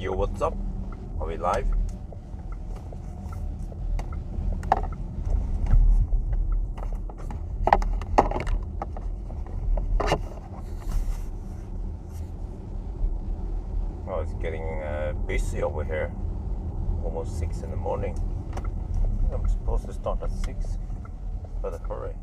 Yo, what's up? Are we live? Oh, it's getting busy over here. Almost 6 in the morning. I'm supposed to start at 6. Better hurry.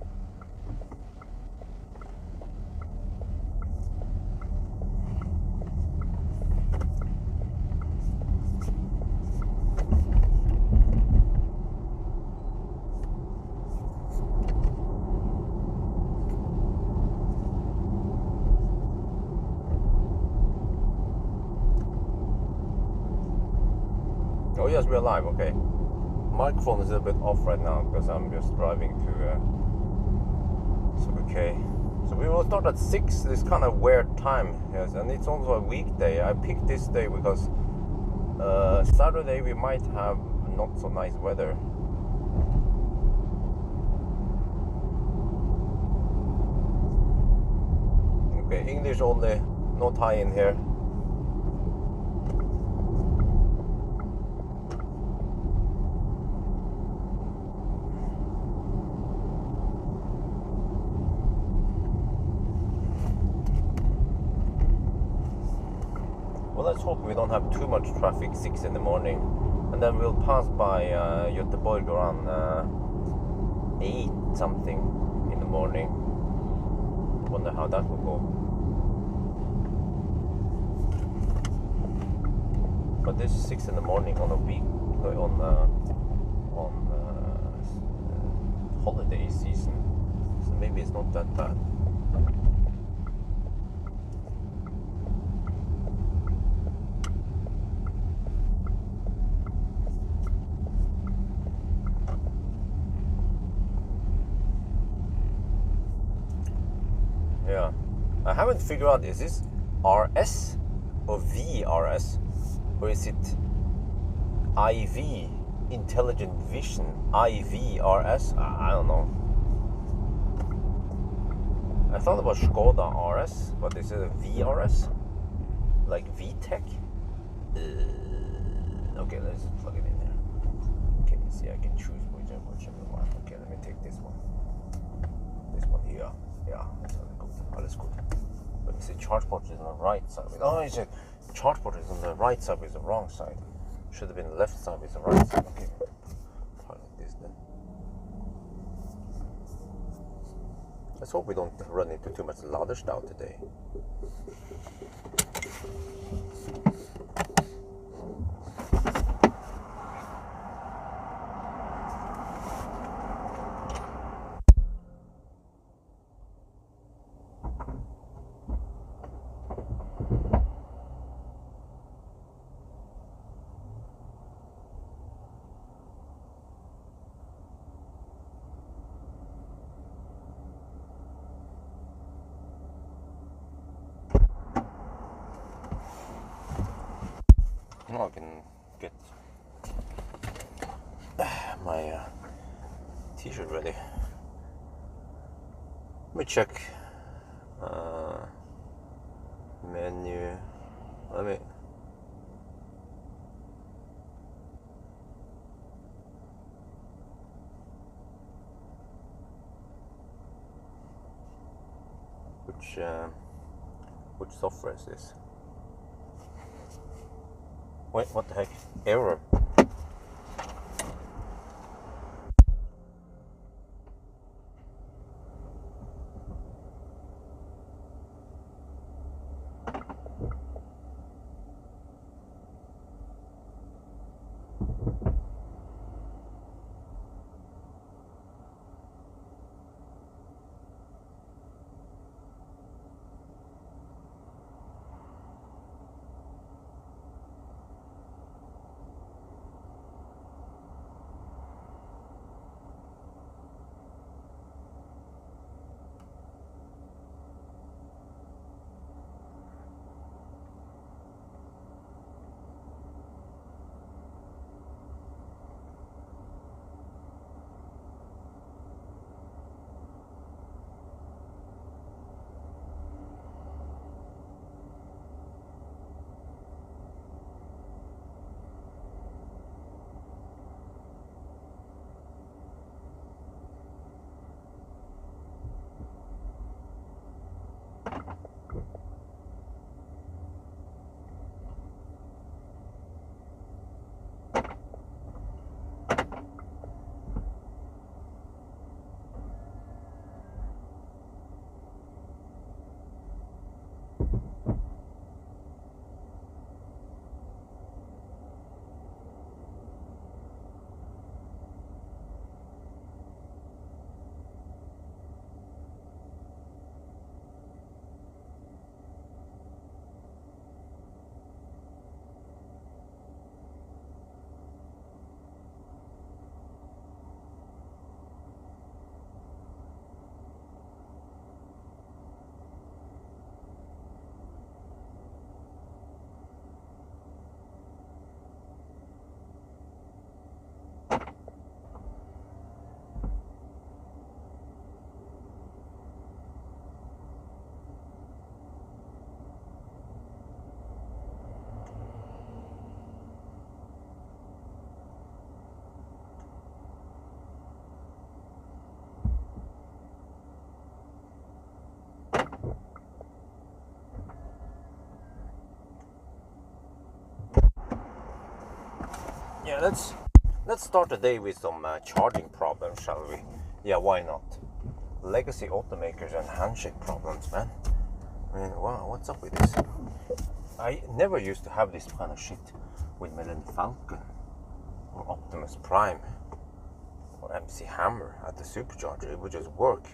Oh yes, we're live, okay. Microphone is a bit off right now because I'm just driving to so okay. So we will start at 6. It's kind of weird time, yes, and it's also a weekday. I picked this day because Saturday we might have not so nice weather. Okay, English only, no Thai in here. Well, let's hope we don't have too much traffic 6 in the morning, and then we'll pass by Göteborg around 8 something in the morning. Wonder how that will go. But this is 6 in the morning on a week on holiday season, so maybe it's not that bad. Yeah, I haven't figured out, is this RS or VRS, or is it IV, Intelligent Vision, IVRS? I don't know. I thought it was Skoda RS, but is it a VRS? Like VTech? Okay, let's plug it in there. Okay, let's see, I can choose whichever one. Okay, let me take this one. This one here. Yeah, that's good. Alles gut. Let me see, charge port is on the right side. Oh, it's a charge port is on the right side, is the wrong side. Should have been the left side, is the right side. Okay, try like this then. Let's hope we don't run into too much laderstau today. Now I can get my t-shirt ready. Let me check menu. Let me which software is this? Wait, what the heck? Error. Yeah, let's start the day with some charging problems, shall we? Yeah, why not? Legacy automakers and handshake problems, man. I mean, wow, what's up with this? I never used to have this kind of shit with Millennium Falcon or Optimus Prime or MC Hammer at the supercharger. It would just work.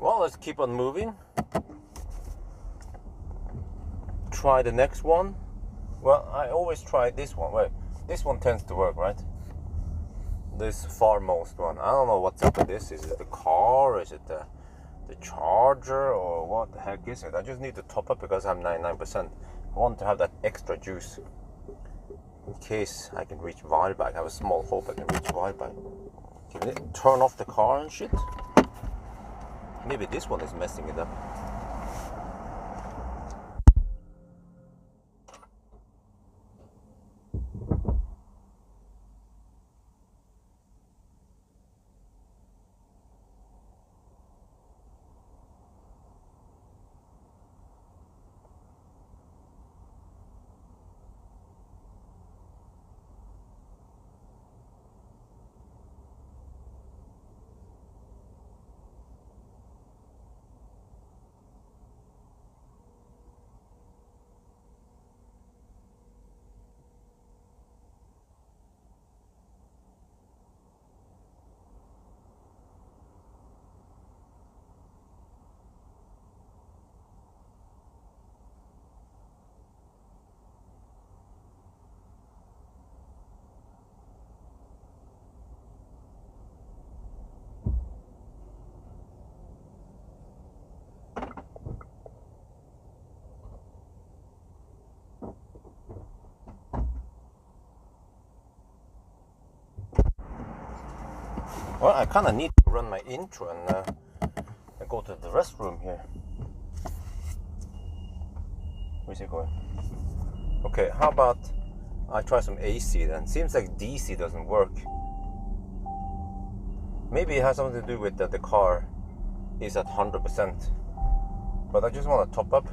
Well, let's keep on moving. Try the next one. Well, I always try this one. Wait, this one tends to work, right? This farmost one. I don't know what's up with this. Is it the car? Is it the charger? Or what the heck is it? I just need to top up because I'm 99%. I want to have that extra juice in case I can reach Wildbike. I have a small hope I can reach Wildbike. Can it turn off the car and shit? Maybe this one is messing it up. Well, I kind of need to run my intro and go to the restroom here. Where's it going? Okay, how about I try some AC then? Seems like DC doesn't work. Maybe it has something to do with that the car is at 100%. But I just want to top up.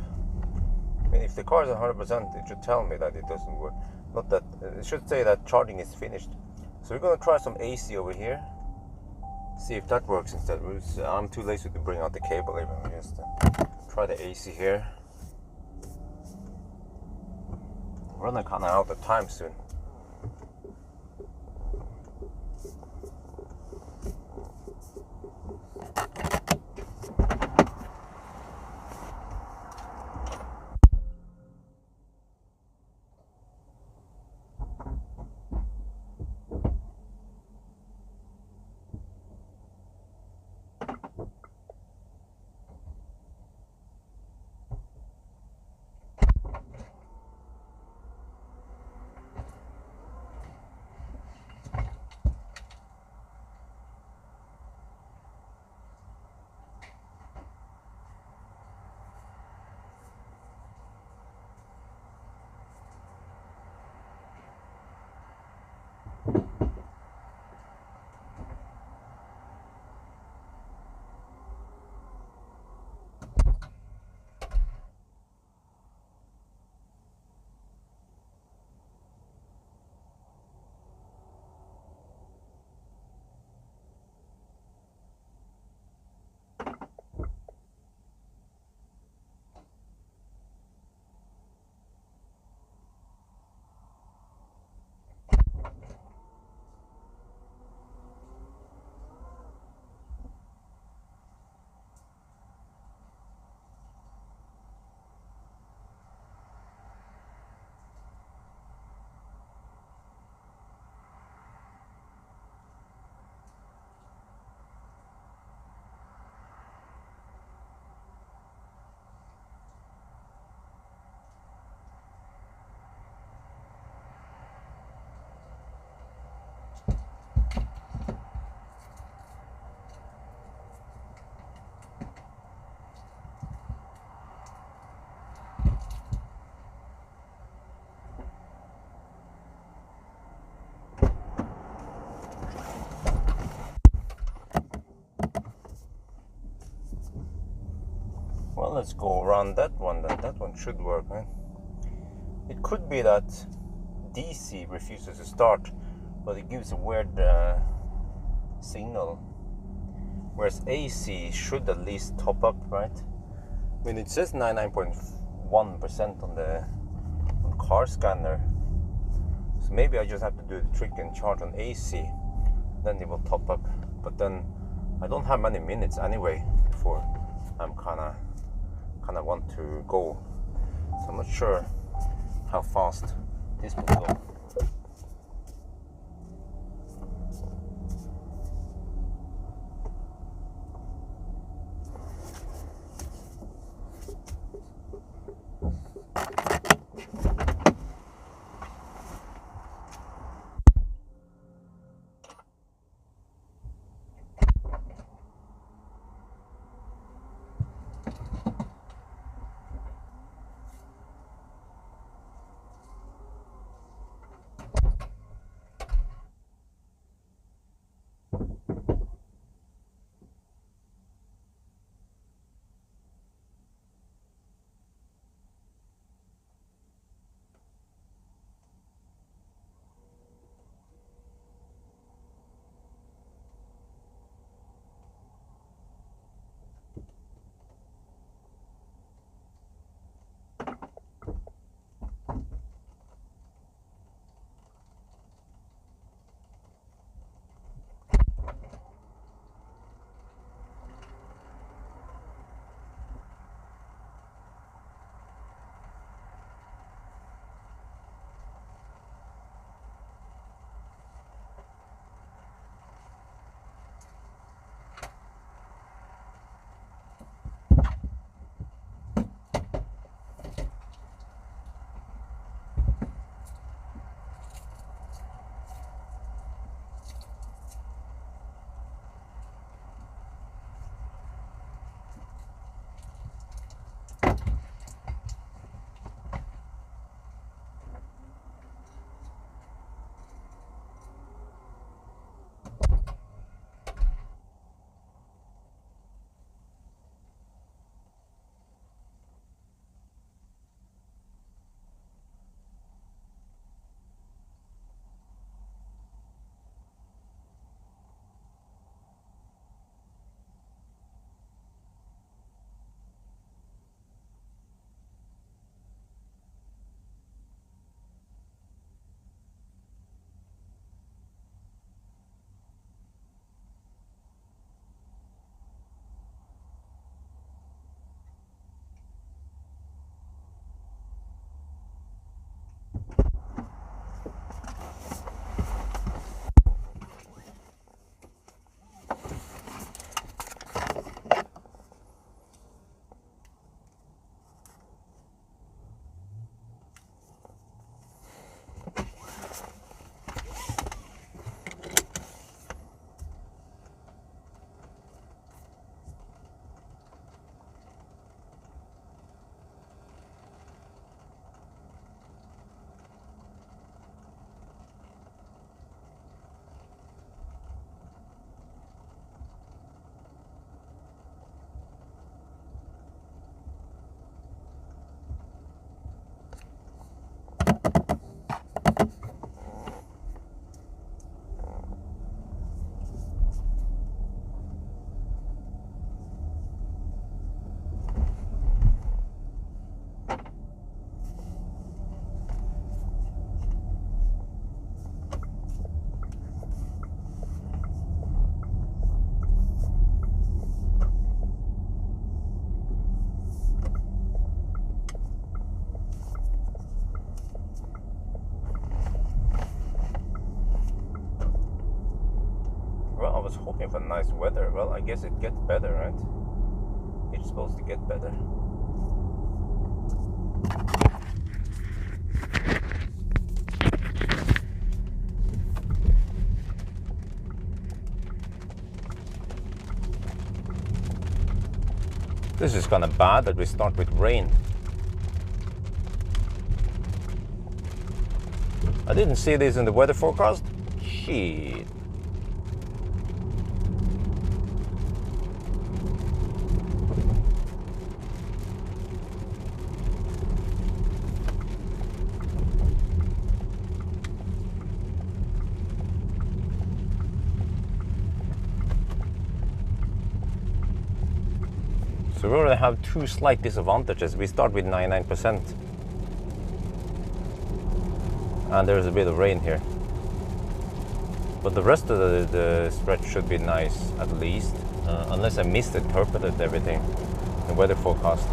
I mean, if the car is at 100%, it should tell me that it doesn't work. Not that, it should say that charging is finished. So we're going to try some AC over here. See if that works instead. I'm too lazy to bring out the cable even. Just try the AC here. We're running kind of out of time soon. let's go around that one then. That one should work, right? It could be that DC refuses to start, but it gives a weird signal. Whereas AC should at least top up, right? I mean, it says 99.1% on the car scanner. So maybe I just have to do the trick and charge on AC. Then it will top up. But then I don't have many minutes anyway before I'm kinda want to go. So I'm not sure how fast this will go. was hoping for nice weather. Well, I guess it gets better, right? It's supposed to get better. This is kind of bad that we start with rain. I didn't see this in the weather forecast. Shit. So we already have two slight disadvantages. We start with 99%. And there's a bit of rain here. But the rest of the stretch should be nice, at least. Unless I misinterpreted everything, the weather forecast.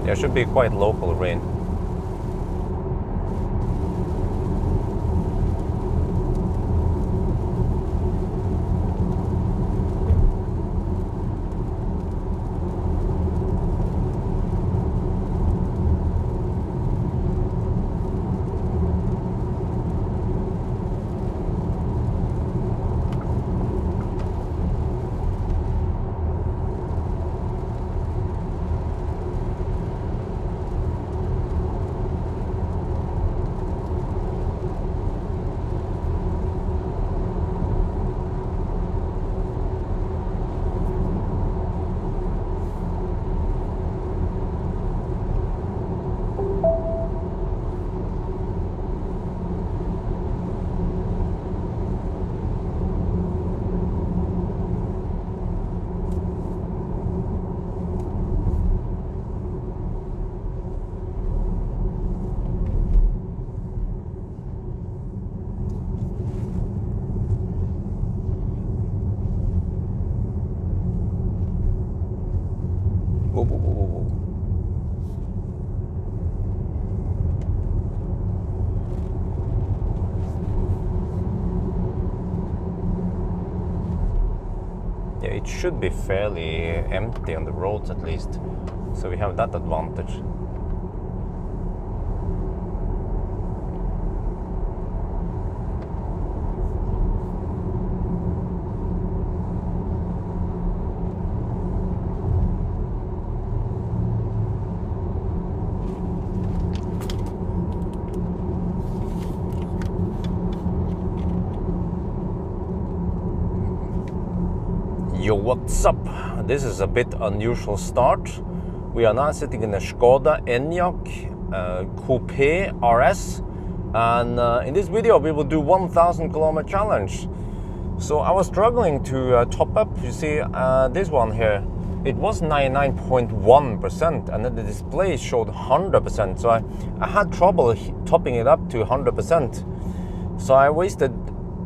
There should be quite local rain. Whoa, whoa, whoa, whoa, whoa. Yeah, it should be fairly empty on the roads at least, so we have that advantage. Yo, what's up? This is a bit unusual start. We are now sitting in a Skoda Enyaq Coupé RS, and in this video we will do 1,000 kilometer challenge. So I was struggling to top up. You see this one here, it was 99.1%, and then the display showed 100%. So I had trouble topping it up to 100%. So I wasted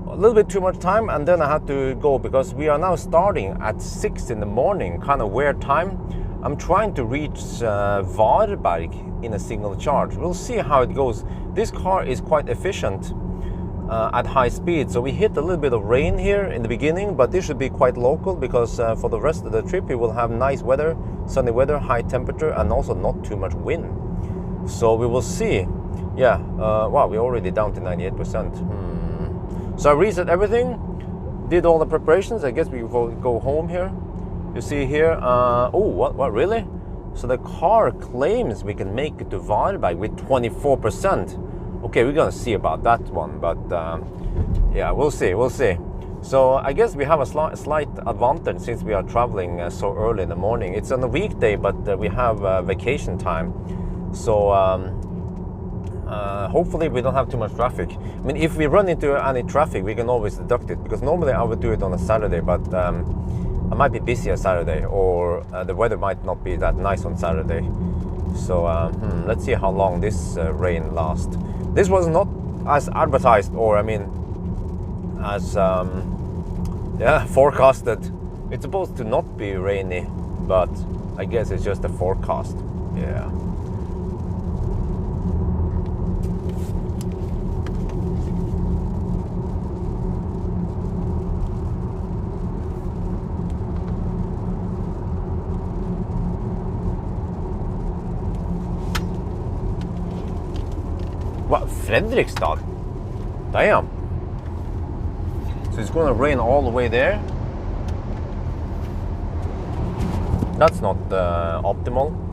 a little bit too much time, and then I had to go because we are now starting at 6 in the morning, kind of weird time. I'm trying to reach Varberg in a single charge. We'll see how it goes. This car is quite efficient at high speed, so we hit a little bit of rain here in the beginning, but this should be quite local because for the rest of the trip we will have nice weather, sunny weather, high temperature, and also not too much wind. So we will see. Yeah, wow, we're already down to 98%. So I reset everything, did all the preparations. I guess we will go home here. You see here, oh, what, really? So the car claims we can make it to Varberg with 24%. Okay, we're gonna see about that one, but yeah, we'll see. So I guess we have a slight advantage since we are traveling so early in the morning. It's on a weekday, but we have vacation time. So hopefully we don't have too much traffic. I mean, if we run into any traffic, we can always deduct it, because normally I would do it on a Saturday, but I might be busy on Saturday, or the weather might not be that nice on Saturday. So let's see how long this rain lasts. This was not as advertised, or I mean, as yeah, forecasted. It's supposed to not be rainy, but I guess it's just a forecast. Yeah. Fredrikstad. Damn. So it's going to rain all the way there. That's not optimal.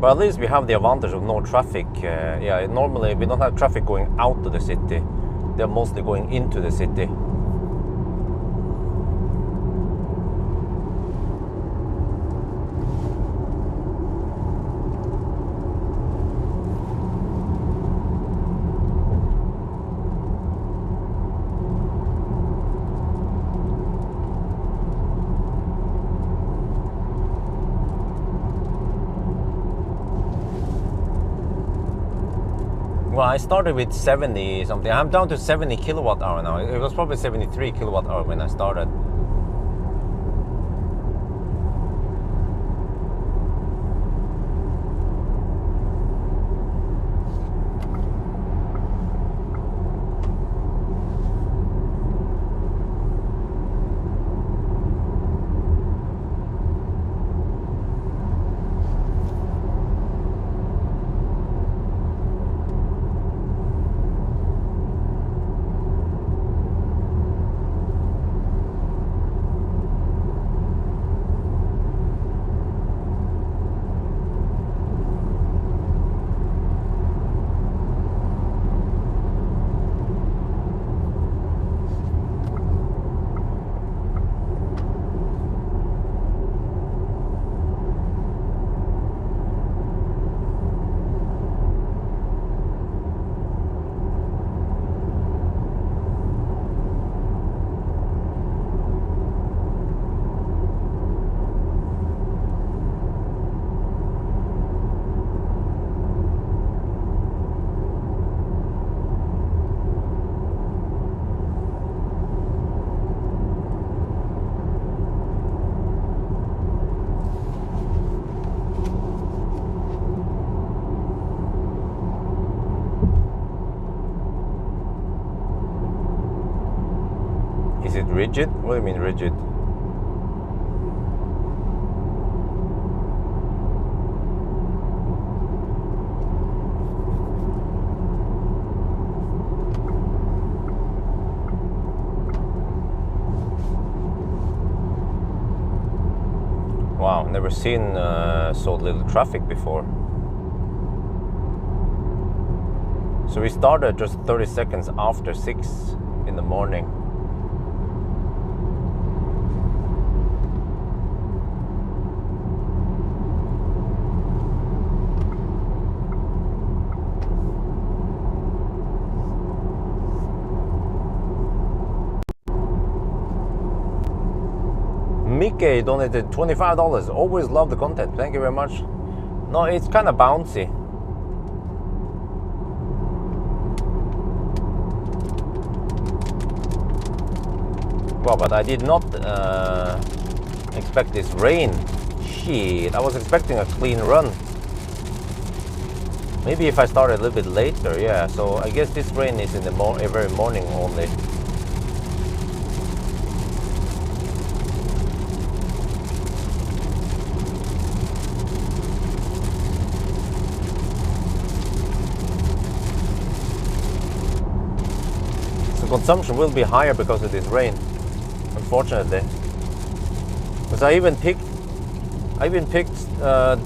But at least we have the advantage of no traffic. Yeah, normally we don't have traffic going out to the city. They're mostly going into the city. Well, I started with 70 something. I'm down to 70 kilowatt hour now. It was probably 73 kilowatt hour when I started. Is it rigid? What do you mean rigid? Wow, never seen so little traffic before. So we started just 30 seconds after 6 in the morning. Mickey donated $25. Always love the content. Thank you very much. No, it's kind of bouncy. Well, but I did not expect this rain. Shit, I was expecting a clean run. Maybe if I started a little bit later, yeah. So I guess this rain is in the very morning only. Consumption will be higher because of this rain, unfortunately. Because I even picked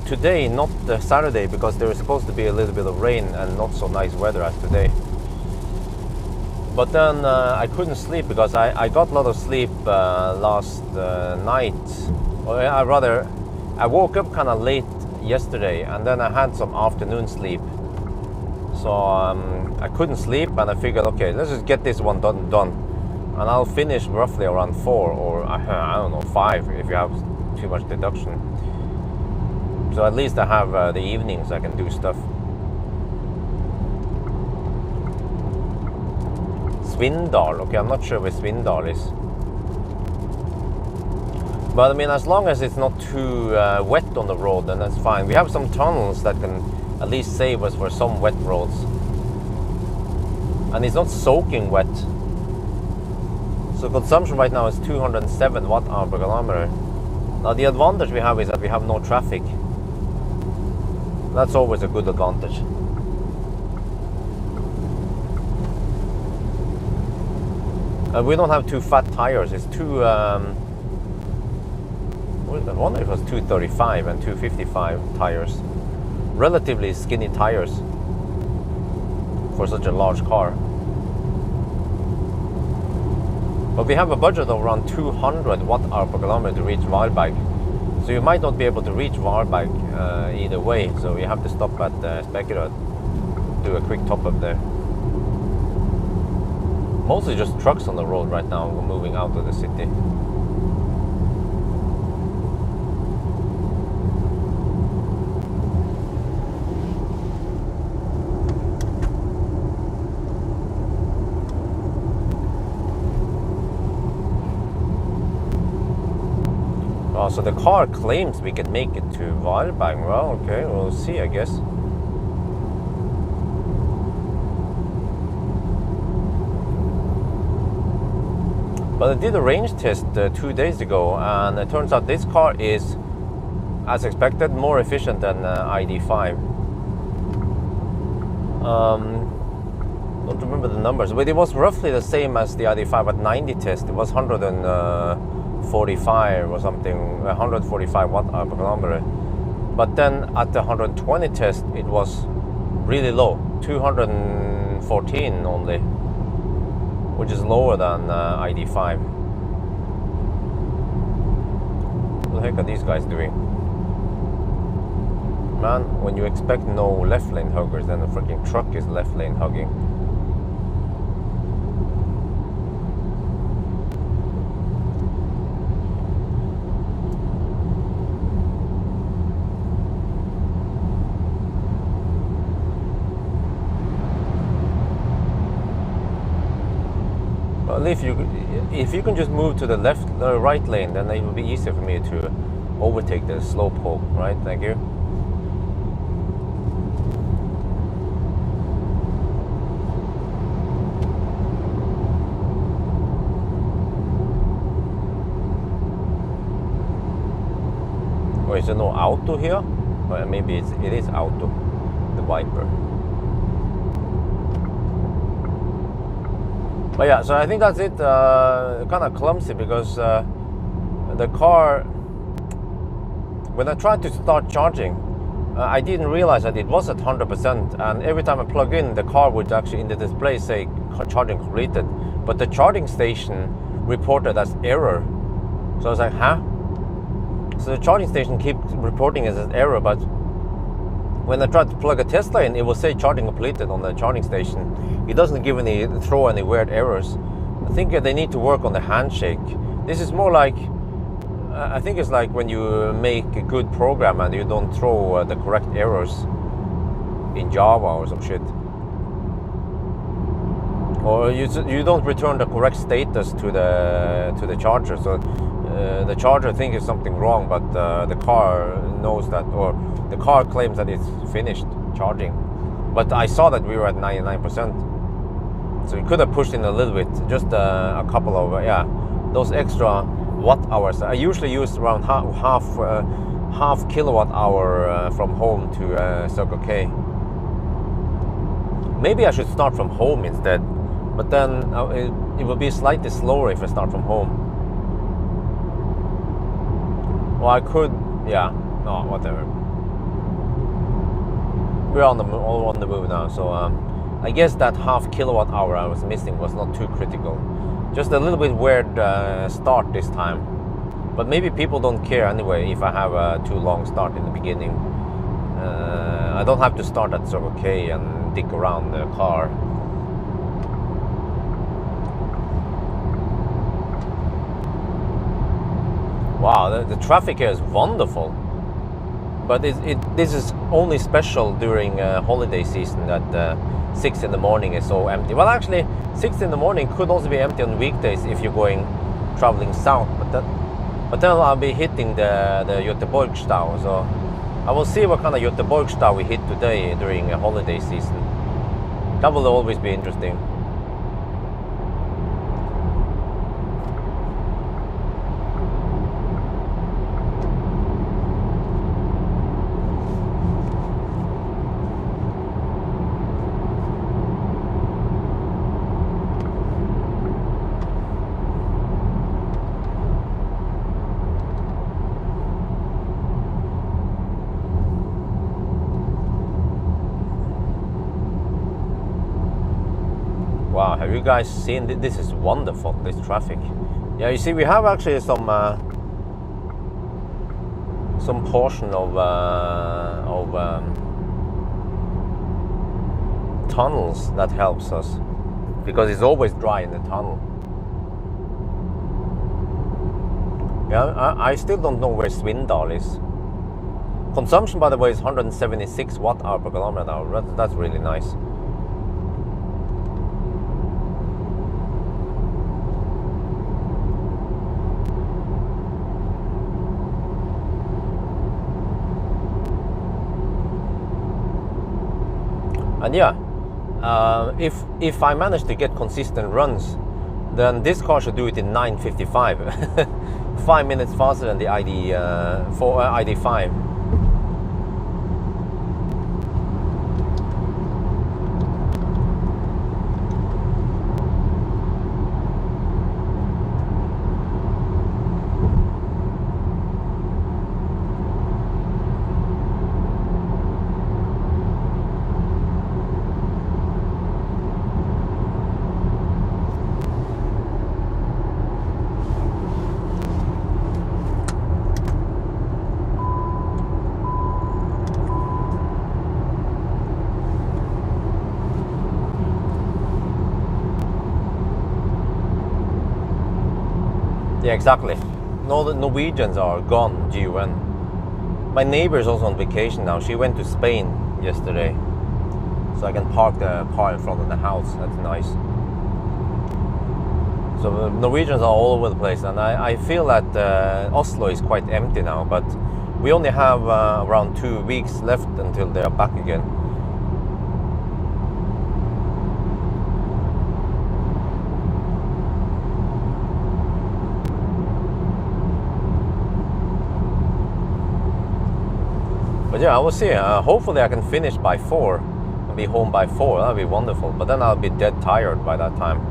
today, not Saturday, because there was supposed to be a little bit of rain and not so nice weather as today. But then I couldn't sleep because I got a lot of sleep last night. Or I woke up kind of late yesterday and then I had some afternoon sleep. So I couldn't sleep and I figured, okay, let's just get this one done. And I'll finish roughly around 4 or I don't know, 5 if you have too much deduction. So at least I have the evenings I can do stuff. Svindal, okay, I'm not sure where Svindal is. But I mean, as long as it's not too wet on the road, then that's fine. We have some tunnels that can at least save us for some wet roads. And it's not soaking wet. So consumption right now is 207 watt-hour per kilometer. Now the advantage we have is that we have no traffic. That's always a good advantage. We don't have too fat tires. It's two. I wonder if it was 235 and 255 tires. Relatively skinny tires for such a large car. But we have a budget of around 200 watt-hour per kilometer to reach Hvalberg. So you might not be able to reach Hvalberg either way. So you have to stop at Spekerød, do a quick top-up there. Mostly just trucks on the road right now. We're moving out of the city. Oh, so the car claims we can make it to Hvalberg. Well, okay, we'll see, I guess. But I did a range test 2 days ago, and it turns out this car is, as expected, more efficient than ID5. Don't remember the numbers, but it was roughly the same as the ID5 at 90 test. It was 145 or something, 145 watt-hour per kilometer. But then at the 120 test, it was really low, 214 only, which is lower than ID5. What the heck are these guys doing? Man, when you expect no left lane huggers, then the freaking truck is left lane hugging. Well, if you can just move to the right lane, then it will be easier for me to overtake the slope hole, right? Thank you. Oh, is there no auto here? Well, maybe it is auto, the Viper. But yeah, so I think that's it. Kind of clumsy because the car, when I tried to start charging, I didn't realize that it was at 100%, and every time I plug in, the car would actually in the display say charging completed, but the charging station reported as error. So I was like, huh? So the charging station keeps reporting it as error, but when I tried to plug a Tesla in, it will say charging completed on the charging station. It doesn't throw any weird errors. I think they need to work on the handshake. This is more like, I think it's like when you make a good program and you don't throw the correct errors in Java or some shit. Or you don't return the correct status to the charger. So the charger thinks something wrong, but the car knows that, or the car claims that it's finished charging. But I saw that we were at 99%. So we could have pushed in a little bit, just a couple of, those extra watt hours. I usually use around half kilowatt hour from home to Circle K. Maybe I should start from home instead, but then it will be slightly slower if I start from home. Well, I could, whatever. We're all on the move now, so I guess that half kilowatt hour I was missing was not too critical. Just a little bit weird start this time. But maybe people don't care anyway if I have a too long start in the beginning. I don't have to start at Circle K and dig around the car. Wow, the traffic here is wonderful. But this is only special during holiday season, that 6 in the morning is so empty. Well, actually, 6 in the morning could also be empty on weekdays if you're traveling south. But But then I'll be hitting the Göteborgsstau, so I will see what kind of Göteborgsstau we hit today during a holiday season. That will always be interesting. Wow, have you guys seen this? This is wonderful, this traffic. Yeah, you see, we have actually some portion of tunnels that helps us, because it's always dry in the tunnel. Yeah, I still don't know where Svindal is. Consumption, by the way, is 176 watt-hour per kilometer now. That's really nice. And yeah, if I manage to get consistent runs, then this car should do it in 9:55, 5 minutes faster than the ID5. Yeah, exactly. No, the Norwegians are gone, GUN. My neighbor is also on vacation now. She went to Spain yesterday. So I can park the car in front of the house. That's nice. So the Norwegians are all over the place. And I feel that Oslo is quite empty now. But we only have around 2 weeks left until they're back again. But yeah, I will see. Hopefully I can finish by 4 and be home by 4. That'll be wonderful. But then I'll be dead tired by that time.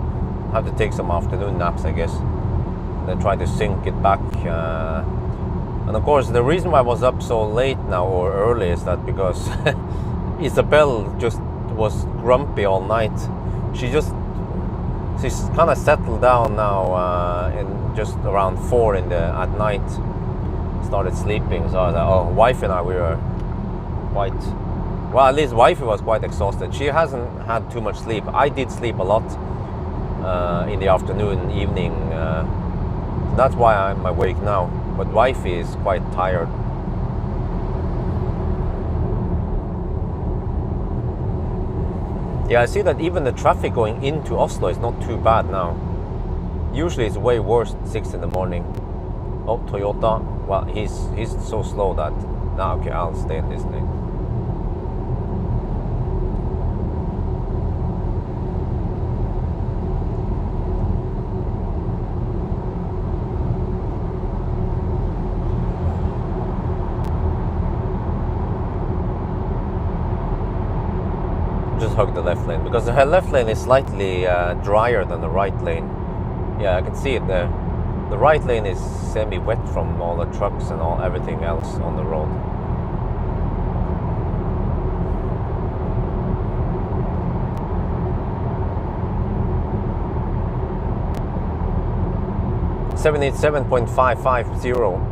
I'll have to take some afternoon naps, I guess. And then try to sync it back. And of course, the reason why I was up so late now or early is that because Isabel just was grumpy all night. She's kind of settled down now in just around 4 at night. Started sleeping, so I was like, oh, wife and I, we were quite, well, at least wifey was quite exhausted. She hasn't had too much sleep. I did sleep a lot in the afternoon, evening. So that's why I'm awake now. But wifey is quite tired. Yeah, I see that even the traffic going into Oslo is not too bad now. Usually it's way worse at 6 in the morning. Oh, Toyota. Well, he's so slow that... Nah, okay, I'll stay in this lane. Just hug the left lane, because the left lane is slightly drier than the right lane. Yeah, I can see it there. The right lane is semi-wet from all the trucks and everything else on the road. .550.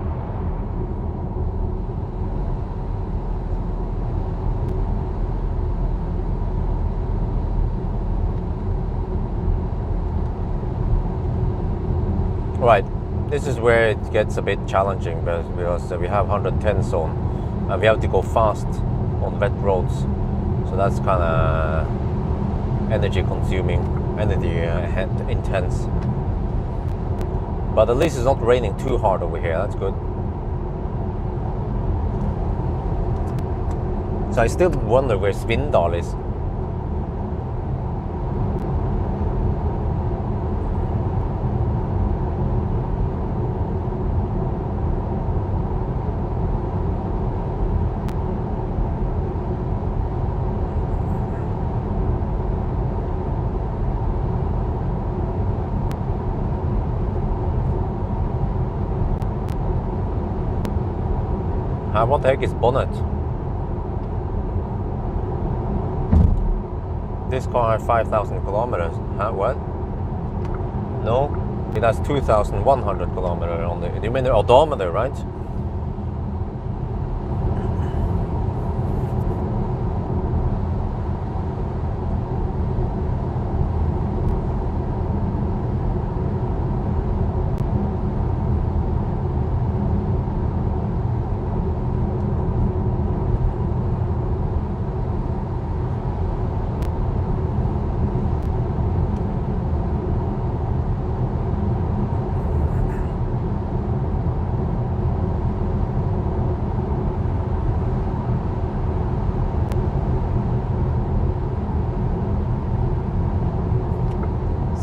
Right, this is where it gets a bit challenging because we have 110 zone and we have to go fast on wet roads. So that's kind of energy consuming, energy intense. But at least it's not raining too hard over here, that's good. So I still wonder where Svindal is. What the heck is bonnet? This car has 5,000 kilometers. Huh? What? No, it has 2,100 kilometers on the. You mean the odometer, right?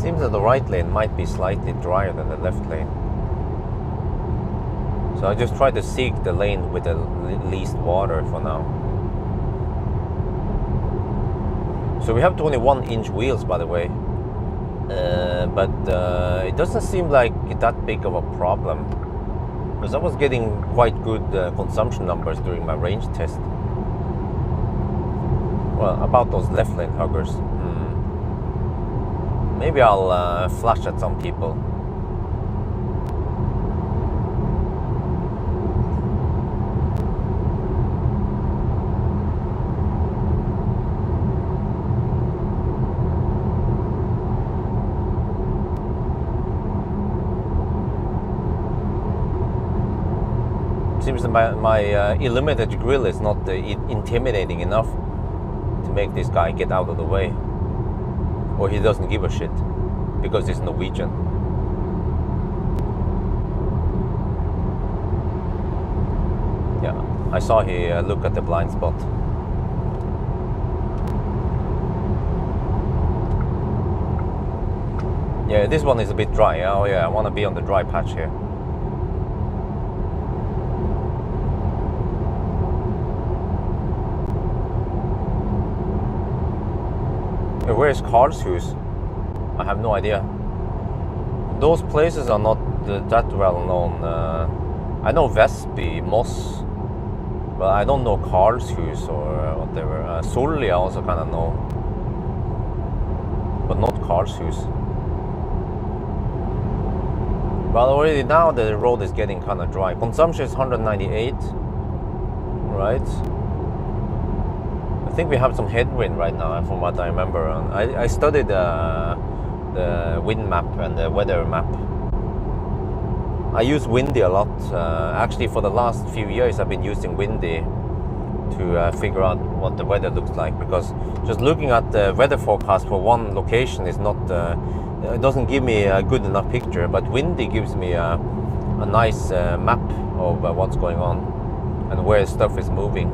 Seems that the right lane might be slightly drier than the left lane. So I just try to seek the lane with the least water for now. So we have 21-inch wheels, by the way. But it doesn't seem like that big of a problem. Because I was getting quite good consumption numbers during my range test. Well, about those left lane huggers. Maybe I'll flash at some people. Seems that my illuminated grill is not intimidating enough to make this guy get out of the way. Or he doesn't give a shit because he's Norwegian. Yeah, I saw he look at the blind spot. Yeah, this one is a bit dry. Oh yeah, I want to be on the dry patch here. Where is Karlshus? I have no idea. Those places are not that well known. I know Vestby, Moss, but I don't know Karlshus or whatever. Solli I also kind of know, but not Karlshus. But already now the road is getting kind of dry. Consumption is 198, right? I think we have some headwind right now, from what I remember. I studied the wind map and the weather map. I use Windy a lot. Actually, for the last few years, I've been using Windy to figure out what the weather looks like. Because just looking at the weather forecast for one location is not, it doesn't give me a good enough picture. But Windy gives me a nice map of what's going on and where stuff is moving.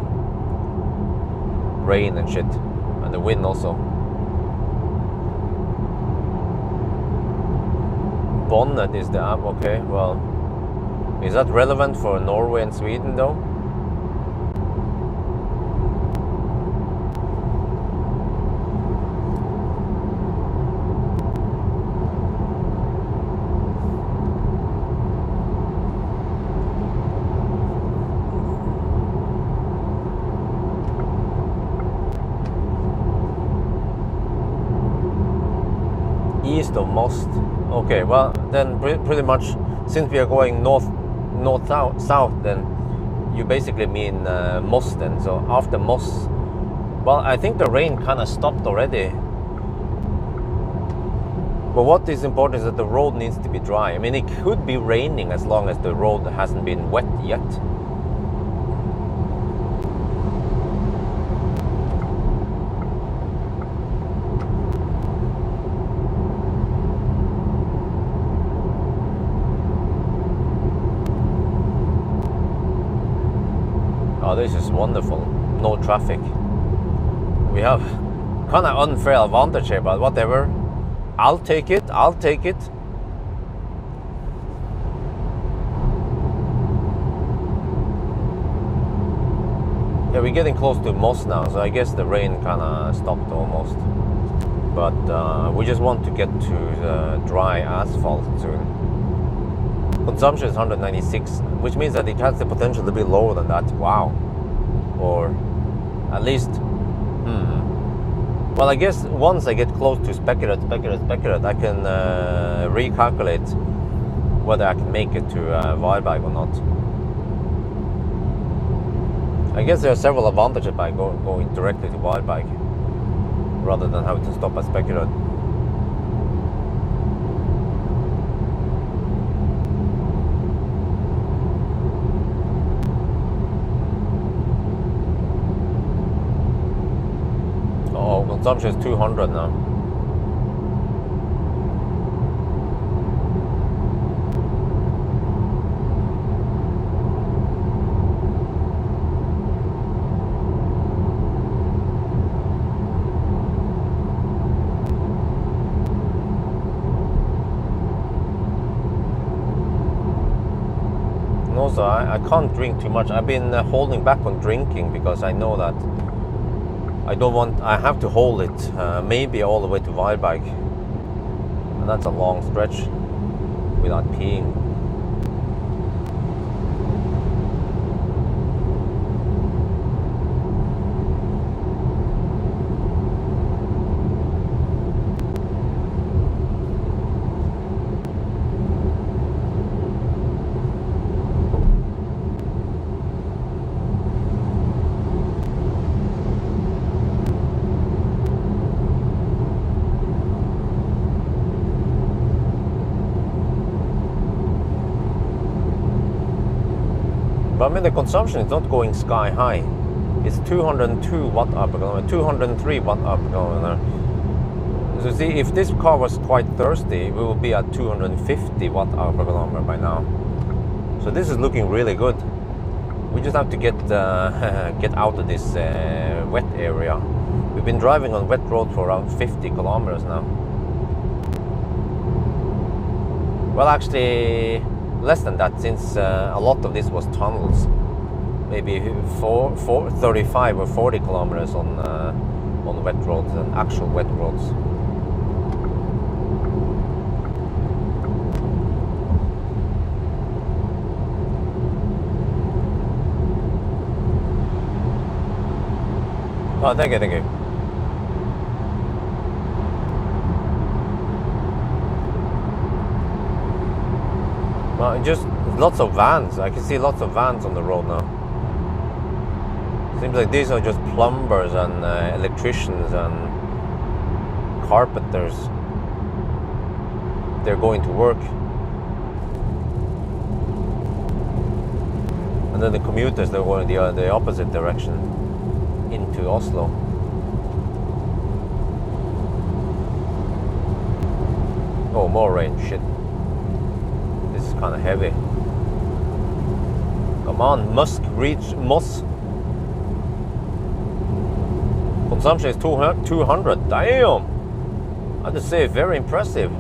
Rain and shit, and the wind also. Bonnet is the app, okay, well, is that relevant for Norway and Sweden though? East of Most. Okay, well then pretty much since we are going north south, then you basically mean Most then. So after Most, well, I think the rain kind of stopped already. But what is important is that the road needs to be dry. I mean, it could be raining as long as the road hasn't been wet yet. this is wonderful. No traffic. We have kind of unfair advantage here, but whatever. I'll take it. I'll take it. Yeah, we're getting close to Moss now, so I guess the rain kind of stopped almost. But we just want to get to the dry asphalt soon. Consumption is 196, which means that it has the potential to be lower than that. Wow. Or at least, well, I guess once I get close to speculate, I can recalculate whether I can make it to Varberg or not. I guess there are several advantages by going directly to Varberg rather than having to stop at Speculate. Oh, consumption is 200 now. Also, I can't drink too much. I've been holding back on drinking because I know that I have to hold it maybe all the way to Varberg, and that's a long stretch without peeing. But I mean, the consumption is not going sky high. It's 202 watt hour per kilometer, 203 watt hour per kilometer. So see, if this car was quite thirsty, we will be at 250 watt hour per kilometer by now. So this is looking really good. We just have to get out of this wet area. We've been driving on wet road for around 50 kilometers now. Well, actually, less than that, since a lot of this was tunnels. Maybe 35 or 40 kilometers on wet roads and actual wet roads. Oh, thank you, thank you. Well, just lots of vans. I can see lots of vans on the road now. Seems like these are just plumbers and electricians and carpenters. They're going to work. And then the commuters, they're going the opposite direction into Oslo. Oh, more rain, shit. This is kind of heavy. Come on, must reach Moss. Consumption is 200. Damn! I have to say, very impressive.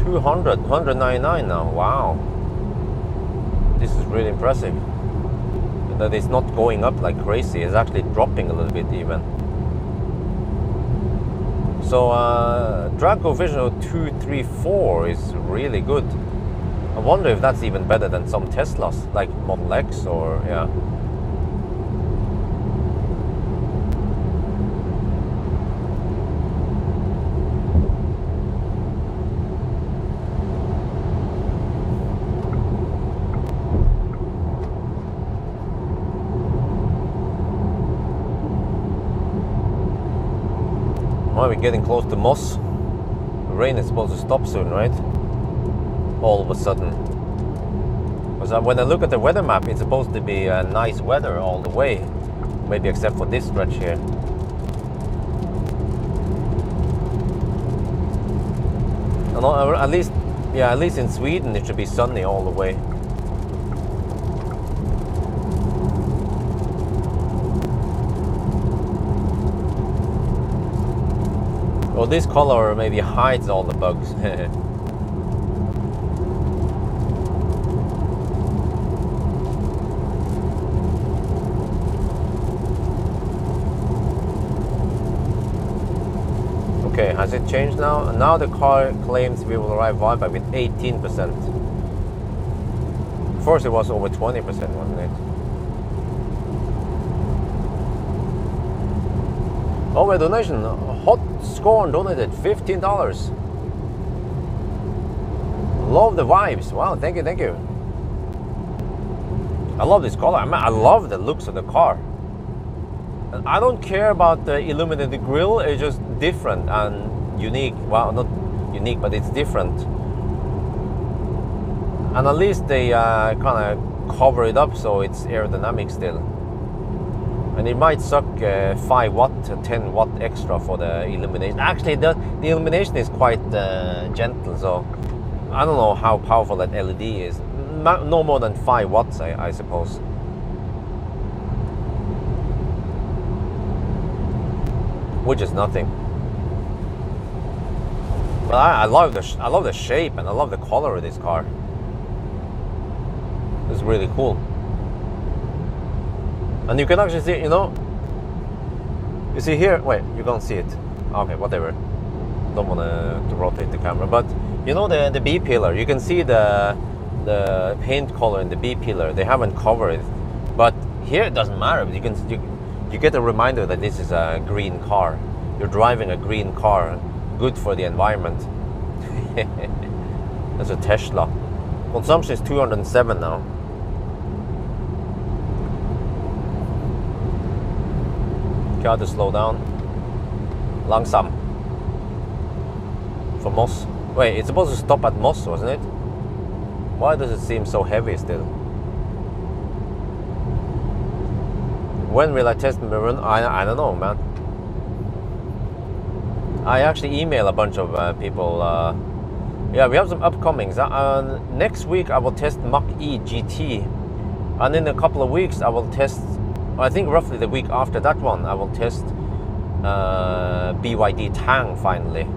200, 199 now. Wow. This is really impressive. That it's not going up like crazy. It's actually dropping a little bit even. So drag coefficient of 234 is really good. I wonder if that's even better than some Teslas, like Model X or yeah. Well, we're getting close to Moss. The rain is supposed to stop soon, right? All of a sudden. Because when I look at the weather map, it's supposed to be nice weather all the way. Maybe except for this stretch here. And at least in Sweden it should be sunny all the way. Well, this color maybe hides all the bugs. Okay, has it changed now? Now the car claims we will arrive Varberg with 18%. First it was over 20%, wasn't it? Oh, a donation. Hot Scorn donated $15. Love the vibes. Wow, thank you, thank you. I love this color. I mean, I love the looks of the car. And I don't care about the illuminated grille. It's just different and unique. Well, not unique, but it's different. And at least they kind of cover it up so it's aerodynamic still. And it might suck 5 watt, 10 watt extra for the illumination. Actually, the illumination is quite gentle, so I don't know how powerful that LED is. No more than 5 watts, I suppose. Which is nothing. But I love the shape and I love the color of this car. It's really cool. And you can actually see, you know, you see here, wait, you can't see it. Okay, whatever. Don't want to rotate the camera, but you know the B pillar, you can see the paint color in the B pillar. They haven't covered it, but here it doesn't matter. You get a reminder that this is a green car. You're driving a green car, good for the environment. That's a Tesla. Consumption is 207 now. Got to slow down. Langsam. For Moss. Wait, it's supposed to stop at Moss, wasn't it? Why does it seem so heavy still? When will I test the run? I don't know, man. I actually email a bunch of people. Yeah, we have some upcomings. Next week I will test Mach-E GT. And in a couple of weeks I will test, I think roughly the week after that one, I will test BYD Tang finally.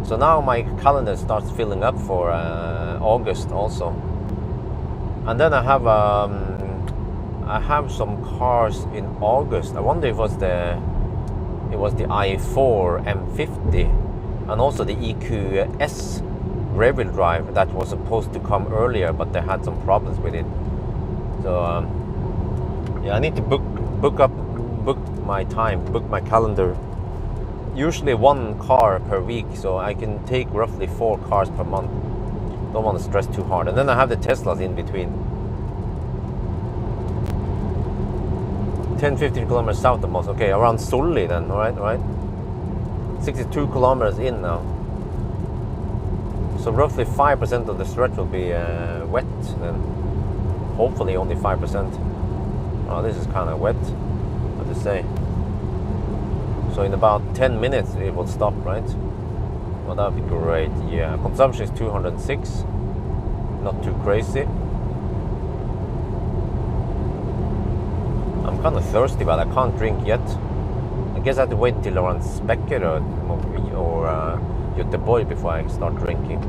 So now my calendar starts filling up for August also. And then I have some cars in August. I wonder if it was the i4 M50 and also the EQS rear-wheel drive that was supposed to come earlier, but they had some problems with it. So yeah, I need to book my time, book my calendar. Usually one car per week, so I can take roughly 4 cars per month. Don't want to stress too hard. And then I have the Teslas in between. 10-15 kilometers south of Moss. Okay, around Solli then, alright. 62 kilometers in now. So roughly 5% of the stretch will be wet then. Hopefully only 5%. Oh, this is kind of wet, what to say. So in about 10 minutes it will stop, right? Well, that would be great. Yeah, consumption is 206. Not too crazy. I'm kind of thirsty, but I can't drink yet. I guess I have to wait until around Specker or Göteborg before I start drinking.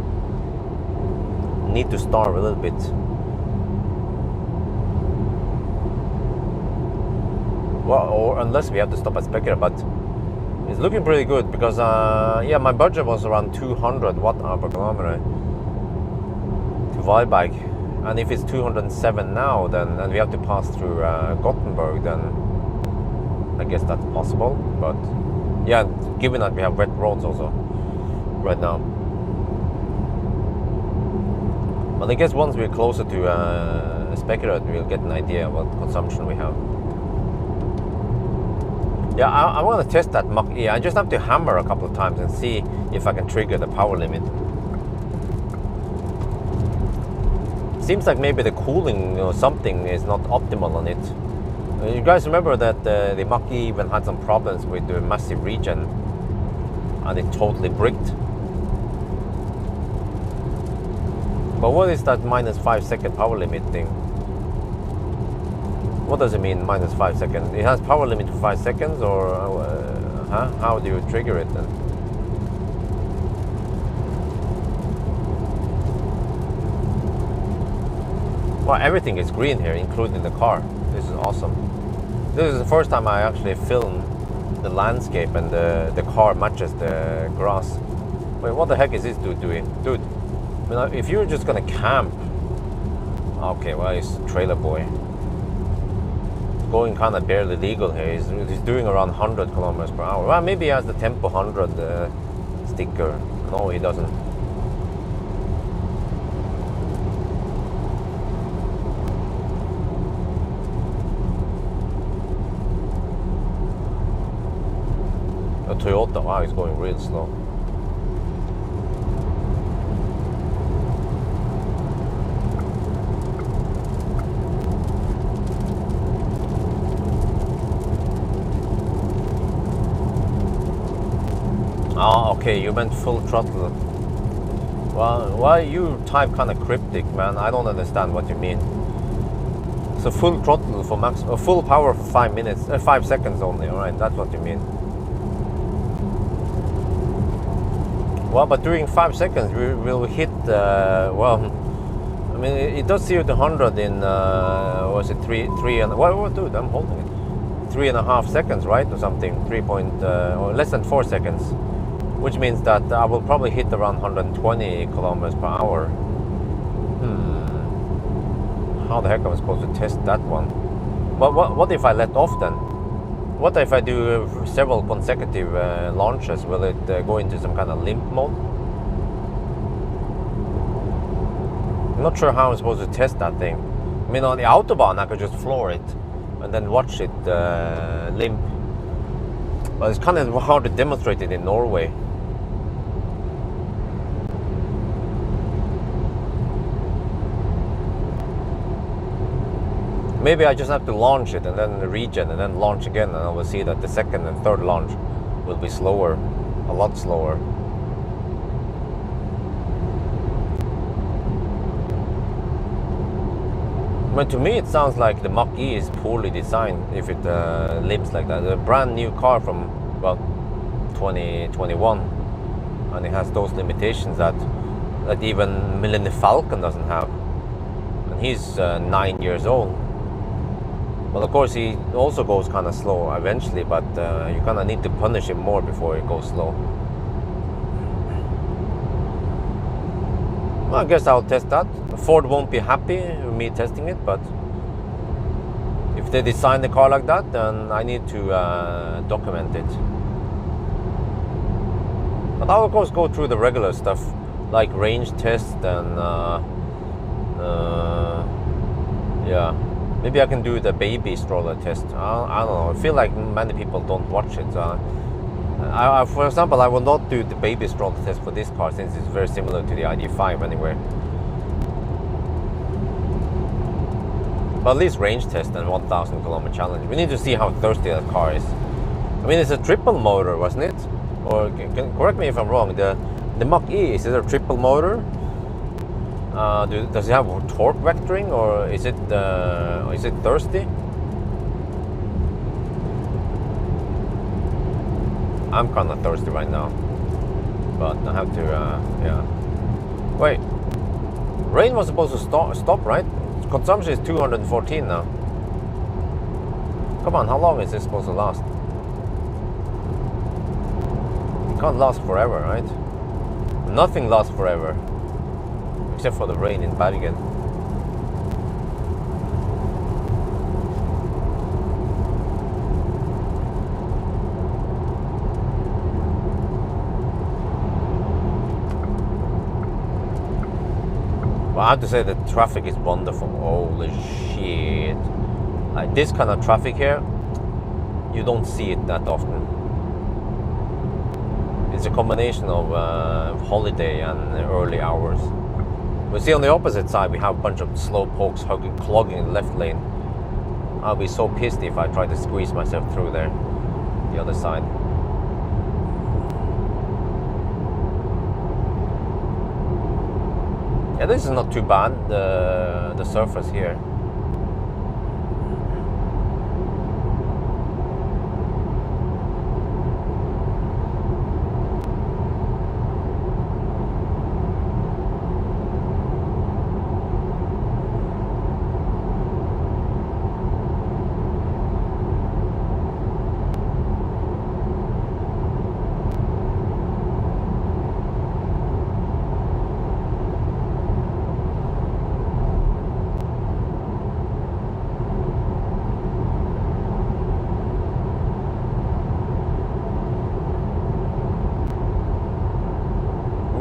Need to starve a little bit. Well, or unless we have to stop at Specker, but it's looking pretty good because yeah, my budget was around 200 watt-hour per kilometer to Varberg, and if it's 207 now, then and we have to pass through Gothenburg, then I guess that's possible. But yeah, given that we have wet roads also right now, but I guess once we're closer to Specker, we'll get an idea of what consumption we have. Yeah, I want to test that Mach-E. I just have to hammer a couple of times and see if I can trigger the power limit. Seems like maybe the cooling or something is not optimal on it. You guys remember that the Mach-E even had some problems with the massive regen and it totally bricked. But what is that -5 second power limit thing? What does it mean, -5 seconds? It has power limit for 5 seconds, or how do you trigger it then? Well, everything is green here, including the car. This is awesome. This is the first time I actually filmed the landscape and the car matches the grass. Wait, what the heck is this dude doing? Dude, I mean, if you're just gonna camp... Okay, well, he's trailer boy. He's going kind of barely legal here. He's doing around 100 kilometers per hour. Well, maybe he has the Tempo 100 sticker. No, he doesn't. A Toyota, wow, he's going real slow. Oh, okay, you meant full throttle. Well, why you type kind of cryptic, man? I don't understand what you mean. So full throttle for max, full power for 5 minutes, 5 seconds only. All right, that's what you mean. Well, but during 5 seconds we will hit. Well, I mean, it does 0 to 100 in was it three and what? Dude, I'm holding it. 3.5 seconds, right, or something. Or less than 4 seconds. Which means that I will probably hit around 120 kilometers per hour. How the heck am I supposed to test that one? What if I let off then? What if I do several consecutive launches? Will it go into some kind of limp mode? I'm not sure how I'm supposed to test that thing. I mean, on the Autobahn I could just floor it and then watch it limp. But it's kind of hard to demonstrate it in Norway. Maybe I just have to launch it and then regen and then launch again, and I will see that the second and third launch will be slower, a lot slower. But to me it sounds like the Mach-E is poorly designed if it limps like that. A brand new car from, well, 2021, and it has those limitations that even Millennium Falcon doesn't have. And he's 9 years old. Well, of course, he also goes kind of slow eventually, but you kind of need to punish him more before he goes slow. Well, I guess I'll test that. Ford won't be happy with me testing it, but if they design the car like that, then I need to document it. But I'll of course go through the regular stuff, like range test and yeah. Maybe I can do the baby stroller test. I don't know. I feel like many people don't watch it. For example, I will not do the baby stroller test for this car since it's very similar to the ID.5 anyway. But at least range test and 1,000 kilometer challenge. We need to see how thirsty that car is. I mean, it's a triple motor, wasn't it? Or correct me if I'm wrong. The Mach-E, is it a triple motor? Does it have torque vectoring, or is it thirsty? I'm kind of thirsty right now, but I have to, yeah. Wait, rain was supposed to stop, right? Consumption is 214 now. Come on, how long is this supposed to last? It can't last forever, right? Nothing lasts forever. Except for the rain in Bergen. Well, I have to say the traffic is wonderful. Holy shit. Like this kind of traffic here, you don't see it that often. It's a combination of holiday and early hours. We see on the opposite side, we have a bunch of slow pokes clogging the left lane. I'll be so pissed if I try to squeeze myself through there, the other side. Yeah, this is not too bad, the surface here.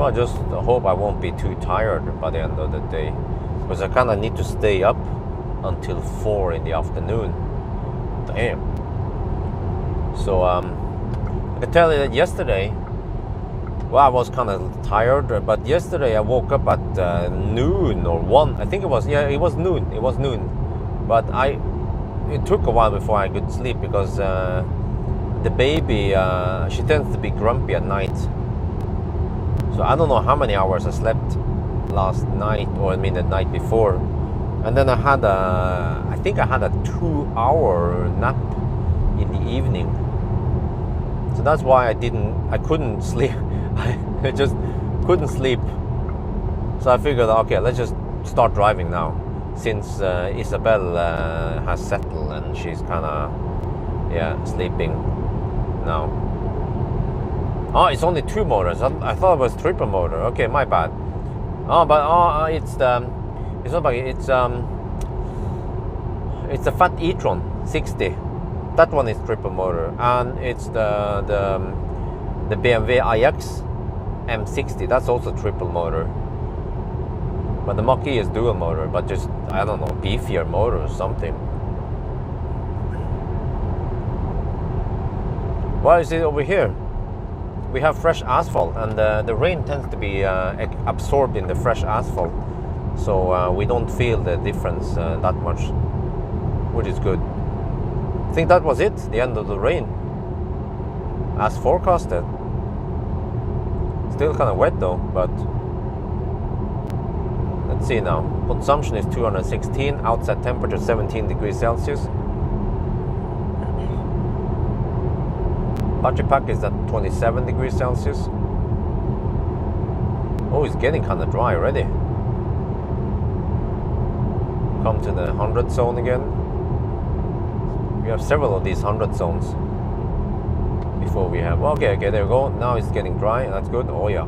Well, just hope I won't be too tired by the end of the day, because I kind of need to stay up until 4 in the afternoon. Damn. So I can tell you that yesterday, well, I was kind of tired, but yesterday I woke up at noon or 1. I think it was, yeah, it was noon. It was noon. But it took a while before I could sleep, because the baby, she tends to be grumpy at night. So I don't know how many hours I slept last night, or I mean the night before. And then I think I had a 2-hour nap in the evening. So that's why I couldn't sleep. I just couldn't sleep. So I figured, okay, let's just start driving now, since Isabel has settled and she's kind of, yeah, sleeping now. Oh, it's only 2 motors. I thought it was triple motor. Okay, my bad. Oh, but it's not like it's the Fat e-tron 60. That one is triple motor, and it's the BMW iX M60. That's also triple motor. But the Mach-E is dual motor, but just, I don't know, beefier motor or something. Well, you see over here, we have fresh asphalt, and the rain tends to be absorbed in the fresh asphalt, so we don't feel the difference that much, which is good. I think that was it, the end of the rain, as forecasted. Still kind of wet though, but let's see now. Consumption is 216, outside temperature 17 degrees Celsius. Battery pack is at 27 degrees Celsius. Oh, it's getting kind of dry already. Come to the 100 zone again. We have several of these 100 zones before we have, okay, there we go. Now it's getting dry, that's good. Oh yeah.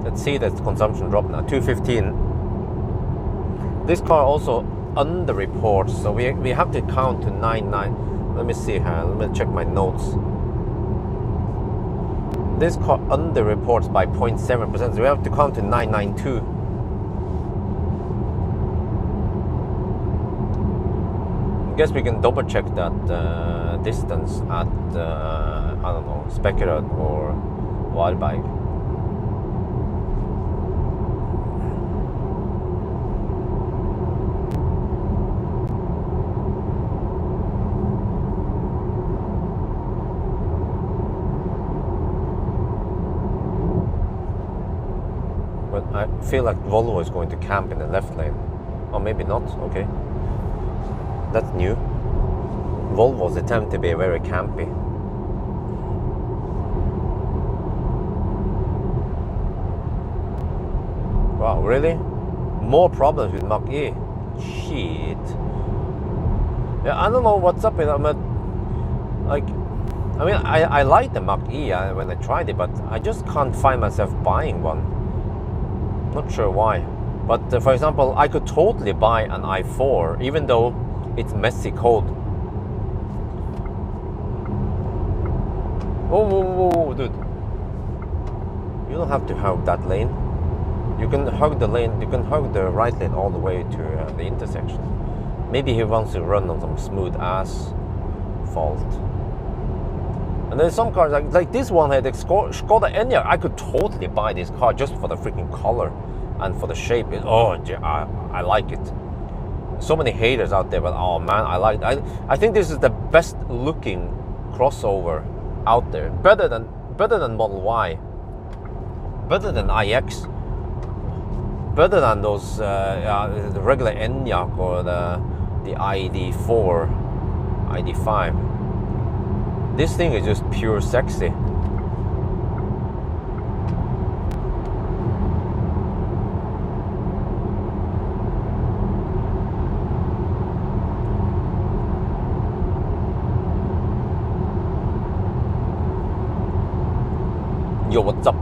Let's see that consumption drop now, 215. This car also underreports, so we have to count to 99. Let me see here, let me check my notes. This car underreports by 0.7%, so we have to count to 992. I guess we can double check that distance at, I don't know, Spekerud or Varberg. But I feel like Volvo is going to camp in the left lane. Or maybe not, okay. That's new. Volvo's attempt to be very campy. Wow, really? More problems with Mach-E? Shit. Yeah, I don't know what's up with it. I like the Mach-E when I tried it, but I just can't find myself buying one. Not sure why. But for example, I could totally buy an i4, even though it's messy code. Whoa, dude. You don't have to hug that lane. You can hug the lane, you can hug the right lane all the way to the intersection. Maybe he wants to run on some smooth asphalt. And there's some cars, like this one here, the Skoda Enyaq. I could totally buy this car just for the freaking color and for the shape. I like it. So many haters out there, but oh man, I think this is the best looking crossover out there. Better than Model Y. Better than iX. Better than those the regular Enyaq or the ID4, ID5. This thing is just pure sexy. Yo, what's up?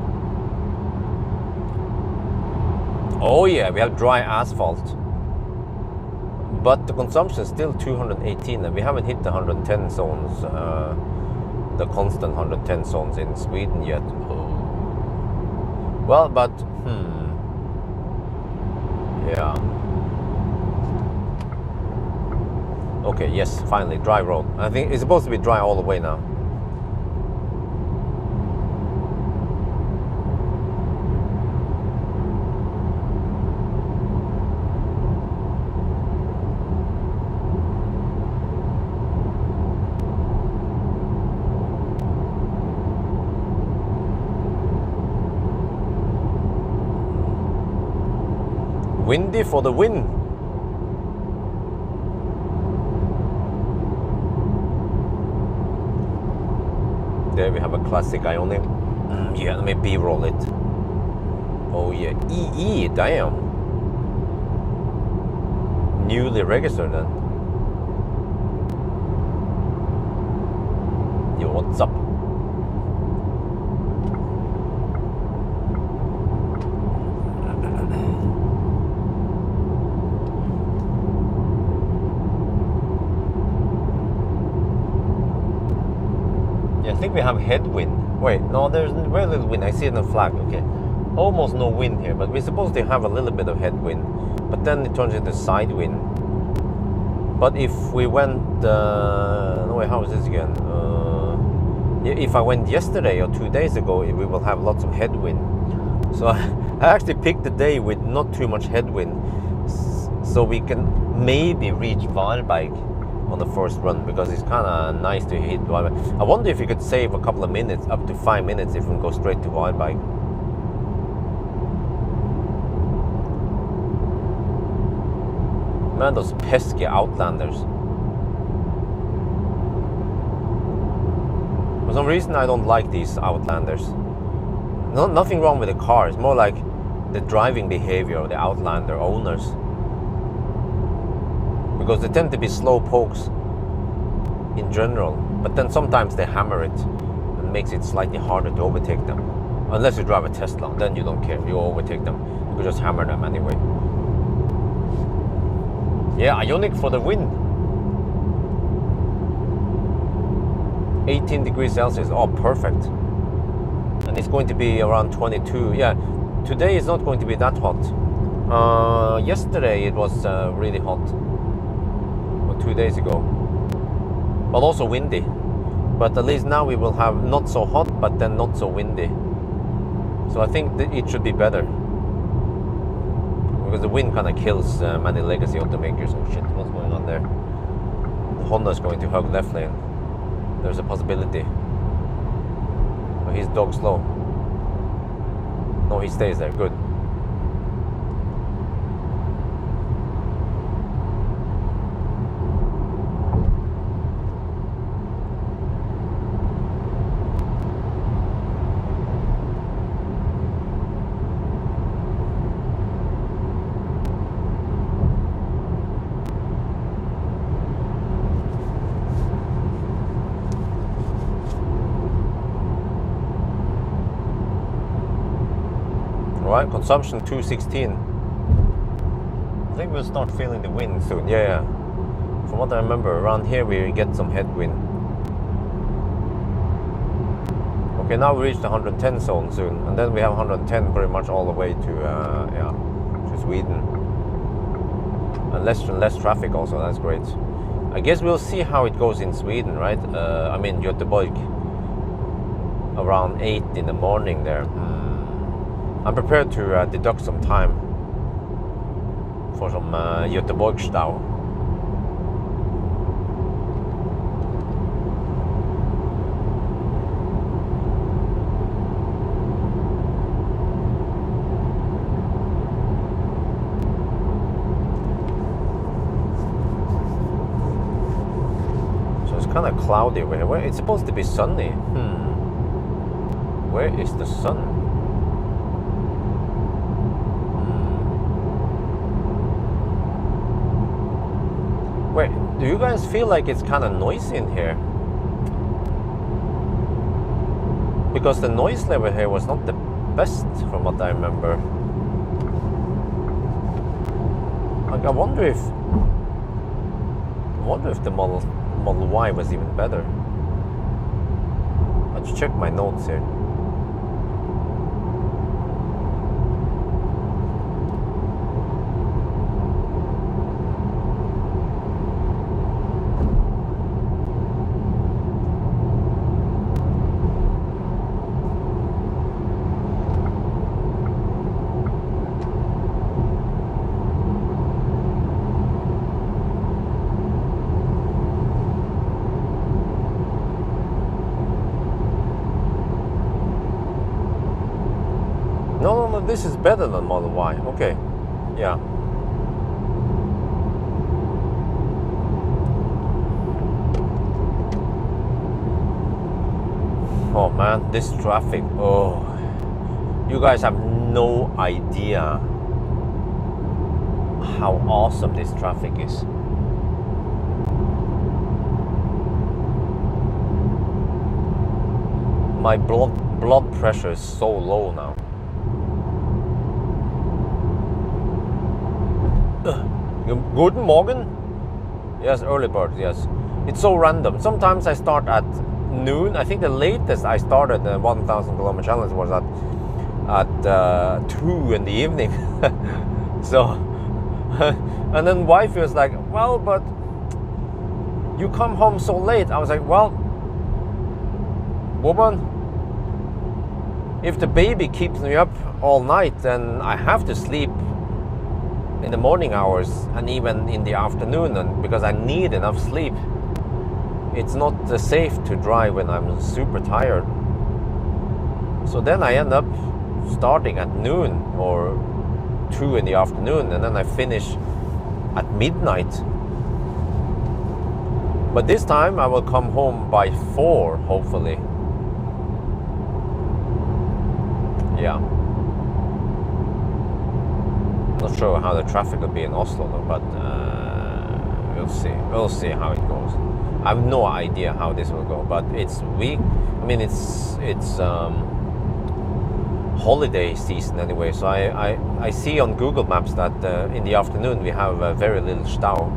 Oh yeah, we have dry asphalt. But the consumption is still 218 and we haven't hit the 110 zones, the constant 110 zones in Sweden yet. Oh. Well, but yeah. Okay, yes, finally, dry road. I think it's supposed to be dry all the way now. Windy for the win. There we have a classic Ioniq. Yeah, let me B-roll it. Oh yeah, EE, damn. Newly registered then. Yo, what's up? I think we have headwind. Wait, no, there's very little wind. I see it in the flag. Okay, almost no wind here, but we're supposed to have a little bit of headwind, but then it turns into side wind. But if we went, no wait, how is this again? If I went yesterday or 2 days ago, we will have lots of headwind. So I actually picked a day with not too much headwind, so we can maybe reach Waalwijk on the first run, because it's kind of nice to hit Waalwijk. I wonder if you could save a couple of minutes, up to 5 minutes, if we go straight to Waalwijk. Man, those pesky Outlanders. For some reason I don't like these Outlanders. Nothing wrong with the car, it's more like the driving behavior of the Outlander owners. Because they tend to be slow pokes in general, but then sometimes they hammer it and makes it slightly harder to overtake them. Unless you drive a Tesla, then you don't care, you overtake them. You could just hammer them anyway. Yeah, Ioniq for the win. 18 degrees Celsius, oh perfect. And it's going to be around 22. Yeah, today is not going to be that hot. Yesterday it was really hot. 2 days ago, but also windy. But at least now we will have not so hot, but then not so windy. So I think that it should be better, because the wind kind of kills many legacy automakers. Oh shit, what's going on there? The Honda is going to hug left lane. There's a possibility. But he's dog slow. No, he stays there. Good. Right, consumption 216. I think we'll start feeling the wind soon. Yeah. From what I remember, around here we get some headwind. Okay, now we reach the 110 zone soon, and then we have 110 pretty much all the way to Sweden. And less traffic also. That's great. I guess we'll see how it goes in Sweden, right? I mean Göteborg. Around 8 in the morning there. I'm prepared to deduct some time for some Göteborg-stau. So it's kind of cloudy over here. It's supposed to be sunny. Where is the sun? Wait, do you guys feel like it's kind of noisy in here? Because the noise level here was not the best from what I remember. Like, I wonder if the Model Y was even better. Let's check my notes here. this is better than Model Y. Okay, yeah. Oh man, this traffic. Oh, you guys have no idea how awesome this traffic is. My blood pressure is so low now. Guten Morgen? Yes, early bird, yes. It's so random. Sometimes I start at noon. I think the latest I started the 1,000 kilometer challenge was at 2 in the evening. So, and then wife was like, well, but you come home so late. I was like, well, woman, if the baby keeps me up all night, then I have to sleep in the morning hours and even in the afternoon, and because I need enough sleep. It's not safe to drive when I'm super tired. So then I end up starting at noon or 2 in the afternoon, and then I finish at midnight. But this time I will come home by 4, hopefully. Yeah. Not sure how the traffic will be in Oslo though, but we'll see. We'll see how it goes. I have no idea how this will go, but it's week. I mean, it's holiday season anyway. So I see on Google Maps that in the afternoon we have very little stau.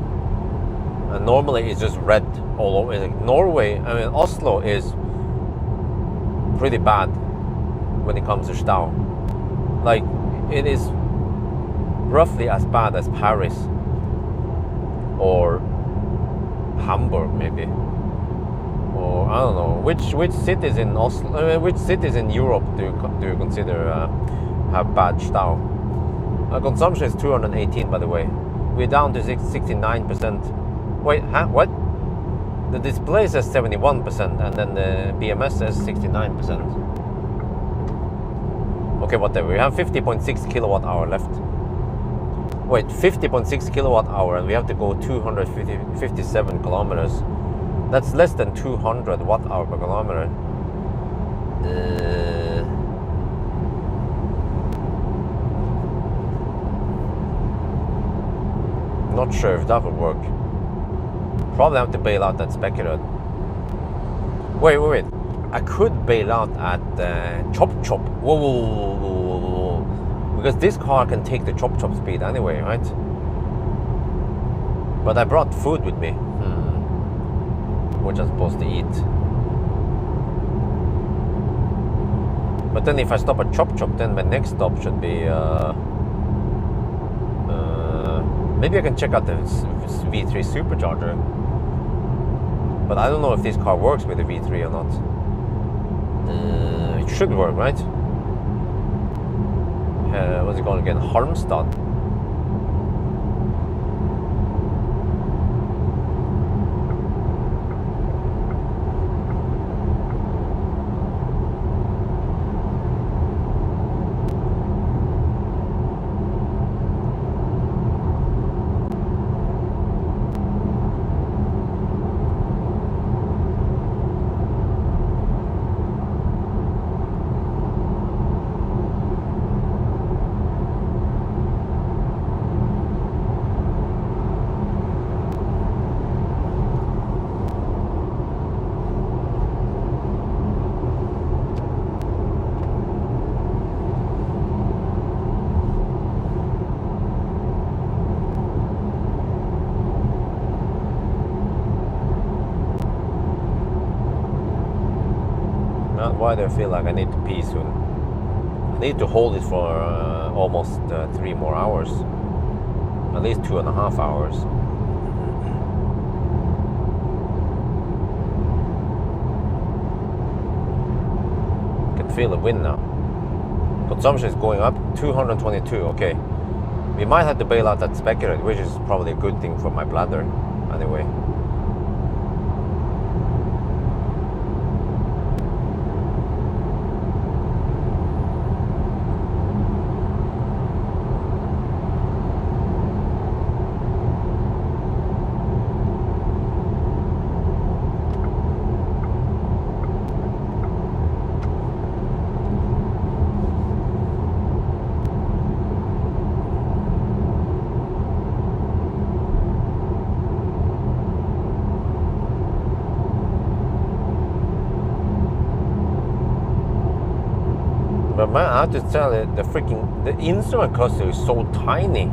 And normally it's just red all over. Like Norway, I mean Oslo is pretty bad when it comes to stau. Like it is roughly as bad as Paris or Hamburg maybe, or I don't know which cities in Oslo, which cities in Europe do you consider have bad stau? Consumption is 218, by the way. We're down to 69%. Wait, huh? What? The display says 71%, and then the BMS says 69%. Okay, whatever. We have 50.6 kilowatt hour left. Wait, 50.6 kilowatt hour, and we have to go 257 kilometers. That's less than 200 watt hour per kilometer. Not sure if that will work. Probably have to bail out at Spekerød. Wait. I could bail out at Chop Chop. Whoa. Because this car can take the Chop Chop speed anyway, right? But I brought food with me. Which I'm supposed to eat. But then if I stop at Chop Chop, then my next stop should be... maybe I can check out the V3 supercharger. But I don't know if this car works with the V3 or not. It should work, right? What's it called again? Halmstad. Why do I feel like I need to pee soon? I need to hold it for almost 3 more hours. At least 2.5 hours. I can feel the wind now. Consumption is going up, 222, okay. We might have to bail out at Spekerød, which is probably a good thing for my bladder, anyway. But man, I have to tell you, the instrument cluster is so tiny.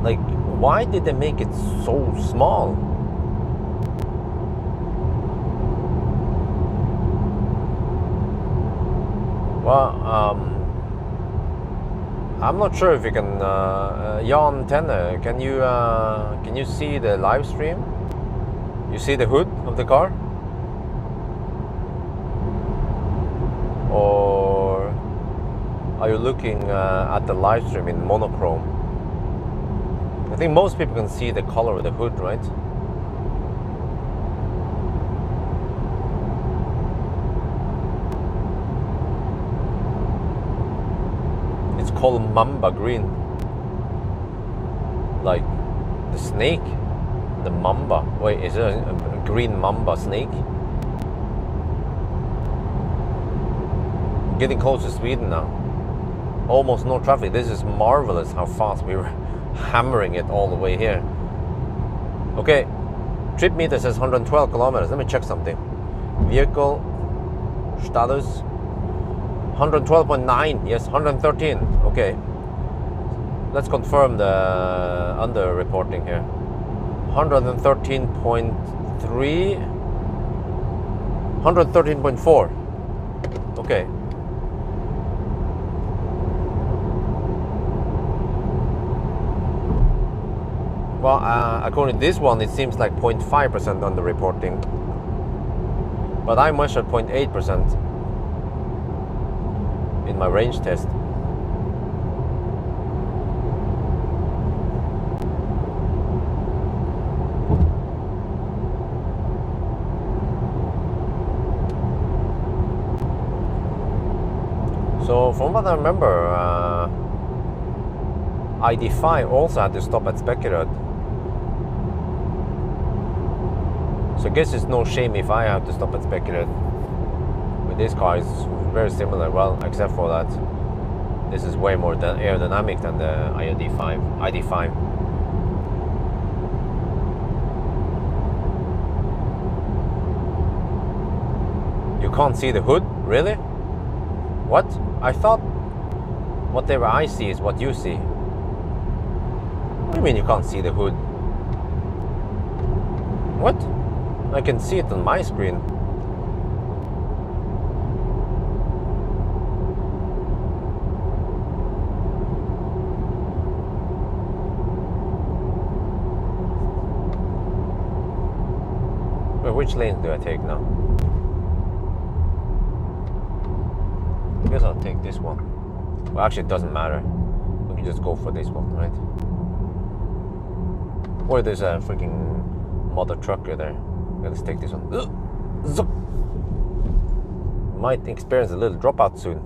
Like, why did they make it so small? Well, I'm not sure if you can, Jan Tenne, can you see the live stream? You see the hood of the car? Or are you looking at the live stream in monochrome? I think most people can see the color of the hood, right? It's called Mamba green. Like the snake, the mamba. Wait, is it a green mamba snake? Getting close to Sweden now. Almost no traffic. This is marvelous how fast we were hammering it all the way here. Okay, trip meter says 112 kilometers. Let me check something. Vehicle status 112.9. Yes, 113. Okay, let's confirm the under reporting here. 113.3, 113.4. Okay. Well, according to this one, it seems like 0.5% under reporting. But I measured 0.8% in my range test. So from what I remember, ID5 also had to stop at Spekerød. So I guess it's no shame if I have to stop at Spekerød. With this car, it's very similar, well, except for that this is way more aerodynamic than the ID5. You can't see the hood? Really? What? I thought whatever I see is what you see. What do you mean you can't see the hood? What? I can see it on my screen. Wait, which lanes do I take now? I guess I'll take this one. Well, actually, it doesn't matter. We can just go for this one, right? Or there's a freaking mother trucker there. Let's take this one. Might experience a little dropout soon.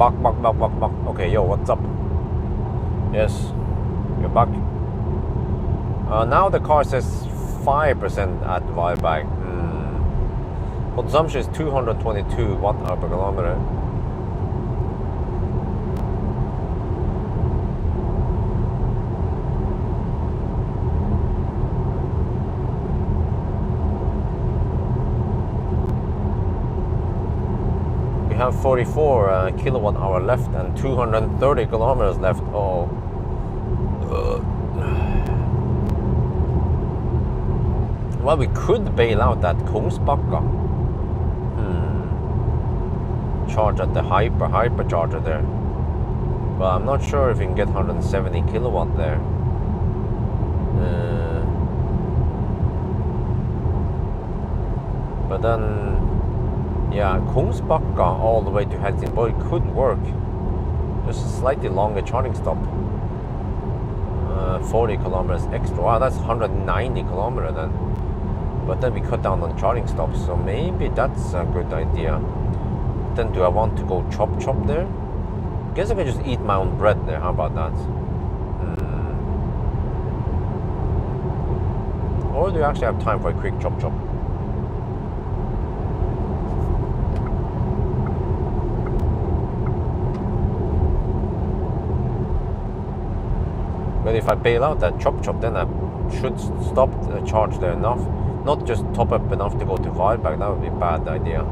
Back. Okay, yo, what's up? Yes, you're back. Now the car says 5% at Varberg. Consumption is 222 watt-hour per kilometer. We have 44 kilowatt hour left and 230 kilometers left. Oh. Well, we could bail out at Kungsbacka. Charge at the hypercharger there. Well, I'm not sure if we can get 170 kilowatt there. But then, yeah, Kungsbacka all the way to Helsingborg could work. Just a slightly longer charging stop. 40 kilometers extra. Wow, that's 190 kilometers then. But then we cut down on charging stops, so maybe that's a good idea. Then do I want to go chop there? Guess I can just eat my own bread there. How about that? Or do you actually have time for a quick chop? But if I bail out that chop, then I should stop the charge there enough. Not just top up enough to go to Varberg. That would be a bad idea.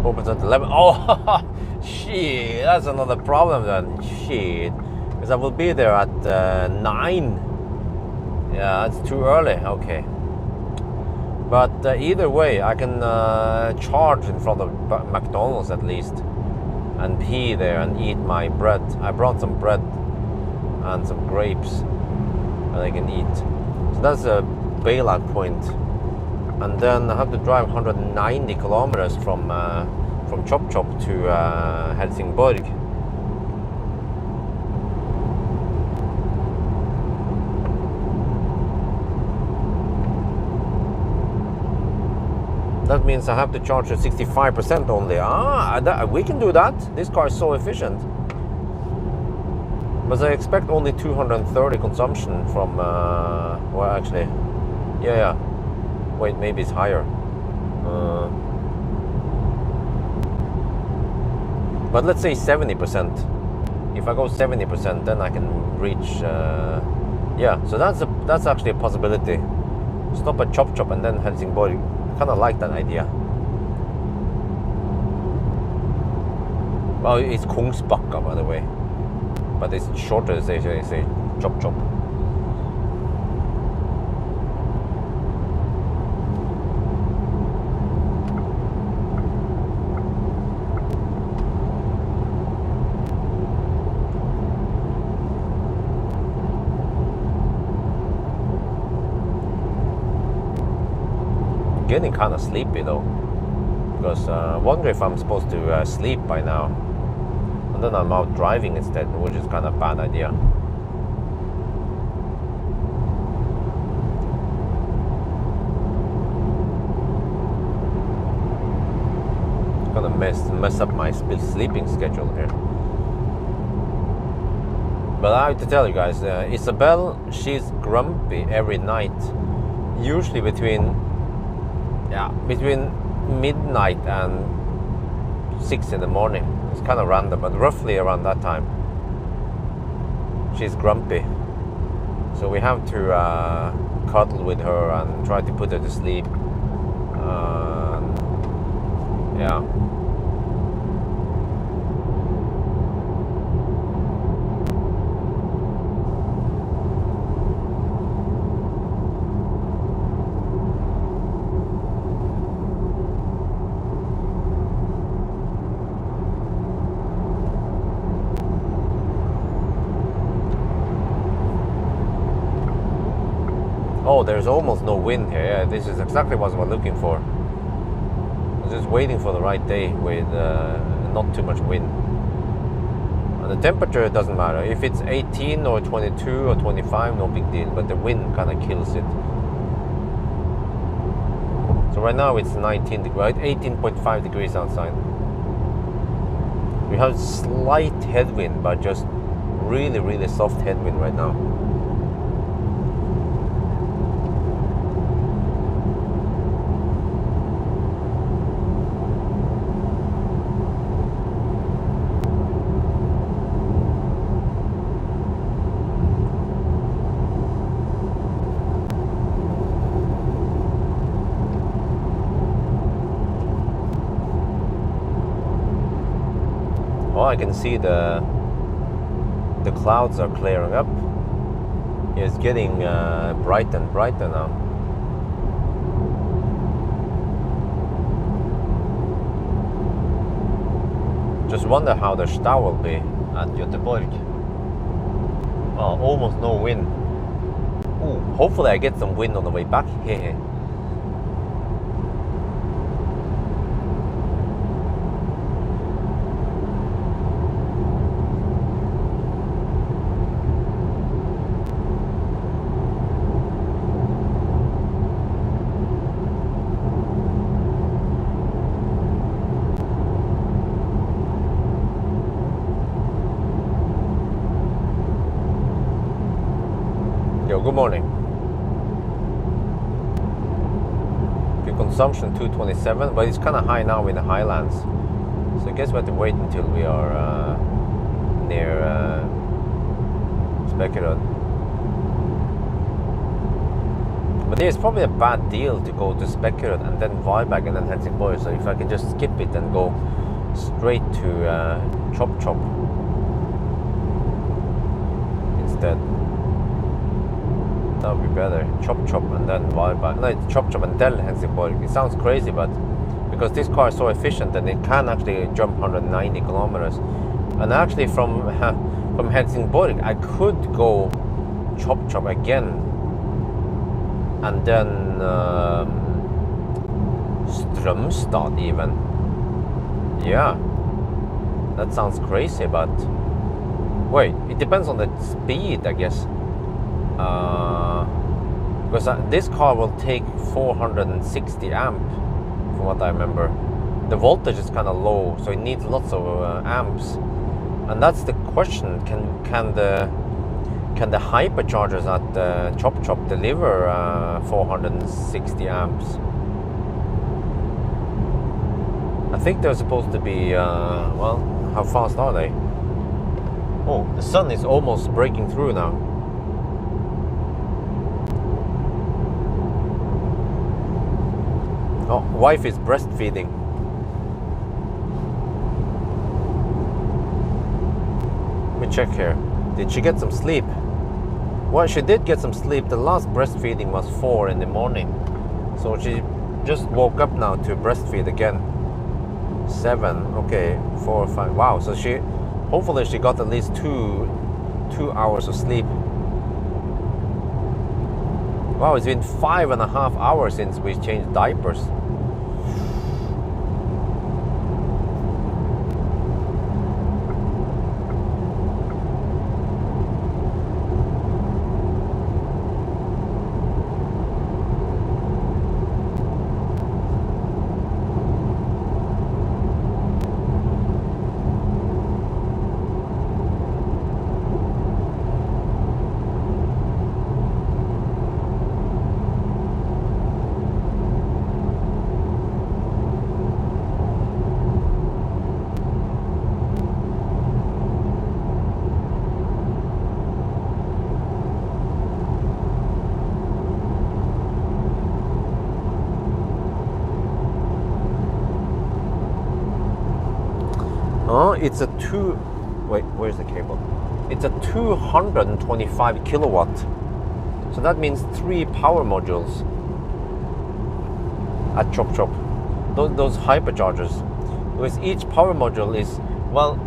Opens at 11. Oh, shit, that's another problem then. Shit, because I will be there at 9. Yeah, it's too early. Okay, but either way, I can charge in front of McDonald's at least, and pee there and eat my bread. I brought some bread and some grapes that I can eat. So that's a bailout point. And then I have to drive 190 kilometers from Chop to Helsingborg. That means I have to charge at 65% only. We can do that. This car is so efficient. But I expect only 230 consumption from, well actually, yeah. Wait, maybe it's higher. But let's say 70%. If I go 70%, then I can reach. Yeah, so that's actually a possibility. Stop at Chop and then Helsingborg. I kind of like that idea. Well, it's Kungsbacka, by the way, but it's shorter. They say Chop. Getting kind of sleepy though, because I wonder if I'm supposed to sleep by now, and then I'm out driving instead, which is kind of a bad idea. It's gonna mess up my sleeping schedule here. But I have to tell you guys, Isabel, she's grumpy every night, usually between midnight and 6 in the morning. It's kind of random, but roughly around that time she's grumpy. So we have to cuddle with her and try to put her to sleep. Yeah. Oh, there's almost no wind here. Yeah, this is exactly what I was looking for. I was just waiting for the right day with not too much wind. And the temperature doesn't matter. If it's 18 or 22 or 25, no big deal. But the wind kind of kills it. So right now it's 19 degrees, 18.5 degrees outside. We have slight headwind, but just really, really soft headwind right now. Oh, I can see the clouds are clearing up. It's getting brighter and brighter now. Just wonder how the start will be at Göteborg. Oh, almost no wind. Ooh, hopefully I get some wind on the way back. Good morning. Fuel consumption 227, but it's kind of high now in the highlands. So I guess we have to wait until we are near Spekerud. But it's probably a bad deal to go to Spekerud and then Varberg and then Helsingborg. So if I can just skip it and go straight to Chop Chop instead. That would be better. Chop Chop and then Varberg. No, it's Chop Chop and then Helsingborg. It sounds crazy, but because this car is so efficient and it can actually jump 190 kilometers. And actually from Helsingborg, I could go Chop Chop again and then Strömstad even. Yeah, that sounds crazy, but wait, it depends on the speed, I guess. Because this car will take 460 amp from what I remember. The voltage is kind of low, so it needs lots of amps, and that's the question. Can the hyperchargers at Chop Chop deliver 460 amps? I think they're supposed to be well, how fast are they? Oh, the sun is almost breaking through now. Oh, wife is breastfeeding. Let me check here. Did she get some sleep? Well, she did get some sleep. The last breastfeeding was 4 in the morning. So she just woke up now to breastfeed again. 7, okay, 4, 5. Wow, so hopefully she got at least 2 hours of sleep. Wow, it's been 5.5 hours since we changed diapers. It's a wait, where's the cable? It's a 225 kilowatt. So that means 3 power modules at Chop Chop. Those hyperchargers. Because each power module is, well,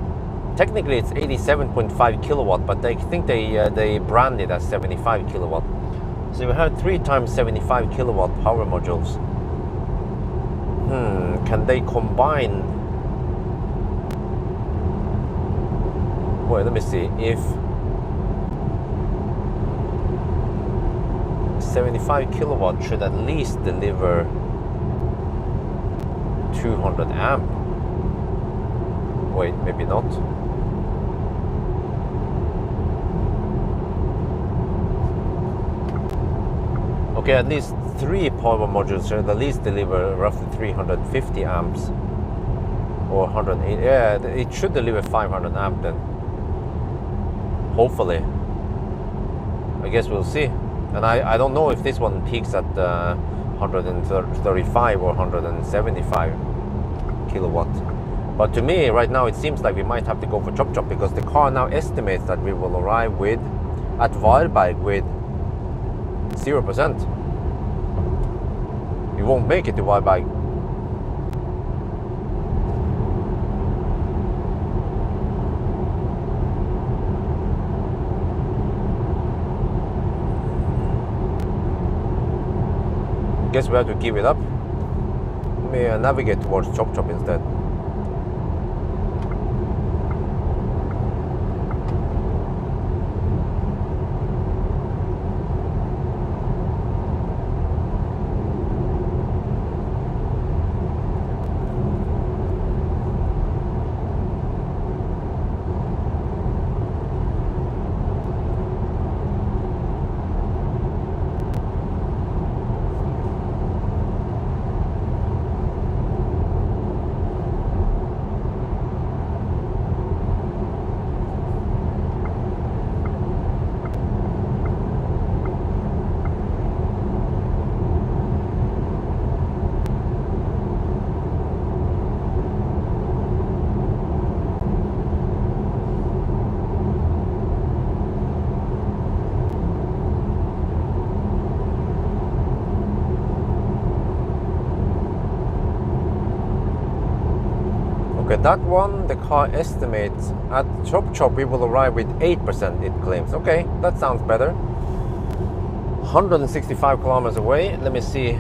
technically it's 87.5 kilowatt, but I think they brand it as 75 kilowatt. So we have 3 times 75 kilowatt power modules. Can they combine? Wait, let me see. If 75 kilowatt should at least deliver 200 amp. Wait, maybe not. Okay, at least 3 power modules should at least deliver roughly 350 amps. Or 180. Yeah, it should deliver 500 amp then. Hopefully. I guess we'll see. And I don't know if this one peaks at 135 or 175 kilowatt. But to me, right now, it seems like we might have to go for Chop Chop, because the car now estimates that we will arrive at Varberg with 0%. We won't make it to Varberg. Guess we have to give it up. Let me navigate towards Chop Chop instead. Okay, that one, the car estimates at Chop Chop we will arrive with 8%, it claims. Okay, that sounds better. 165 kilometers away. Let me see.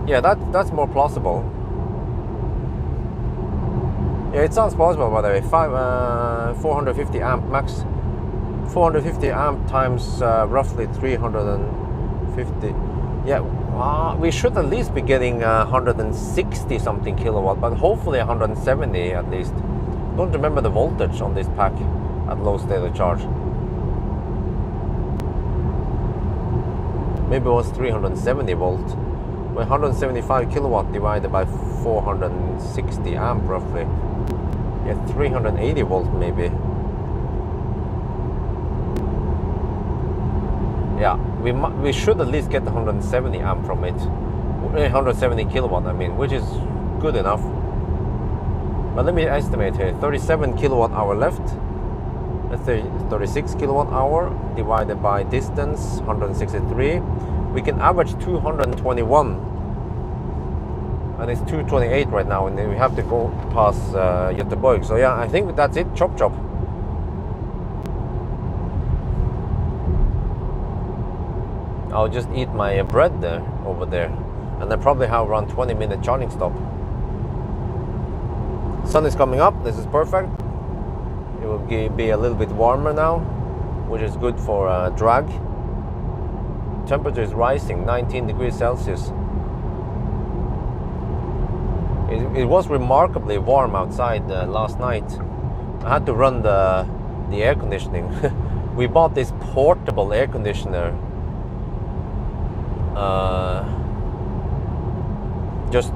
Yeah, that's more plausible. Yeah, it sounds plausible, by the way. 450 amp max. 450 amp times roughly 350. Yeah, we should at least be getting 160 something kilowatt, but hopefully 170 at least. Don't remember the voltage on this pack at low state of charge. Maybe it was 370 volt. 175 kilowatt divided by 460 amp roughly. Yeah, 380 volt maybe. Yeah, we should at least get 170 amp from it. 170 kilowatt, I mean, which is good enough. But let me estimate here. 37 kilowatt hour left. Let's say 36 kilowatt hour divided by distance 163. We can average 221. And it's 228 right now, and then we have to go past Göteborg. So yeah, I think that's it. Chop Chop. I'll just eat my bread there, over there, and I probably have around 20-minute charging stop. Sun is coming up. This is perfect. It will be a little bit warmer now, which is good for drag. Temperature is rising, 19 degrees Celsius. It was remarkably warm outside last night. I had to run the air conditioning. We bought this portable air conditioner just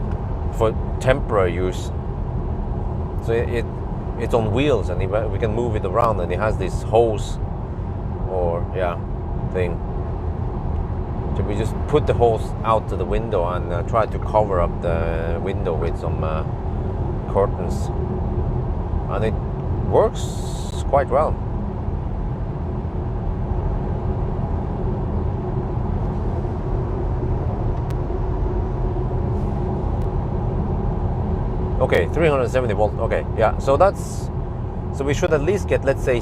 for temporary use. So it's on wheels, and we can move it around, and it has this hose or thing. So we just put the hose out to the window and try to cover up the window with some curtains. and it works quite well. Okay, 370 volt. Okay, yeah. So we should at least get, let's say,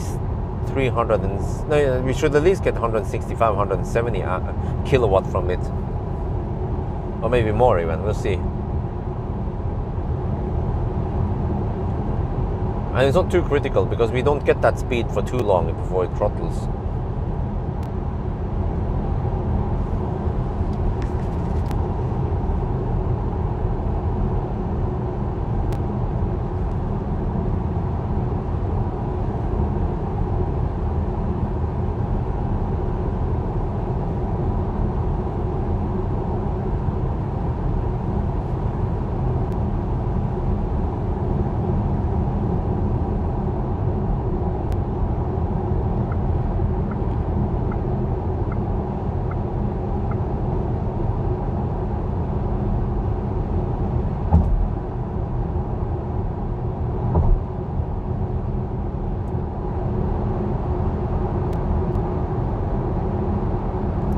300 and no, we should at least get 165, 170 kilowatt from it, or maybe more even. We'll see. And it's not too critical because we don't get that speed for too long before it throttles.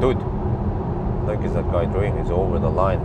Dude, like is that guy doing? He's over the line.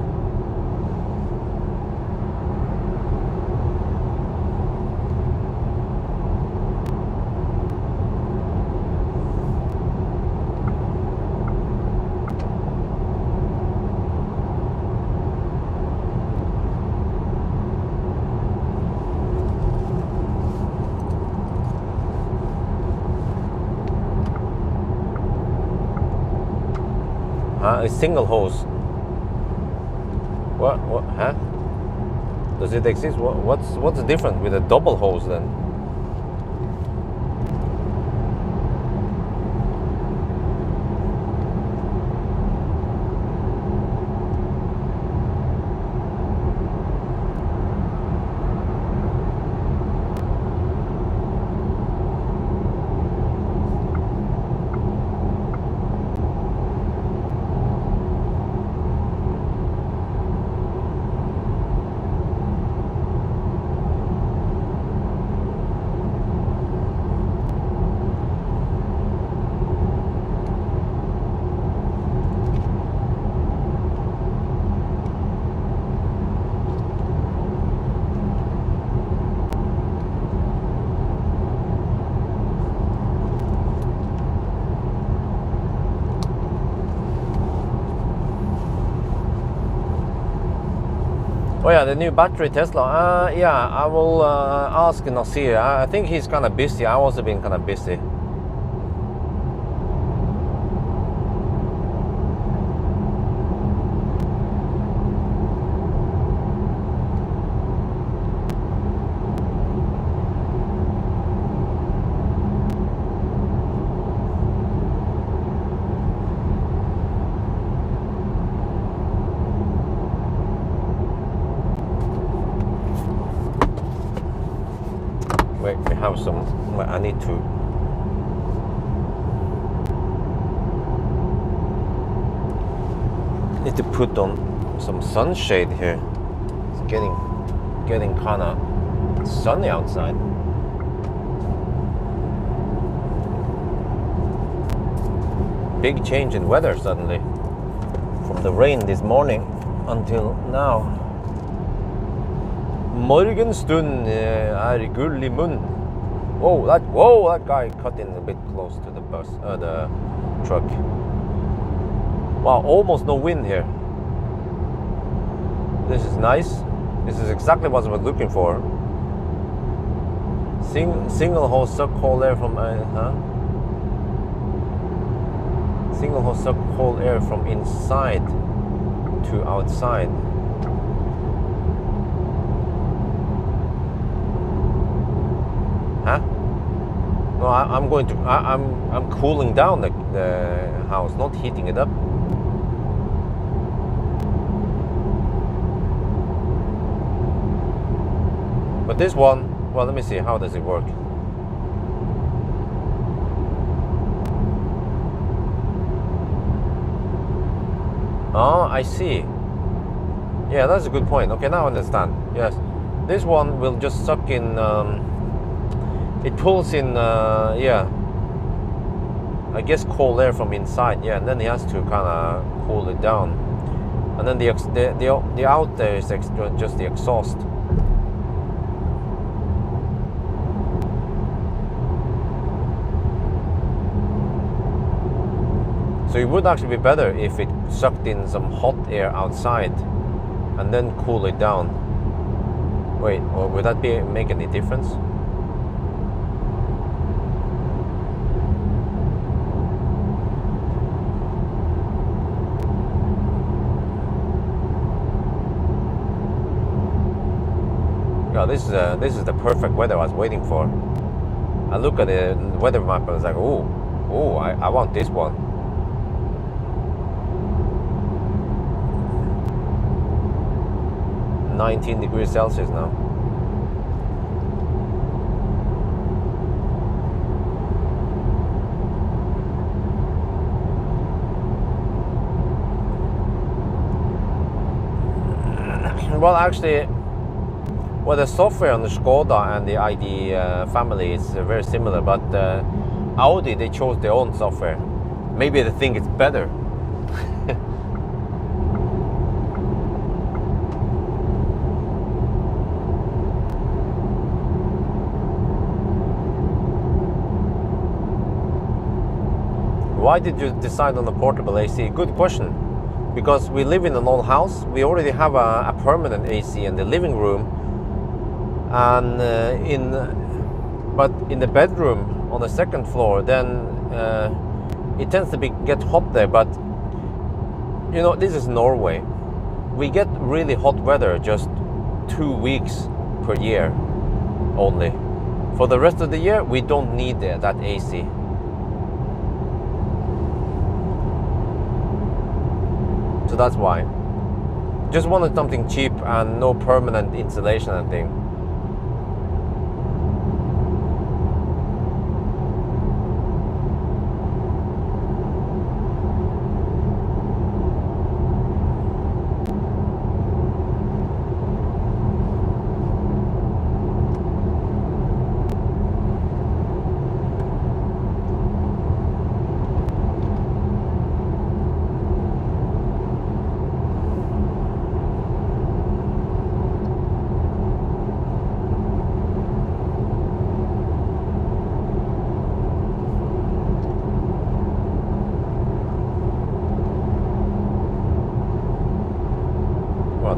A single hose. What? Huh? Does it exist? What's the difference with a double hose then? Oh yeah, the new battery Tesla. Yeah, I will ask Nasir. I think he's kind of busy. I've also been kind of busy. Wait, we have some. I need to. Need to put on some sunshade here. It's getting kind of sunny outside. Big change in weather suddenly. From the rain this morning until now. Morgenstund gull I munn. Whoa, that guy cut in a bit close to the bus, the truck. Wow, almost no wind here. This is nice. This is exactly what I was looking for. Single hose suck cold air from Single hose suck cold air from inside to outside. Huh? No, I'm cooling down the house, not heating it up. But this one, well, let me see, how does it work? Oh, I see. Yeah, that's a good point. Okay, now I understand. Yes, this one will just suck in It pulls in, yeah, I guess cold air from inside, yeah, and then he has to kind of cool it down. And then the out there is just the exhaust. So it would actually be better if it sucked in some hot air outside and then cool it down. Wait, or would that make any difference? Yeah, this is the perfect weather I was waiting for. I look at the weather map and I was like, oh, I want this one. -19 degrees Celsius now. Well, actually, well, the software on the Skoda and the ID family is very similar, but Audi, they chose their own software. Maybe they think it's better. Why did you decide on the portable AC? Good question. Because we live in an old house. We already have a permanent AC in the living room, and but in the bedroom on the second floor, then it tends to get hot there. But you know, this is Norway. We get really hot weather just 2 weeks per year only. For the rest of the year, we don't need that AC. So that's why. Just wanted something cheap and no permanent insulation and thing.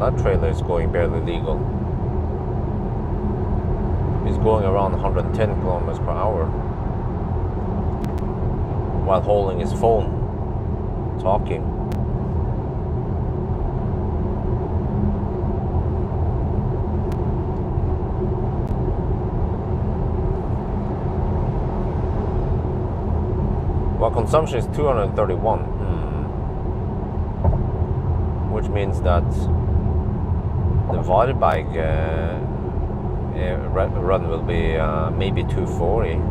That trailer is going barely legal. He's going around 110 kilometers per hour while holding his phone, talking. Well, consumption is 231, which means that the Varberg run will be maybe 240.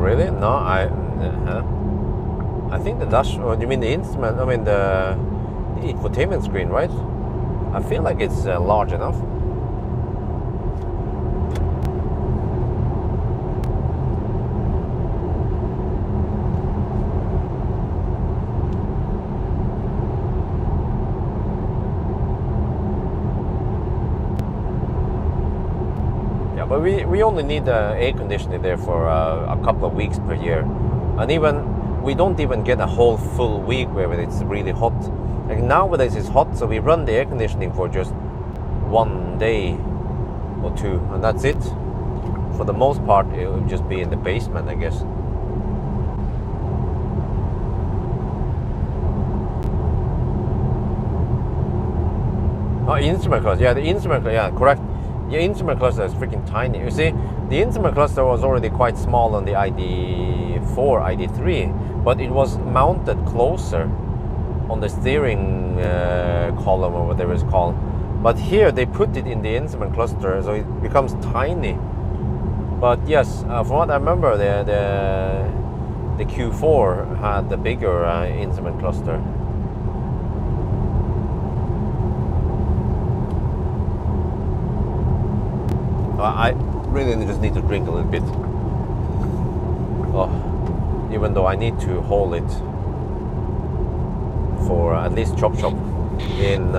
Really? No, I think the dash. Oh, you mean the instrument? I mean the infotainment screen, right? I feel like it's large enough. But we only need air conditioning there for a couple of weeks per year, and even we don't even get a whole full week where it's really hot. Like nowadays it's hot, so we run the air conditioning for just 1 day or two, and that's it. For the most part, it will just be in the basement, I guess. Oh, instrument cluster, yeah, the instrument, yeah, correct. Your instrument cluster is freaking tiny. You see, the instrument cluster was already quite small on the ID4, ID3, but it was mounted closer on the steering column or whatever it's called. But here they put it in the instrument cluster, so it becomes tiny. But yes, from what I remember, the Q4 had the bigger instrument cluster. I really just need to drink a little bit. Oh, even though I need to hold it for at least chop in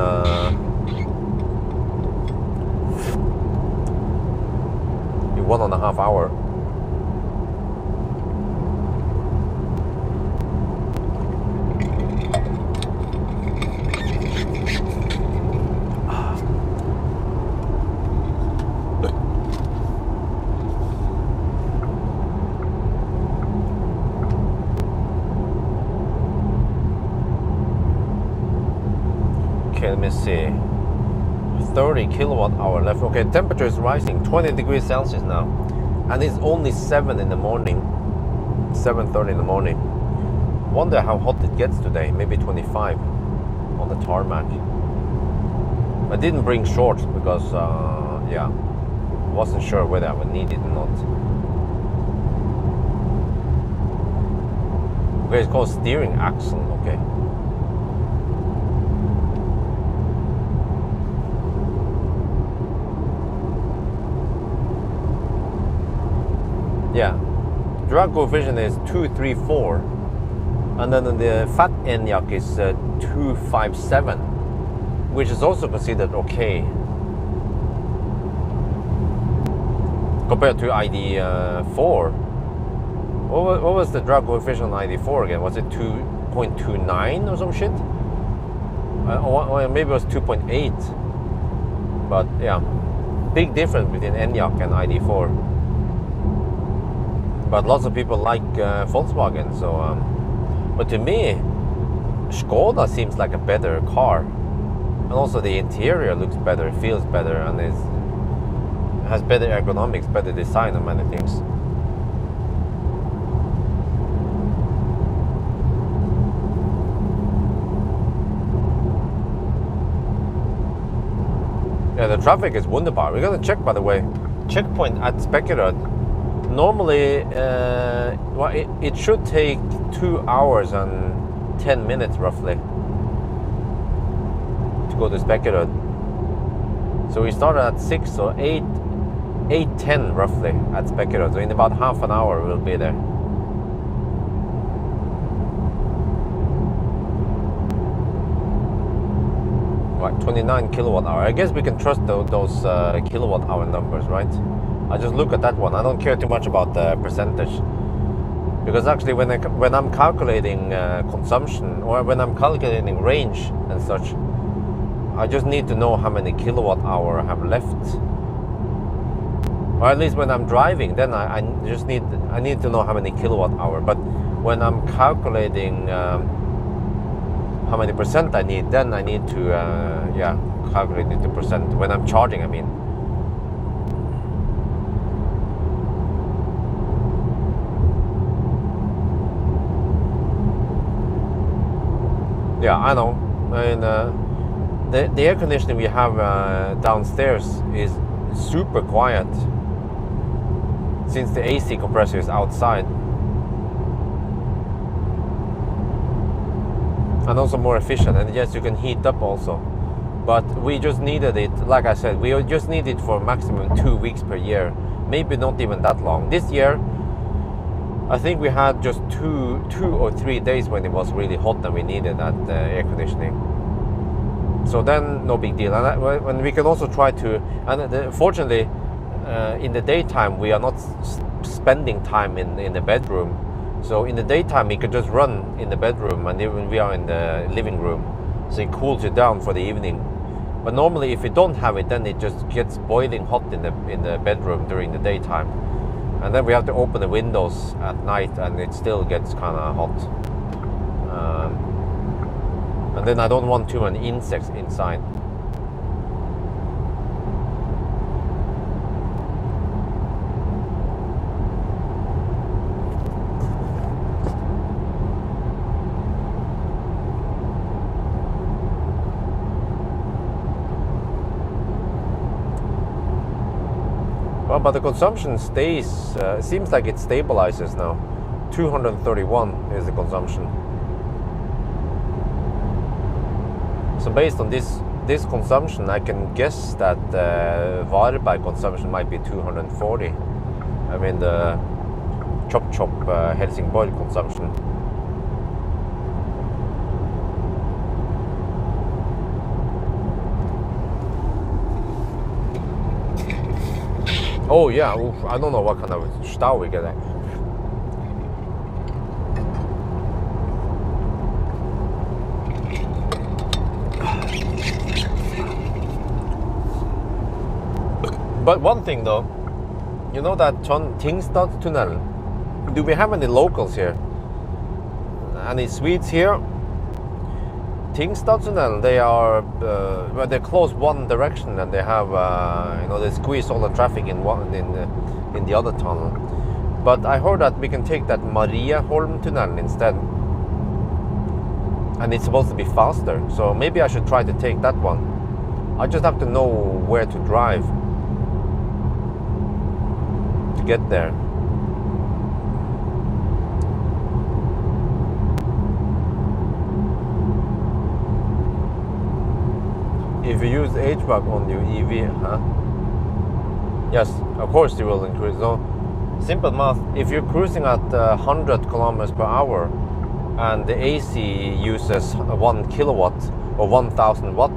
1.5 hours. Okay, let me see. 30 kilowatt hour left. Okay, temperature is rising 20 degrees Celsius now, and it's only 7 in the morning, 7:30 in the morning. Wonder how hot it gets today. Maybe 25 on the tarmac. I didn't bring shorts because yeah, wasn't sure whether I would need it or not. Okay, it's called steering axle. Okay. Yeah, drag coefficient is 234, and then the fat Enyaq is 257, which is also considered okay compared to ID4. What was the drag coefficient on ID4 again? Was it 2.29 or some shit? Or maybe it was 2.8. But yeah, big difference between Enyaq and ID4. But lots of people like Volkswagen, so but to me, Skoda seems like a better car, and also the interior looks better, feels better, and has better ergonomics, better design, and many things. Yeah, the traffic is wunderbar. We're gonna check, by the way, checkpoint at Spekkerød. Normally, well, it should take 2 hours and 10 minutes roughly to go to Spekkerød. So we started at 6 or 8:10 roughly at Spekkerød. So in about half an hour we'll be there. Right, 29 kilowatt hour. I guess we can trust those kilowatt hour numbers, right? I just look at that one. I don't care too much about the percentage, because actually when I'm calculating consumption, or when I'm calculating range and such, I just need to know how many kilowatt hour I have left. Or at least when I'm driving, then I need to know how many kilowatt hour. But when I'm calculating how many percent I need, then I need to yeah, calculate it to percent. When I'm charging, I mean. Yeah, I know. I mean, the air conditioning we have downstairs is super quiet, since the AC compressor is outside, and also more efficient. And yes, you can heat up also, but we just needed it. Like I said, we just need it for maximum 2 weeks per year, maybe not even that long. This year, I think we had just two or 3 days when it was really hot and we needed that air conditioning. So then, no big deal. And when we can also try to, and fortunately, in the daytime we are not spending time in the bedroom. So in the daytime we could just run in the bedroom, and even we are in the living room, so it cools you down for the evening. But normally, if you don't have it, then it just gets boiling hot in the bedroom during the daytime. And then we have to open the windows at night, and it still gets kind of hot. And then I don't want too many insects inside. Well, but the consumption stays, seems like it stabilizes now. 231 is the consumption. So based on this consumption, I can guess that the Varberg consumption might be 240. I mean the Chop Helsingborg consumption. Oh yeah, oof, I don't know what kind of style we get. But one thing though, you know that Tingstad tunnel, do we have any locals here? Any Swedes here? Tingstad tunnel, they are, well, they close one direction and they have, you know, they squeeze all the traffic in the other tunnel. But I heard that we can take that Marieholm tunnel instead. And it's supposed to be faster, so maybe I should try to take that one. I just have to know where to drive to get there. If you use HVAC on your EV, huh? Yes, of course you will increase. So, simple math, if you're cruising at 100 kilometers per hour and the AC uses 1 kilowatt or 1000 watt,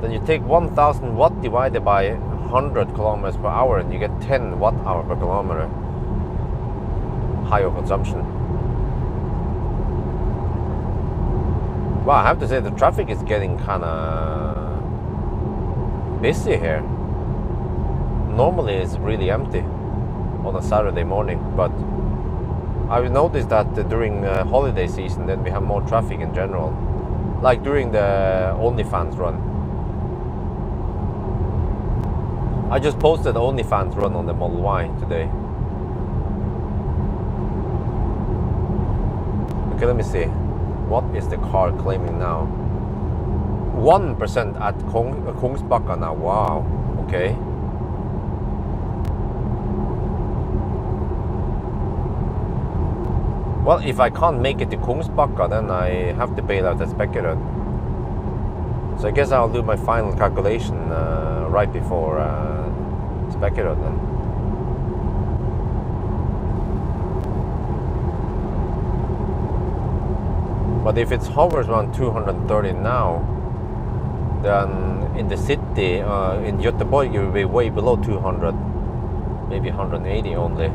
then you take 1000 watt divided by 100 kilometers per hour and you get 10 watt hour per kilometer higher consumption. Well, I have to say the traffic is getting kind of busy here. Normally it's really empty on a Saturday morning, but I've noticed that during holiday season then we have more traffic in general, like during the OnlyFans run. I just posted the OnlyFans run on the Model Y today. Okay, let me see. What is the car claiming now? 1% at Kungsbacka now. Wow. Okay. Well, if I can't make it to Kungsbacka, then I have to bail out at Spekkerød. So I guess I'll do my final calculation right before Spekkerød then. But if it hovers around 230 now, then in the city, in Göteborg, it will be way below 200, maybe 180 only.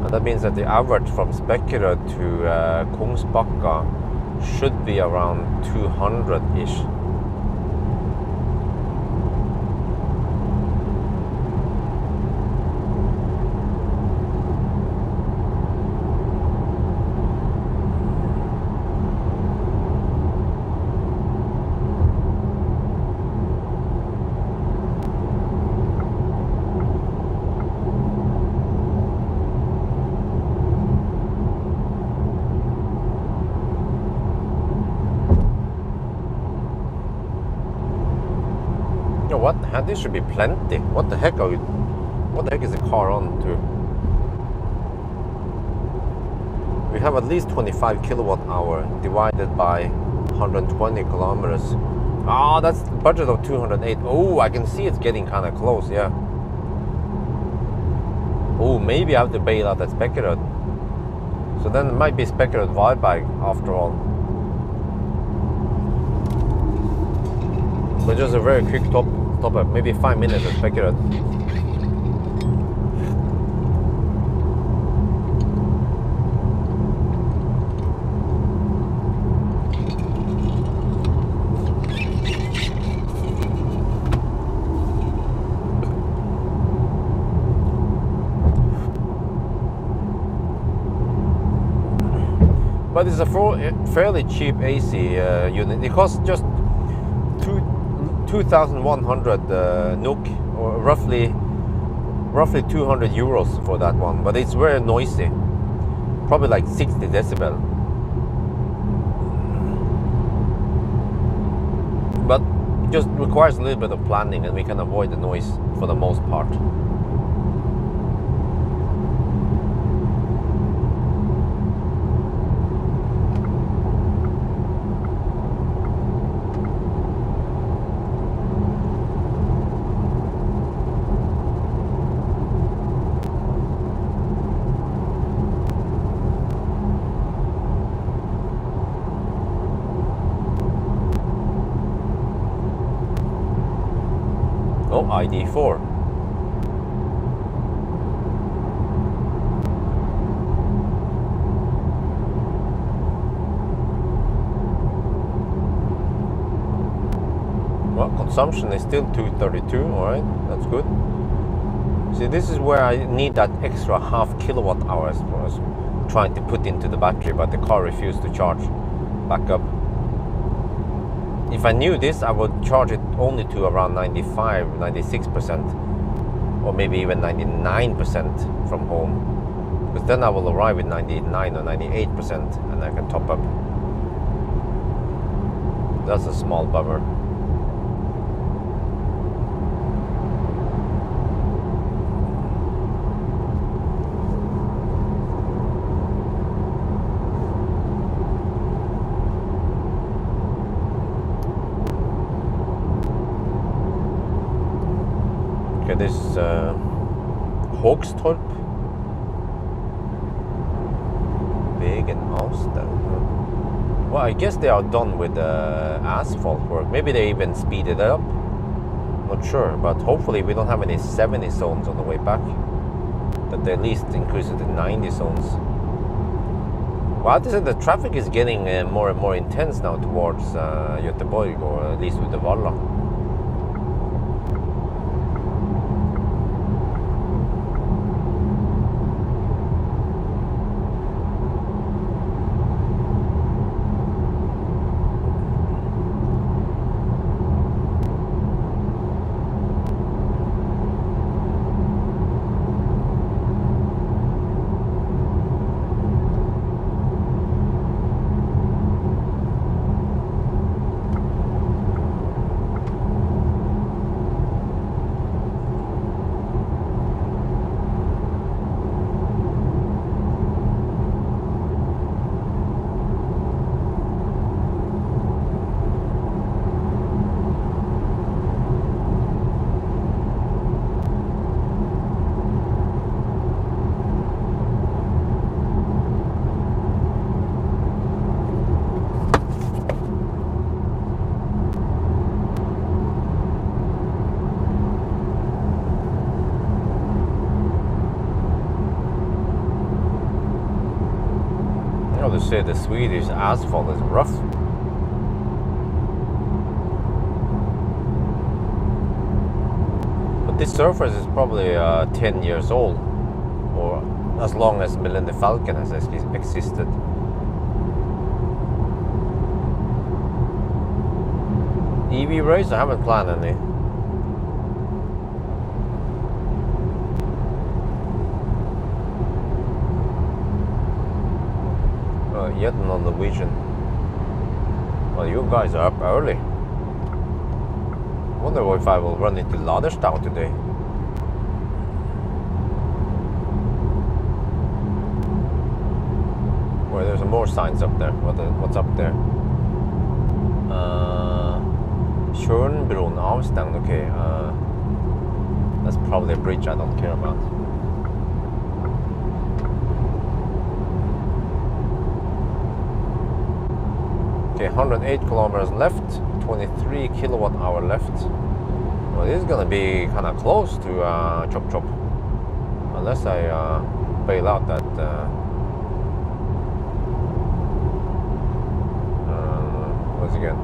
And that means that the average from Spekkerød to Kungsbacka should be around 200-ish. What? This should be plenty. What the heck are you? What the heck is the car on to? We have at least 25 kilowatt hour divided by 120 kilometers. Ah, that's the budget of 208. Oh, I can see it's getting kind of close. Yeah. Oh, maybe I have to bail out at Spekkerød. So then it might be Spekkerød Varberg after all. But just a very quick top up, maybe 5 minutes at Spekkerød. But it's a fairly cheap AC unit. It costs just 2,100 NOK, or roughly 200 euros for that one. But it's very noisy, probably like 60 decibel. But just requires a little bit of planning, and we can avoid the noise for the most part. Oh, ID4. Well, consumption is still 232, alright, that's good. See, this is where I need that extra half kilowatt hours I was trying to put into the battery, but the car refused to charge back up. If I knew this, I would charge it only to around 95, 96%, or maybe even 99% from home. Because then I will arrive with 99 or 98% and I can top up. That's a small bummer. This Hogstorp, Wegen Ausstellen. Well, I guess they are done with the asphalt work. Maybe they even speeded it up. Not sure, but hopefully we don't have any 70 zones on the way back. That they at least increase it to 90 zones. Well, I think the traffic is getting more and more intense now towards Göteborg, or at least with the Valla. To say the Swedish asphalt is rough. But this surface is probably 10 years old, or as long as Melinda Falcon has existed. EV race, I haven't planned any. Yet on Norwegian. Well, you guys are up early. Wonder if I will run into Laderstown today. Well, there's more signs up there. What's up there? Tjørnbron avstengt. Okay. That's probably a bridge I don't care about. Okay, 108 kilometers left, 23 kilowatt hour left. Well, this is gonna be kind of close to Chop Chop, unless I bail out that. What's again?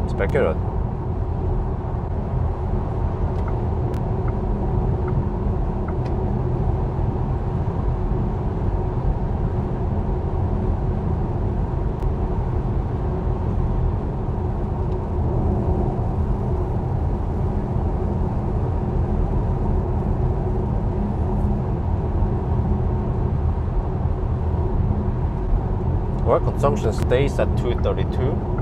Spekkerud. Oil consumption stays at 232.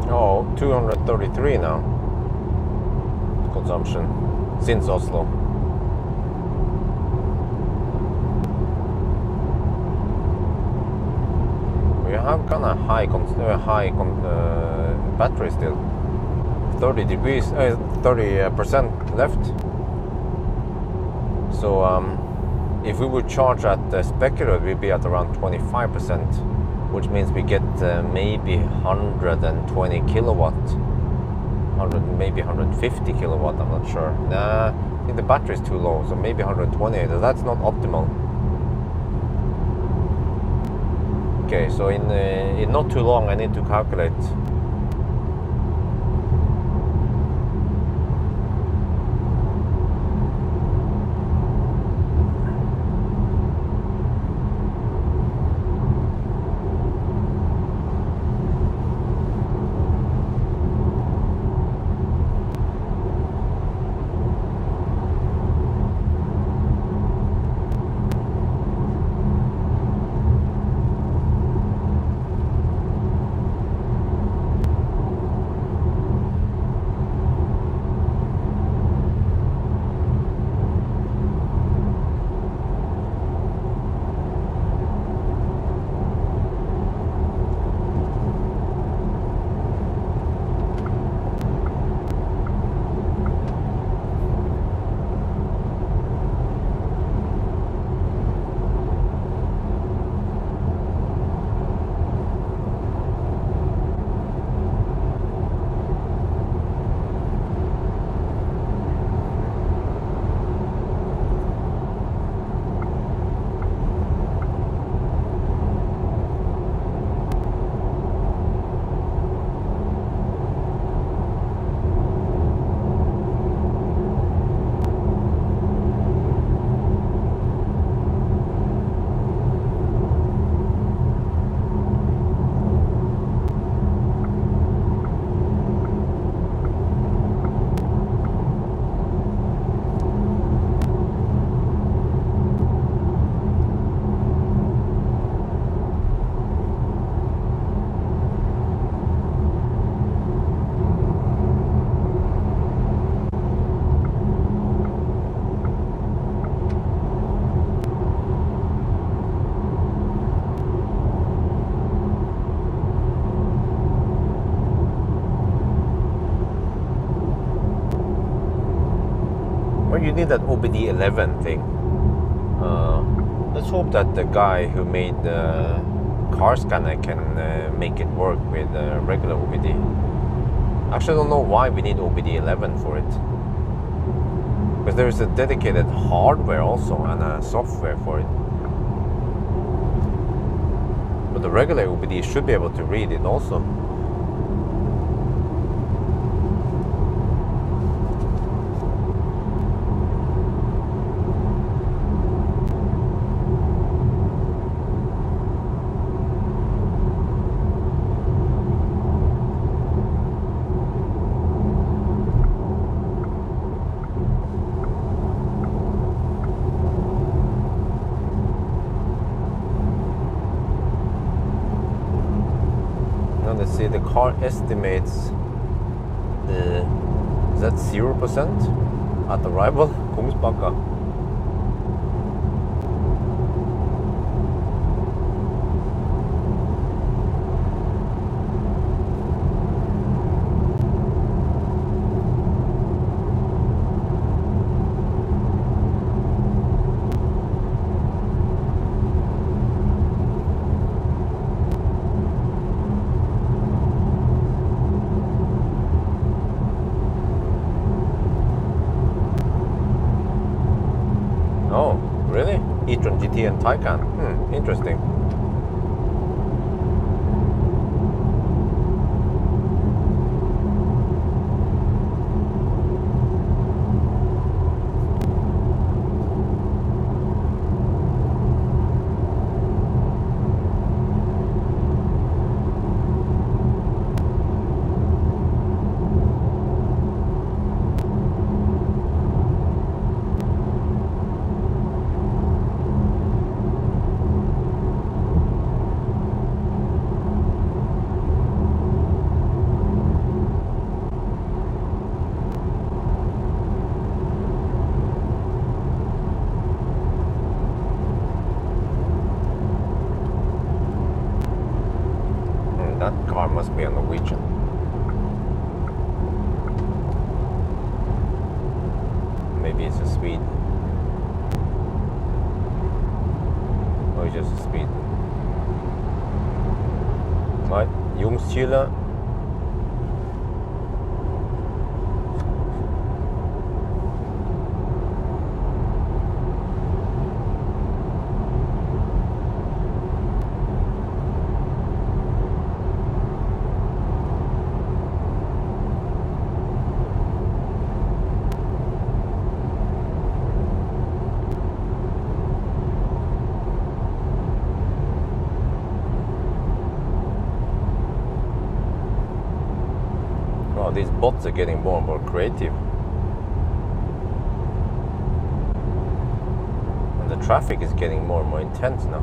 Oh, 233 now. Consumption since Oslo. We have kind of high battery still. 30% left. So if we would charge at the specular, we'd be at around 25%, which means we get maybe 120 kilowatt, maybe 150 kilowatt. I'm not sure. Nah, I think the battery is too low, so maybe 120. That's not optimal. Okay, so in not too long, I need to calculate. You need that OBD11 thing. Let's hope that the guy who made the car scanner can make it work with regular OBD. Actually, I don't know why we need OBD11 for it. Because there is a dedicated hardware also and a software for it. But the regular OBD should be able to read it also. car estimates is that 0% at arrival? Kungsbacka. Oh, really? e-tron GT and Taycan. Interesting. That car must be a Norwegian. Maybe it's a Swede. Or just a Swede. Right, Jungschüler. These bots are getting more and more creative. And the traffic is getting more and more intense now.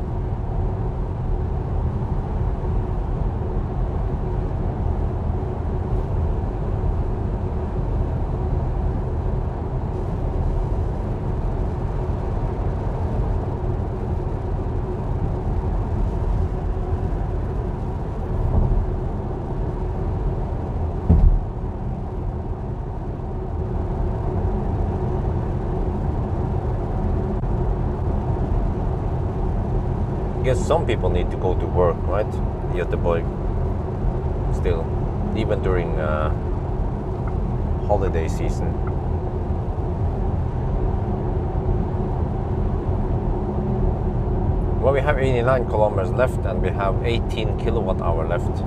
I guess some people need to go to work, right? Göteborg, still, even during holiday season. Well, we have 89 kilometers left and we have 18 kilowatt hour left.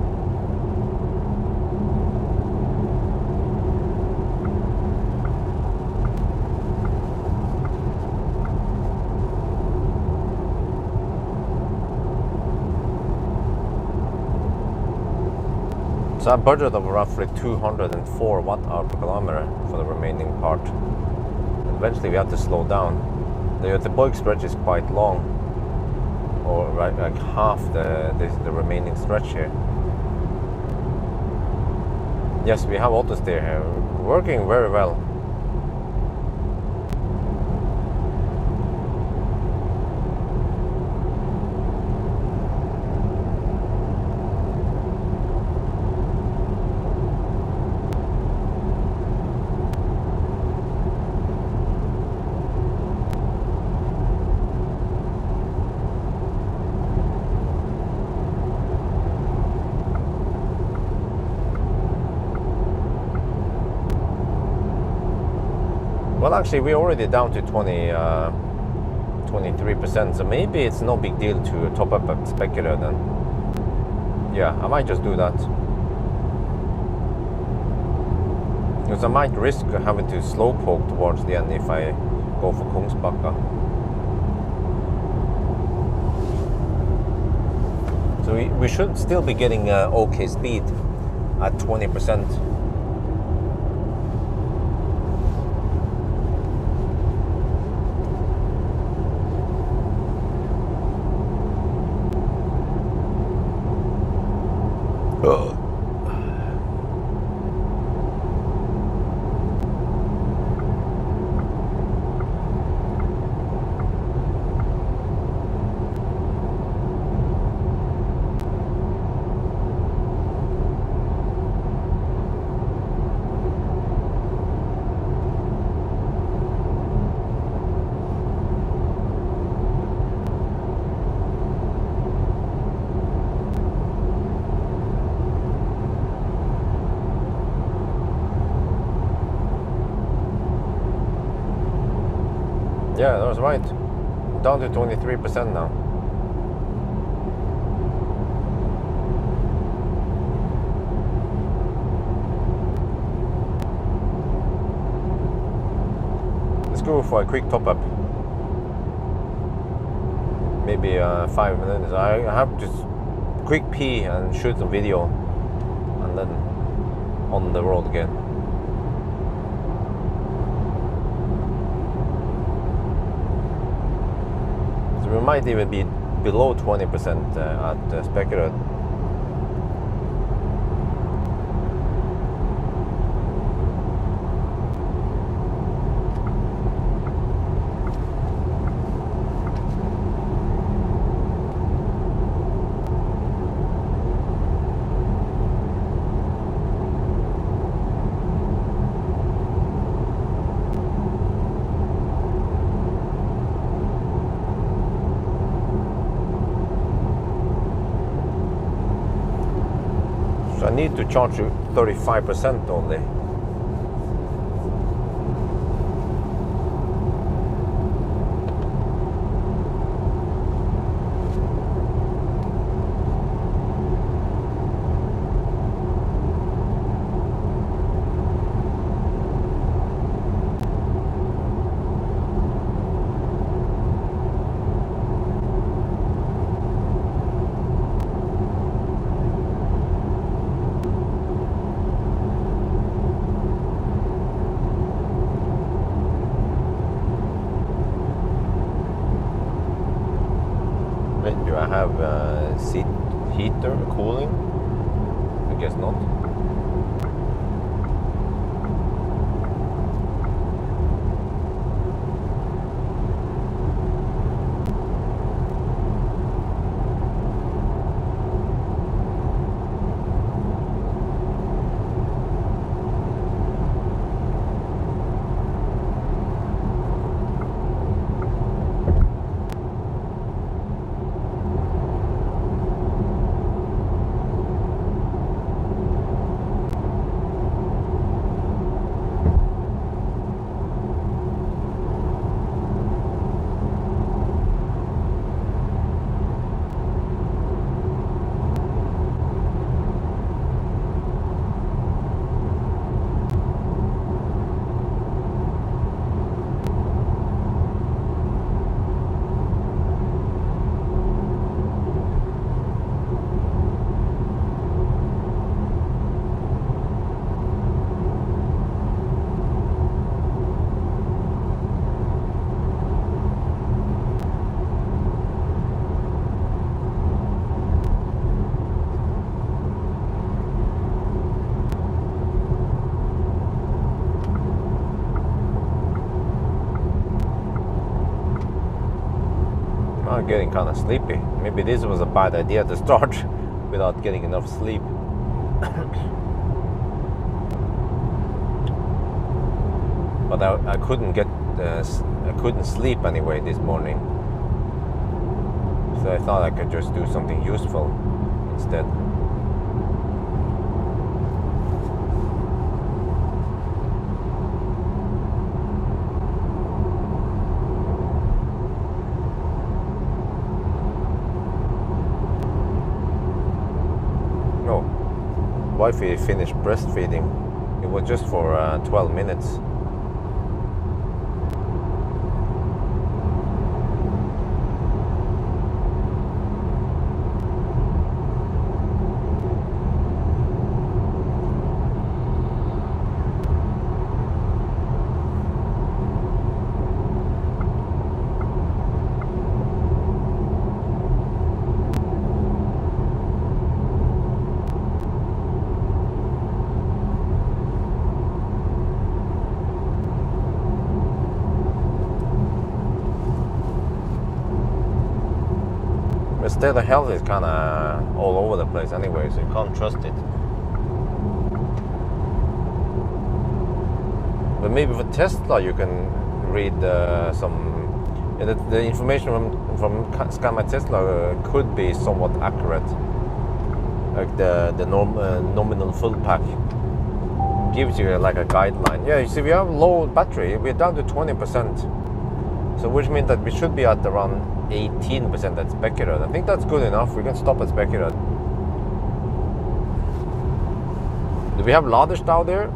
So a budget of roughly 204 watt-hour per kilometer for the remaining part. Eventually we have to slow down. The Göteborg stretch is quite long, or like half the remaining stretch here. Yes, we have auto steer here, working very well. Well, actually, we're already down to 23%, so maybe it's no big deal to top up a specular then. Yeah, I might just do that. Because I might risk having to slowpoke towards the end if I go for Kungsbacka. So we should still be getting okay speed at 20%. Yeah, that was right. Down to 23% now. Let's go for a quick top up. Maybe 5 minutes. I have just quick pee and shoot some video, and then on the road again. So we might even be below 20% at Spekerød. I need to charge you 35% only. Do I have seat heater cooling? I guess not. I'm getting kind of sleepy. Maybe this was a bad idea to start without getting enough sleep. But I couldn't get I couldn't sleep anyway this morning, so I thought I could just do something useful instead. Wifey finished breastfeeding. It was just for 12 minutes. Instead, the health is kind of all over the place anyway, so you can't trust it. But maybe for Tesla, you can read the information from Scan My Tesla could be somewhat accurate. Like the nominal full pack gives you like a guideline. Yeah, you see, we have low battery. We're down to 20%. So which means that we should be at around 18% at Spekerød. I think that's good enough. We can stop at Spekerød. Do we have Laderstad there?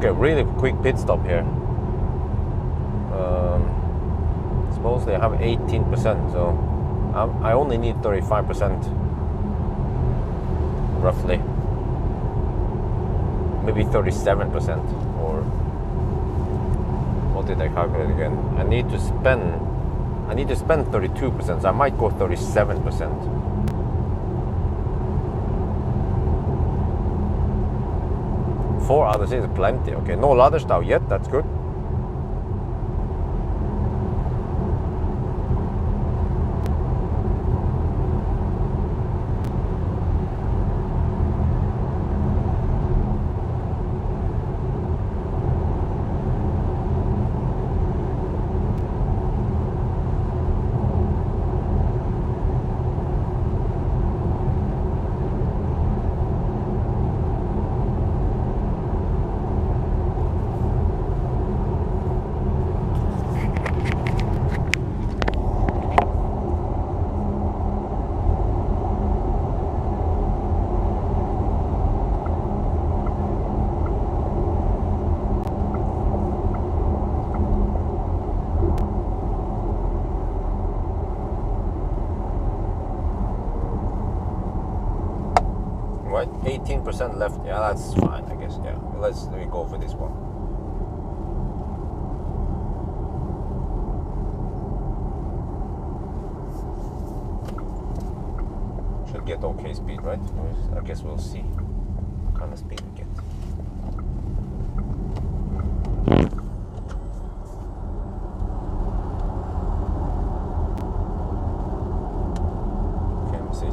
Okay, really quick pit stop here. Suppose they have 18%, so I only need 35%, roughly. Maybe 37%, or what did I calculate again? I need to spend 32%, so I might go 37%. 4 others is plenty. Okay, no Laderstad yet, that's good. Right, 18% left. Yeah, that's fine, I guess. Yeah, let me go for this one. Should get okay speed, right? I guess we'll see what kind of speed we get.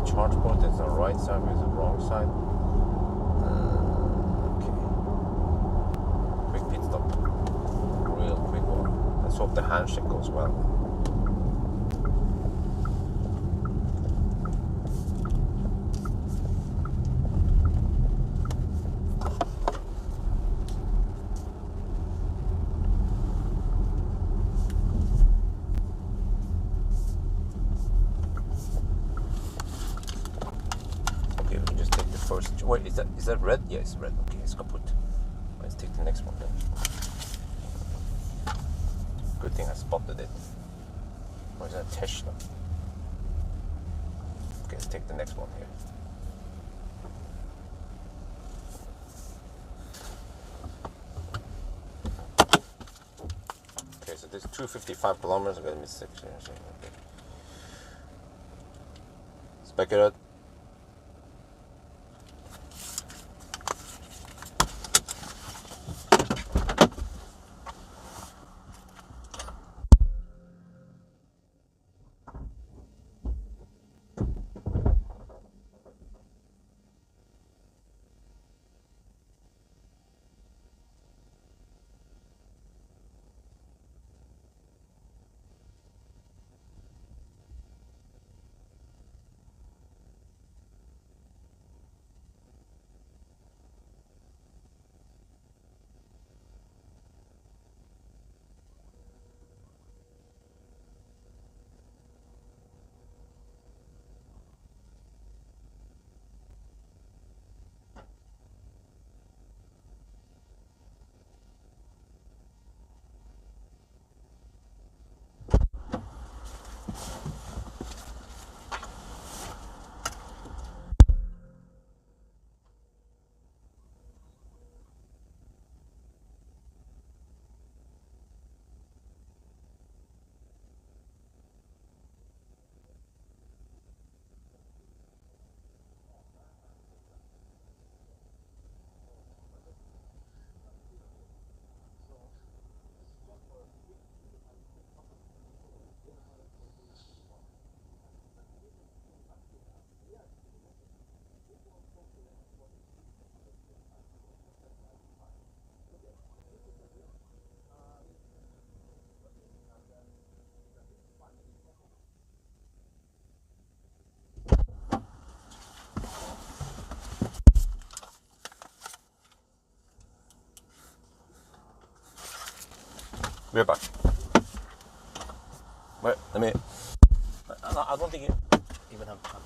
Charge port is the right side, is the wrong side. Okay. Quick pit stop. Real quick one. Let's hope the handshake goes well. First, wait, is that red? Yeah, it's red. Okay, it's kaput. Let's take the next one then. Good thing I spotted it. Or is that Tesla? Okay, let's take the next one here. Okay, so this is 255 kilometers. I got a mistake here. Okay. Spekerød. We're back. Wait, let me. I don't think you even have time.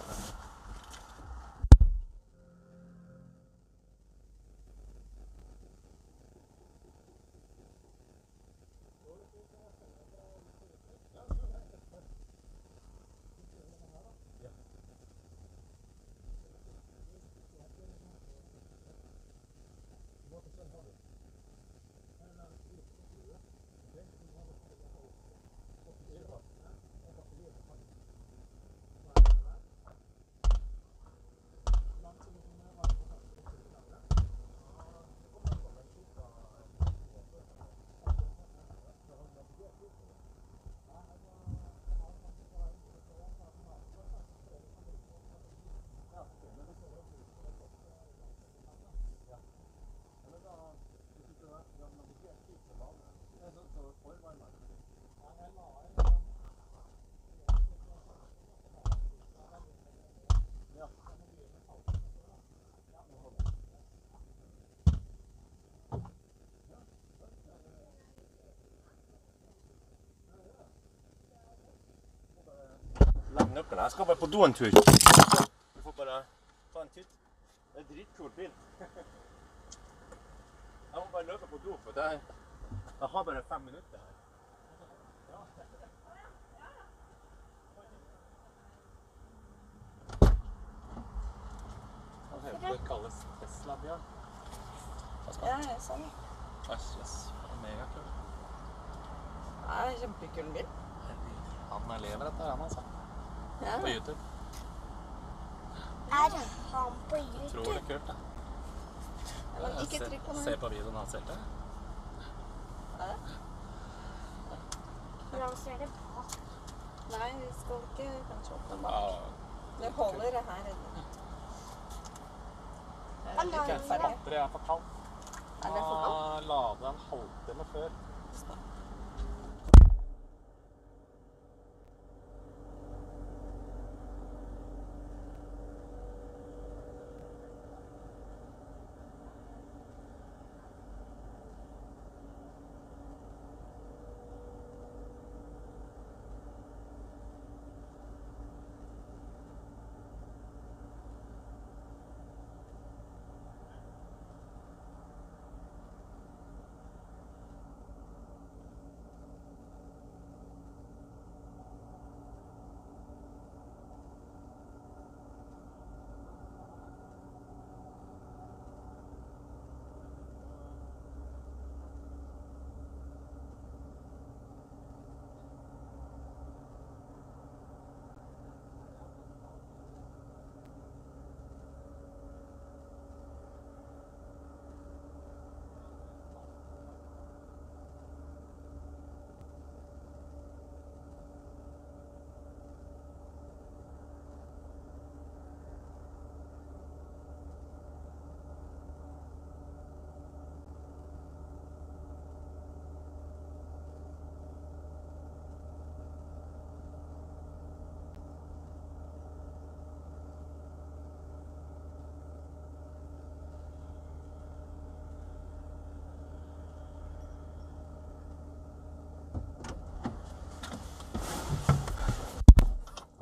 Nøkkelen. Jeg skal bare på do en tur. Du får bare ta en titt. Det er dritkul bil. Jeg må bare løpe på do, for jeg har bare 5 minutter her. Det kalles Tesla, Bjørn. Ja, sånn. Yes, megakul. Det er en kjempekul bil. Han lever etter han, altså. Ja. På YouTube. Er han på YouTube? Utrolig kult, da. Men ikke trykk på den. Se på videoen han selv til. Hvordan ser det på? Nei, vi skal ikke kanskje åpne den bak. Det holder det her inne. Han har Litt ferdig. Batteriet er for kaldt. Er det for kaldt? Lade en halvtime før.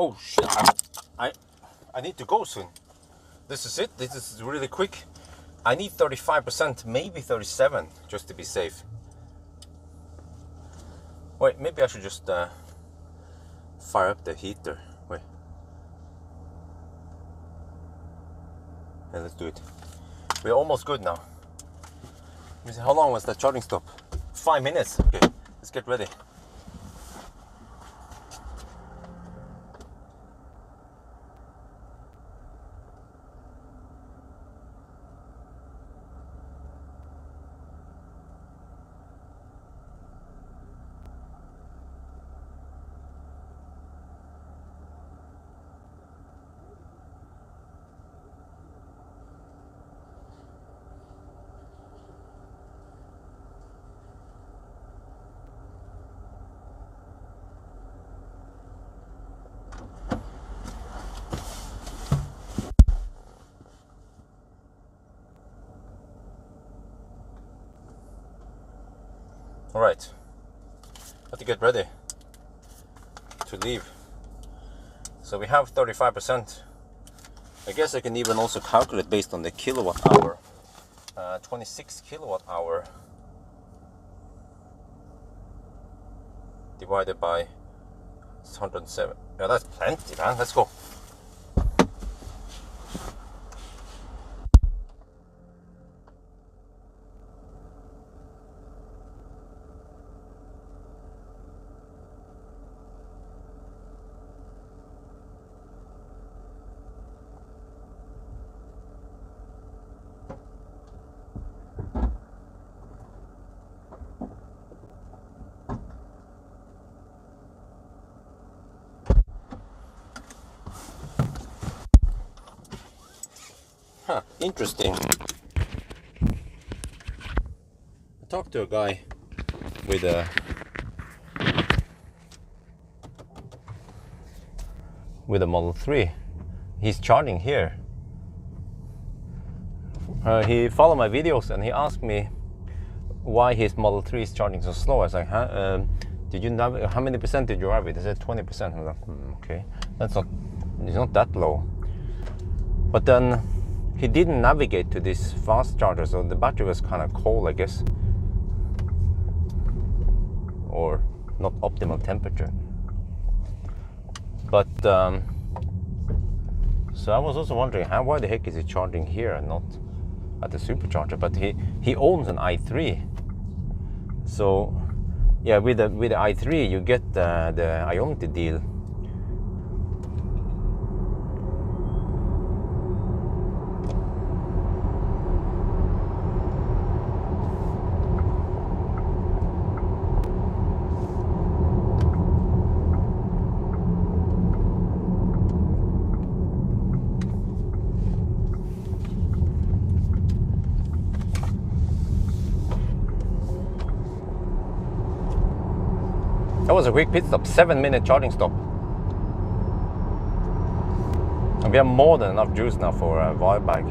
Oh shit, I need to go soon. This is it, this is really quick. I need 35%, maybe 37, just to be safe. Wait, maybe I should just fire up the heater. Wait. Yeah, let's do it. We're almost good now. Let me see, how long was that charging stop? 5 minutes. Okay, let's get ready. All right, have to get ready to leave. So we have 35%. I guess I can even also calculate based on the kilowatt hour. 26 kilowatt hour divided by 107. Yeah, that's plenty, man. Let's go. Huh, interesting. I talked to a guy with a Model 3. He's charging here. He followed my videos and he asked me why his Model 3 is charging so slow. I was like, huh? How many percent did you drive it? He said 20%. I was like, okay, it's not that low. But then he didn't navigate to this fast charger, so the battery was kind of cold, I guess, or not optimal temperature. But so I was also wondering why the heck is he charging here and not at the supercharger? But he owns an i3, so yeah, with the i3 you get the Ionity deal. That was a quick pit stop, 7-minute charging stop. And we have more than enough juice now for a vibe bag.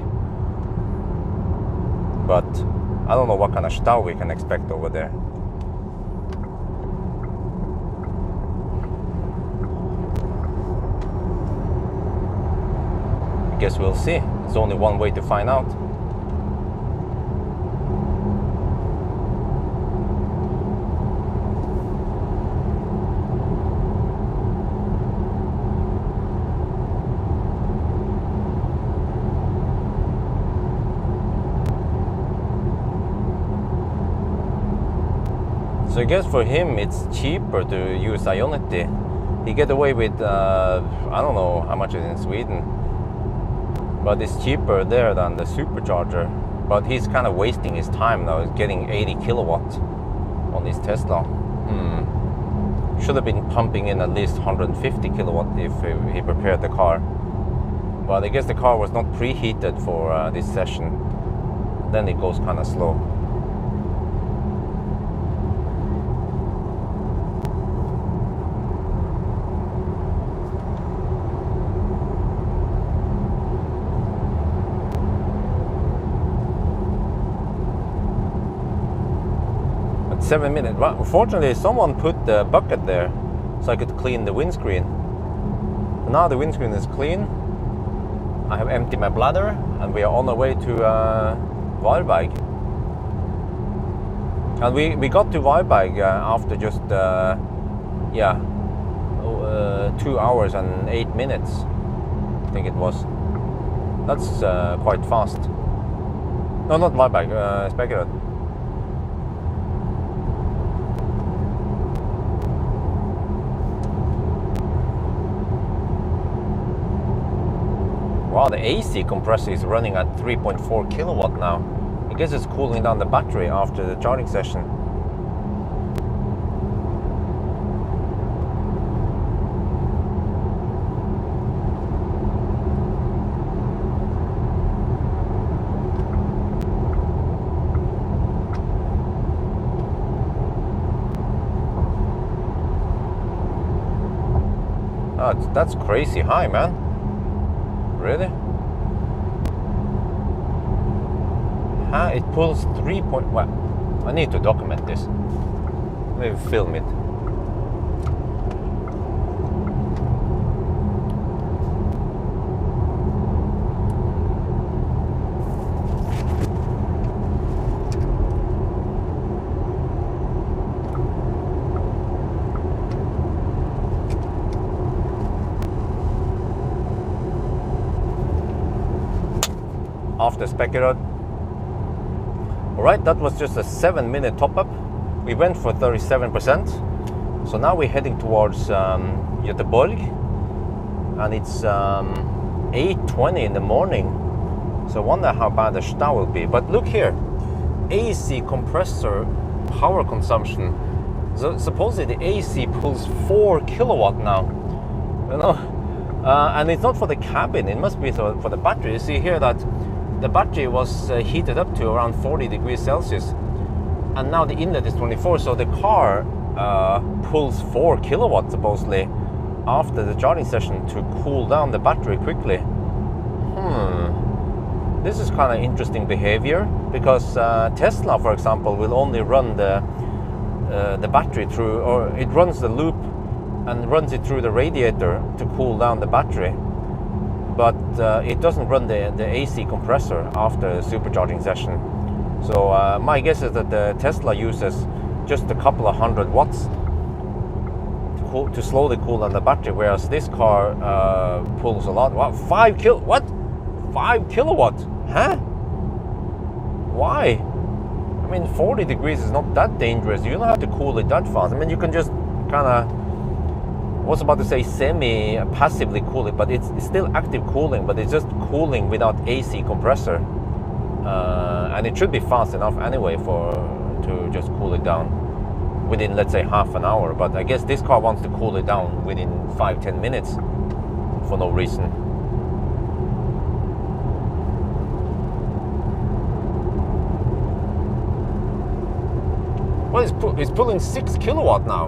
But I don't know what kind of stove we can expect over there. I guess we'll see. There's only one way to find out. So I guess for him it's cheaper to use Ionity. He get away with, I don't know how much it is in Sweden, but it's cheaper there than the supercharger. But he's kind of wasting his time now. He's getting 80 kilowatts on his Tesla. Should have been pumping in at least 150 kilowatt if he prepared the car. But I guess the car was not preheated for this session. Then it goes kind of slow. At 7 minutes. Well, fortunately, someone put the bucket there so I could clean the windscreen. So now the windscreen is clean. I have emptied my bladder and we are on our way to Varberg. And we got to Varberg after just 2 hours and 8 minutes, I think it was. That's quite fast. No, not Varberg, Spekerød. Wow, the AC compressor is running at 3.4 kilowatt now. I guess it's cooling down the battery after the charging session. Oh, that's crazy high, man. Really? It pulls 3 point... Well, I need to document this. Maybe film it. after spec rod. Alright, that was just a 7-minute top-up. We went for 37%. So now we're heading towards Göteborg, and it's 8:20 in the morning. So I wonder how bad the start will be. But look here, AC compressor power consumption. So supposedly the AC pulls 4 kilowatt now. You know, and it's not for the cabin. It must be for the battery. You see here that the battery was heated up to around 40 degrees Celsius, and now the inlet is 24. So the car pulls 4 kilowatts supposedly after the charging session to cool down the battery quickly. This is kind of interesting behavior, because Tesla, for example, will only run the battery through, or it runs the loop and runs it through the radiator to cool down the battery, but it doesn't run the AC compressor after the supercharging session. So my guess is that the Tesla uses just a couple of 100 watts to slowly cool down the battery, whereas this car pulls a lot. Wow, 5 kilowatt? Huh? Why? I mean, 40 degrees is not that dangerous. You don't have to cool it that fast. I mean, you can just kind of, I was about to say semi-passively cool it, but it's still active cooling, but it's just cooling without AC compressor. And it should be fast enough anyway to just cool it down within, let's say, half an hour. But I guess this car wants to cool it down within 5-10 minutes for no reason. Well, it's pulling 6 kilowatt now.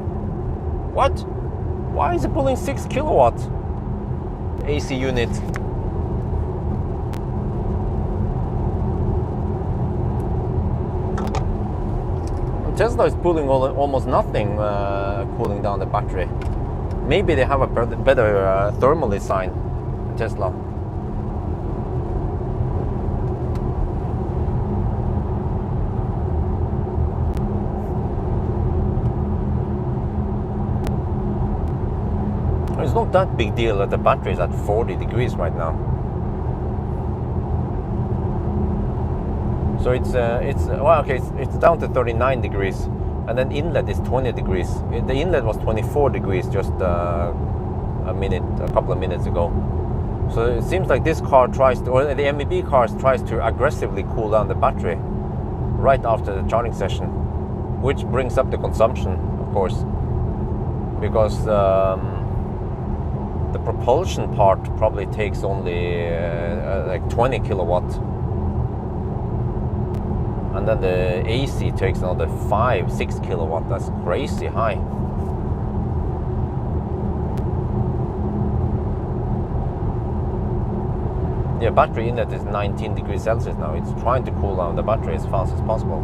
What? Why is it pulling 6 kilowatt? AC unit. Tesla is pulling almost nothing, cooling down the battery. Maybe they have a better thermal design, Tesla. It's not that big deal that the battery is at 40 degrees right now. So it's down to 39 degrees, and then inlet is 20 degrees. The inlet was 24 degrees just a couple of minutes ago. So it seems like this car tries to, or the MEB cars tries to aggressively cool down the battery right after the charging session, which brings up the consumption, of course, because the propulsion part probably takes only like 20 kilowatt, and then the AC takes another 5-6 kilowatt. That's crazy high. Yeah, battery inlet is 19 degrees Celsius now. It's trying to cool down the battery as fast as possible.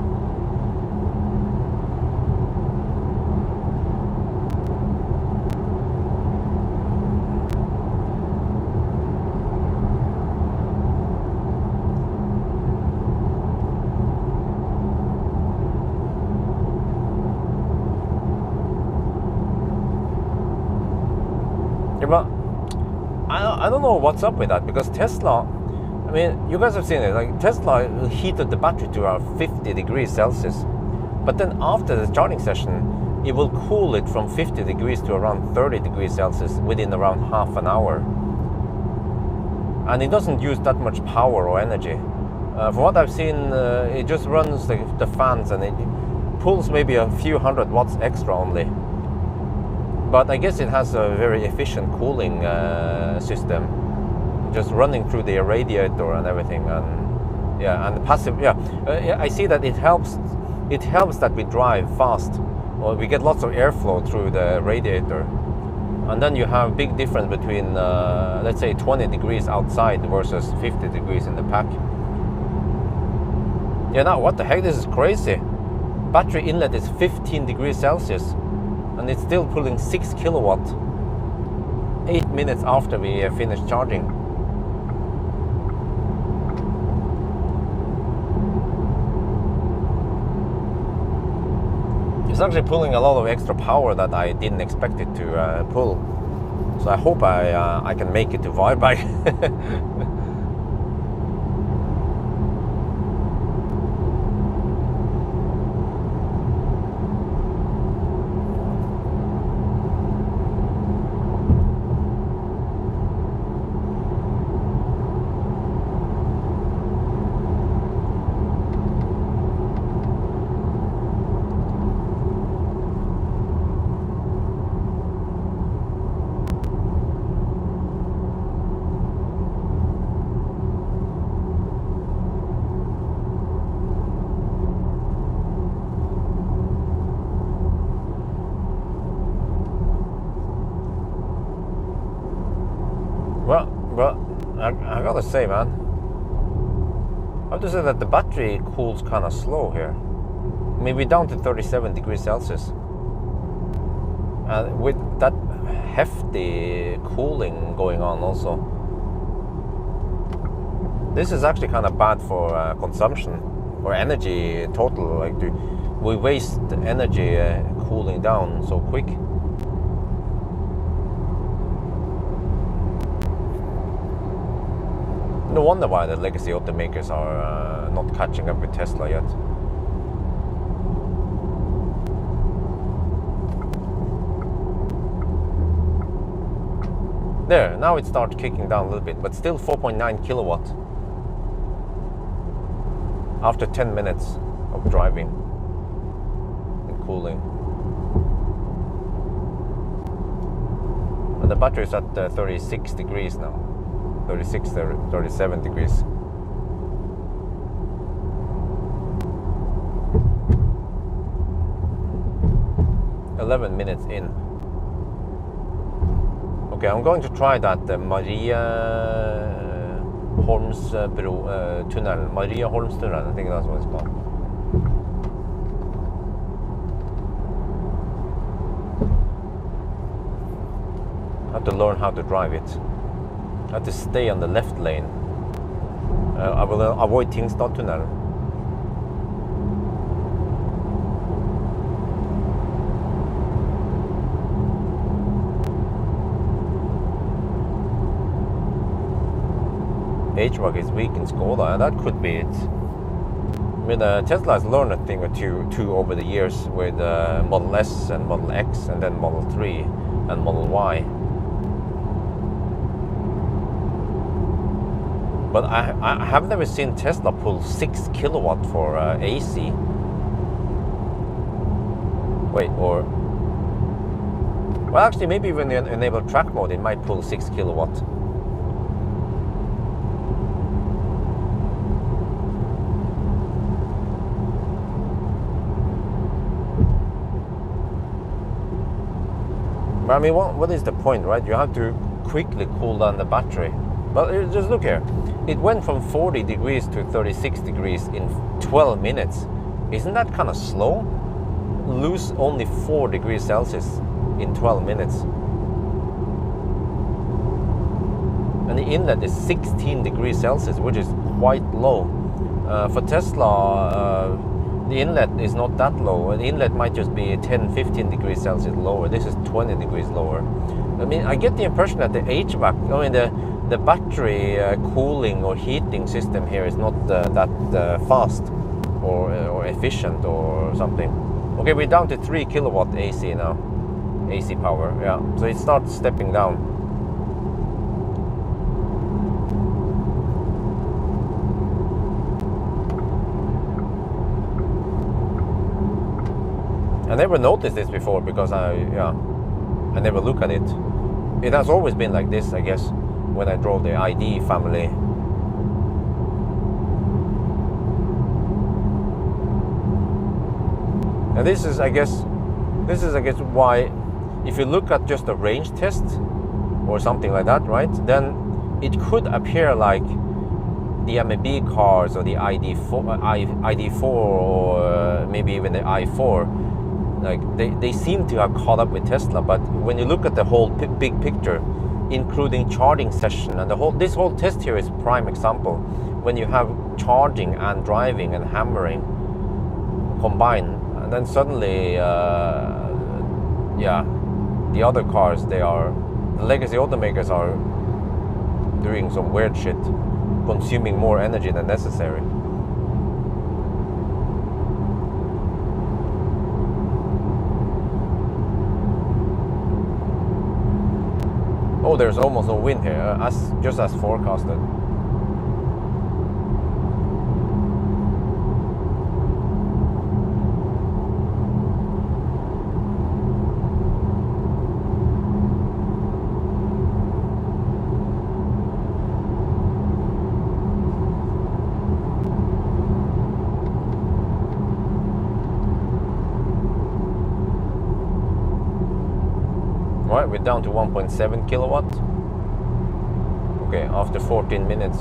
But I don't know what's up with that, because Tesla, I mean, you guys have seen it, like Tesla heated the battery to around 50 degrees Celsius, but then after the charging session it will cool it from 50 degrees to around 30 degrees Celsius within around half an hour, and it doesn't use that much power or energy. From what I've seen, it just runs the fans, and it pulls maybe a few hundred watts extra only. But I guess it has a very efficient cooling system, just running through the radiator and everything, and yeah, and the passive. Yeah, I see that it helps. It helps that we drive fast, or we get lots of airflow through the radiator, and then you have big difference between, let's say, 20 degrees outside versus 50 degrees in the pack. Yeah, now what the heck? This is crazy. Battery inlet is 15 degrees Celsius. And it's still pulling 6 kilowatt 8 minutes after we finished charging. It's actually pulling a lot of extra power that I didn't expect it to pull. So I hope I can make it to Varberg. But I gotta say, man, I have to say that the battery cools kind of slow here. Maybe down to 37 degrees Celsius. And with that hefty cooling going on also. This is actually kind of bad for consumption or energy total. Like, we waste energy cooling down so quick. No wonder why the legacy automakers are not catching up with Tesla yet. There, now it starts kicking down a little bit, but still 4.9 kilowatt after 10 minutes of driving and cooling. And the battery is at 36 degrees now. 36, 37 degrees. "11 minutes in." Okay, I'm going to try that tunnel. Maria Holms tunnel, I think that's what it's called. I have to learn how to drive it. I have to stay on the left lane. I will avoid Tingstad tunnel. HVAC is weak in Skoda, and that could be it. I mean, Tesla has learned a thing or two over the years with Model S and Model X, and then Model 3 and Model Y. But I have never seen Tesla pull 6 kilowatt for AC. Wait, or... Well, actually, maybe when you enable track mode, it might pull 6 kilowatt. But I mean, what is the point, right? You have to quickly cool down the battery. But just look here. It went from 40 degrees to 36 degrees in 12 minutes. Isn't that kind of slow? Lose only 4 degrees Celsius in 12 minutes. And the inlet is 16 degrees Celsius, which is quite low. For Tesla, the inlet is not that low. The inlet might just be 10-15 degrees Celsius lower. This is 20 degrees lower. I mean, I get the impression that the HVAC, I mean, the battery cooling or heating system here is not that fast or efficient or something. Okay, we're down to 3 kilowatt AC now. AC power, yeah. So it starts stepping down. I never noticed this before because I never look at it. It has always been like this, I guess, when I drove the ID family. And this is I guess why, if you look at just a range test or something like that, right, then it could appear like the MEB cars or the ID4 or maybe even the i4, like they seem to have caught up with Tesla. But when you look at the whole big picture, including charging session, and this whole test here is prime example. When you have charging and driving and hammering combined, and then suddenly the other cars, the legacy automakers are doing some weird shit, consuming more energy than necessary. Oh, there's almost no wind here, just as forecasted. Right, we're down to 1.7 kilowatt. Okay, after 14 minutes.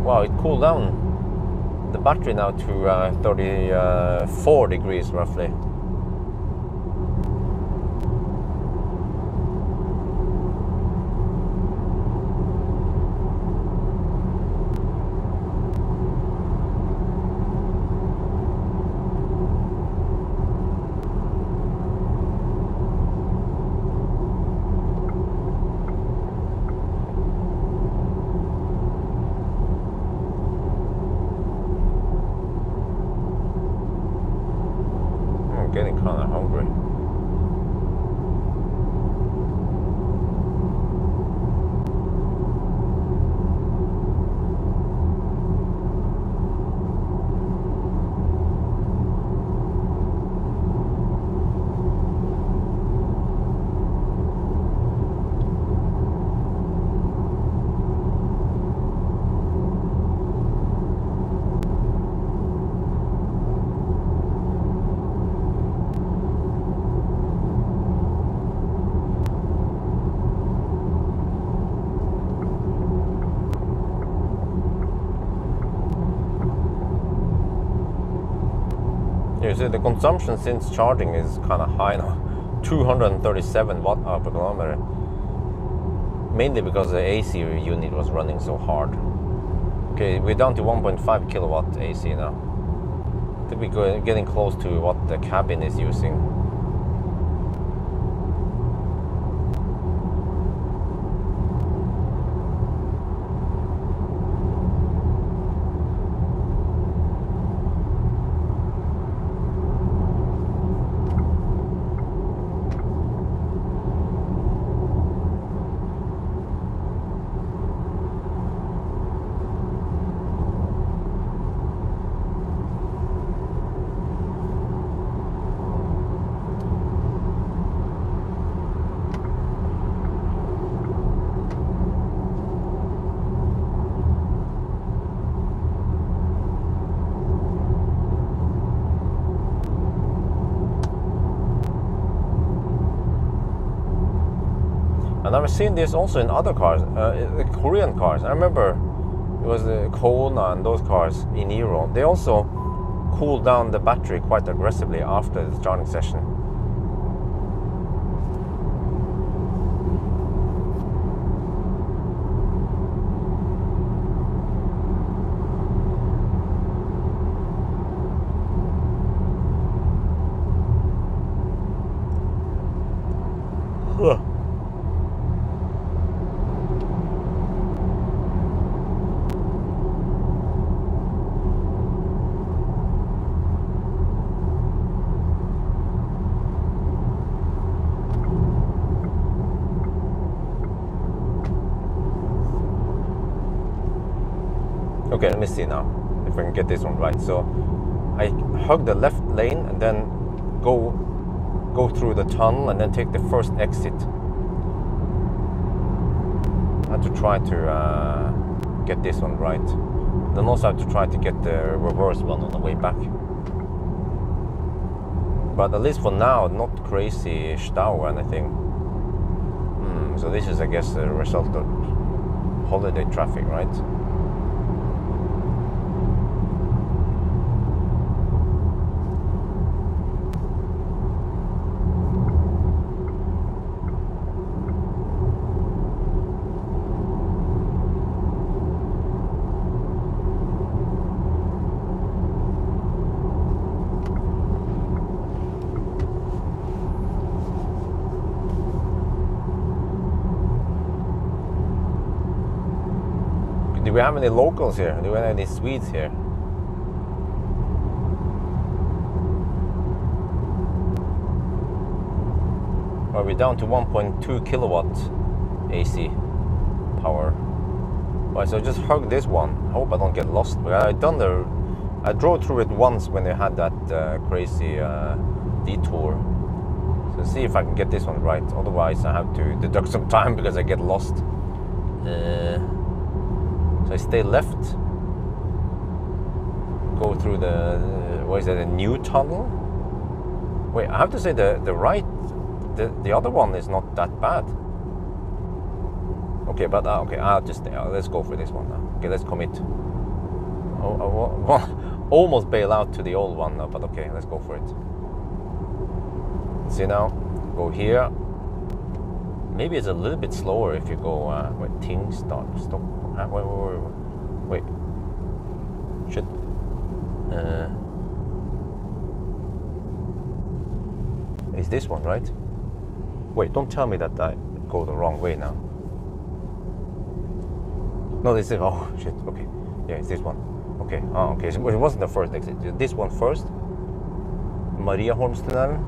Wow, it cooled down the battery now to 34 degrees roughly. Getting kind of hungry. You see, the consumption since charging is kind of high now, 237 watt-hour per kilometer. Mainly because the AC unit was running so hard. Okay, we're down to 1.5 kilowatt AC now. I think we're getting close to what the cabin is using. And I've seen this also in other cars, Korean cars. I remember it was the Kona and those cars in Euro. They also cool down the battery quite aggressively after the charging session. Okay, let me see now if I can get this one right. So I hug the left lane and then go through the tunnel and then take the first exit. I have to try to get this one right. Then also have to try to get the reverse one on the way back. But at least for now, not crazy stau or anything. So this is, I guess, a result of holiday traffic, right? Do we have any locals here? Do we have any Swedes here? Are we down to 1.2 kilowatt AC power? Right, so just hug this one. I hope I don't get lost. But I drove through it once when they had that crazy detour. So see if I can get this one right. Otherwise, I have to deduct some time because I get lost. So I stay left, go through the, what is it, a new tunnel? Wait, I have to say the right, the other one is not that bad. Okay, but okay, I'll just let's go for this one now. Okay, let's commit. Well, almost bail out to the old one now, but okay, let's go for it. See now, go here. Maybe it's a little bit slower if you go. Wait, ting stop. Wait. Shit. Is this one right? Wait, don't tell me that I go the wrong way now. No, this is. Oh shit. Okay. Yeah, it's this one. Okay. Oh, okay. So it wasn't the first exit. This one first. Marieholmstunnelen.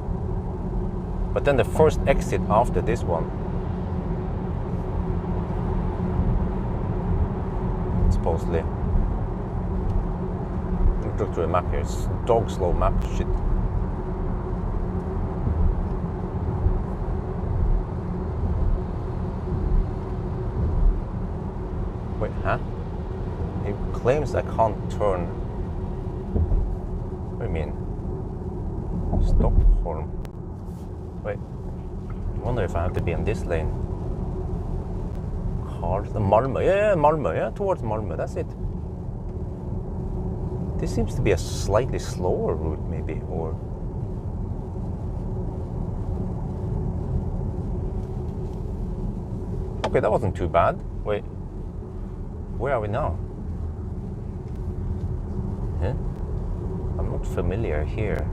But then the first exit after this one. Supposedly. Look through a map here. It's dog slow map. Shit. Wait, huh? He claims I can't turn. What do you mean? Stockholm. Wait. I wonder if I have to be in this lane. Cars. Malmö. Yeah, Malmö. Yeah, towards Malmö. That's it. This seems to be a slightly slower route, maybe, or. Okay, that wasn't too bad. Wait. Where are we now? Huh? I'm not familiar here.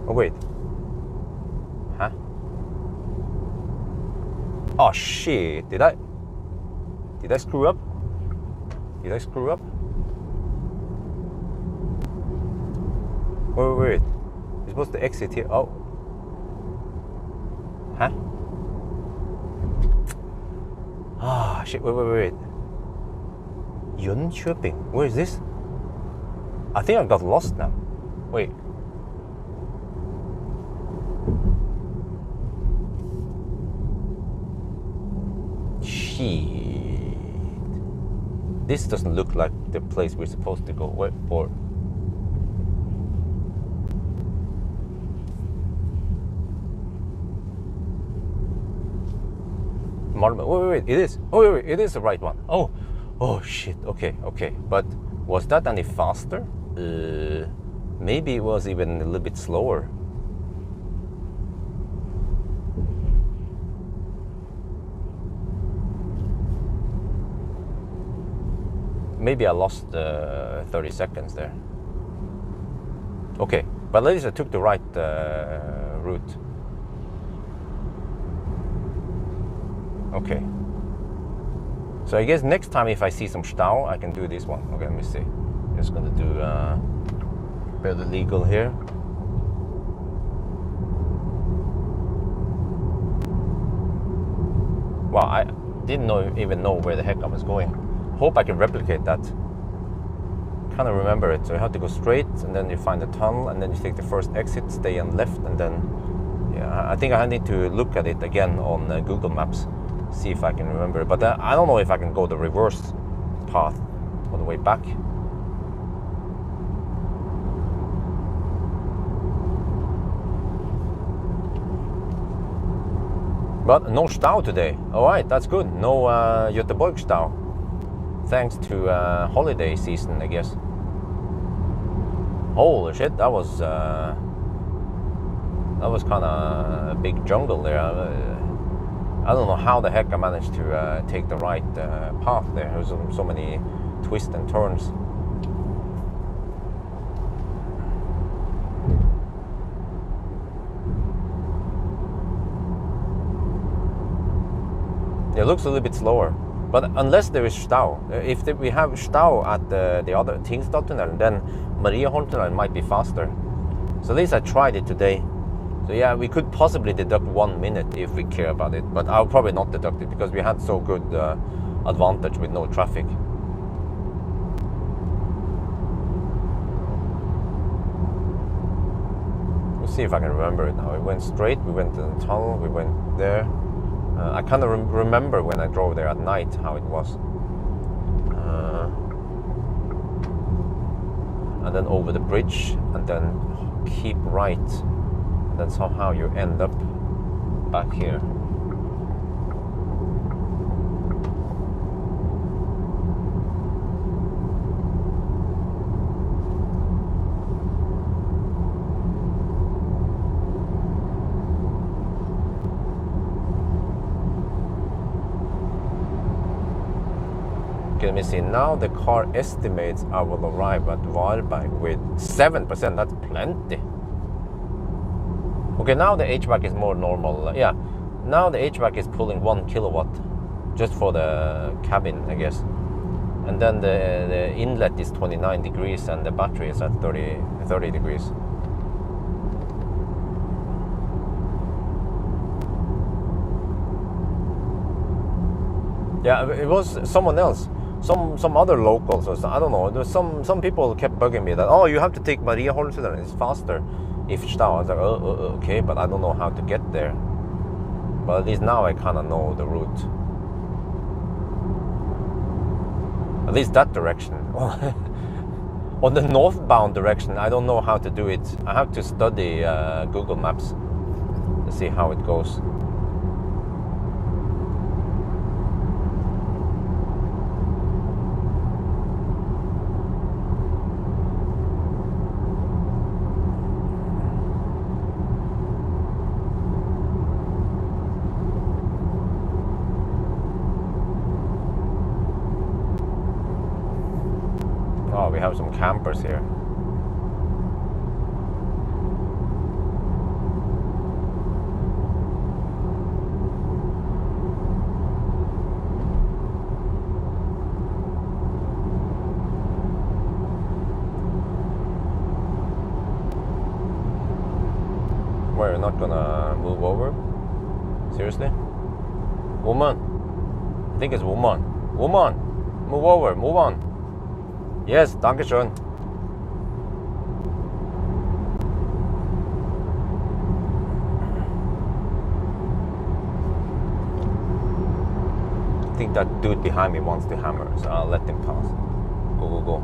Oh wait. Huh? Oh shit, did I screw up? Did I screw up? Wait. You're supposed to exit here. Oh. Huh? Ah, shit, wait. Jönköping. Where is this? I think I got lost now. Wait. Shit. This doesn't look like the place we're supposed to go. Wait, or... Malmö. Wait, it is. Oh, wait, it is the right one. Oh, shit. Okay. But was that any faster? Maybe it was even a little bit slower. Maybe I lost 30 seconds there. Okay, but at least I took the right route. Okay. So I guess next time if I see some Stau, I can do this one. Okay, let me see. Just gonna do fairly legal here. Wow, I didn't even know where the heck I was going. Hope I can replicate that. Kind of remember it. So you have to go straight, and then you find the tunnel, and then you take the first exit, stay on left, and then yeah. I think I need to look at it again on Google Maps, see if I can remember it. But I don't know if I can go the reverse path all the way back. But no Stau today. All right, that's good. No Göteborg Stau. Thanks to holiday season, I guess. Holy shit, that was kind of a big jungle there. I don't know how the heck I managed to take the right path there. There's so many twists and turns. It looks a little bit slower. But unless there is Stau, if we have Stau at the other Tingstadtunnelen, then Marieholmstunnelen might be faster. So at least I tried it today. So yeah, we could possibly deduct 1 minute if we care about it, but I'll probably not deduct it because we had so good advantage with no traffic. We'll see if I can remember it now. We went straight, we went to the tunnel, we went there. I kind of remember when I drove there at night how it was. And then over the bridge, and then keep right. then somehow you end up back here. Let me see, now the car estimates I will arrive at Varberg with 7%, that's plenty. Okay, now the HVAC is more normal. Yeah, now the HVAC is pulling 1 kilowatt just for the cabin, I guess. And then the inlet is 29 degrees and the battery is at 30 degrees. Yeah, it was someone else. Some other locals or so, I don't know. There was some people kept bugging me that, oh, you have to take Maria Holmsøy, it's faster if Stau. I was like, okay, but I don't know how to get there. But at least now I kind of know the route. At least that direction. On the northbound direction, I don't know how to do it. I have to study Google Maps to see how it goes. Oh, we have some campers here. We're not gonna move over? Seriously? Woman? I think it's woman. Woman! Move over, move on. Yes, danke schön. I think that dude behind me wants to hammer, so I'll let him pass. Go, go, go.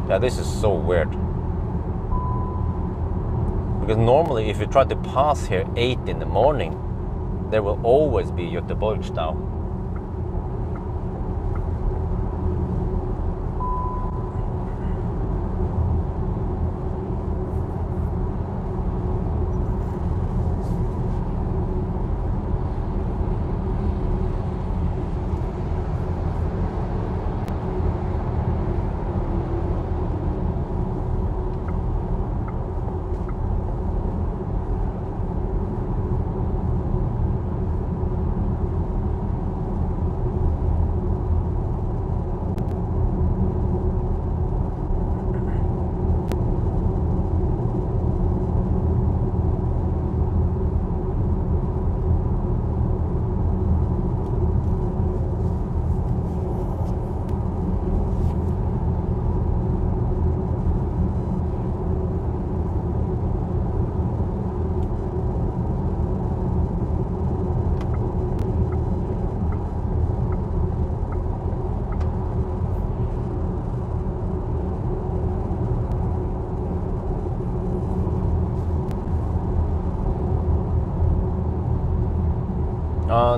Yeah, this is so weird. Because normally if you try to pass here 8 in the morning, there will always be Göteborgsstau.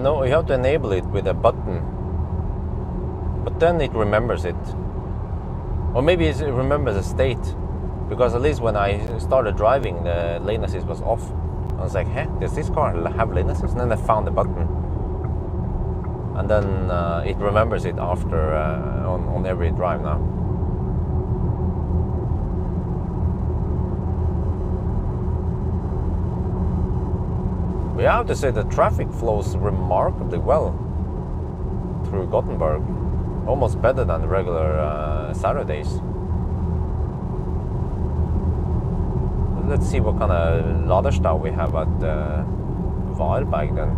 No, you have to enable it with a button. But then it remembers it. Or maybe it remembers the state. Because at least when I started driving, the lane assist was off. I was like, hey, does this car have lane assist? And then I found the button. And then it remembers it after on every drive now. We have to say the traffic flows remarkably well through Gothenburg, almost better than the regular Saturdays. Let's see what kind of Laderstau we have at Varberg then.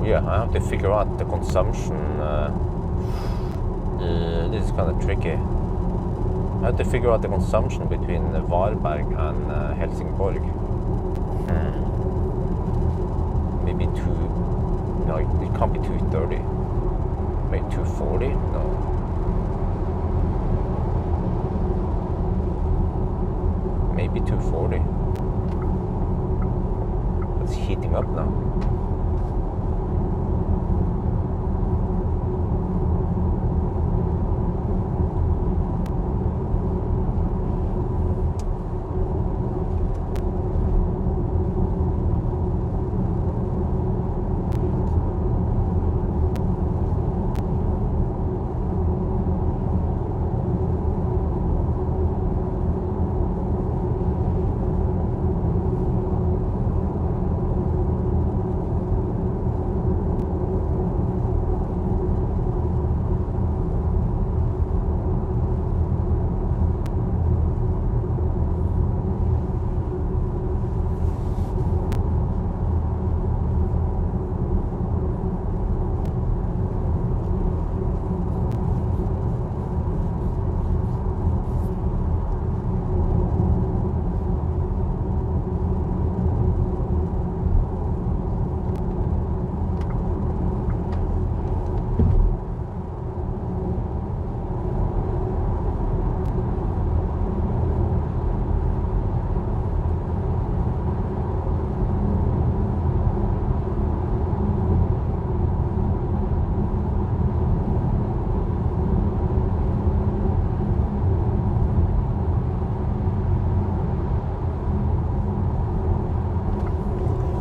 Yeah, I have to figure out the consumption. This is kind of tricky. I have to figure out the consumption between Varberg and Helsingborg. Maybe no, it can't be 230. Maybe 240? No. Maybe 240. It's heating up now.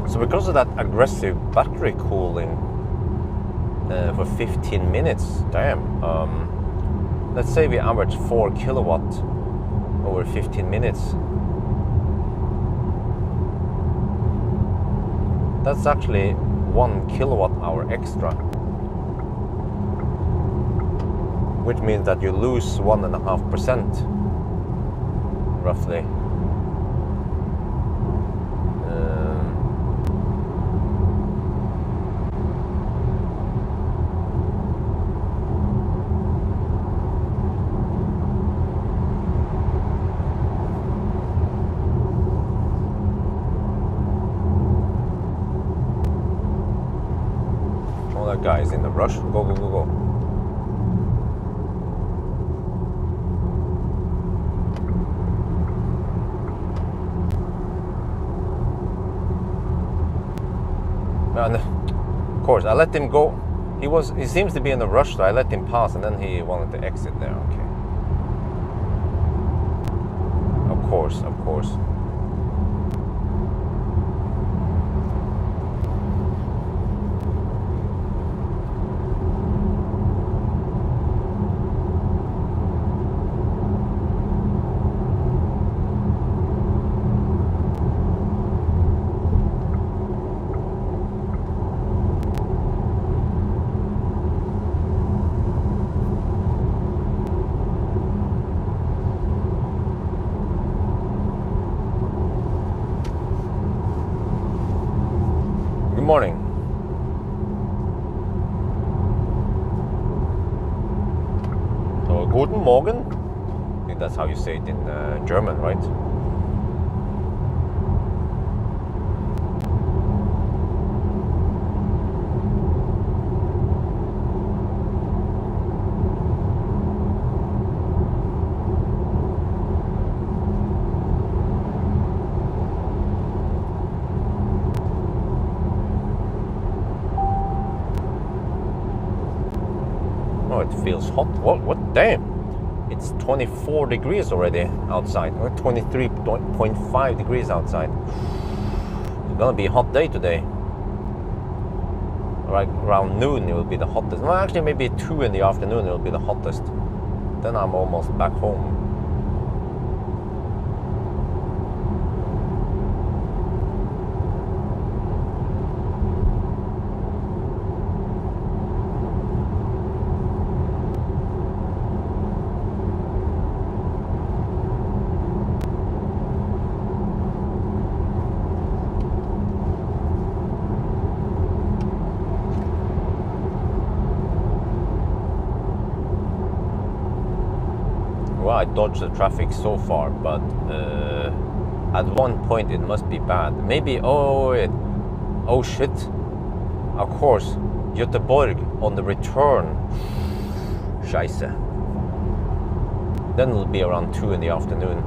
So because of that aggressive battery cooling for 15 minutes, damn, let's say we average 4 kilowatt over 15 minutes. That's actually 1 kilowatt hour extra, which means that you lose 1.5% roughly. That guy is in a rush. Go, go, go, go. And of course, I let him go. He seems to be in a rush, so I let him pass, and then he wanted to exit there. Okay. Of course, of course. Morning. So, guten Morgen. I think that's how you say it in German, right? Oh, it feels hot. What? Damn! It's 24 degrees already outside. Or 23.5 degrees outside. It's gonna be a hot day today. Right around noon it will be the hottest. Well, actually maybe 2 in the afternoon it will be the hottest. Then I'm almost back home. I dodged the traffic so far, but at one point it must be bad. Maybe, oh wait, oh shit. Of course, Göteborg on the return. Scheisse. Then it'll be around 2 in the afternoon.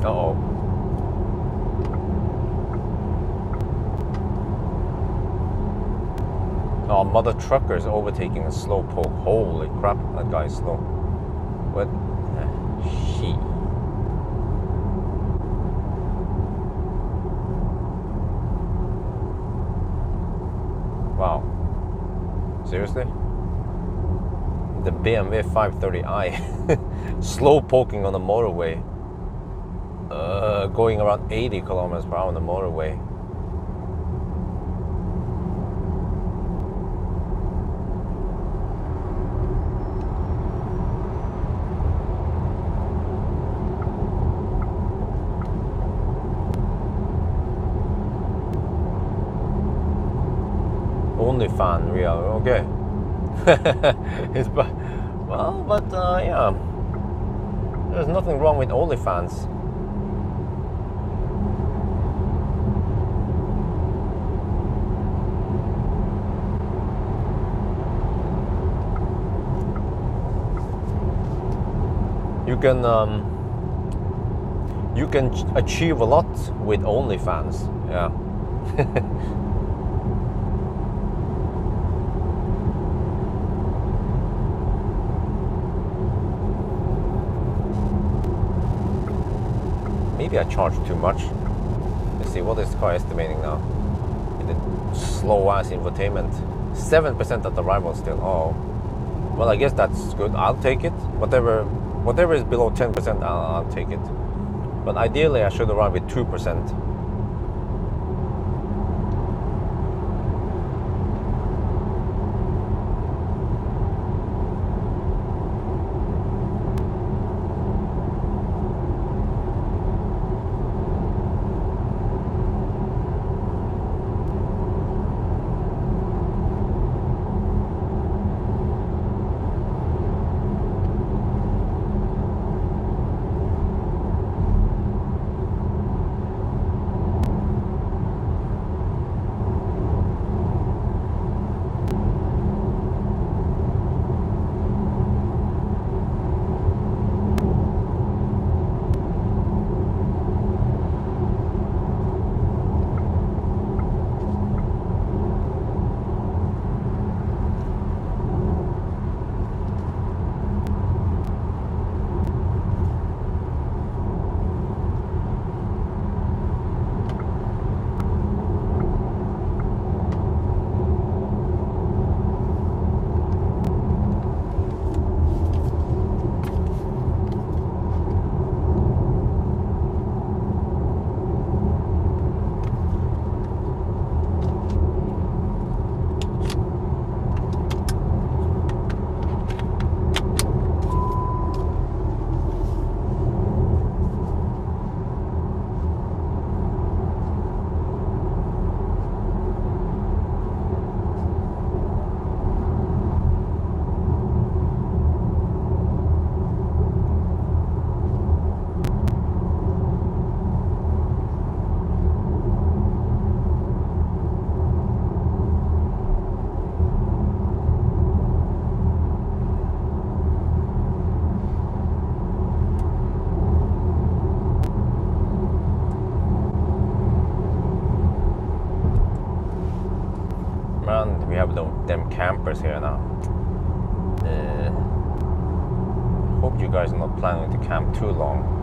Uh-oh. Oh, mother trucker's overtaking a slowpoke. Holy crap, that guy's slow. What? She. Wow. Seriously? The BMW 530i slow poking on the motorway. Going around 80 kilometers per hour on the motorway. Only fan, real, okay. It's well, but yeah, there's nothing wrong with OnlyFans. You can achieve a lot with OnlyFans, yeah. Maybe I charged too much. Let's see, what is the car estimating now? In the slow-ass infotainment. 7% at arrival still. Oh, well, I guess that's good. I'll take it. Whatever is below 10%, I'll take it. But ideally, I should arrive with 2%. Them campers here now. hope you guys are not planning to camp too long.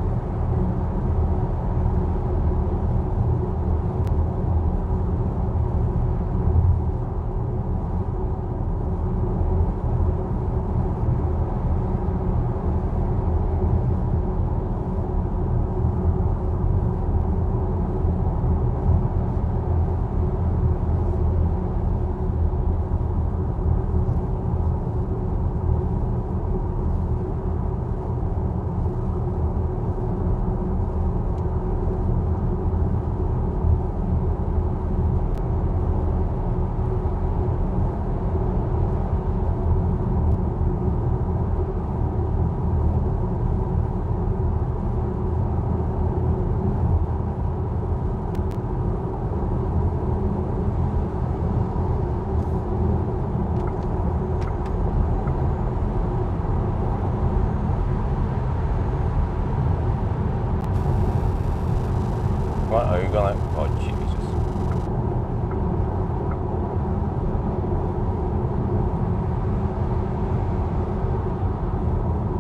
What are you gonna? Oh Jesus!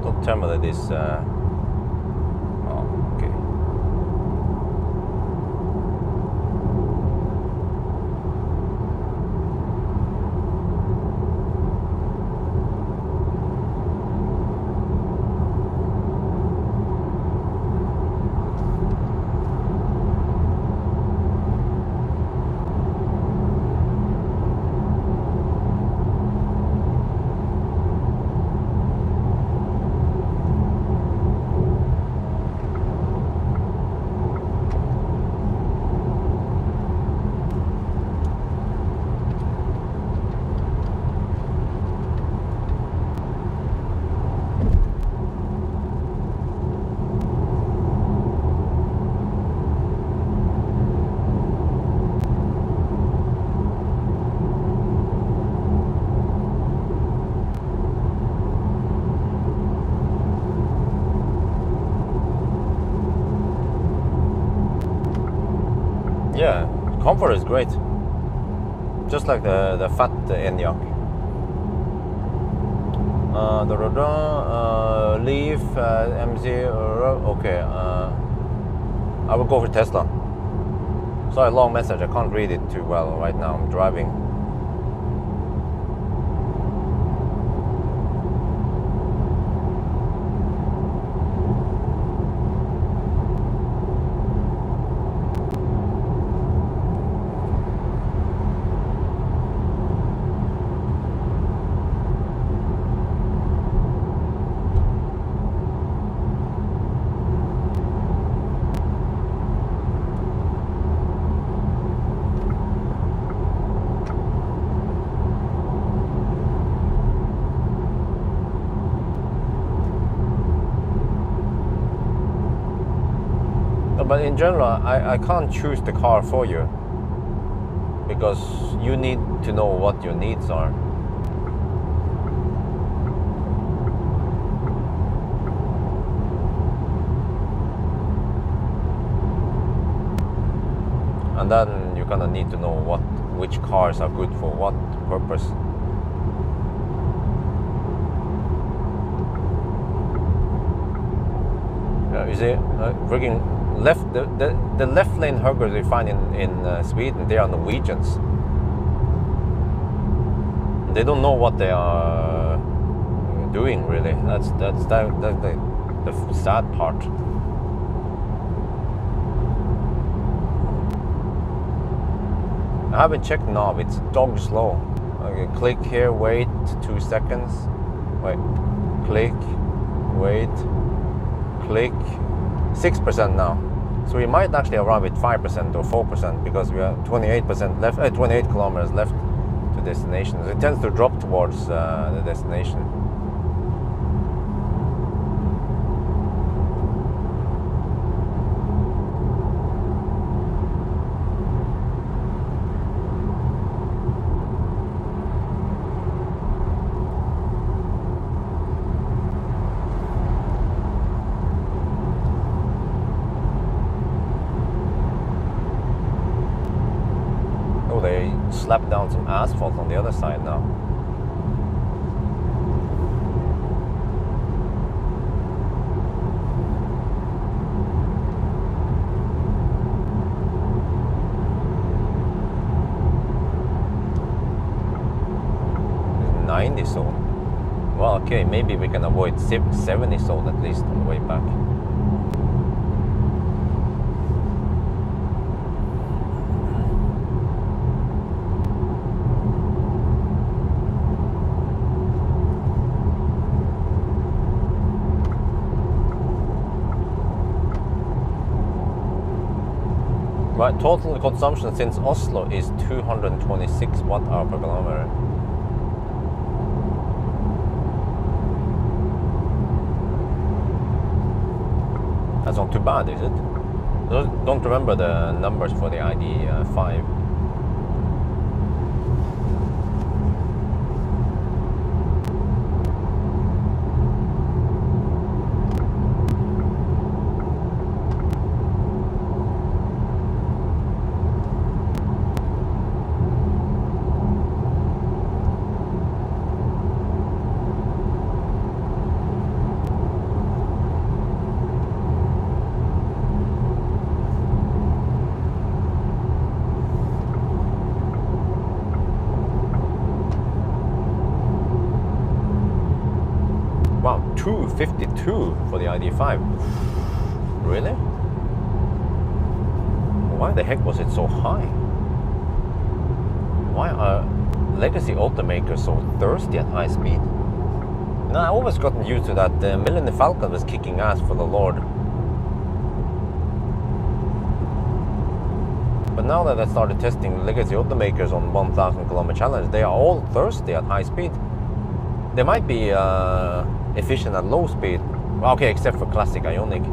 Don't tell me that this. Oh, okay. Yeah, comfort is great. Just like the fat Enyaq. Leaf, MZ, okay. I will go for Tesla. Sorry, long message. I can't read it too well right now. I'm driving. But in general, I can't choose the car for you because you need to know what your needs are. And then you're gonna need to know which cars are good for what purpose. You see, freaking left the left lane huggers you find in Sweden, they are Norwegians. They don't know what they are doing really. That's the sad part. I haven't checked knob. It's dog slow. Okay, click here, wait 2 seconds. Wait, click, wait, click. 6% now. So we might actually arrive at 5% or 4% because we have 28% left, 28 kilometers left to destination. So it tends to drop towards the destination. They slapped down some asphalt on the other side now. 90 zone. Well, okay, maybe we can avoid 70 zone at least on the way back. Right, total consumption since Oslo is 226 watt-hour per kilometer. That's not too bad, is it? Don't remember the numbers for the ID5. Wow, 252 for the ID5. Really? Why the heck was it so high? Why are legacy automakers so thirsty at high speed? You know, I always gotten used to that the Millennium Falcon was kicking ass for the Lord. But now that I started testing legacy automakers on 1000 kilometer challenge, they are all thirsty at high speed. They might be efficient at low speed. Okay, except for classic Ioniq.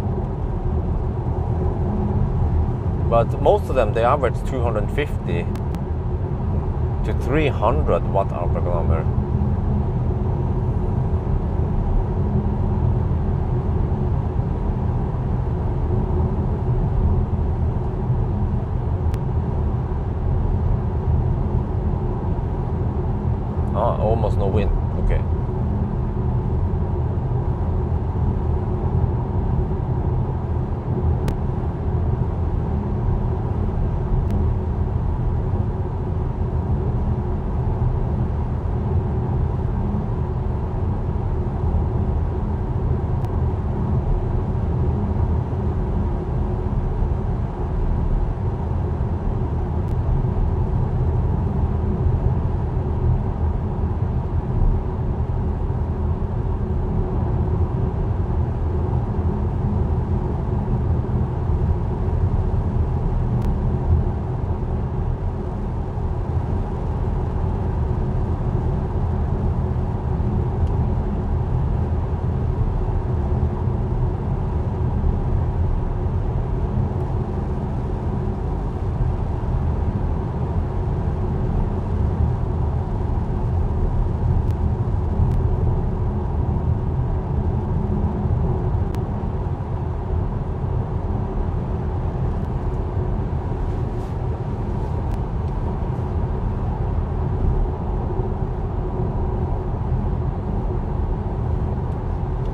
But most of them, they average 250 to 300 watt-hour per kilometer. Ah, almost no wind. Okay.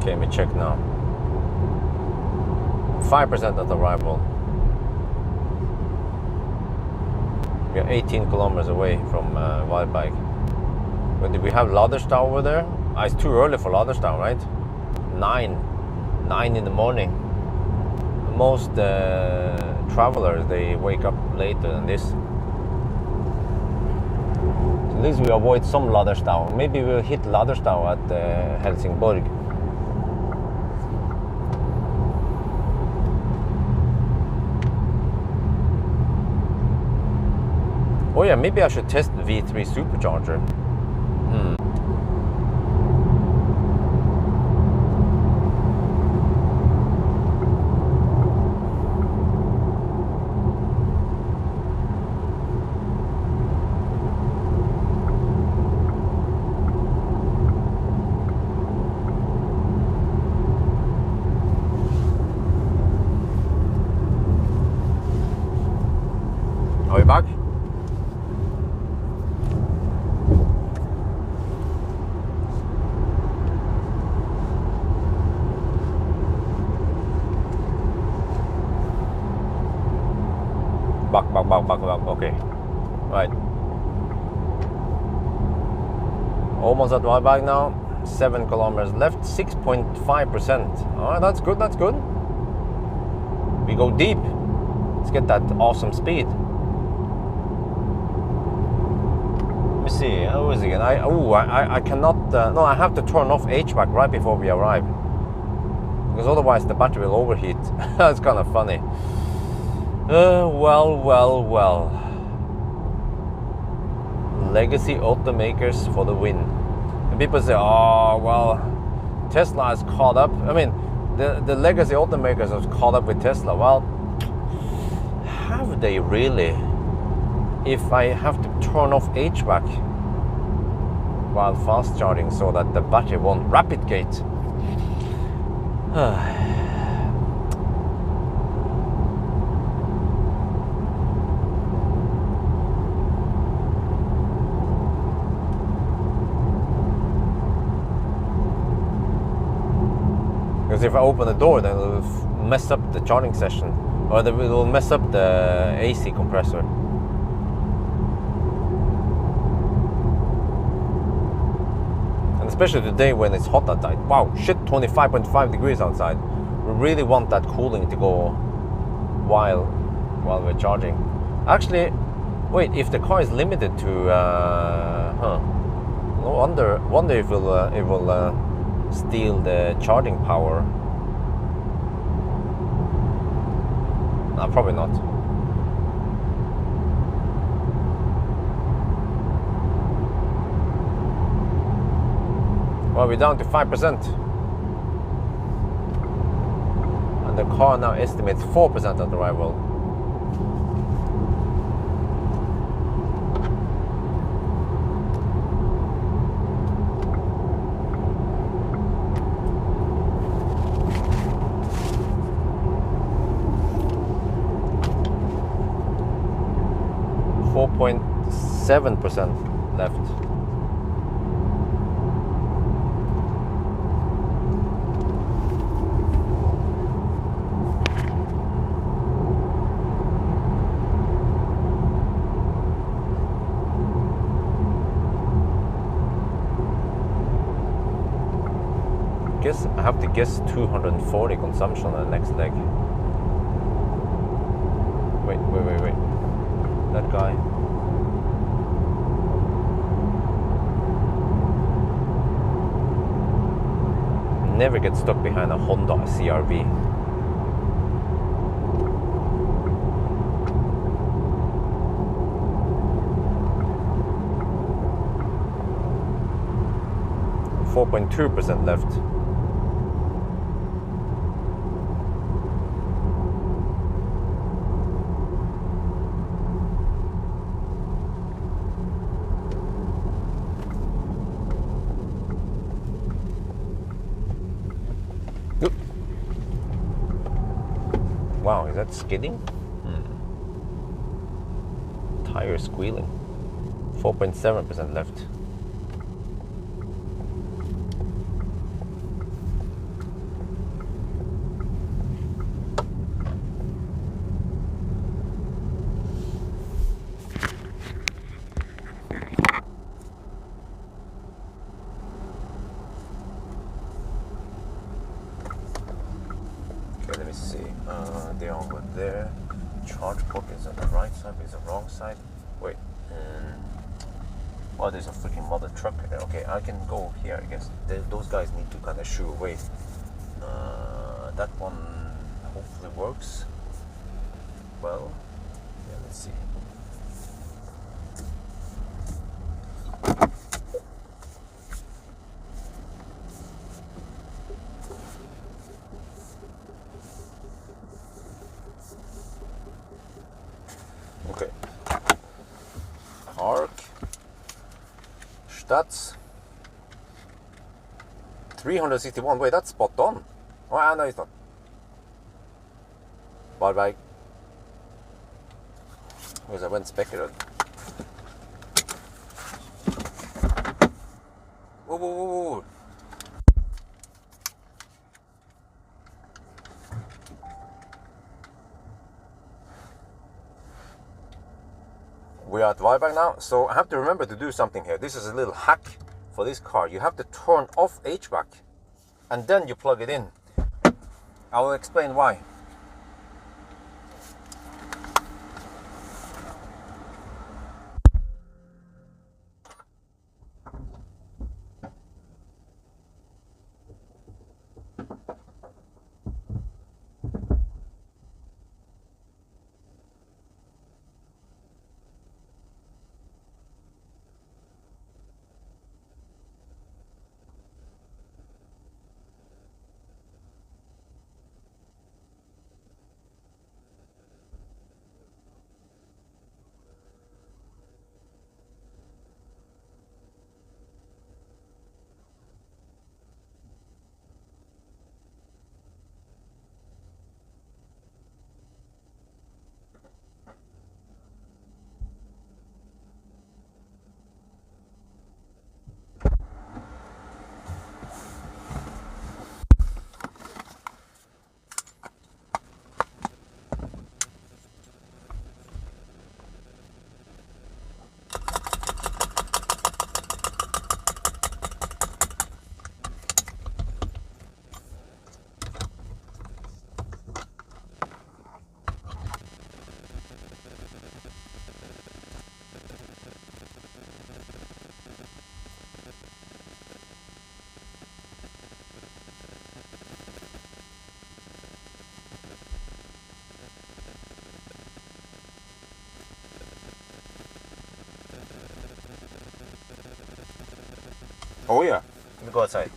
Okay, let me check now. 5% at arrival. We are 18 kilometers away from Wildbike. But do we have Laderstad over there? It's too early for Laderstad, right? 9 in the morning. Most travelers, they wake up later than this. So at least we avoid some Laderstad. Maybe we'll hit Laderstad at Helsingborg. Oh yeah, maybe I should test the V3 supercharger. Are we back? Back. Okay. Right. Almost at Varberg now. 7 kilometers left, 6.5%. All right, that's good, that's good. We go deep. Let's get that awesome speed. Let me see, how is it again? I cannot, no, I have to turn off HVAC right before we arrive. Because otherwise the battery will overheat. That's kind of funny. Well. Legacy automakers for the win. And people say, oh, well, Tesla is caught up. I mean, the legacy automakers have caught up with Tesla. Well, have they really? If I have to turn off HVAC while fast charging so that the battery won't rapid gate. Because if I open the door, then it will mess up the charging session, or it will mess up the AC compressor. And especially today when it's hot outside. Wow, shit, 25.5 degrees outside. We really want that cooling to go while we're charging. Actually, wait, if the car is limited to, no wonder if it will steal the charging power. No, probably not. Well, we're down to 5%. And the car now estimates 4% at arrival. .7% left. Guess I have to guess 240 consumption on the next leg. Wait. That guy. Never get stuck behind a Honda CR-V. .2% left. Wow, is that skidding? Tire squealing. 4.7% left. Let me see. They're over there. Charge port is on the right side, but it's the wrong side. Wait. Oh, there's a freaking mother truck there. Okay, I can go here, I guess. Those guys need to kind of shoo away. That one hopefully works. Well, yeah, let's see. Okay. Park. Stats. 361. Wait, that's spot on. Oh, no, it's not. Bye. Because I went speculated. Whoa. We are at Varberg now, so I have to remember to do something here. This is a little hack for this car, you have to turn off HVAC and then you plug it in. I will explain why. Oh yeah, let me go outside.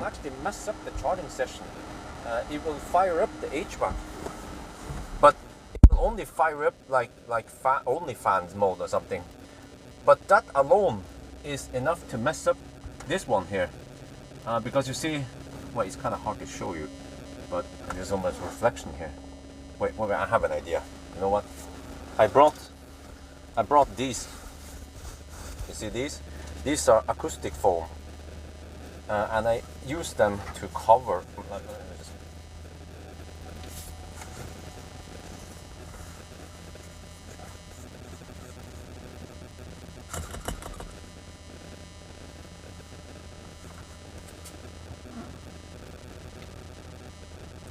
Actually mess up the charging session. It will fire up the HVAC, but it will only fire up like only fans mode or something. But that alone is enough to mess up this one here, because you see, well, it's kind of hard to show you, but there's so much reflection here. Wait, I have an idea. You know what? I brought these. You see these? These are acoustic foam. And I use them to cover.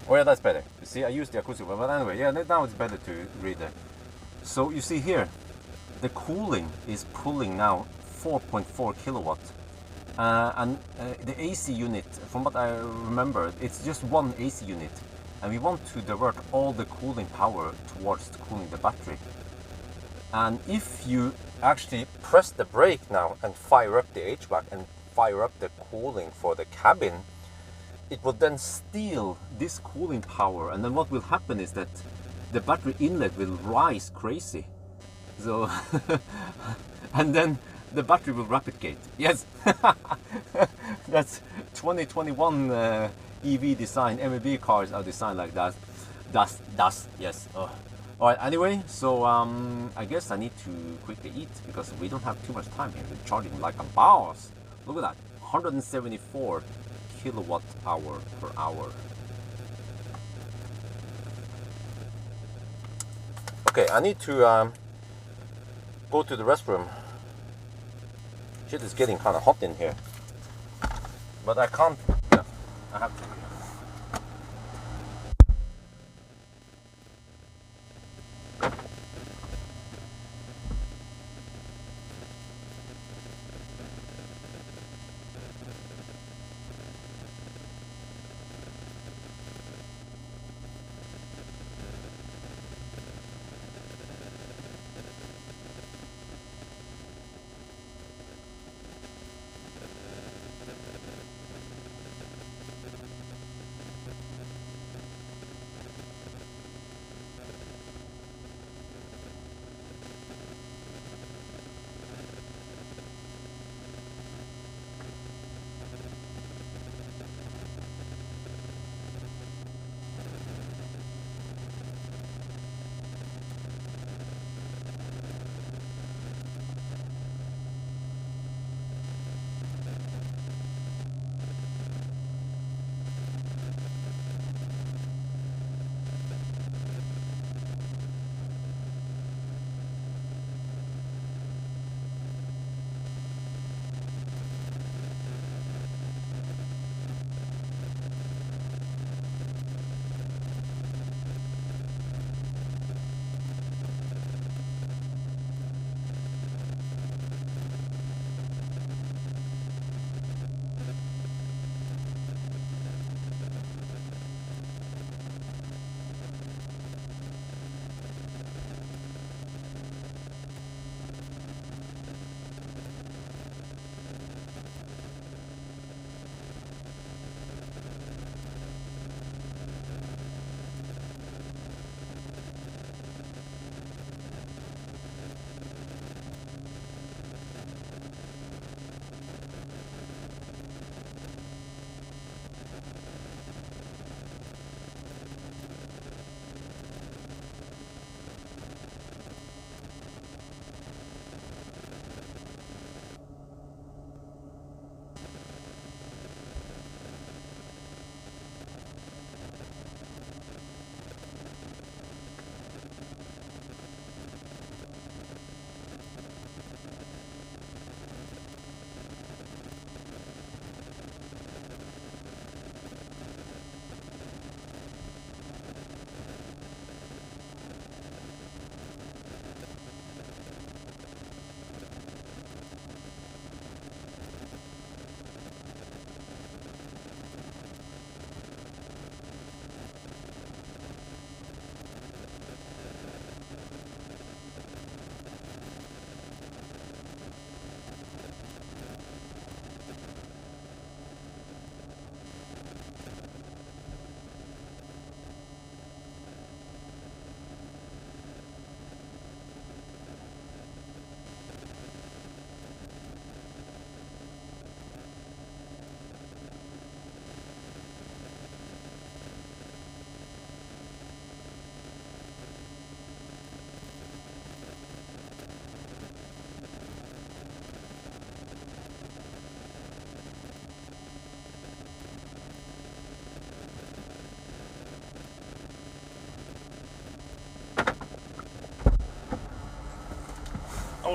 Oh yeah, that's better. You see, I use the acoustic foam, but anyway, yeah, now it's better to read it. So you see here, the cooling is pulling now 4.4 kilowatt. And the AC unit, from what I remember, it's just one AC unit, and we want to divert all the cooling power towards cooling the battery. And if you actually press the brake now and fire up the HVAC and fire up the cooling for the cabin, it will then steal this cooling power, and then what will happen is that the battery inlet will rise crazy. So and then the battery will rapid gate. Yes, that's 2021 EV design. MEB cars are designed like that. Das, yes. All right. Anyway, so I guess I need to quickly eat because we don't have too much time here. We're charging like a boss. Look at that, 174 kilowatt hour per hour. Okay, I need to go to the restroom. Shit is getting kind of hot in here, but I can't. Yeah, I have to.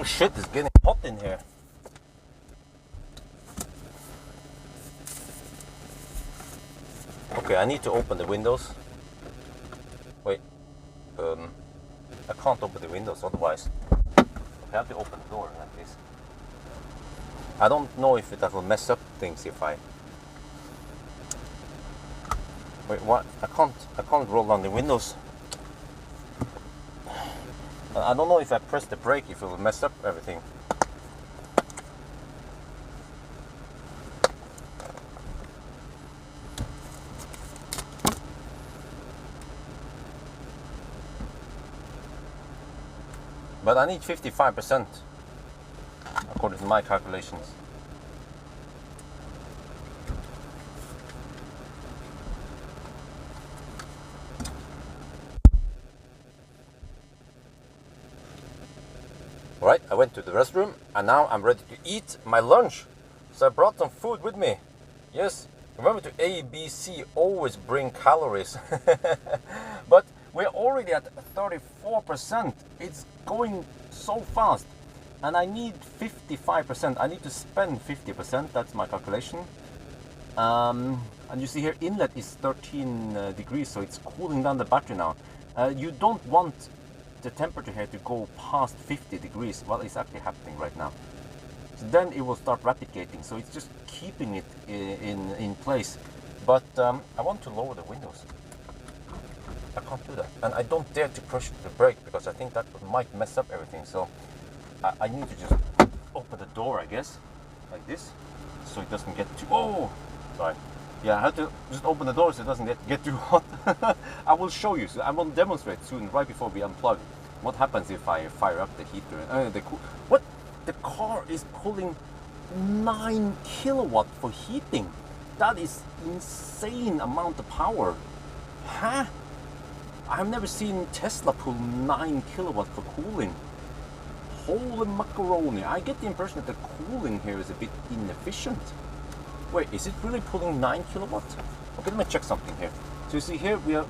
shit, it's getting hot in here. Okay, I need to open the windows. Wait, I can't open the windows otherwise. I have to open the door in that case. I don't know if that will mess up things if I... Wait, what? I can't roll down the windows. I don't know if I press the brake if it will mess up everything. But I need 55% according to my calculations. Right, I went to the restroom and now I'm ready to eat my lunch. So I brought some food with me. Yes, remember to ABC, always bring calories. But we're already at 34%. It's going so fast. And I need 55%. I need to spend 50%. That's my calculation. And you see here, inlet is 13 degrees, so it's cooling down the battery now. You don't want the temperature here to go past 50 degrees. Well, it's actually happening right now. So then it will start replicating. So it's just keeping it in place. But I want to lower the windows. I can't do that, and I don't dare to push the brake because I think that might mess up everything. So I need to just open the door, I guess, like this, so it doesn't get too... Oh, sorry. Yeah, I have to just open the door so it doesn't get too hot. I will show you. So I will demonstrate soon, right before we unplug, what happens if I fire up the heater. What? The car is pulling 9 kilowatt for heating. That is insane amount of power. Huh? I've never seen Tesla pull 9 kilowatt for cooling. Holy macaroni. I get the impression that the cooling here is a bit inefficient. Wait, is it really pulling 9 kilowatt? Okay, let me check something here. So you see here we are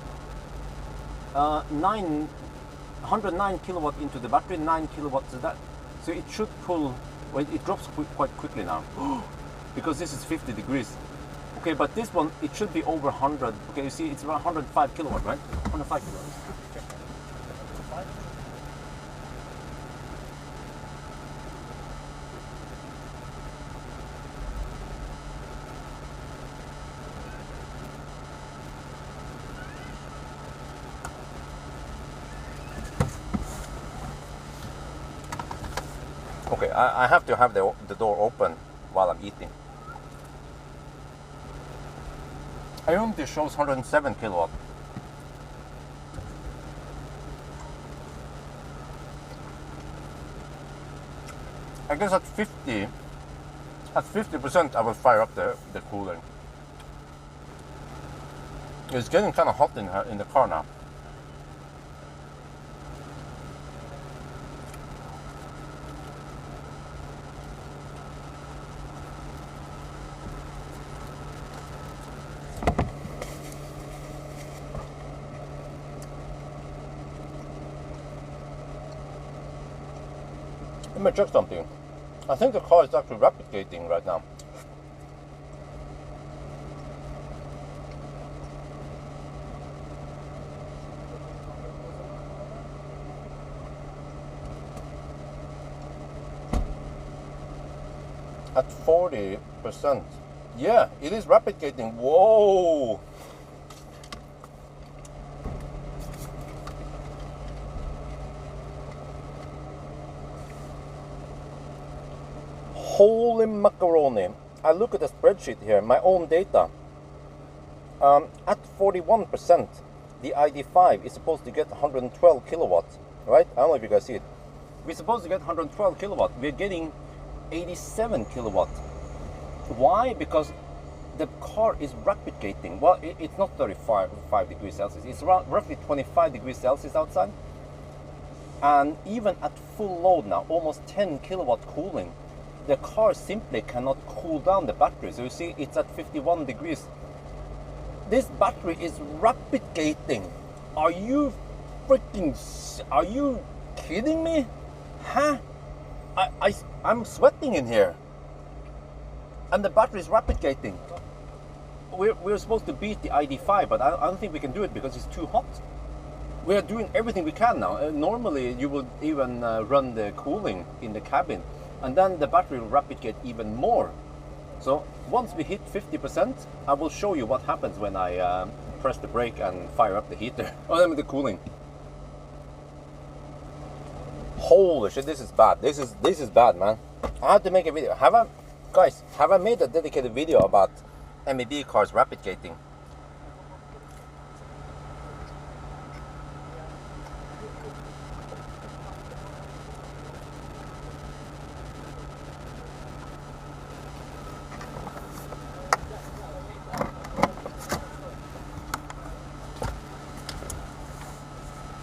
109 kilowatt into the battery, 9 kilowatts of that. So it should pull, well, it drops quite quickly now. Because this is 50 degrees. Okay, but this one, it should be over 100. Okay, you see, it's around 105 kilowatt, right? 105 kilowatt. Okay, I have to have the door open while I'm eating. I think this shows 107 kilowatt. I guess at 50% I will fire up the cooler. It's getting kind of hot in the car now. Let me check something. I think the car is actually replicating right now. At 40%. Yeah, it is replicating. Whoa! Holy macaroni. I look at the spreadsheet here, my own data. At 41%, the ID5 is supposed to get 112 kilowatts, right? I don't know if you guys see it. We're supposed to get 112 kilowatt. We're getting 87 kilowatt. Why? Because the car is replicating. Well, it's not 35 degrees Celsius. It's around roughly 25 degrees Celsius outside. And even at full load now, almost 10 kilowatt cooling, the car simply cannot cool down the battery. So you see, it's at 51 degrees. This battery is replicating. Are you kidding me? Huh? I'm sweating in here. And the battery is rapid gating. We're supposed to beat the ID5, but I don't think we can do it because it's too hot. We are doing everything we can now. Normally you would even run the cooling in the cabin, and then the battery will rapid gate even more. So once we hit 50%, I will show you what happens when I press the brake and fire up the heater. Oh, I mean the cooling. Holy shit, this is bad. This is bad, man. I have to make a video. Have I made a dedicated video about MEB cars rapid gating?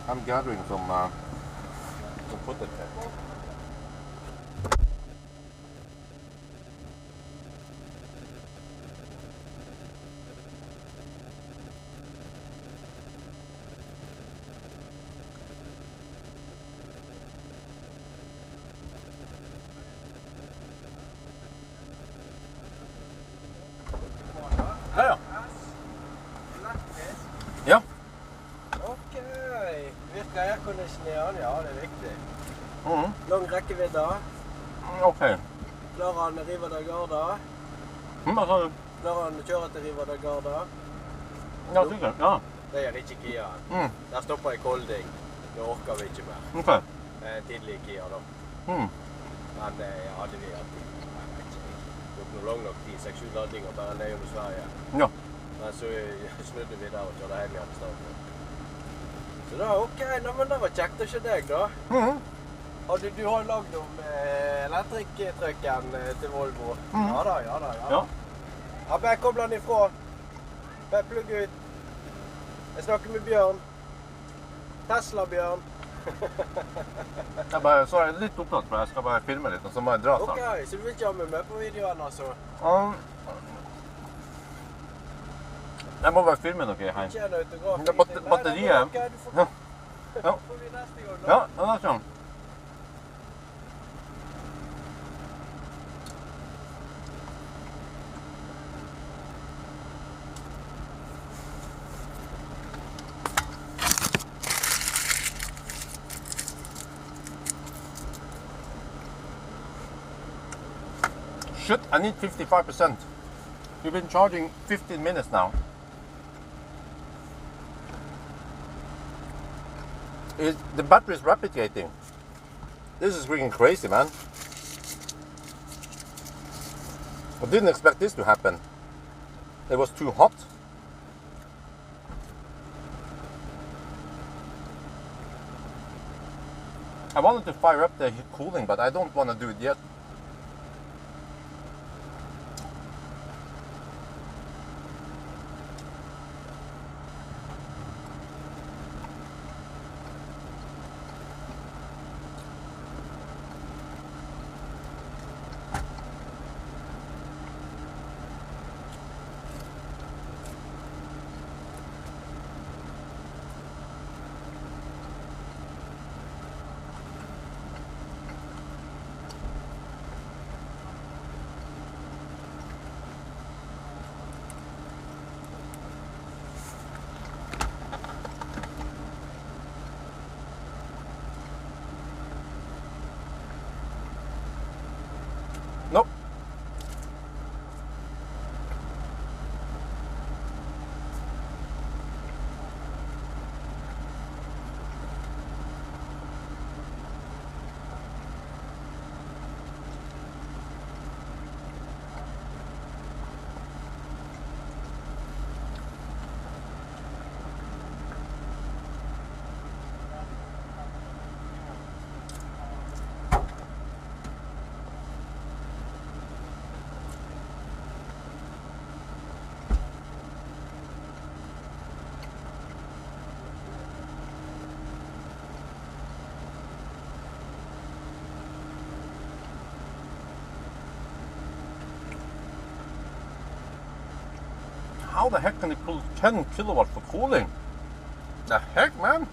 I'm gathering some footage here. Ja. Ja. Ok, virker airconditioneren, ja det er viktig. Mhm. Lang rekkevidde, Ok. klarer han Riva da Garda, Hva sa du? klarer han kjøre til Riva da Garda. Ja, sikkert. Ja. Det gjør ikke Kia. Mm. Der stopper jeg Kolding, det orker vi ikke mer. Ok. Tidlig Kia da. Mm. Men det hadde vi alltid. Jeg vet ikke, det tok noe lang nok tid, 6-7 laddinger bare ned under Sverige. Ja. Men så snudde vi der og kjørte hjem igjen i stedet. Så da, ok, men det var kjekt å se deg da. Mhm. Du har lagd om elektrikktrucken til Volvo. Mhm. Ja da. Ja. Ja, bare kobler den ifra. Bare plugg ut. Jeg snakker med Bjørn. Tesla-Bjørn. Så er jeg litt opptatt, for jeg skal bare filme litt, og så må jeg dra Ok, snart. så du vil ikke ha meg med på videoen altså? Jeg må bare filme noe her. Ikke en autograf. Det er batteriet. Ok, du får... Ja. Ja. får vi neste gang da. Ja, det er sånn. Shit, I need 55%. We've been charging 15 minutes now. The battery is rapid gating. This is freaking crazy, man. I didn't expect this to happen. It was too hot. I wanted to fire up the cooling, but I don't want to do it yet. Nope. How the heck can they pull 10 kilowatts for cooling? The heck, man?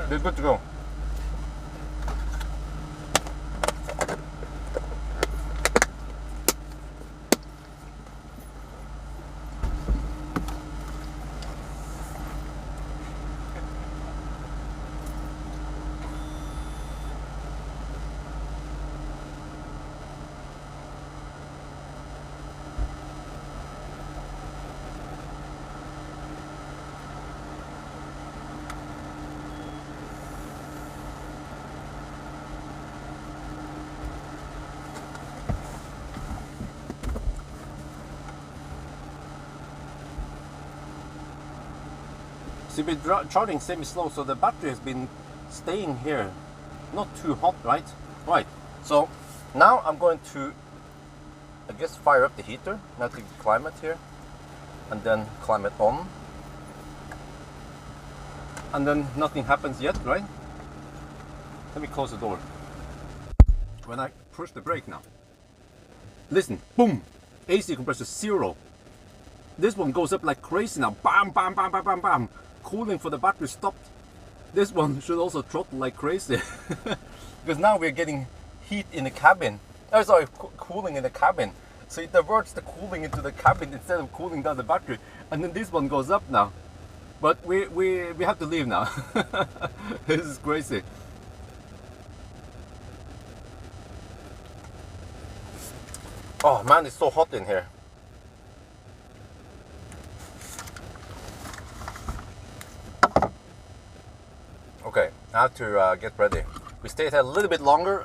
We're good to go. See, we're charging semi-slow, so the battery has been staying here, not too hot, right? Right. So now I'm going to, I guess, fire up the heater. Now to climate here, and then climate on, and then nothing happens yet, right? Let me close the door. When I push the brake now, listen, boom, AC compressor 0. This one goes up like crazy now, bam, bam, bam, bam, bam, bam. Cooling for the battery stopped. This one should also throttle like crazy. Because now we're getting heat in the cabin. Oh, sorry, cooling in the cabin. So it diverts the cooling into the cabin instead of cooling down the battery. And then this one goes up now. But we have to leave now. This is crazy. Oh man, it's so hot in here. Okay, I have to get ready. We stayed here a little bit longer,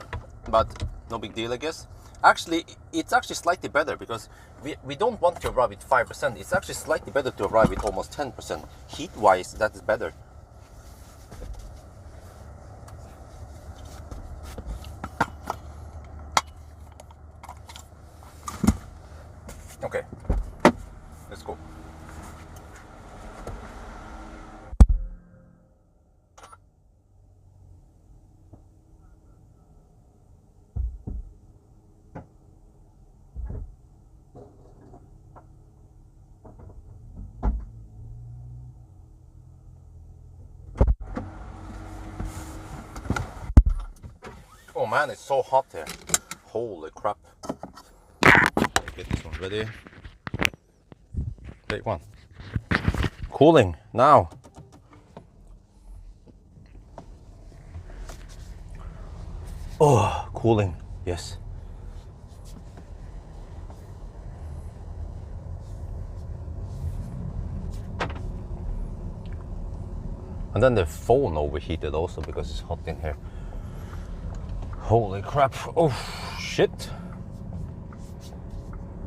but no big deal, I guess. Actually, it's actually slightly better because we don't want to arrive with 5%. It's actually slightly better to arrive with almost 10%. Heat-wise, that is better. Okay, let's go. Oh man, it's so hot here. Holy crap. Get this one ready. Take one. Cooling now. Oh, cooling, yes. And then the phone overheated also because it's hot in here. Holy crap. Oh shit.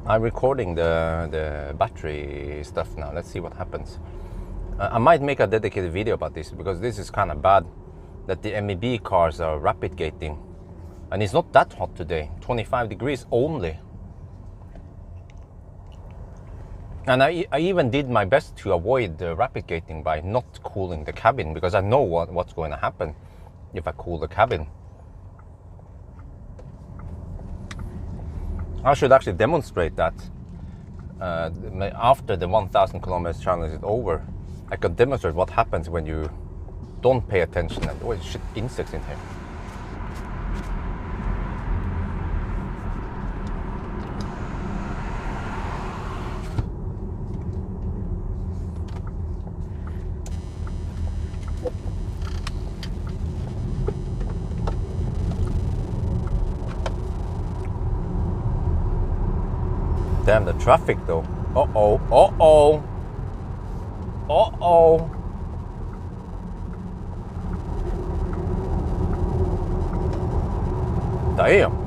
I'm recording the battery stuff now. Let's see what happens. I might make a dedicated video about this because this is kind of bad that the MEB cars are rapid gating. And it's not that hot today, 25 degrees only. And I even did my best to avoid the rapid gating by not cooling the cabin because I know what's going to happen if I cool the cabin. I should actually demonstrate that after the 1,000 kilometers challenge is over. I can demonstrate what happens when you don't pay attention and oh shit, insects in here. Damn, the traffic though. Uh-oh, uh-oh. Uh-oh. Damn.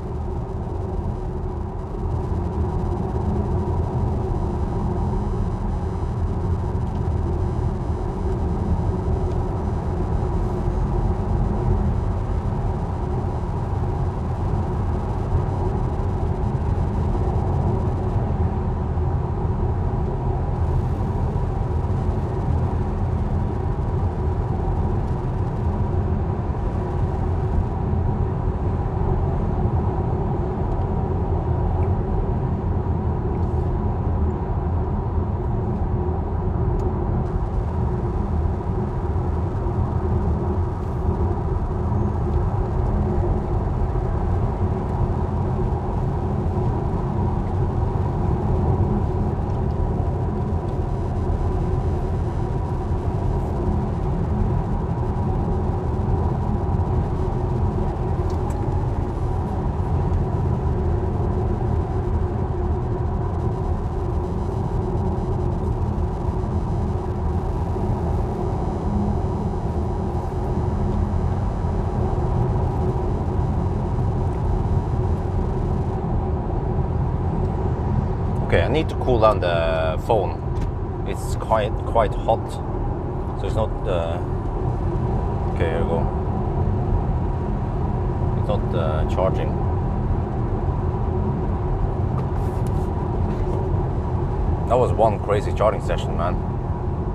need to cool down the phone. It's quite hot, so it's not. Okay, here we go. It's not charging. That was one crazy charging session, man.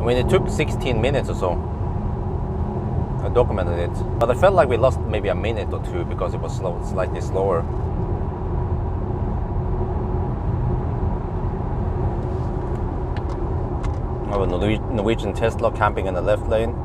I mean, it took 16 minutes or so. I documented it, but I felt like we lost maybe a minute or two because it was slightly slower. I have a Norwegian Tesla camping in the left lane.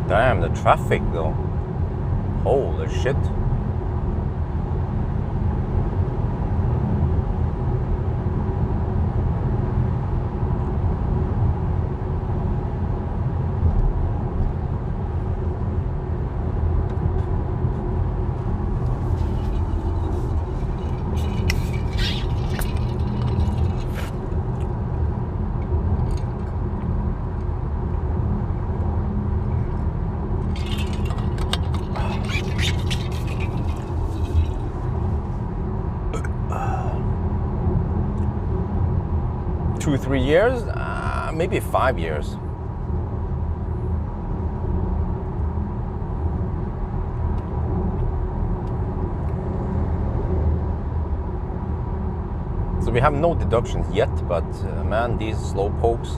Damn, the traffic though. Holy shit. Two, 3 years, maybe 5 years. So we have no deductions yet, but man, these slow pokes.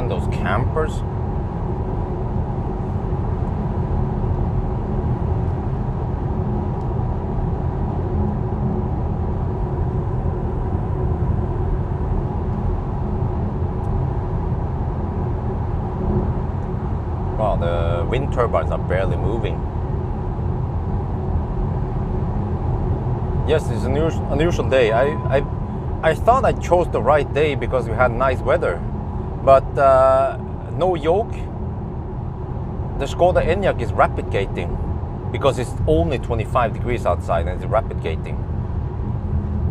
Those campers. Wow, the wind turbines are barely moving. Yes, it's an unusual day. I thought I chose the right day because we had nice weather, but no yoke. The Skoda Enyaq is rapid gating because it's only 25 degrees outside and it's rapid gating.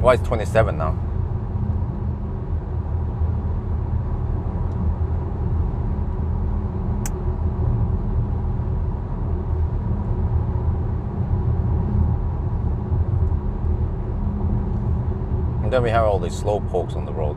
Why it's 27 now? And then we have all these slow pokes on the road.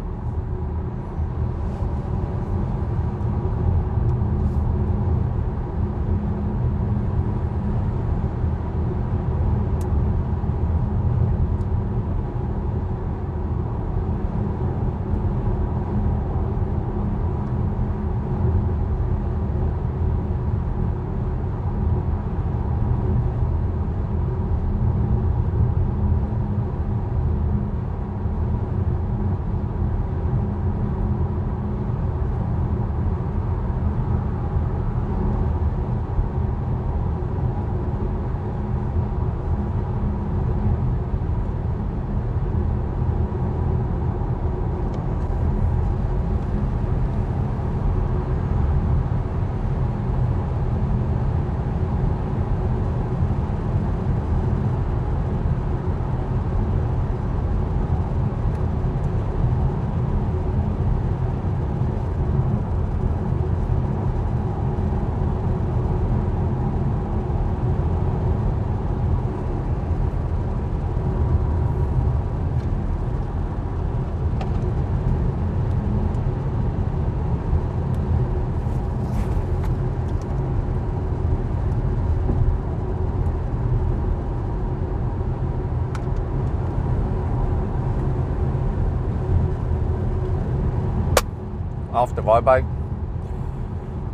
Off the bike.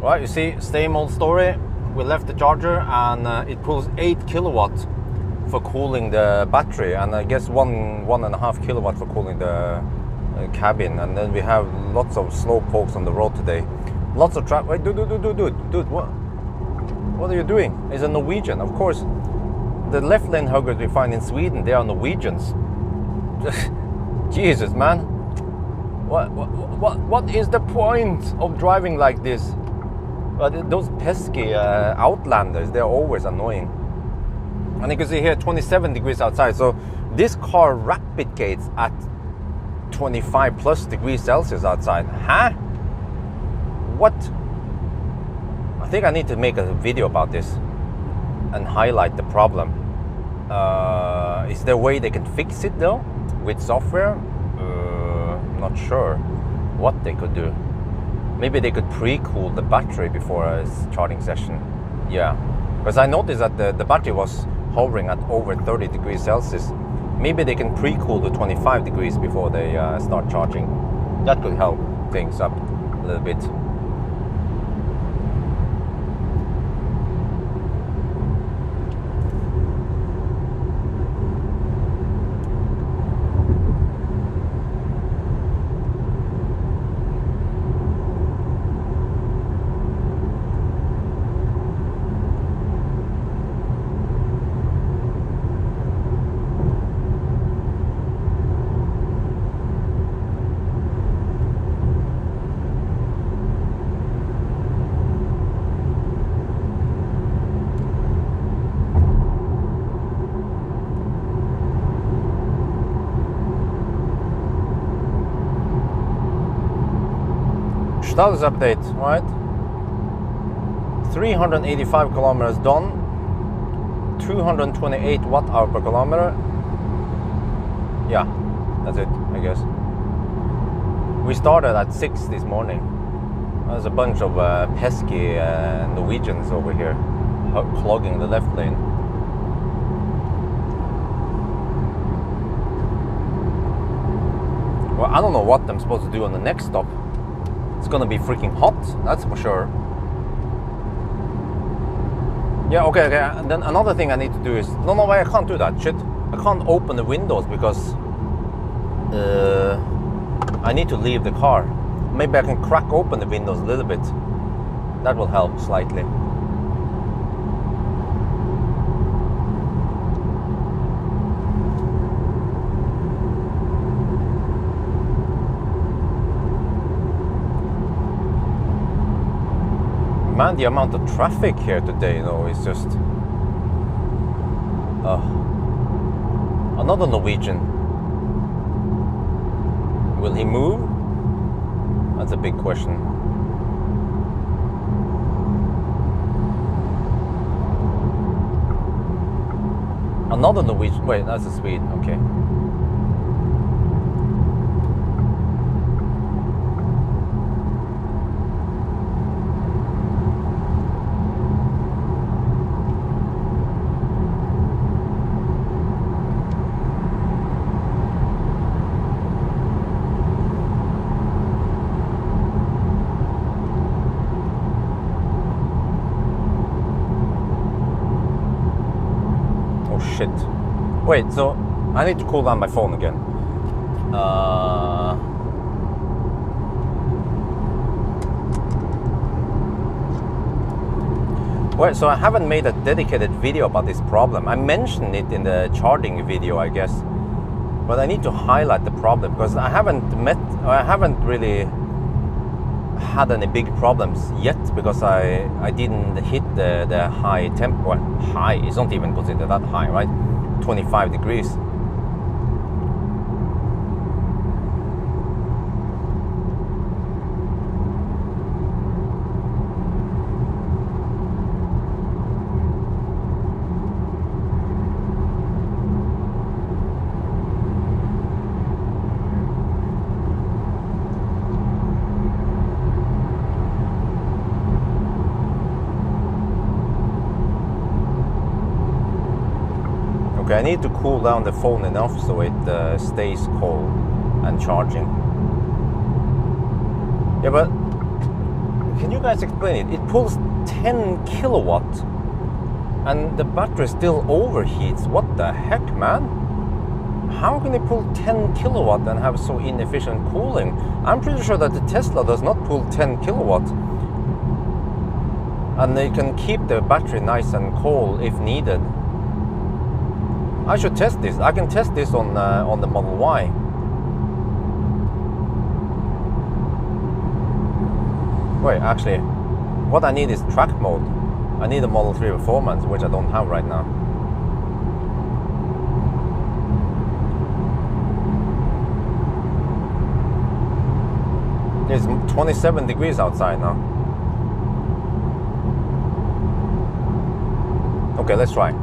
Right, you see, same old story. We left the charger and it pulls 8 kilowatts for cooling the battery, and I guess 1.5 kilowatt for cooling the cabin. And then we have lots of slow pokes on the road today. Lots of traffic. Wait, dude, what are you doing? It's a Norwegian, of course. The left lane huggers we find in Sweden, they are Norwegians. Jesus, man. What is the point of driving like this? Those pesky Outlanders, they're always annoying. And you can see here 27 degrees outside. So this car rapid gates at 25 plus degrees Celsius outside. Huh? What? I think I need to make a video about this and highlight the problem. Is there a way they can fix it though with software? Not sure what they could do. Maybe they could pre-cool the battery before a charging session. Yeah, because I noticed that the battery was hovering at over 30 degrees Celsius. Maybe they can pre-cool to 25 degrees before they start charging. That could help things up a little bit. Status update, right? 385 kilometers done, 228 watt-hour per kilometer. Yeah, that's it, I guess. We started at 6 this morning. There's a bunch of pesky Norwegians over here clogging the left lane. Well, I don't know what I'm supposed to do on the next stop. It's gonna be freaking hot, that's for sure. Yeah, okay. And then another thing I need to do is... No, I can't do that. Shit. I can't open the windows because I need to leave the car. Maybe I can crack open the windows a little bit. That will help slightly. Man, the amount of traffic here today, though, is just... another Norwegian. Will he move? That's a big question. Another Norwegian. Wait, that's a Swede. Okay. Shit. Wait, so I need to cool down my phone again. Wait, so I haven't made a dedicated video about this problem. I mentioned it in the charging video, I guess. But I need to highlight the problem because I haven't really had any big problems yet because I didn't hit the high temp. Well, high, it's not even considered that high, right? 25 degrees. Okay, I need to cool down the phone enough so it stays cold and charging. Yeah, but can you guys explain it? It pulls 10 kilowatt and the battery still overheats. What the heck, man? How can it pull 10 kilowatt and have so inefficient cooling? I'm pretty sure that the Tesla does not pull 10 kilowatt. And they can keep the battery nice and cold if needed. I should test this. I can test this on the Model Y. Wait, actually, what I need is track mode. I need a Model 3 Performance, which I don't have right now. It's 27 degrees outside now. Okay, let's try.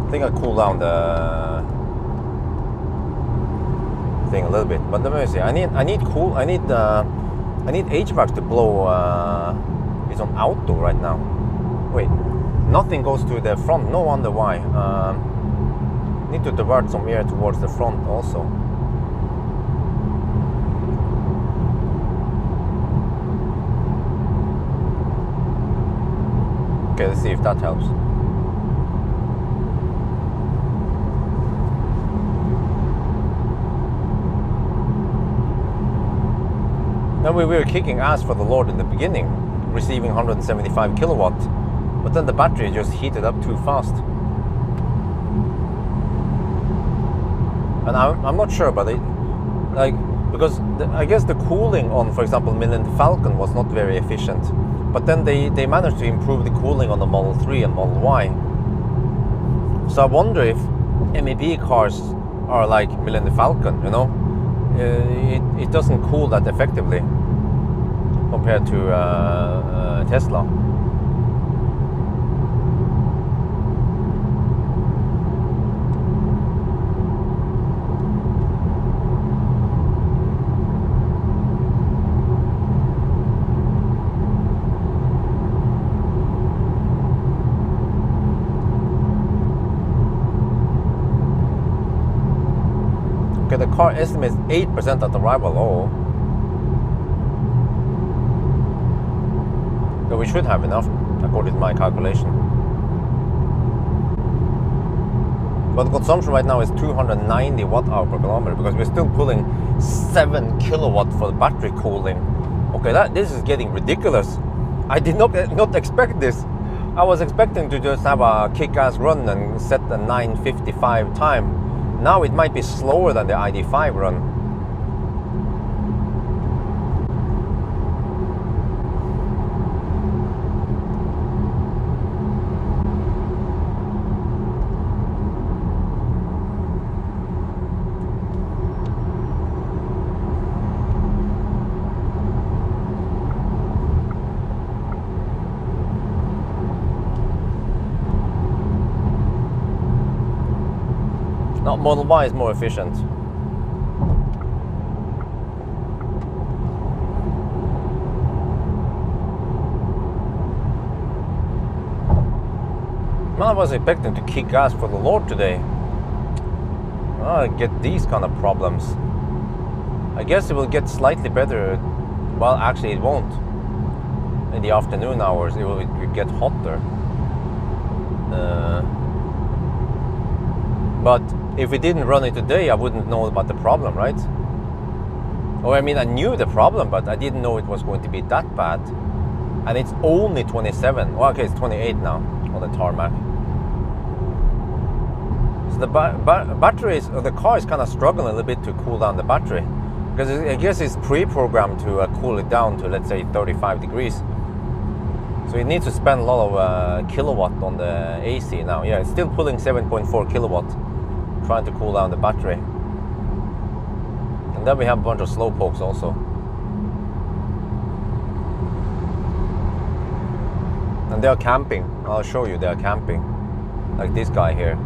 I think I'll cool down the thing a little bit, but let me see. I need HVAC to blow. It's on auto right now. Wait, nothing goes to the front. No wonder why. Need to divert some air towards the front also. Okay, let's see if that helps. Now we were kicking ass for the Lord in the beginning, receiving 175 kilowatt, but then the battery just heated up too fast. And I'm not sure, but because I guess the cooling on, for example, Millennium Falcon was not very efficient, but then they managed to improve the cooling on the Model 3 and Model Y. So I wonder if MEB cars are like Millennium Falcon, you know? It doesn't cool that effectively compared to Tesla. Okay, the car estimates 8% at arrival. Oh. So we should have enough, according to my calculation. But the consumption right now is 290 watt-hour per kilometer because we're still pulling 7 kilowatt for the battery cooling. Okay, this is getting ridiculous. I did not expect this. I was expecting to just have a kick-ass run and set a 9:55 time. Now it might be slower than the ID5 run. Not Model Y is more efficient. Well, I was expecting to kick ass for the Lord today. I get these kind of problems. I guess it will get slightly better. Well, actually it won't. In the afternoon hours it will get hotter. But if we didn't run it today, I wouldn't know about the problem, right? Or I mean, I knew the problem, but I didn't know it was going to be that bad. And it's only 27. Well, okay, it's 28 now on the tarmac. So the batteries, or the car is kind of struggling a little bit to cool down the battery, because I guess it's pre-programmed to cool it down to, let's say, 35 degrees. So it needs to spend a lot of kilowatt on the AC now. Yeah, it's still pulling 7.4 kilowatt, trying to cool down the battery. And then we have a bunch of slow pokes also. And they are camping. I'll show you, they are camping. Like this guy here.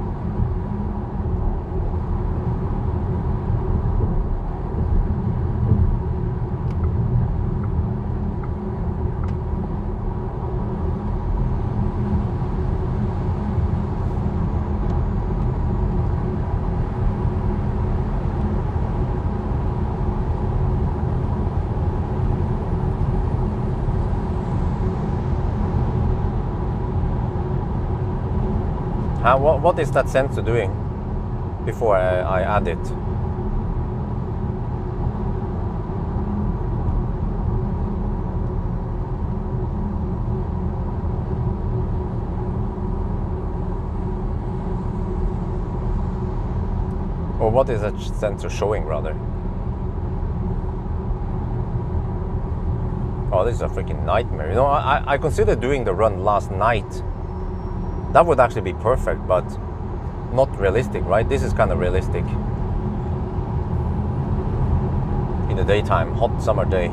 What is that sensor doing before I add it? Or what is that sensor showing, rather? Oh, this is a freaking nightmare. You know, I considered doing the run last night. That would actually be perfect, but not realistic, right? This is kind of realistic. In the daytime, hot summer day.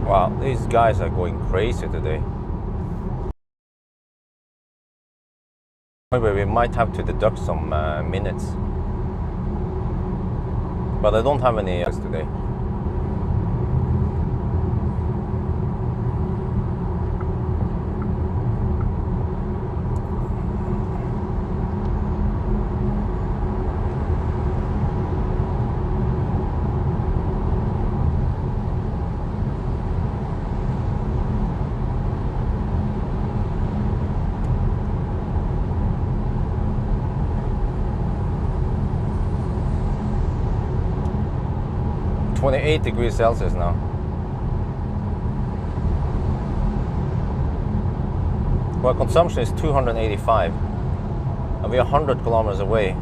Wow, these guys are going crazy today. Maybe we might have to deduct some minutes. But I don't have any today. 28 degrees Celsius now. Well, consumption is 285, and we are 100 kilometers away.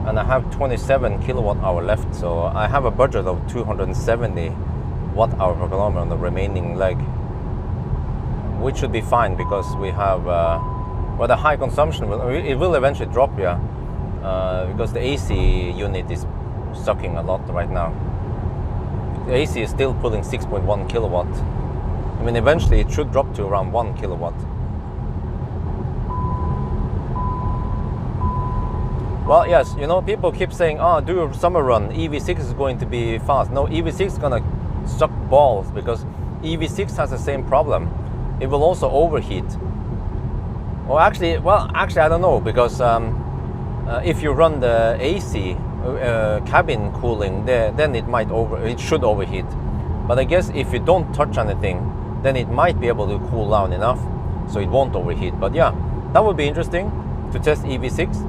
And I have 27 kilowatt hour left, so I have a budget of 270 watt hour per kilometer on the remaining leg, which should be fine because we have well, the high consumption will eventually drop, yeah, because the AC unit is sucking a lot right now. The AC is still pulling 6.1 kilowatt. I mean, eventually it should drop to around 1 kilowatt. Well, yes, you know, people keep saying, oh, do a summer run, EV6 is going to be fast. No, EV6 is gonna suck balls because EV6 has the same problem. It will also overheat. Or actually, I don't know, because if you run the AC cabin cooling, then it should overheat. But I guess if you don't touch anything, then it might be able to cool down enough so it won't overheat. But yeah, that would be interesting to test EV6.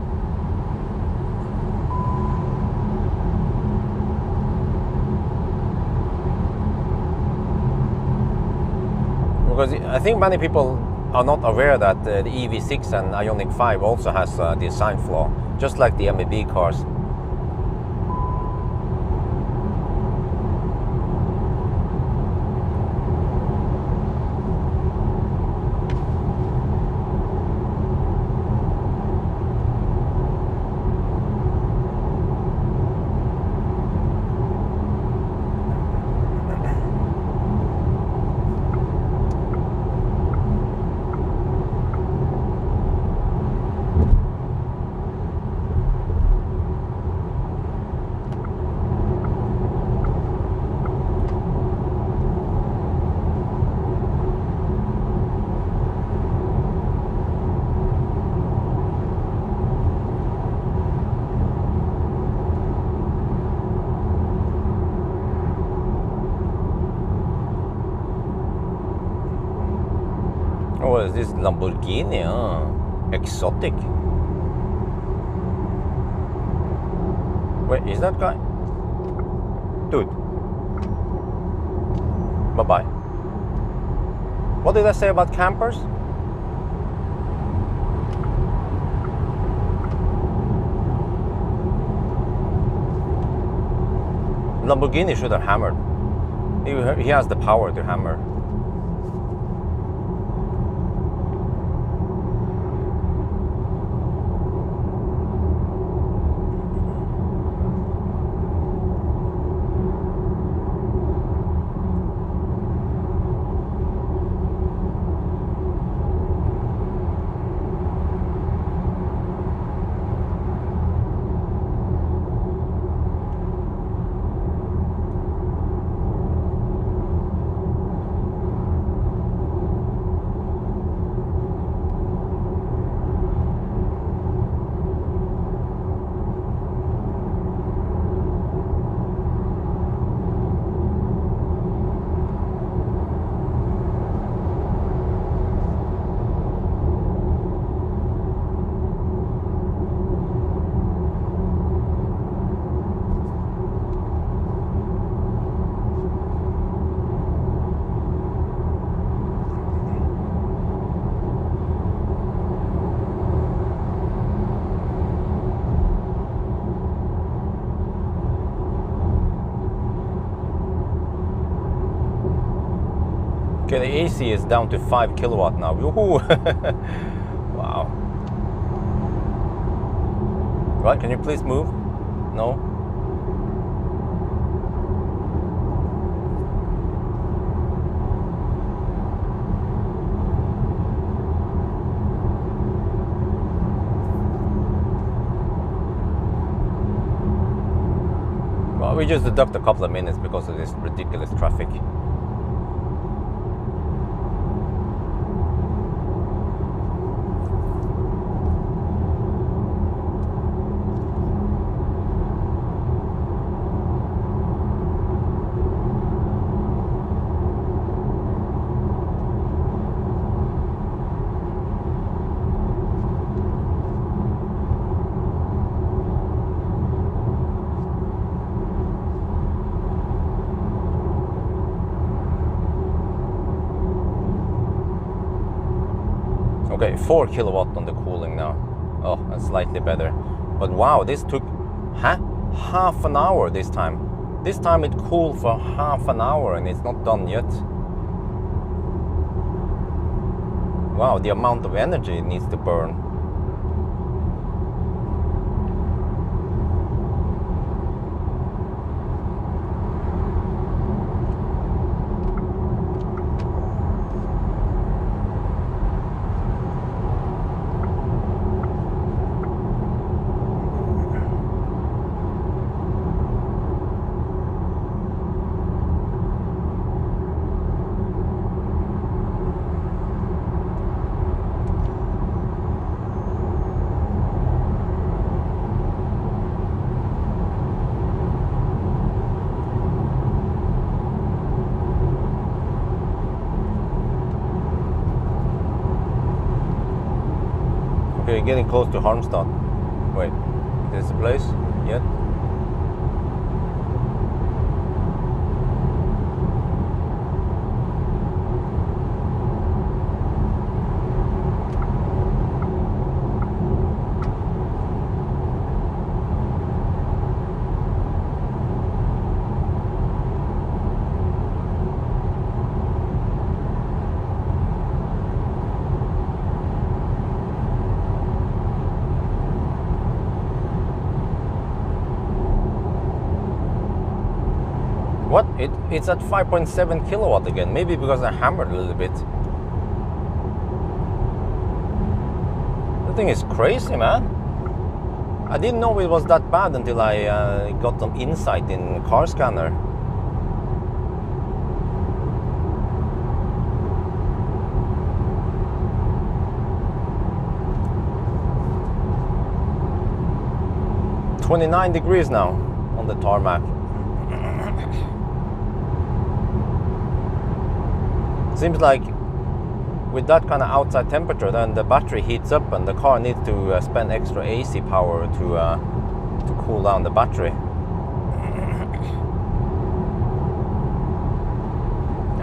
Because I think many people are not aware that the EV6 and Ioniq 5 also has a design flaw, just like the MEB cars. Oh, is this Lamborghini? Exotic. Wait, is that guy? Dude. Bye-bye. What did I say about campers? Lamborghini should have hammered. He has the power to hammer. Okay, the AC is down to 5 kilowatt now. Woohoo! Wow. Right, can you please move? No? Well, we just deduct a couple of minutes because of this ridiculous traffic. Okay, 4 kilowatt on the cooling now. Oh, that's slightly better. But wow, this took half an hour this time. This time it cooled for half an hour and it's not done yet. Wow, the amount of energy it needs to burn. Okay, getting close to Halmstad. Wait, is this the place yet? What? It's at 5.7 kilowatt again. Maybe because I hammered a little bit. The thing is crazy, man. I didn't know it was that bad until I got some insight in car scanner. "29 degrees now on the tarmac. Seems like with that kind of outside temperature, then the battery heats up and the car needs to spend extra AC power to cool down the battery.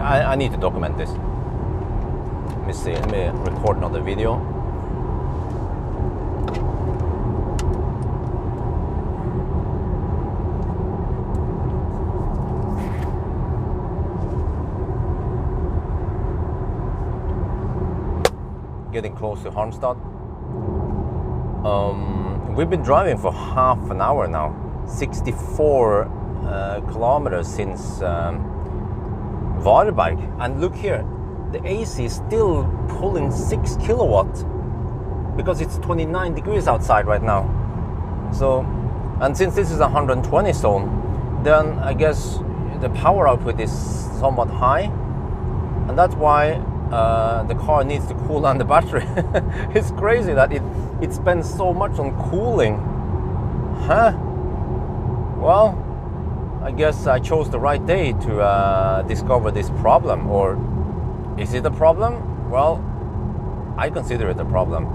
I need to document this. Let me see, let me record another video. Getting close to Halmstad. We've been driving for half an hour now, 64 kilometers since Varberg, and look here, the AC is still pulling 6 kilowatt because it's 29 degrees outside right now. So, and since this is a 120 zone, then I guess the power output is somewhat high, and that's why the car needs to cool down the battery. It's crazy that it spends so much on cooling. Huh? Well, I guess I chose the right day to discover this problem. Or is it a problem? Well, I consider it a problem.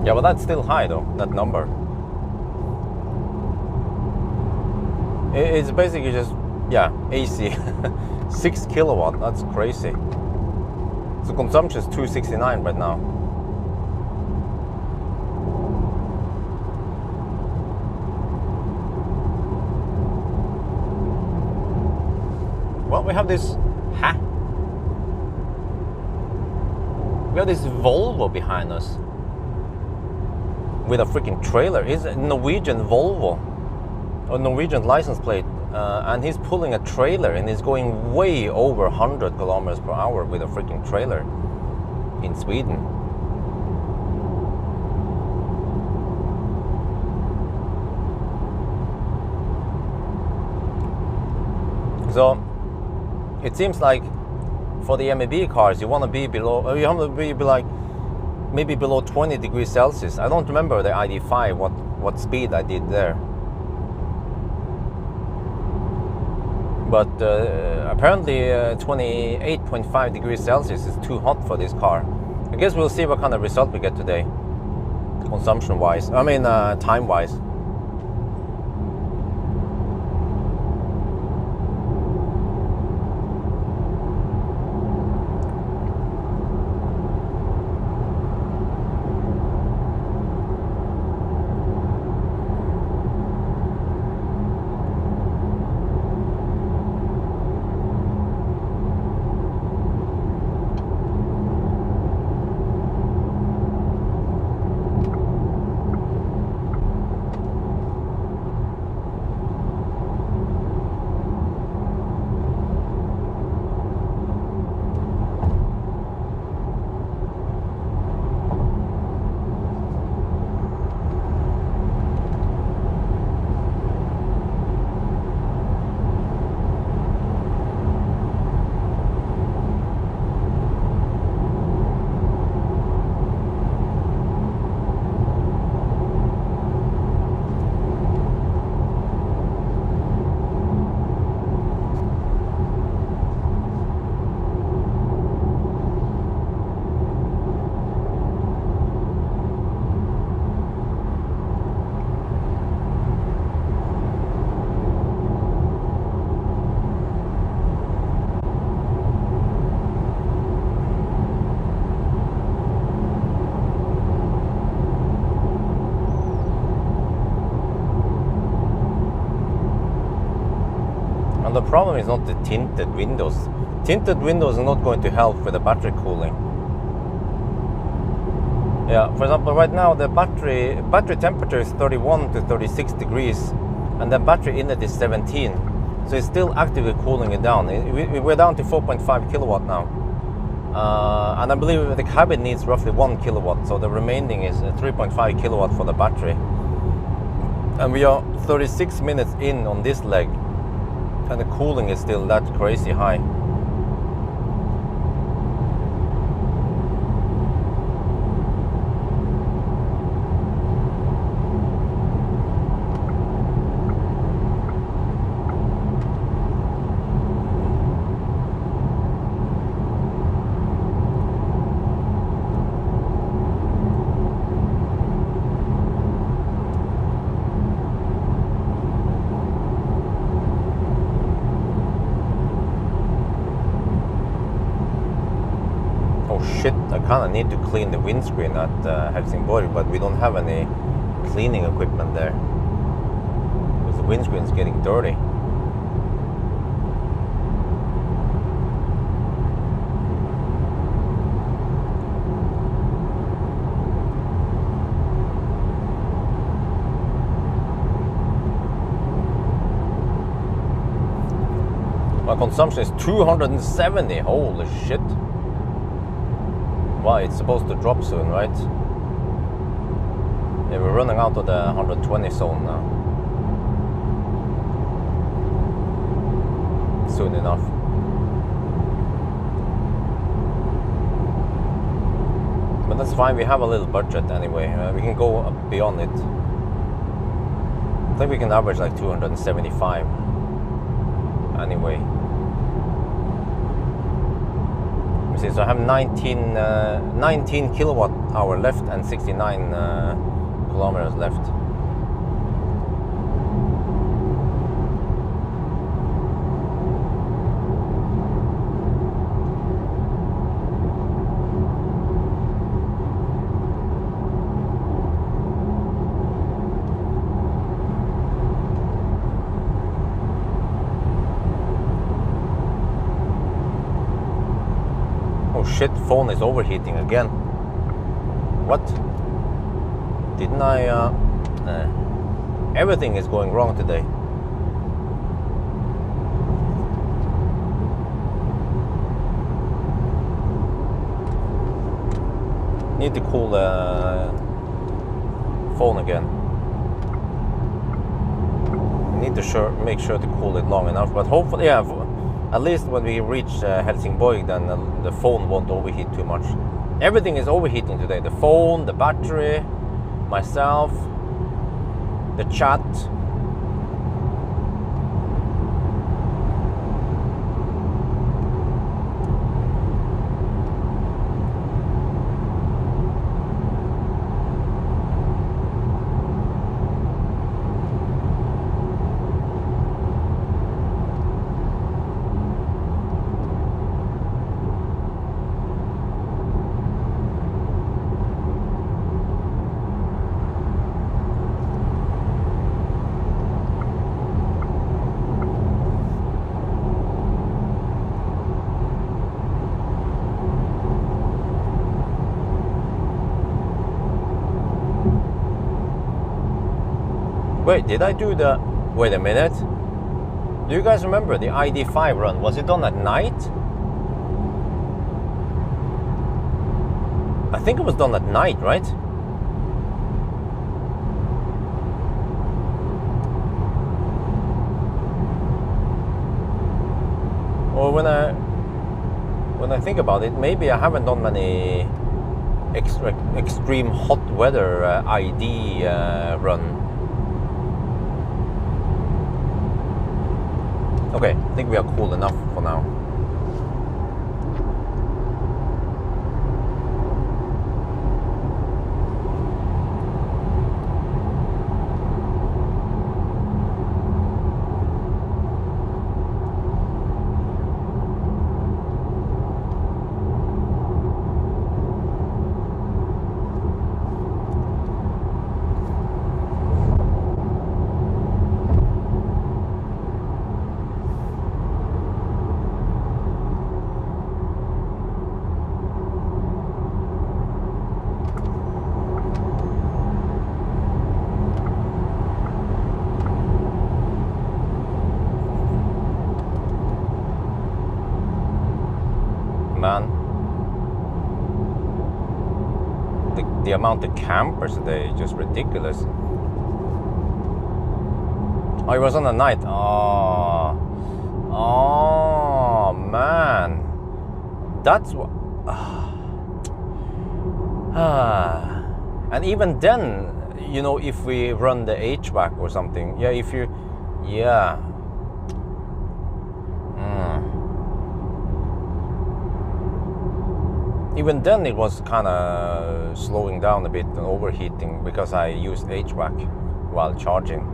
Yeah, but that's still high though, that number. It's basically just, yeah, AC. 6 kilowatt, that's crazy. So consumption is 269 right now. Well, we have this. Ha! We have this Volvo behind us with a freaking trailer. It's a Norwegian Volvo, a Norwegian license plate, and he's pulling a trailer and he's going way over 100 kilometers per hour with a freaking trailer in Sweden. So it seems like for the MEB cars, you want to be below, you have to be like maybe below 20 degrees Celsius. I don't remember the ID5 what speed I did there, but apparently 28.5 degrees Celsius is too hot for this car. I guess we'll see what kind of result we get today, consumption wise. I mean time wise. The problem is not the tinted windows. Tinted windows are not going to help with the battery cooling. Yeah, for example, right now the battery temperature is 31 to 36 degrees, and the battery inlet is 17, so it's still actively cooling it down. We're down to 4.5 kilowatt now, and I believe the cabin needs roughly 1 kilowatt, so the remaining is 3.5 kilowatt for the battery. And we are 36 minutes in on this leg, and the cooling is still that crazy high. Shit, I kind of need to clean the windscreen at Helsingborg, but we don't have any cleaning equipment there because the windscreen is getting dirty. My consumption is 270, holy shit. Well, it's supposed to drop soon, right? Yeah, we're running out of the 120 zone now. Soon enough. But that's fine, we have a little budget anyway. We can go beyond it. I think we can average like 275 anyway. So I have 19 kilowatt hour left and 69 kilometers left. shit, phone is overheating again. What? Didn't I, everything is going wrong today. Need to cool the phone again. Need to make sure to cool it long enough, but hopefully, yeah, at least when we reach Helsingborg, then the phone won't overheat too much. Everything is overheating today. The phone, the battery, myself, the chat. Wait, did I do the... Wait a minute. Do you guys remember the ID5 run? Was it done at night? I think it was done at night, right? Or when I think about it, maybe I haven't done many extreme hot weather ID run. Okay, I think we are cool enough for now. Man, the amount of campers today is just ridiculous. Oh, it was on the night. Oh man, that's what. And even then, you know, if we run the HVAC or something, yeah, if you, yeah. Even then it was kind of slowing down a bit and overheating because I used HVAC while charging.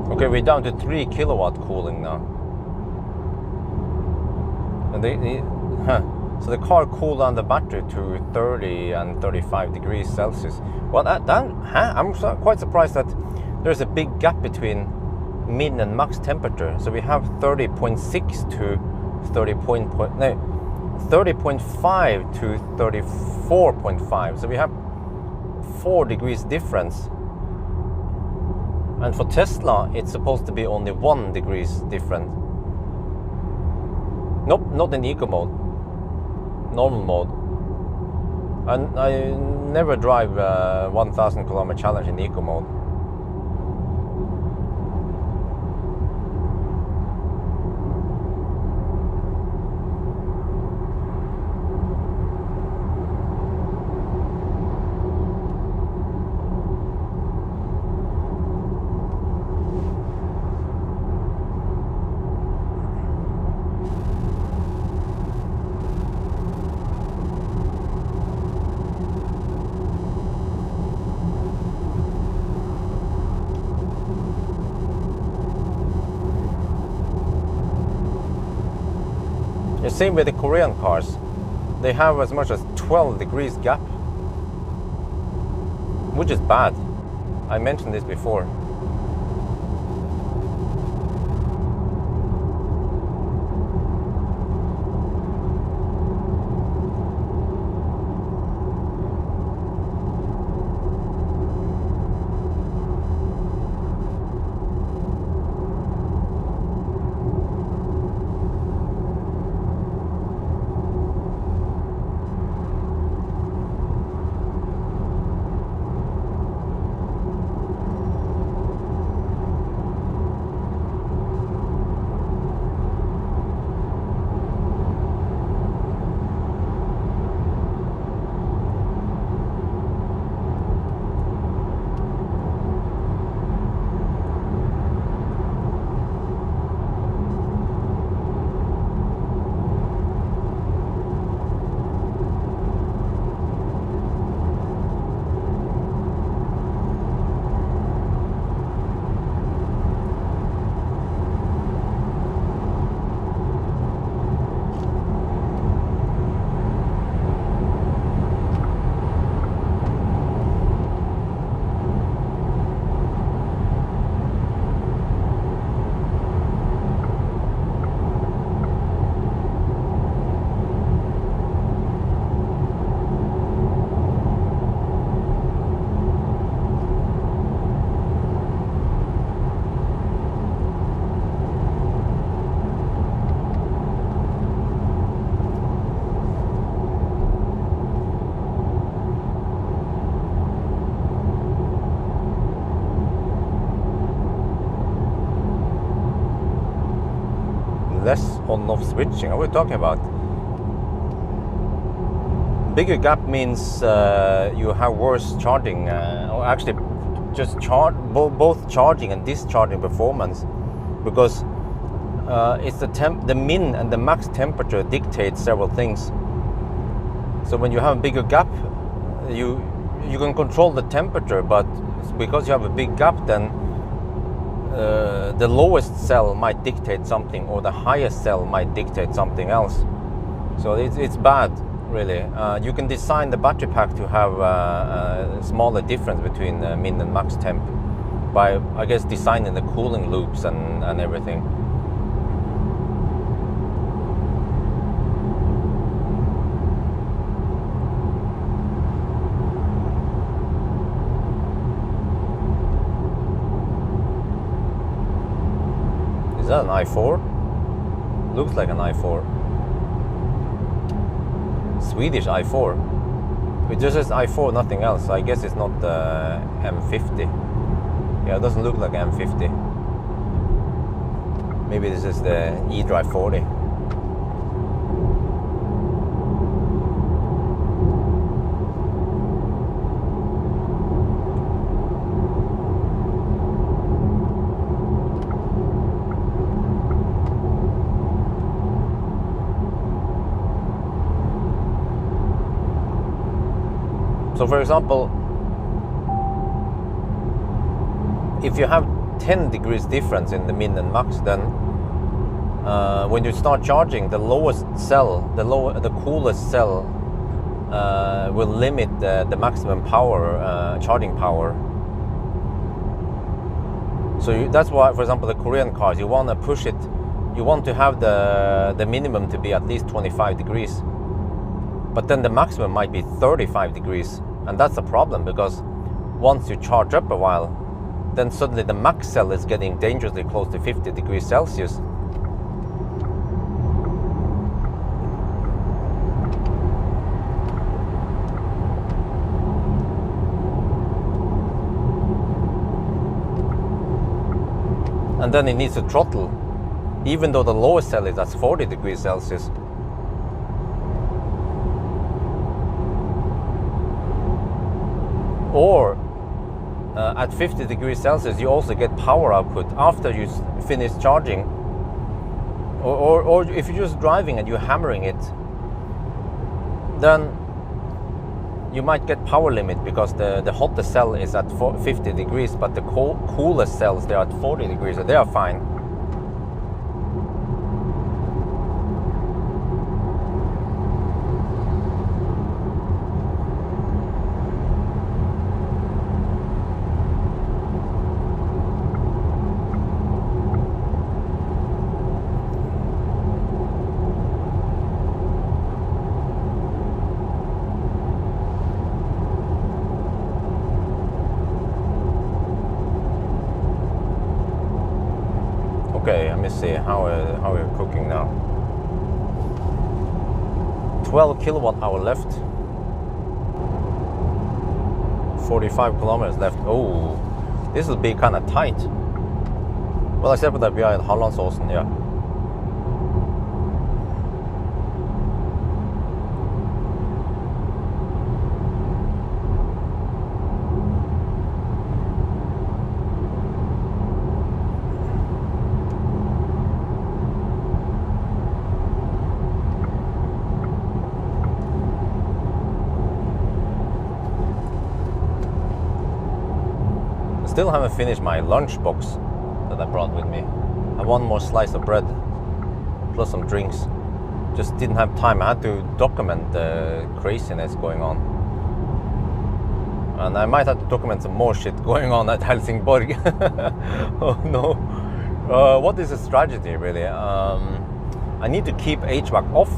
Okay, we're down to 3 kilowatt cooling now. And so the car cooled down the battery to 30 and 35 degrees Celsius. Well, I'm quite surprised that there's a big gap between min and max temperature. So we have 30.6 to 30.5 to 34.5. So we have 4 degrees difference. And for Tesla, it's supposed to be only 1 degrees different. Nope, not in eco mode. Normal mode. And I never drive 1,000 kilometer challenge in eco mode. same with the Korean cars. They have as much as 12 degrees gap, which is bad. I mentioned this before. Less on-off switching. What are we talking about? Bigger gap means you have worse charging, or actually just both charging and discharging performance, because it's the min and the max temperature dictates several things. So when you have a bigger gap, you can control the temperature, but because you have a big gap, then the lowest cell might dictate something, or the highest cell might dictate something else. So it's bad, really. You can design the battery pack to have a smaller difference between min and max temp by, I guess, designing the cooling loops and everything. Is that an i4? Looks like an i4. Swedish i4. It just says i4, nothing else. I guess it's not the M50. Yeah, it doesn't look like M50. Maybe this is the eDrive 40. So for example, if you have 10 degrees difference in the min and max, then when you start charging, the lowest cell, the coolest cell will limit the maximum power, charging power. So that's why, for example, the Korean cars, you want to push it, you want to have the minimum to be at least 25 degrees. But then the maximum might be 35 degrees. And that's a problem, because once you charge up a while, then suddenly the max cell is getting dangerously close to 50 degrees Celsius. And then it needs to throttle, even though the lowest cell is at 40 degrees Celsius. Or at 50 degrees Celsius, you also get power output after you finish charging. Or if you're just driving and you're hammering it, then you might get power limit, because the hottest cell is at 50 degrees, but the coolest cells, they're at 40 degrees, so they are fine. me see how we're cooking now. 12 kilowatt hour left. 45 kilometers left. Oh, this will be kind of tight. Well, except for that we are in Hallandsåsen, yeah. Still haven't finished my lunch box that I brought with me. I have one more slice of bread plus some drinks. Just didn't have time. I had to document the craziness going on, and I might have to document some more shit going on at Helsingborg. Oh no. What is the strategy really? I need to keep HVAC off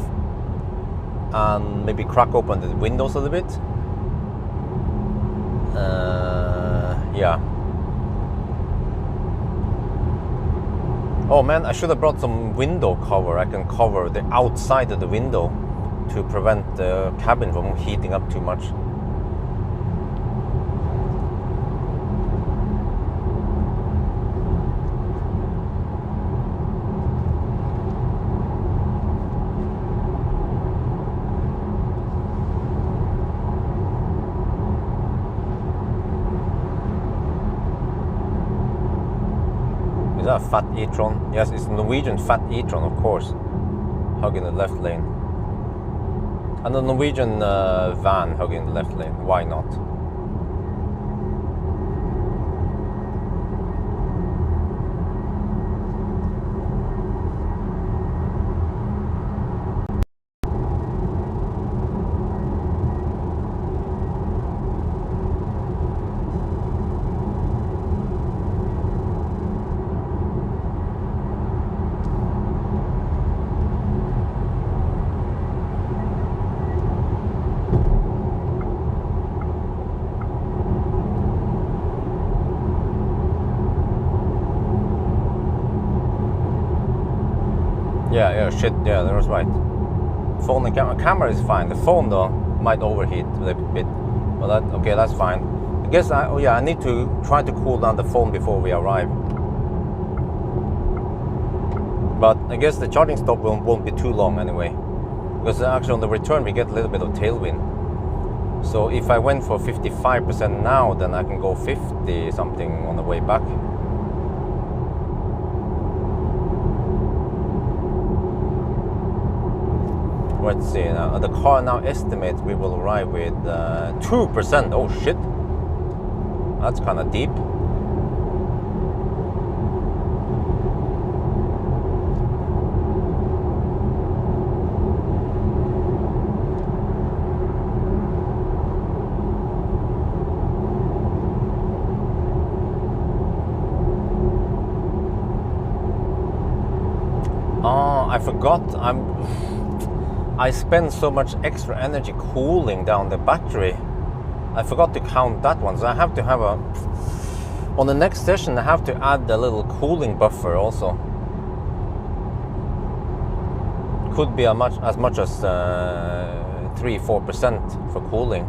and maybe crack open the windows a little bit. Yeah. Oh man, I should have brought some window cover. I can cover the outside of the window to prevent the cabin from heating up too much. Is that a fat e-tron? Yes, it's a Norwegian fat e-tron, of course. Hugging the left lane. And a Norwegian van hugging the left lane. Why not? Yeah, shit, yeah, that was right. Phone and camera. Camera is fine. The phone though might overheat a little bit. But that, okay, that's fine. I guess I need to try to cool down the phone before we arrive. But I guess the charging stop won't be too long anyway. Because actually on the return we get a little bit of tailwind. So if I went for 55% now, then I can go 50 something on the way back. Let's see, the car now estimates we will arrive with 2%. Oh shit, that's kind of deep. Oh, I forgot. I spend so much extra energy cooling down the battery. I forgot to count that one, so I have to have on the next session I have to add a little cooling buffer also. Could be as much as 3-4% for cooling.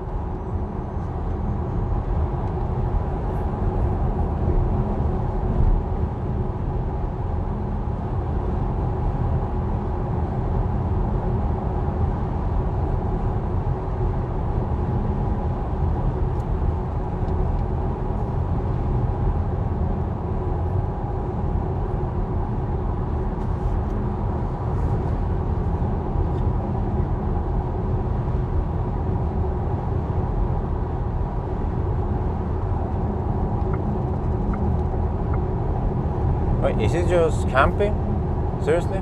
Wait, is it just camping? Seriously?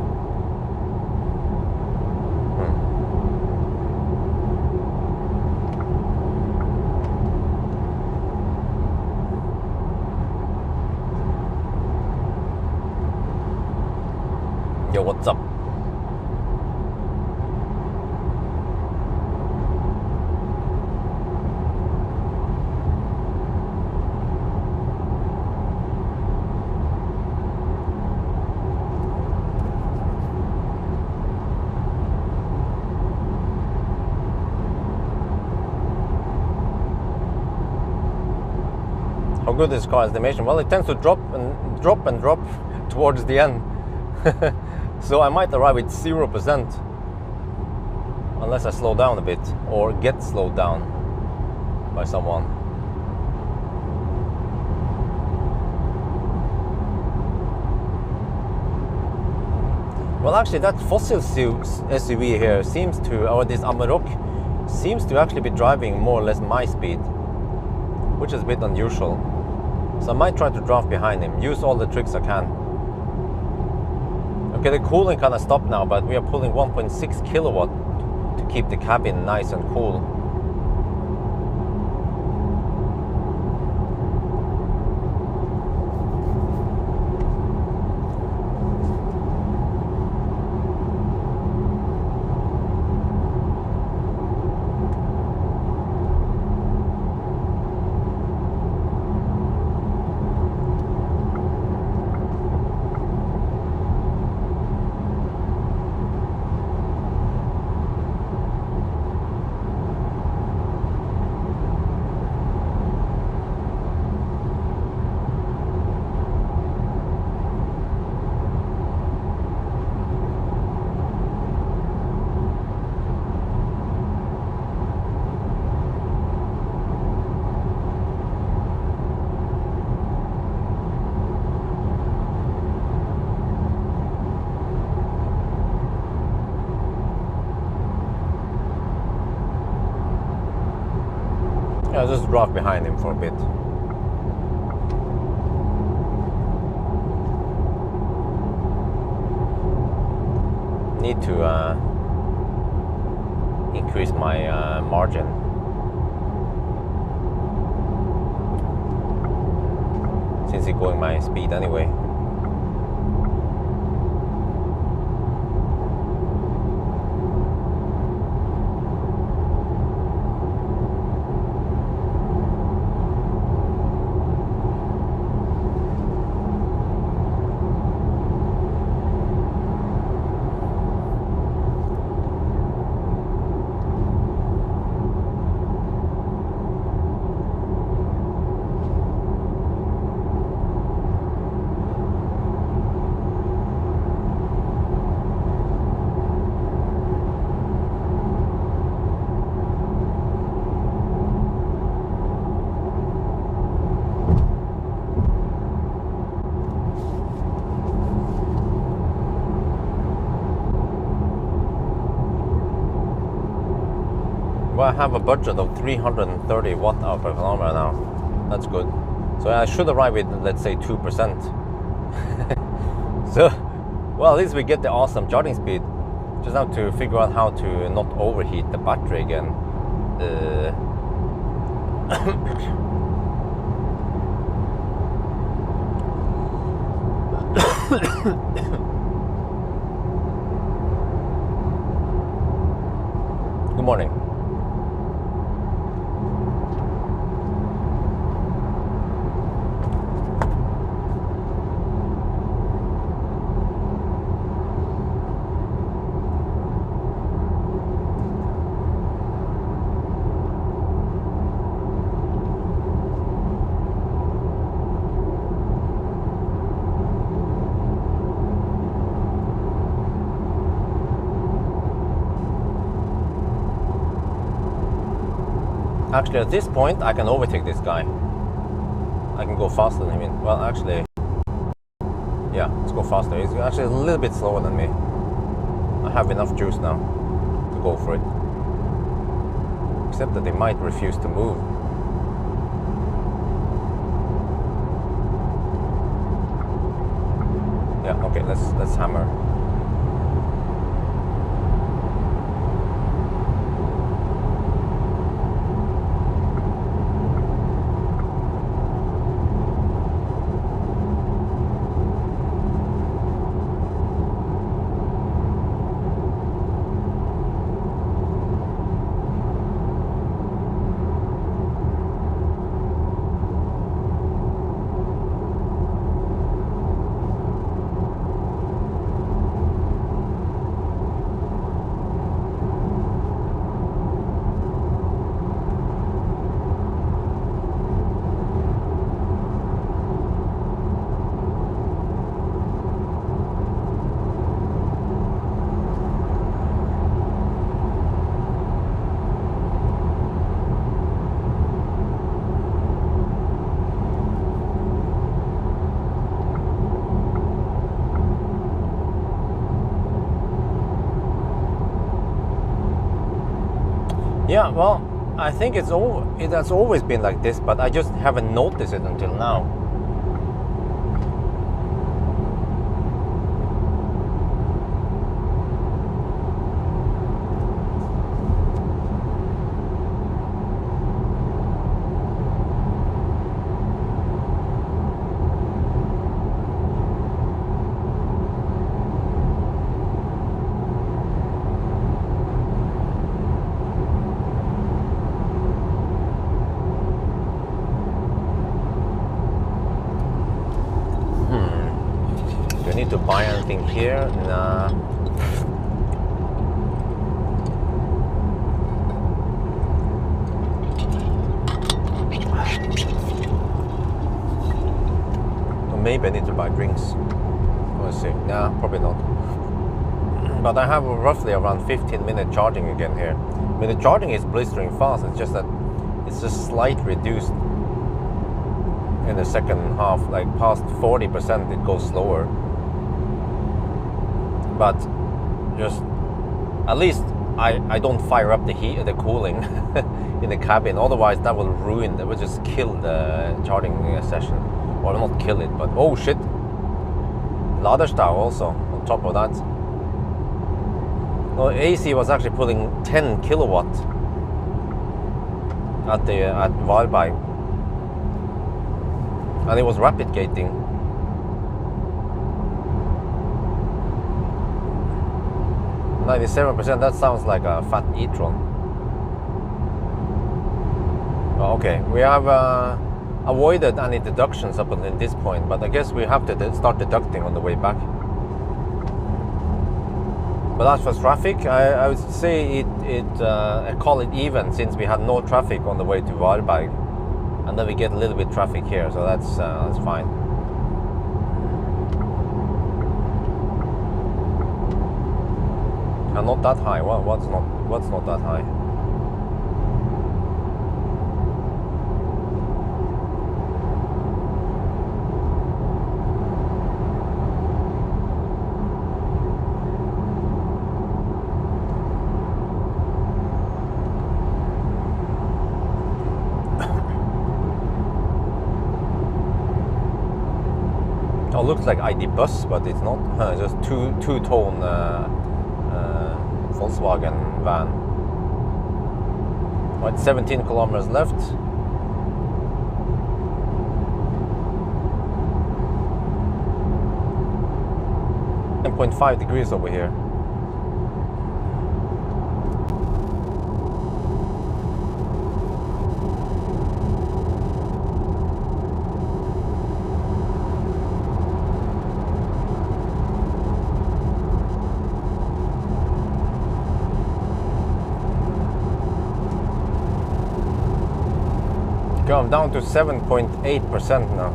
Yo, what's up? How good is car estimation? Well, it tends to drop and drop towards the end. So I might arrive with 0% unless I slow down a bit or get slowed down by someone. Well, actually, that fossil SUV here seems to, or this Amarok, seems to actually be driving more or less my speed, which is a bit unusual. So I might try to draft behind him, use all the tricks I can. Okay, the cooling kind of stopped now, but we are pulling 1.6 kilowatt to keep the cabin nice and cool. I'll just drop behind him for a bit. Need to increase my margin. Since it's going my speed anyway. Well, I have a budget of 330 watt hour per kilometer now. That's good. So I should arrive with, let's say, 2%. So, well, at least we get the awesome charging speed. Just have to figure out how to not overheat the battery again. Good morning. Actually, at this point, I can overtake this guy. I can go faster than him. Well, actually, yeah, let's go faster. He's actually a little bit slower than me. I have enough juice now to go for it. Except that they might refuse to move. Yeah, okay, let's hammer. Yeah, well, I think it has always been like this, but I just haven't noticed it until now. Need to buy anything here? Nah. Or maybe I need to buy drinks. Let's see. Nah, probably not. But I have roughly around 15-minute charging again here. I mean, the charging is blistering fast. It's just that it's just slightly reduced in the second half. Like past 40%, it goes slower. But just at least I don't fire up the heat, the cooling in the cabin. Otherwise, that would just kill the charging session, or not kill it. But oh shit, Laderstau also on top of that. No, AC was actually pulling 10 kilowatt at Valberg, and it was rapid gating. 97%, that sounds like a fat e-tron. Okay, we have avoided any deductions up until this point, but I guess we have to start deducting on the way back. But as for traffic, I would say I call it even, since we had no traffic on the way to Valberg, and then we get a little bit traffic here, so that's fine. And not that high. Well, what's not that high? Oh, looks like ID bus, but it's not. It's just two-tone Volkswagen van. Right, 17 kilometers left. .5 degrees over here. I'm down to 7.8% now.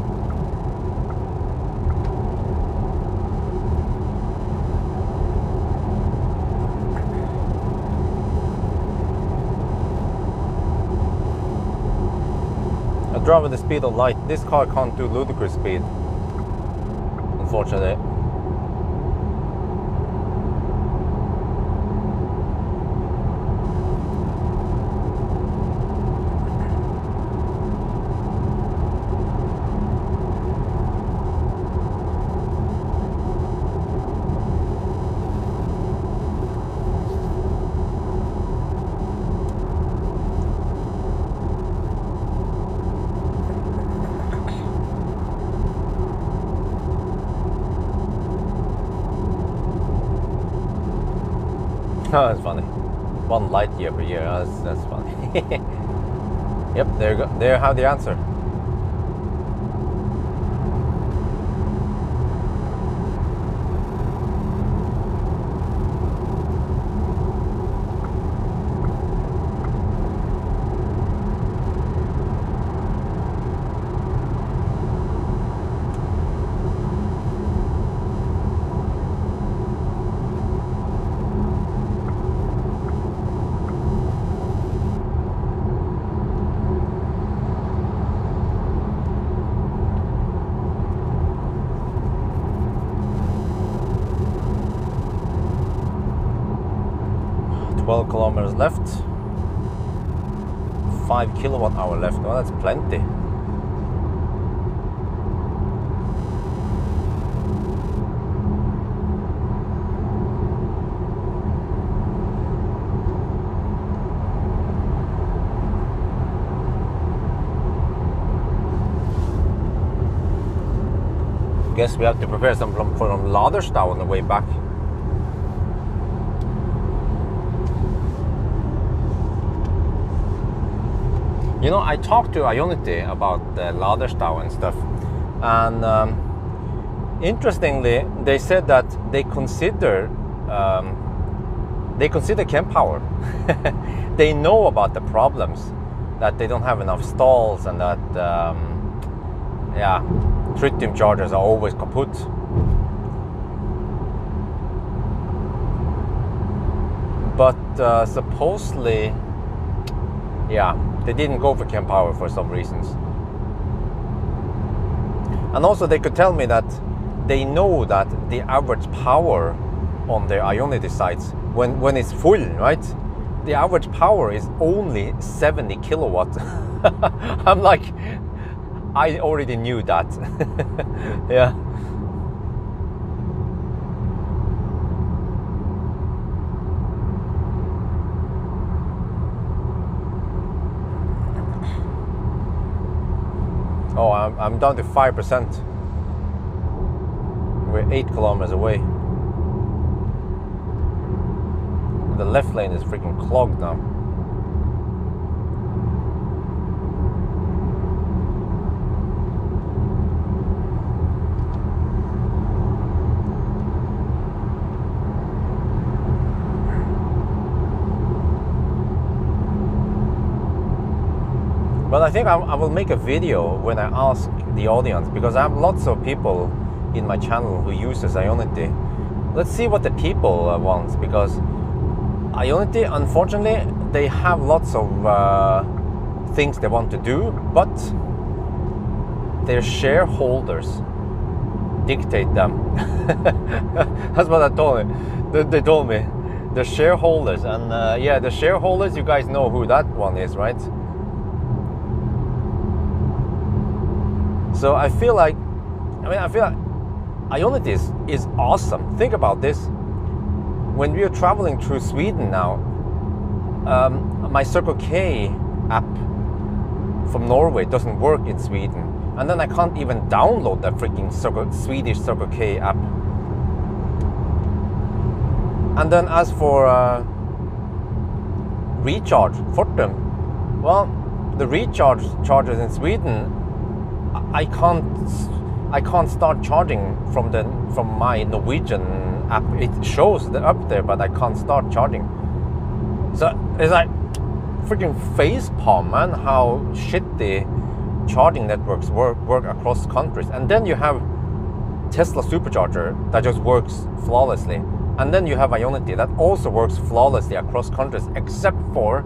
I drive with the speed of light. This car can't do ludicrous speed, unfortunately. Oh, that's funny. 1 light year per year. That's funny. Yep, there you go. There you have the answer. Kilometers left. 5 kilowatt hour left. Well, that's plenty. Guess we have to prepare some for some Laderstau on the way back. You know, I talked to Ionity about the Laderstau and stuff, and interestingly, they said that they consider Kempower. They know about the problems, that they don't have enough stalls, and that yeah, tritium chargers are always kaput. But supposedly, yeah, they didn't go for Kempower for some reasons. And also they could tell me that they know that the average power on their Ionity sites, when it's full, right? The average power is only 70 kilowatt. I'm like, I already knew that. Yeah. Oh, I'm down to 5%. We're 8 kilometers away. The left lane is freaking clogged now. But I think I will make a video when I ask the audience, because I have lots of people in my channel who uses Ionity. Let's see what the people want, because Ionity, unfortunately, they have lots of things they want to do, but their shareholders dictate them. That's what I told me. They told me the shareholders, and yeah, the shareholders, you guys know who that one is, right? So I feel like Ionity is awesome. Think about this. When we are traveling through Sweden now, my Circle K app from Norway doesn't work in Sweden. And then I can't even download that freaking Swedish Circle K app. And then as for recharge, Fortum, well, the recharge chargers in Sweden, I can't start charging from my Norwegian app. It shows up there, but I can't start charging. So it's like freaking facepalm, man, how shitty charging networks work across countries. And then you have Tesla supercharger that just works flawlessly, and then you have Ionity that also works flawlessly across countries, except for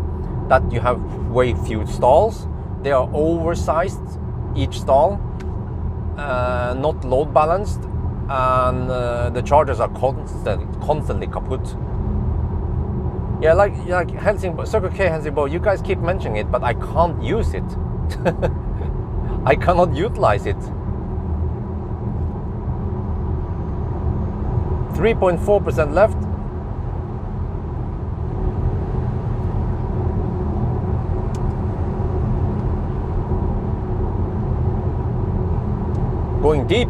that you have way few stalls. They are oversized, each stall, not load balanced, and the chargers are constantly kaput. Yeah, like Helsingborg, Circle K Helsingborg, you guys keep mentioning it, but I can't use it. I cannot utilize it. 3.4% left. Going deep.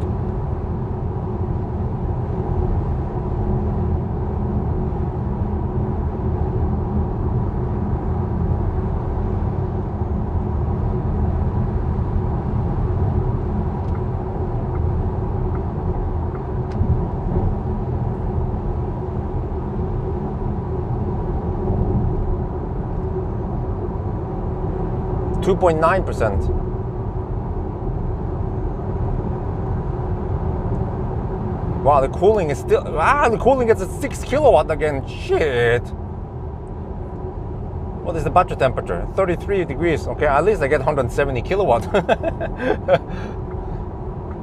.9%. Wow, the cooling is still... the cooling gets at 6 kilowatt again. Shit. What is the battery temperature? 33 degrees. Okay, at least I get 170 kilowatt.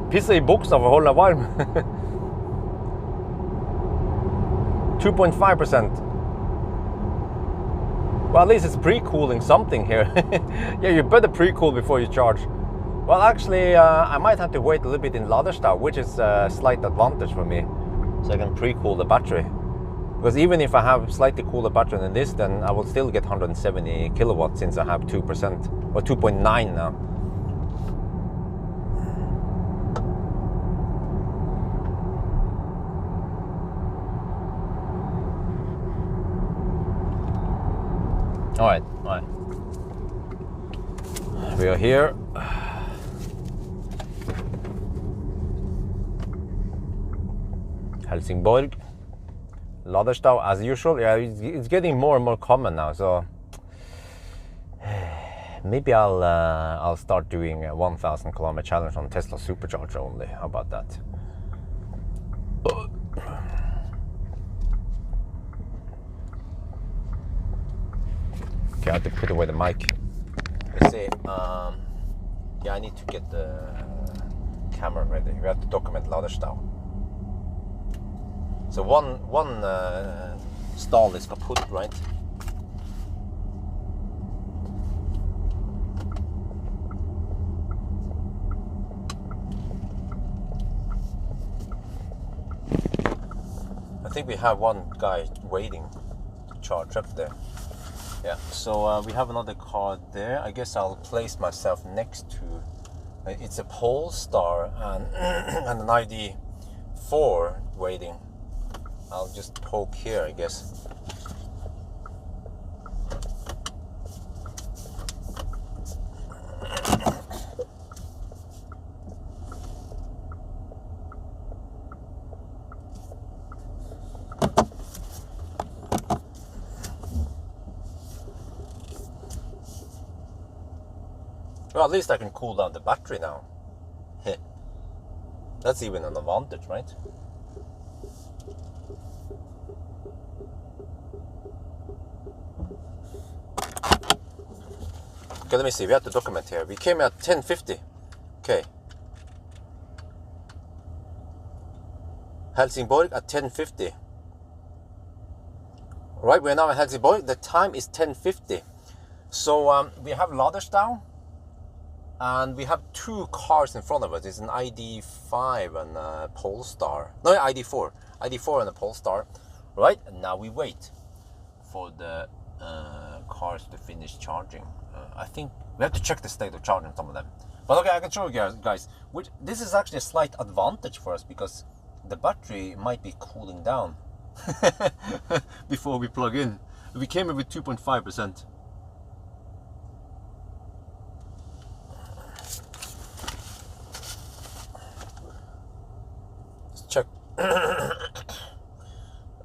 Pissa I buksa for å holde varm. 2.5%. Well, at least it's pre-cooling something here. Yeah, you better pre-cool before you charge. Well, actually, I might have to wait a little bit in Laderstad, which is a slight advantage for me. So I can pre-cool the battery. Because even if I have slightly cooler battery than this, then I will still get 170 kilowatts since I have 2% or 2.9 now. All right. We are here. Helsingborg. Laderstad as usual. Yeah, it's getting more and more common now. So maybe I'll start doing a 1,000 kilometer challenge on Tesla supercharger only. How about that? Okay, I have to put away the mic. Let's see. Yeah, I need to get the camera ready. We have to document Laderstad. So one stall is kaput, right? I think we have one guy waiting to charge up there. Yeah, so we have another car there. I guess I'll place myself next to. It's a Polestar and and an ID4 waiting. I'll just poke here, I guess. Well, at least I can cool down the battery now. That's even an advantage, right? Okay, let me see. We have to document here. We came at 10:50. Okay. Helsingborg at 10:50. Right, we're now in Helsingborg. The time is 10:50. So we have Laderstad. And we have two cars in front of us. It's an ID5 and a Polestar. No, ID4. ID4 and a Polestar. Right, and now we wait for the cars to finish charging. I think we have to check the state of charging some of them. But okay, I can show you guys. This is actually a slight advantage for us because the battery might be cooling down before we plug in. We came in with 2.5%. Check.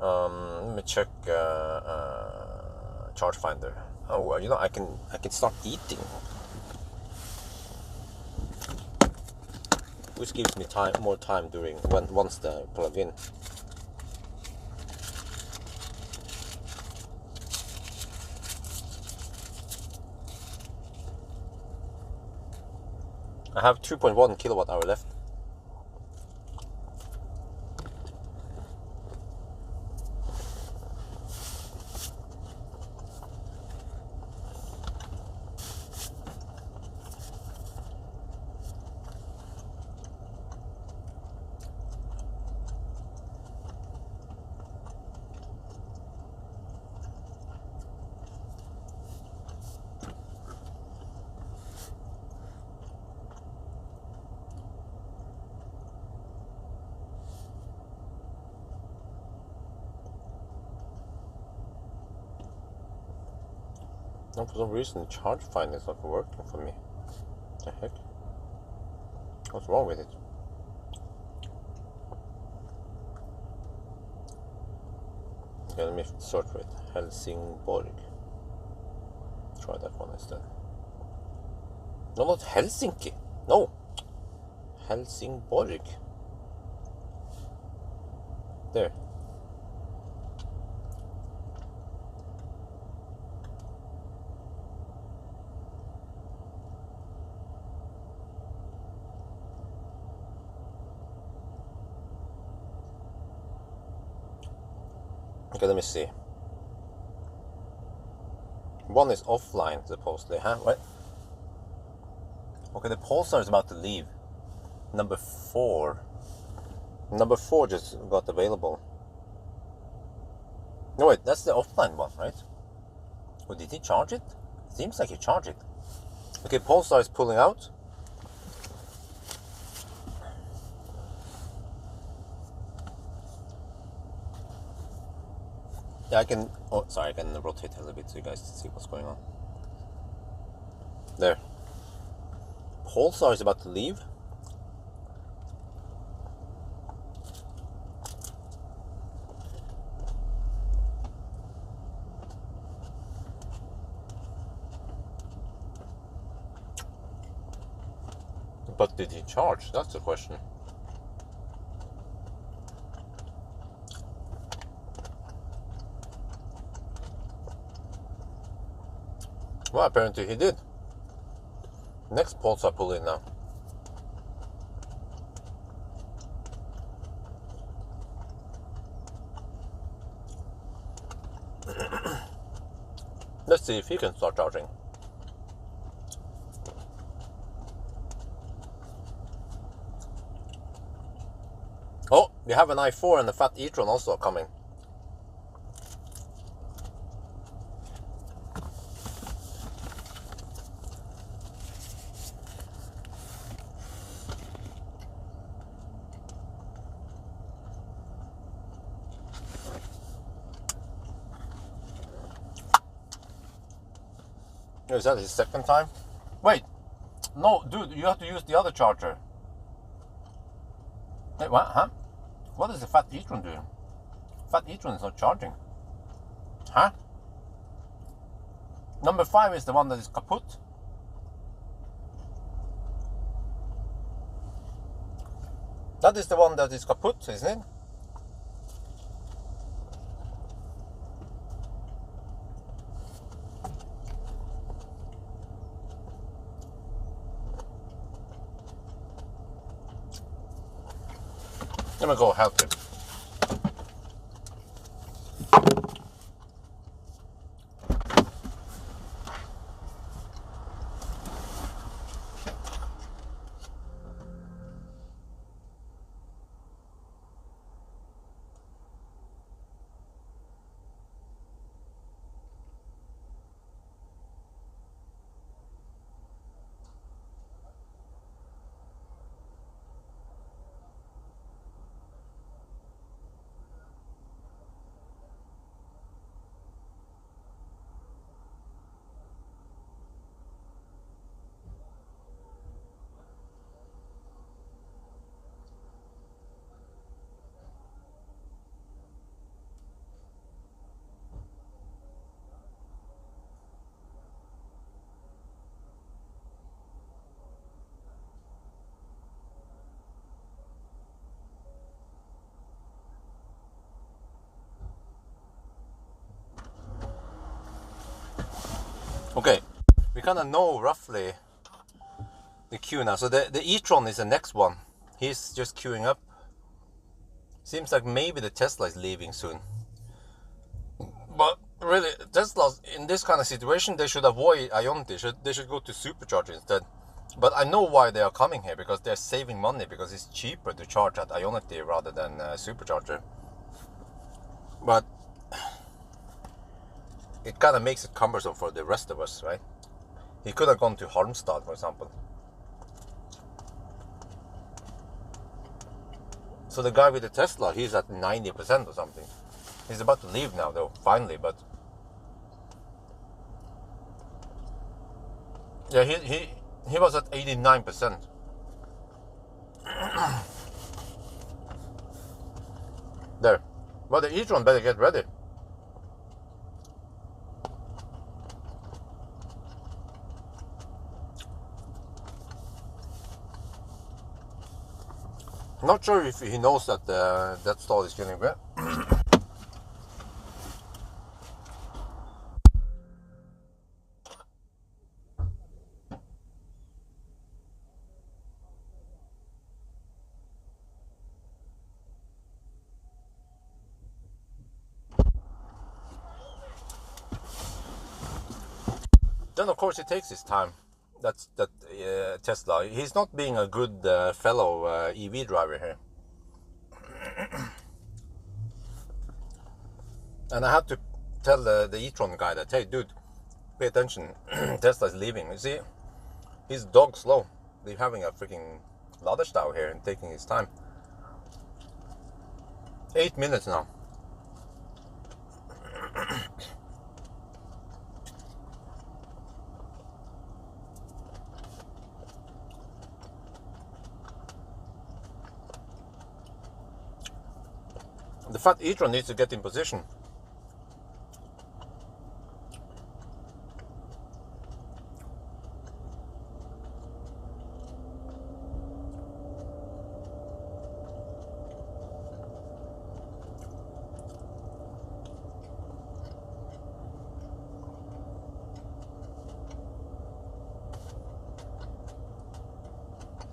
Let me check charge finder. Oh well, you know, I can start eating, which gives me more time during once the plug in. I have 2.1 kilowatt hour left. No, for some reason, the charge finder is not working for me. What the heck? What's wrong with it? Okay, let me search for it. Helsingborg. Try that one instead. No, not Helsinki. No. Helsingborg. There. Okay, let me see. one is offline supposedly, huh? What? Okay, the pulsar is about to leave. Number 4 just got available. No wait, that's the offline one, right? Oh, did he charge it? Seems like he charged it. Okay, pulsar is pulling out. Yeah, I can. Oh, sorry, I can rotate a little bit so you guys see what's going on. There. Pulsar is about to leave. But did he charge? That's the question. Well, apparently he did. Next pulsar pull in now. Let's see if he can start charging. Oh, we have an i4 and a fat e-tron also coming. Is that his second time? Wait, no, dude, you have to use the other charger. Wait, what? Huh? What is the fat e-tron doing? Fat e-tron is not charging. Huh? Number 5 is the one that is kaput. That is the one that is kaput, isn't it? Let me go help him. Okay, we kind of know roughly the queue now. So the e-tron is the next one. He's just queuing up. Seems like maybe the Tesla is leaving soon. But really, Teslas in this kind of situation, they should avoid Ionity. They should go to supercharger instead. But I know why they are coming here, because they're saving money, because it's cheaper to charge at Ionity rather than supercharger. But it kind of makes it cumbersome for the rest of us, right? He could have gone to Halmstad, for example. So the guy with the Tesla, he's at 90% or something. He's about to leave now, though, finally, but... Yeah, he was at 89%. There. Well, the e-tron better get ready. Not sure if he knows that that stall is getting wet. Then of course he takes his time. That's Tesla. He's not being a good fellow EV driver here. And I have to tell the e-tron guy that, hey dude, pay attention, Tesla is leaving. You see, he's dog slow. They're having a freaking Ladestau here and taking his time. 8 minutes now. The fat e-tron needs to get in position.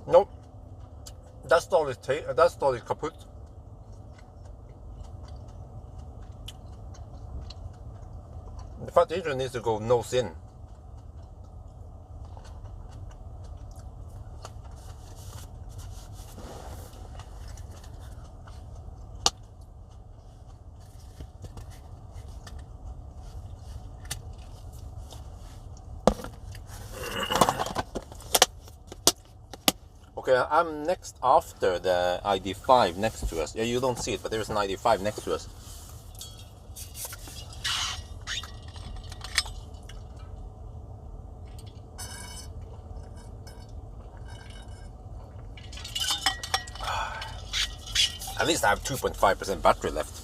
Nope, that stall is kaput. The fat engine needs to go nose in. Okay, I'm next after the ID5 next to us. Yeah, you don't see it, but there's an ID5 next to us. At least I have 2.5% battery left.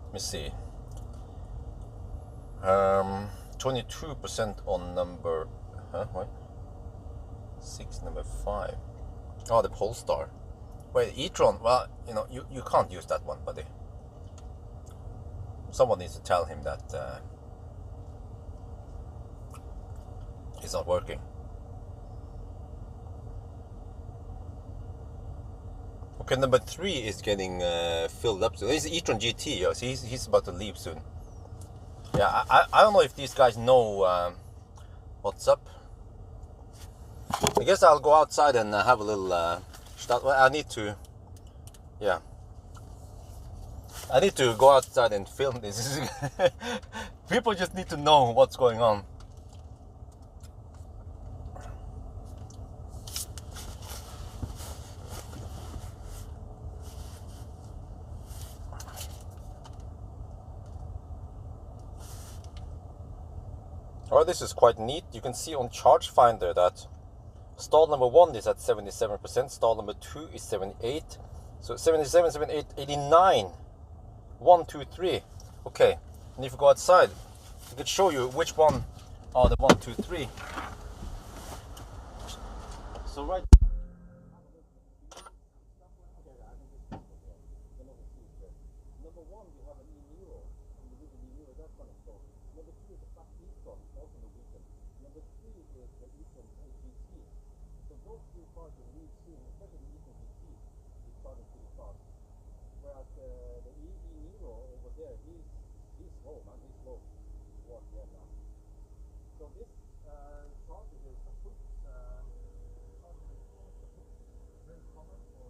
Let me see. 22% on number. What? 6, number 5. Oh, the Polestar. Wait, e-tron. Well, you know, you can't use that one, buddy. Someone needs to tell him that it's not working. Okay, number 3 is getting filled up. So this is e-tron GT. So he's about to leave soon. Yeah, I don't know if these guys know what's up. I guess I'll go outside and have a little start. Well, I need to. Yeah. I need to go outside and film this. People just need to know what's going on. Oh, this is quite neat. You can see on Charge Finder that stall number 1 is at 77%, stall number 2 is 78, so 77, 78, 89. 1, 2, 3. Okay, and if you go outside, I can show you which one are the 1, 2, 3. So right. Number 1, we have an e-Niro, and the e-Niro that's going to go. Number 2 is the flat e-tron, also Norwegian. Number 3 is the e-tron GT. So those 2 cars are really soon, especially the e-tron GT, is starting pretty fast. Whereas the e-Niro over there, he's slow, man. He's slow towards the end now. So this charger is a foot very common for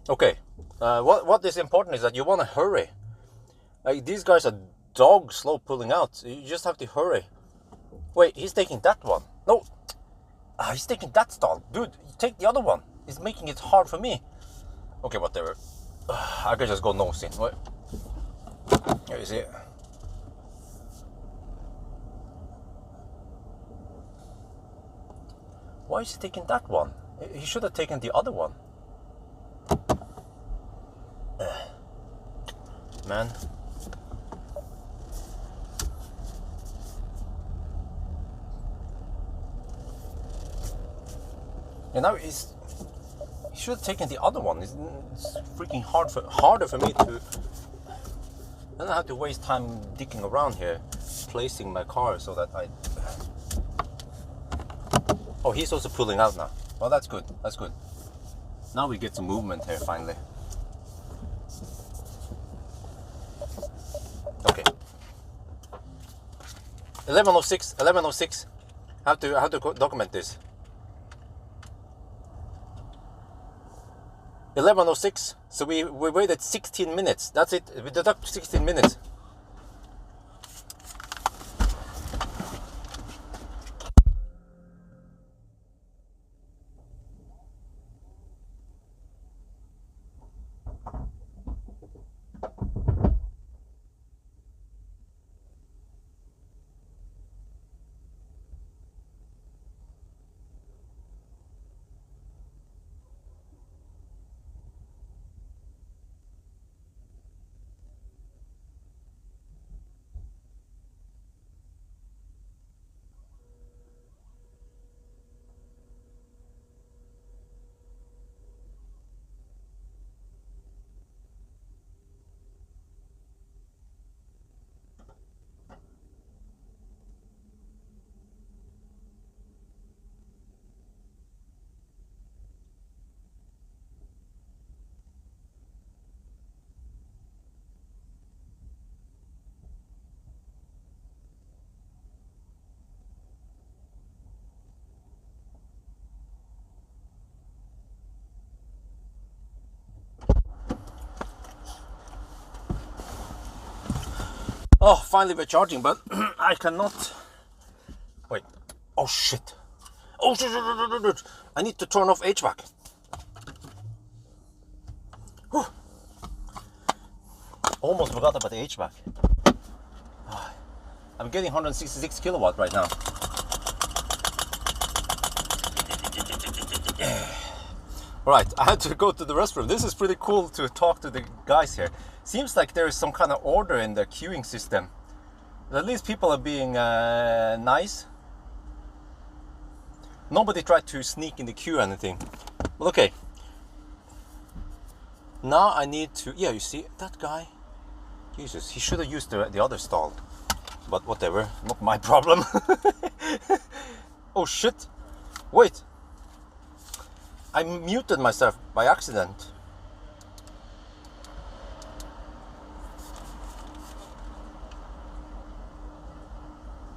Okay, what is important is that you want to hurry. Like, these guys are dog slow pulling out. You just have to hurry. Wait, he's taking that one. No, he's taking that stall. Dude, take the other one. He's making it hard for me. Okay, whatever. I could just go nosing. Wait. Here you see. Why is he taking that one? He should have taken the other one. Man. And now he should have taken the other one. It's freaking harder for me to. I don't have to waste time digging around here, placing my car so that I. Oh, he's also pulling out now. Well, that's good. That's good. Now we get some movement here finally. Okay. 11:06. 11:06. How to document this? 11:06. So we waited 16 minutes. That's it. We deduct 16 minutes. Oh, finally we're charging, but I cannot. Wait. Oh shit. Oh shit. I need to turn off HVAC. Whew. Almost forgot about the HVAC. I'm getting 166 kilowatt right now. Right, I had to go to the restroom. This is pretty cool to talk to the guys here. Seems like there is some kind of order in the queuing system. At least people are being nice. Nobody tried to sneak in the queue or anything. Well, okay. Now I need to... Yeah, you see, that guy... Jesus, he should have used the other stall. But whatever, not my problem. Oh shit. Wait. I muted myself by accident.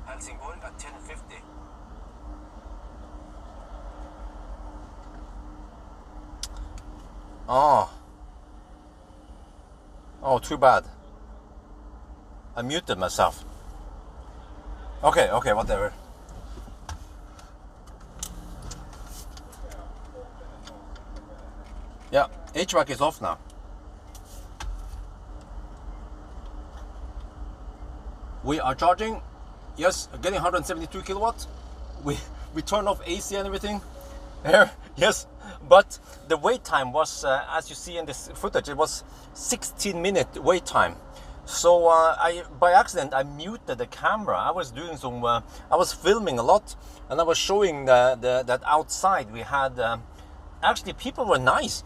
Helsingborg at 10:50. Oh, too bad. I muted myself. Okay, whatever. Yeah, HVAC is off now. We are charging. Yes, getting 172 kilowatts. We turn off AC and everything. Here, yes, but the wait time was, as you see in this footage, it was 16-minute wait time. So by accident, I muted the camera. I was doing some, I was filming a lot, and I was showing that outside we had. Actually, people were nice.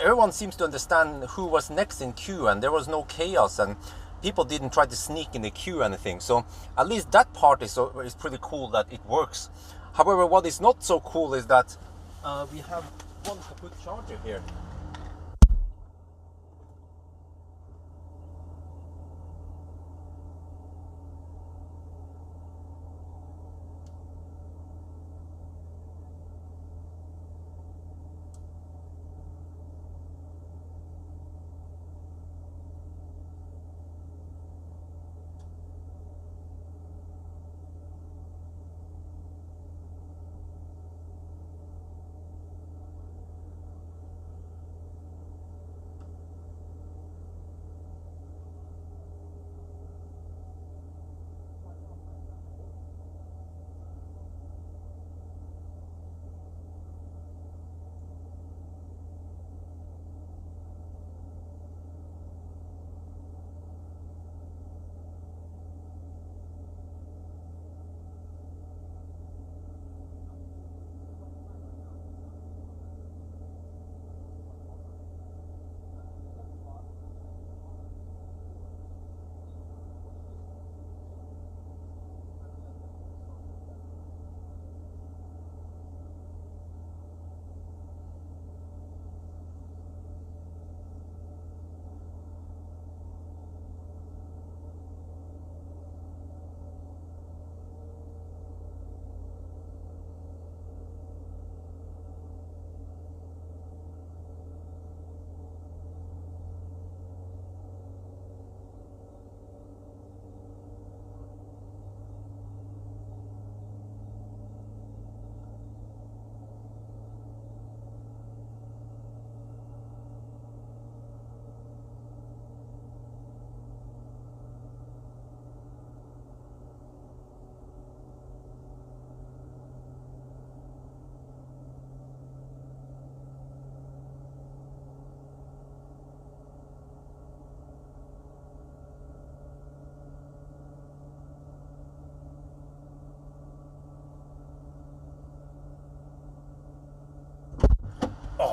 Everyone seems to understand who was next in queue, and there was no chaos, and people didn't try to sneak in the queue or anything. So at least that part is pretty cool that it works. However, what is not so cool is that we have one kaput charger here.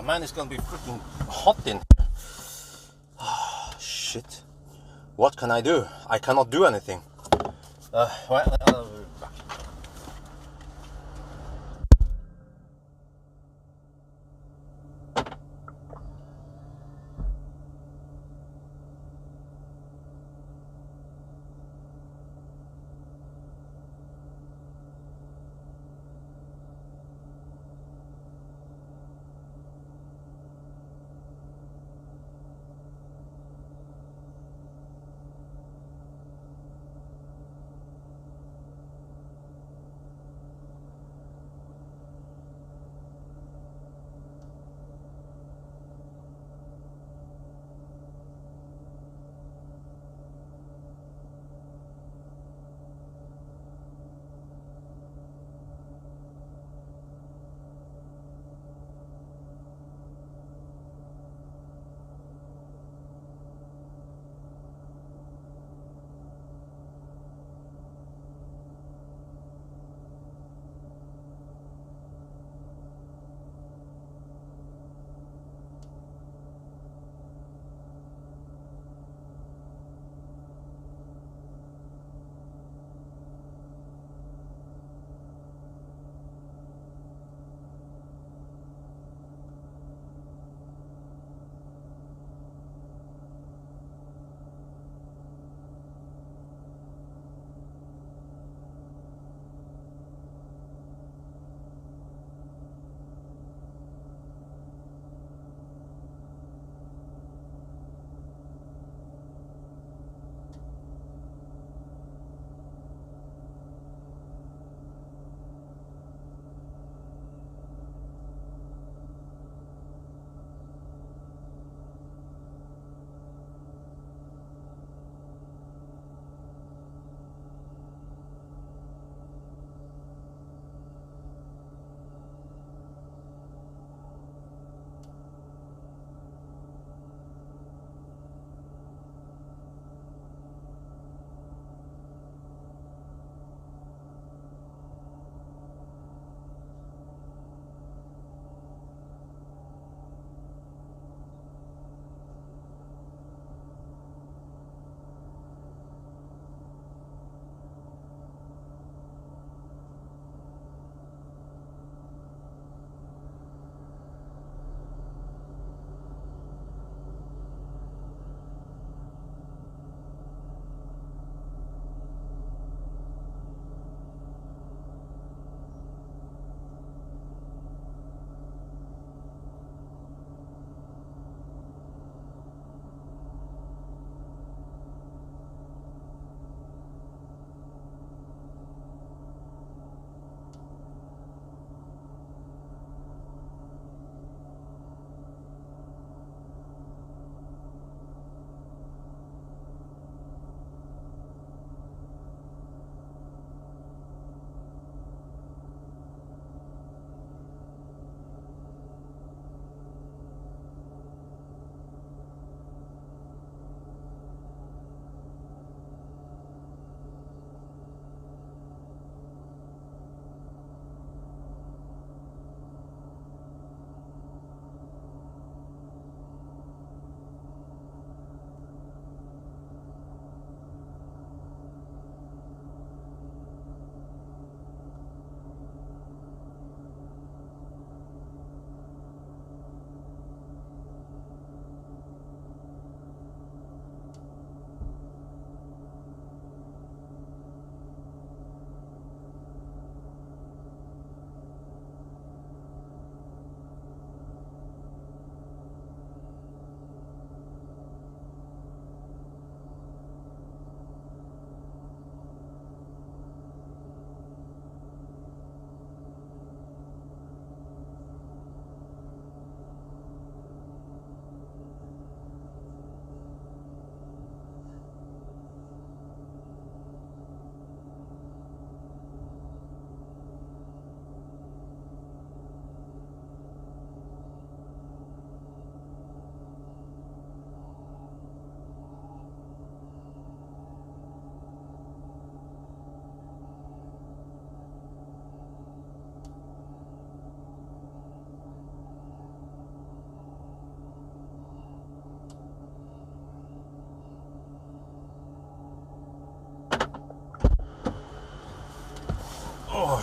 man, it's gonna be freaking hot in here. Shit. What can I do? I cannot do anything. Well, I'll be back.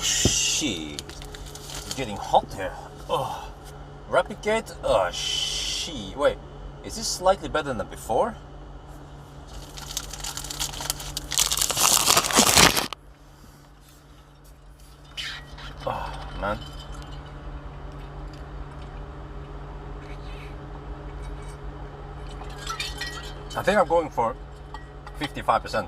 shit. It's getting hot here. Oh. Rapid gate. Oh, shit. Wait, is this slightly better than before? Oh, man. I think I'm going for 55%.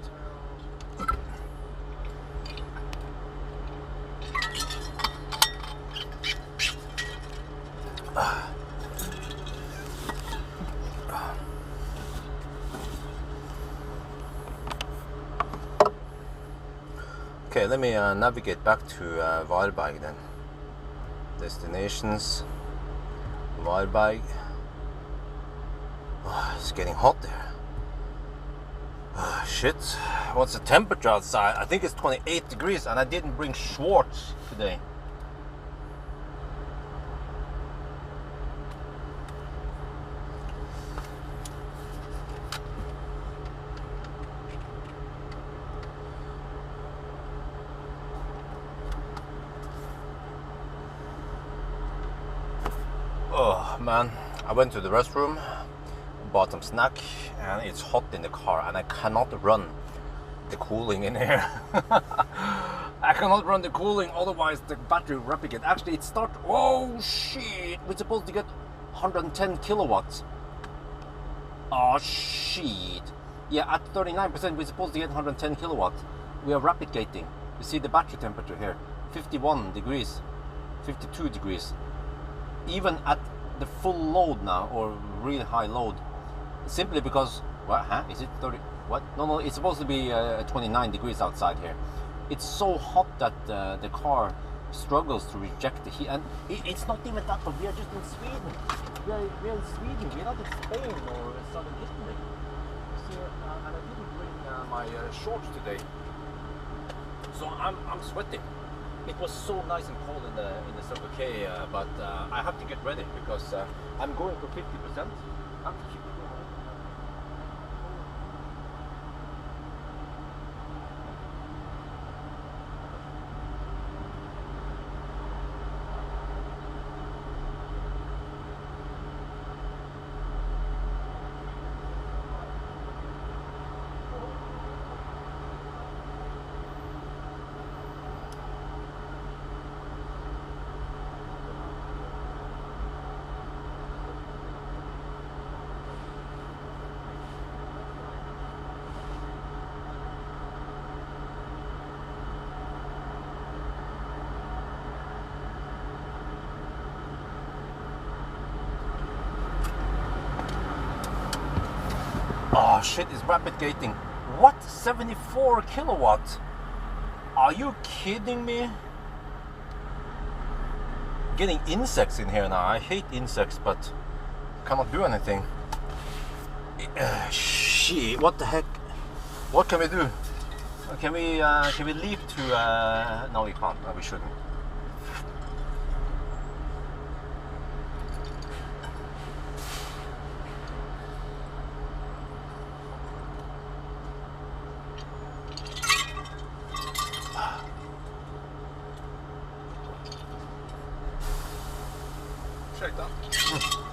Okay, let me navigate back to Varberg then. Destinations, Varberg. Oh, it's getting hot there. Oh, shit. What's the temperature outside? I think it's 28 degrees and I didn't bring shorts today. Oh man, I went to the restroom, bought some snack, and it's hot in the car and I cannot run the cooling in here. I cannot run the cooling, otherwise the battery will replicate. Actually, it starts. Oh shit! We're supposed to get 110 kilowatts. Oh shit! Yeah, at 39%, we're supposed to get 110 kilowatts. We are replicating. You see the battery temperature here: 51 degrees, 52 degrees. Even at the full load now, or really high load, simply because, what, huh? Is it 30? What? No, it's supposed to be 29 degrees outside here. It's so hot that the car struggles to reject the heat, and it's not even that, but we are just in Sweden. We are in Sweden. We're not in Spain or southern Italy. So, and I didn't bring my shorts today, so I'm sweating. It was so nice and cold in the Circle K, but I have to get ready because I'm going for 50%. I have to keep it going. Oh shit, it's rapid gating. What? 74 kilowatts? Are you kidding me? Getting insects in here now. I hate insects, but cannot do anything. Shit, what the heck? What can we do? Can we leave to? No, we can't. No, we shouldn't.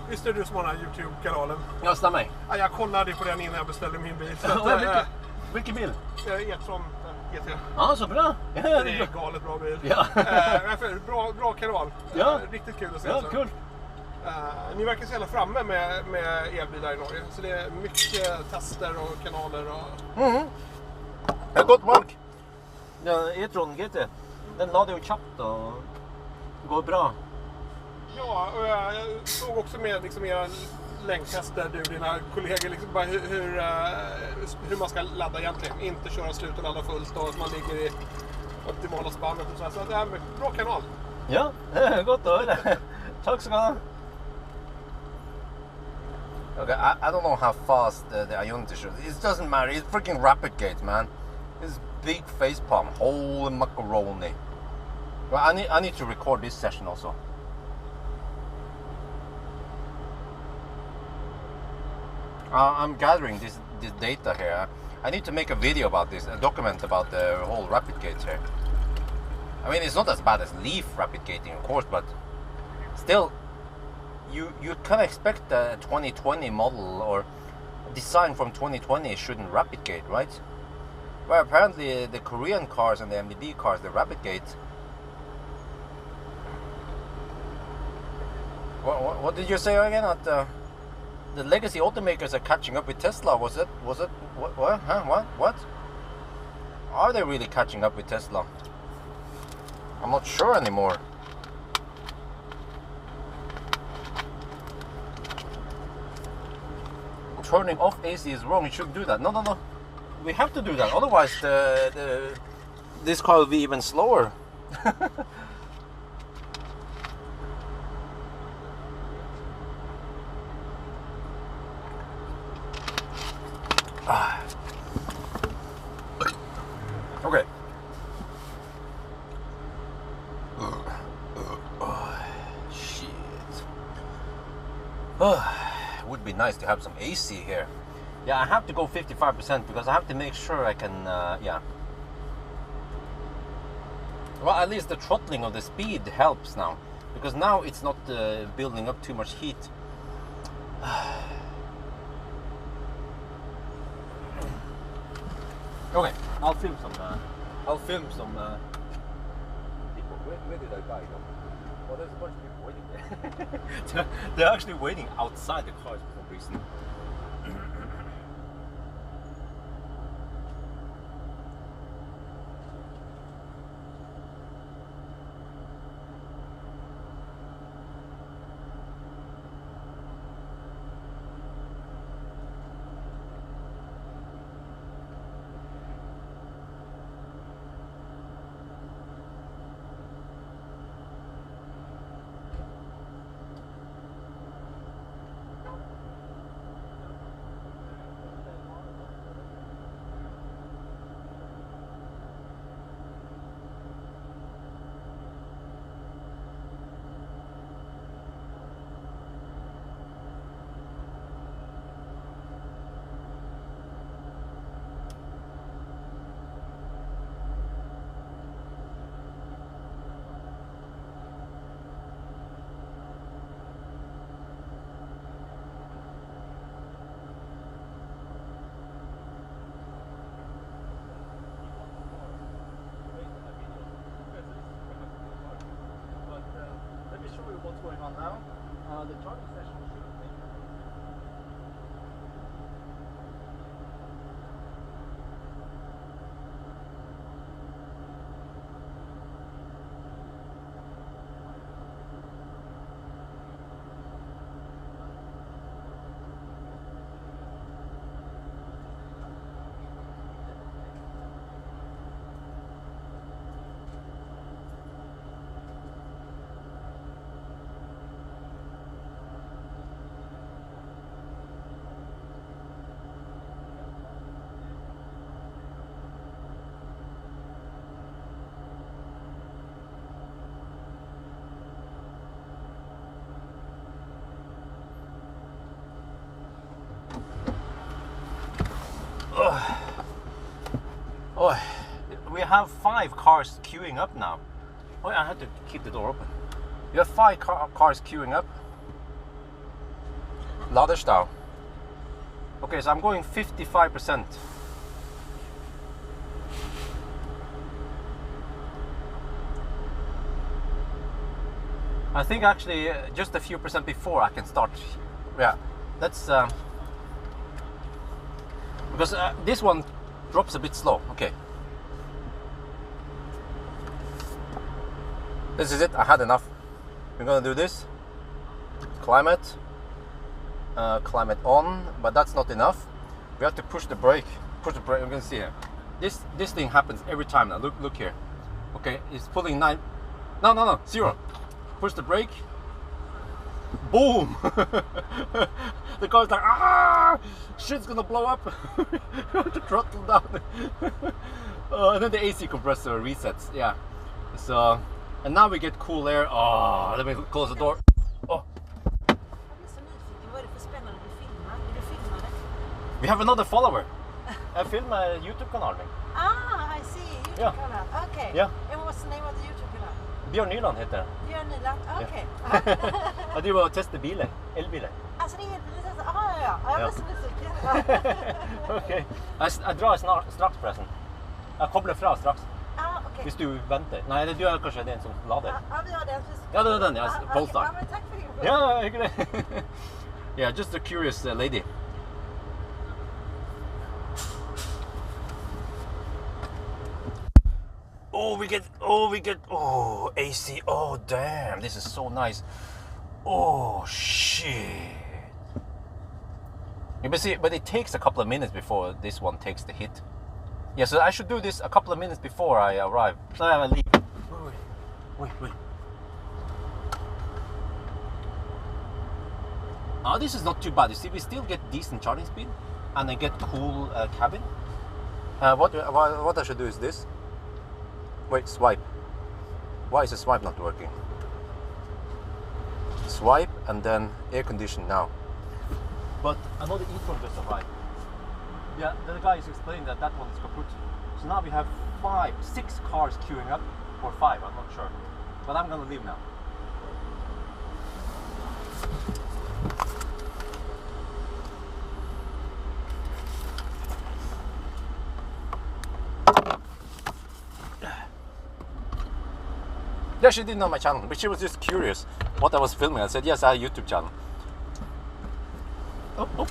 Visst är du som har den här YouTube-kanalen? Ja, stämmer. Ja, jag kollade på den innan jag beställde min bil. Så att, vilken bil? E-tron GT. Ja, så bra. Det är galet bra bil. Ja. Bra kanal. Ja. Riktigt kul att se. Ja, kul. Ni verkar så jävla framme med elbilar i Norge. Så det är mycket tester och kanaler. Och... Det är gott folk. E-tron GT. Den laddar ju kjapt och går bra. Ja, och jag såg också med liksom era längdtester, du och dina kollegor, liksom bara hur man ska ladda egentligen. Inte köra slut och ladda fullt och att man ligger i optimala spannet och så här. Så det är en bra kanal. Ja, gott att höra. Tack ska du ha. Okay, I don't know how fast the Ionity should. It doesn't matter. It's freaking rapid gate, man. It's big face palm. Holy macaroni. Well, I need to record this session also. I'm gathering this data here. I need to make a video about this, a document about the whole rapid gate here. I mean, it's not as bad as Leaf rapid gating, of course, but still, you kind of expect a 2020 model or design from 2020 shouldn't rapid gate, right? Well, apparently the Korean cars and the MDD cars, the rapid gate. What did you say again? That the legacy automakers are catching up with Tesla? Was it what? Huh? What? Are they really catching up with Tesla? I'm not sure anymore. Turning off AC is wrong. You shouldn't do that. No. We have to do that. Otherwise, this car will be even slower. Okay. Shit. Would be nice to have some AC here. Yeah, I have to go 55% because I have to make sure I can, yeah. Well, at least the throttling of the speed helps now, because now it's not building up too much heat. Okay, I'll film some people. Where did that guy go? Well, there's a bunch of people waiting there. They're actually waiting outside the cars for some reason. What's going on now? The charging session should take. Oh, we have 5 cars queuing up now. Oh, I had to keep the door open. We have 5 cars queuing up. Ladestau. Okay, so I'm going 55%. I think actually just a few percent before I can start. Yeah, that's because this one drops a bit slow. Okay, this is it. I had enough. We're gonna do this. Climate on, but that's not enough. We have to push the brake. Push the brake. We're gonna see here. This thing happens every time now. Look here. Okay, it's pulling 9. No, 0. Push the brake. Boom! The car's like, ah! Shit's gonna blow up. The throttle down. And then the AC compressor resets. Yeah. So, and now we get cool air. Oh, let me close the door. Oh. We have another follower. I film a YouTube-kanal. Ah, I see. Ja. YouTube-kanal. Okej. Ja. And what's the name of the YouTube-kanal? Bjørn Nyland heter det. Bjørn Nyland. Okej. Jeg driver og tester biler. Elbiler. Alltså det är helt precis så. Ja. Jag Ja. blir så nyfiken. Ok. Jeg drar straks forresten. Jeg kobler fra straks. Okej. Hvis du venter. Nei, du er kanskje den som lader. Ja, vi har den. Ja, det er den. Ja, Polestar. Ja, men tack för det. Ja, hyggelig. Yeah, just a curious lady. Oh, AC. Oh, damn, this is so nice. Oh, shit. You see, but it takes a couple of minutes before this one takes the hit. Yeah, so I should do this a couple of minutes before I arrive. So I leave. Wait. Oh, this is not too bad. You see, we still get decent charging speed, and I get cool cabin. What I should do is this. Wait, swipe. Why is the swipe not working? Swipe and then air condition now. But another intro just arrived. Yeah, the guy is explaining that one is kaput. So now we have 6 cars queuing up, or 5, I'm not sure. But I'm gonna leave now. Yeah, she didn't know my channel, but she was just curious what I was filming. I said, yes, I have a YouTube channel. Oh. Okay.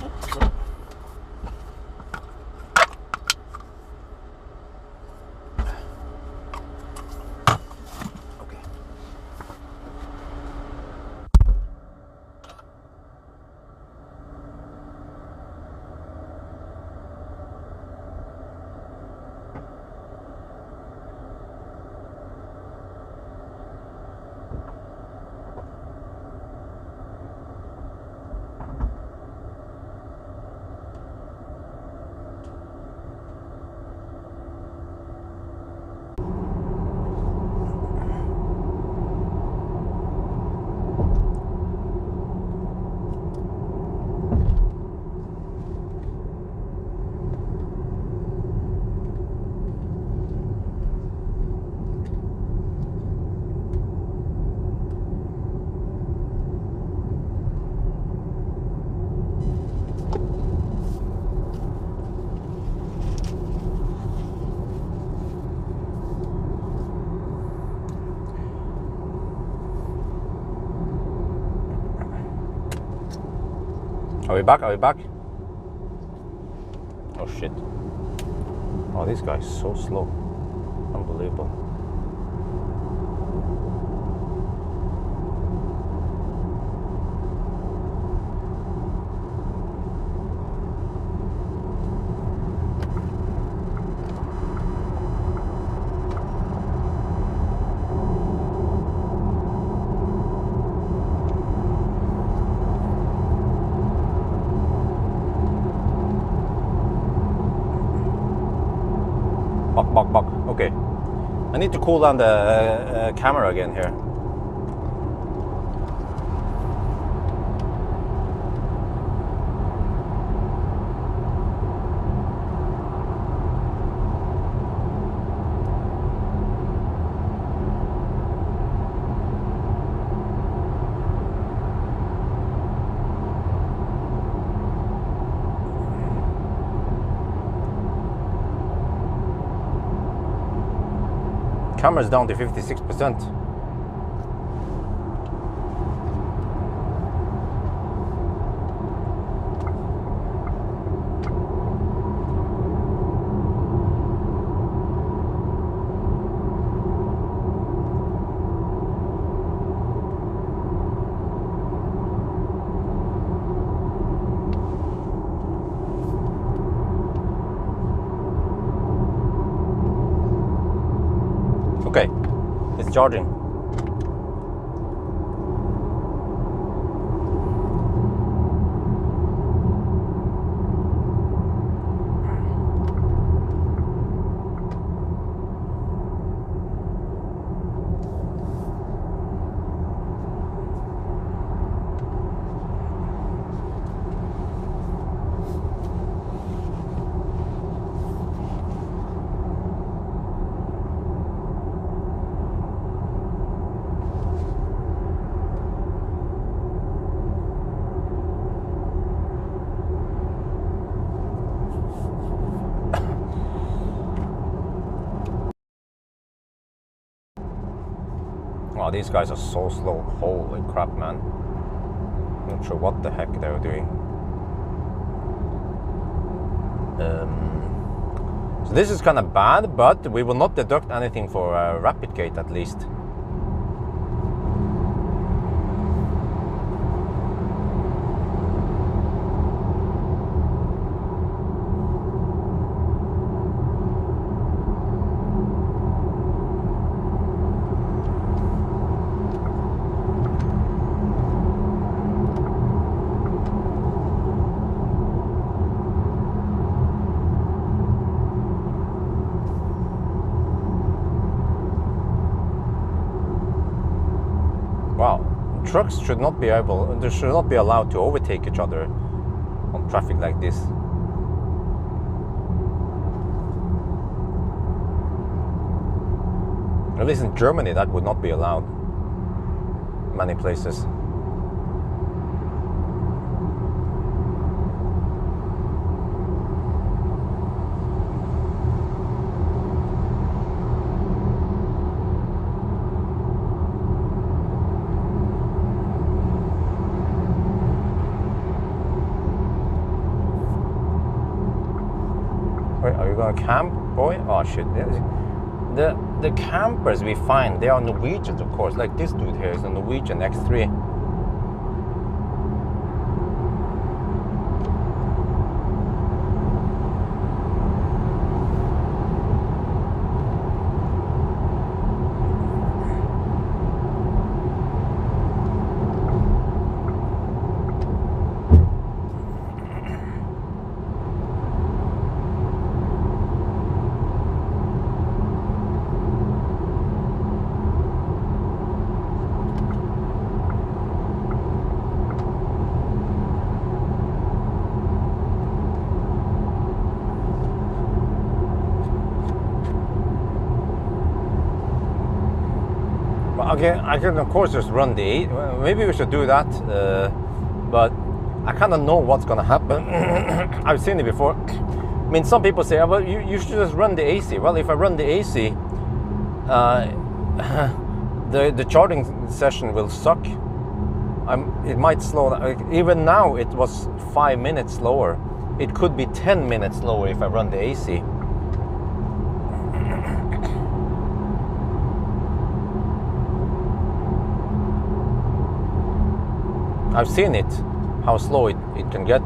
Are we back? Oh shit. Oh, this guy is so slow. Unbelievable. Buck. Okay. I need to cool down the camera again here. Camera's down to 56%. Okay, it's charging. these guys are so slow. Holy crap, man. Not sure what the heck they were doing. So this is kind of bad, but we will not deduct anything for rapid gate at least. Wow, trucks should not be allowed to overtake each other on traffic like this. At least in Germany that would not be allowed. Many places. Wait, are you gonna camp, boy? Oh shit. The campers we find, they are Norwegians, of course. Like this dude here is a Norwegian X3. Okay, I can of course just run the 8. Maybe we should do that, but I kind of know what's gonna happen. I've seen it before. I mean, some people say, oh, well, you should just run the AC. Well, if I run the AC, the charging session will suck. It might slow down. Even now, it was 5 minutes slower. It could be 10 minutes slower if I run the AC. I've seen it, how slow it can get.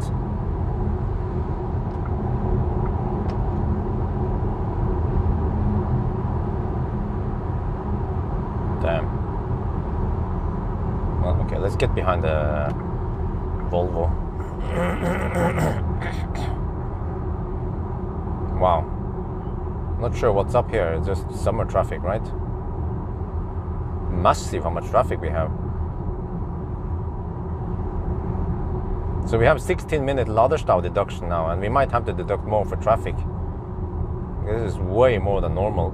Damn. Well, okay, let's get behind the Volvo. Wow. Not sure what's up here, it's just summer traffic, right? Massive how much traffic we have. So we have 16-minute Laderstad deduction now, and we might have to deduct more for traffic. This is way more than normal.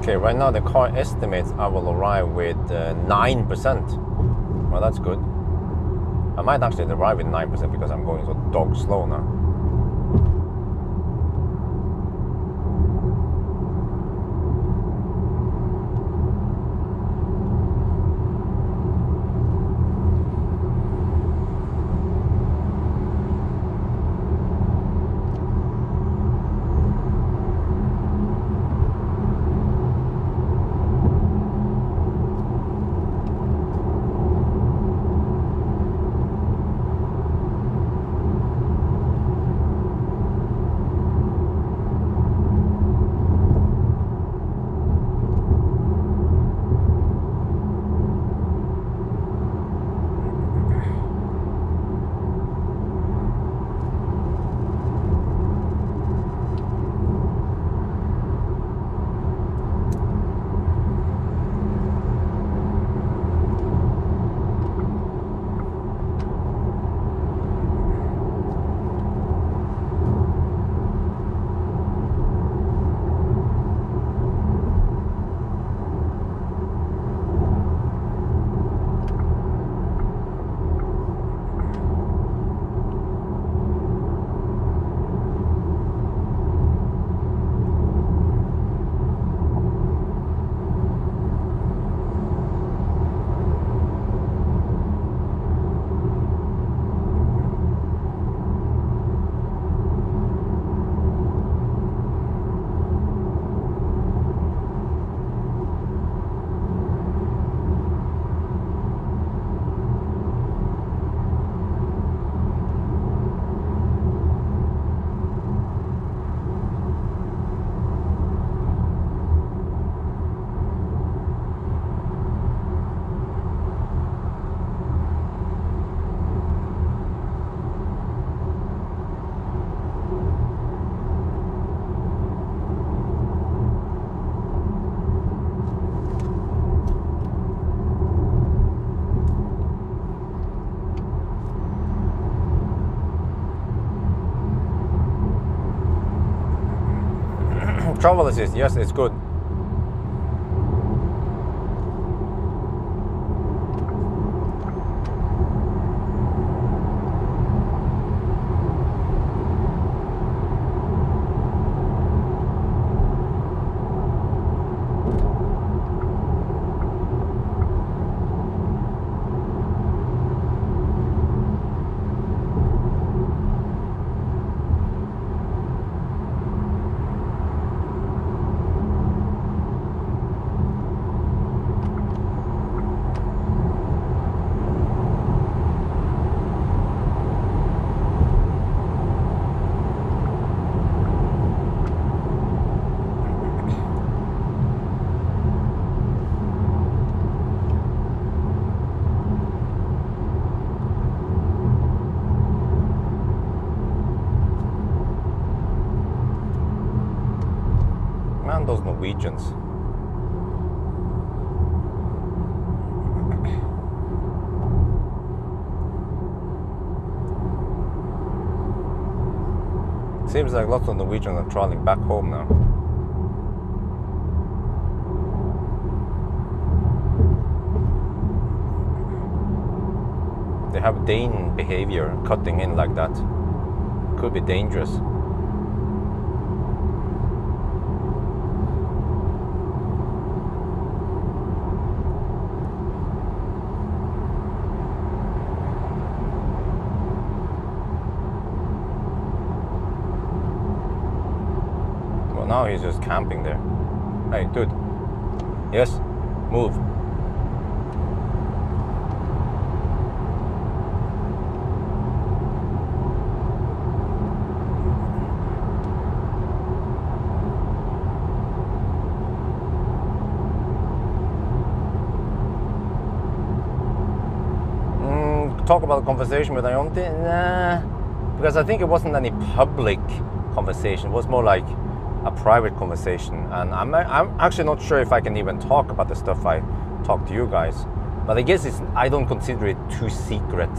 Okay, right now the car estimates I will arrive with 9%. Well, that's good. I might actually arrive with 9% because I'm going so dog slow now. travel assist, yes, it's good. Man, those Norwegians. Seems like lots of Norwegians are traveling back home now. They have Dane behavior, cutting in like that. Could be dangerous. Well, now he's just camping there. Hey, dude. Yes, move. Talk about the conversation with Ionti? Nah, because I think it wasn't any public conversation. It was more like a private conversation, and I'm actually not sure if I can even talk about the stuff I talk to you guys. But I guess I don't consider it too secret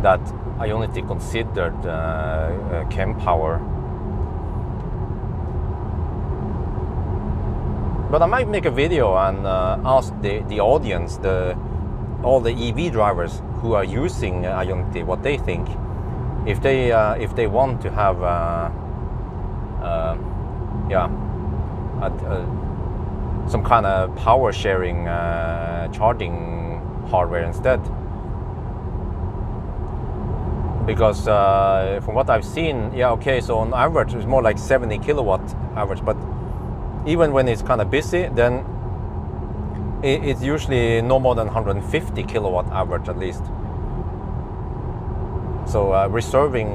that Ionti considered Kempower. But I might make a video and ask the audience, all the EV drivers who are using Ionti, what they think. If they want to have some kind of power sharing charging hardware instead. Because from what I've seen, yeah, okay, so on average it's more like 70 kilowatt average, but even when it's kind of busy, then it's usually no more than 150 kilowatt average at least. So reserving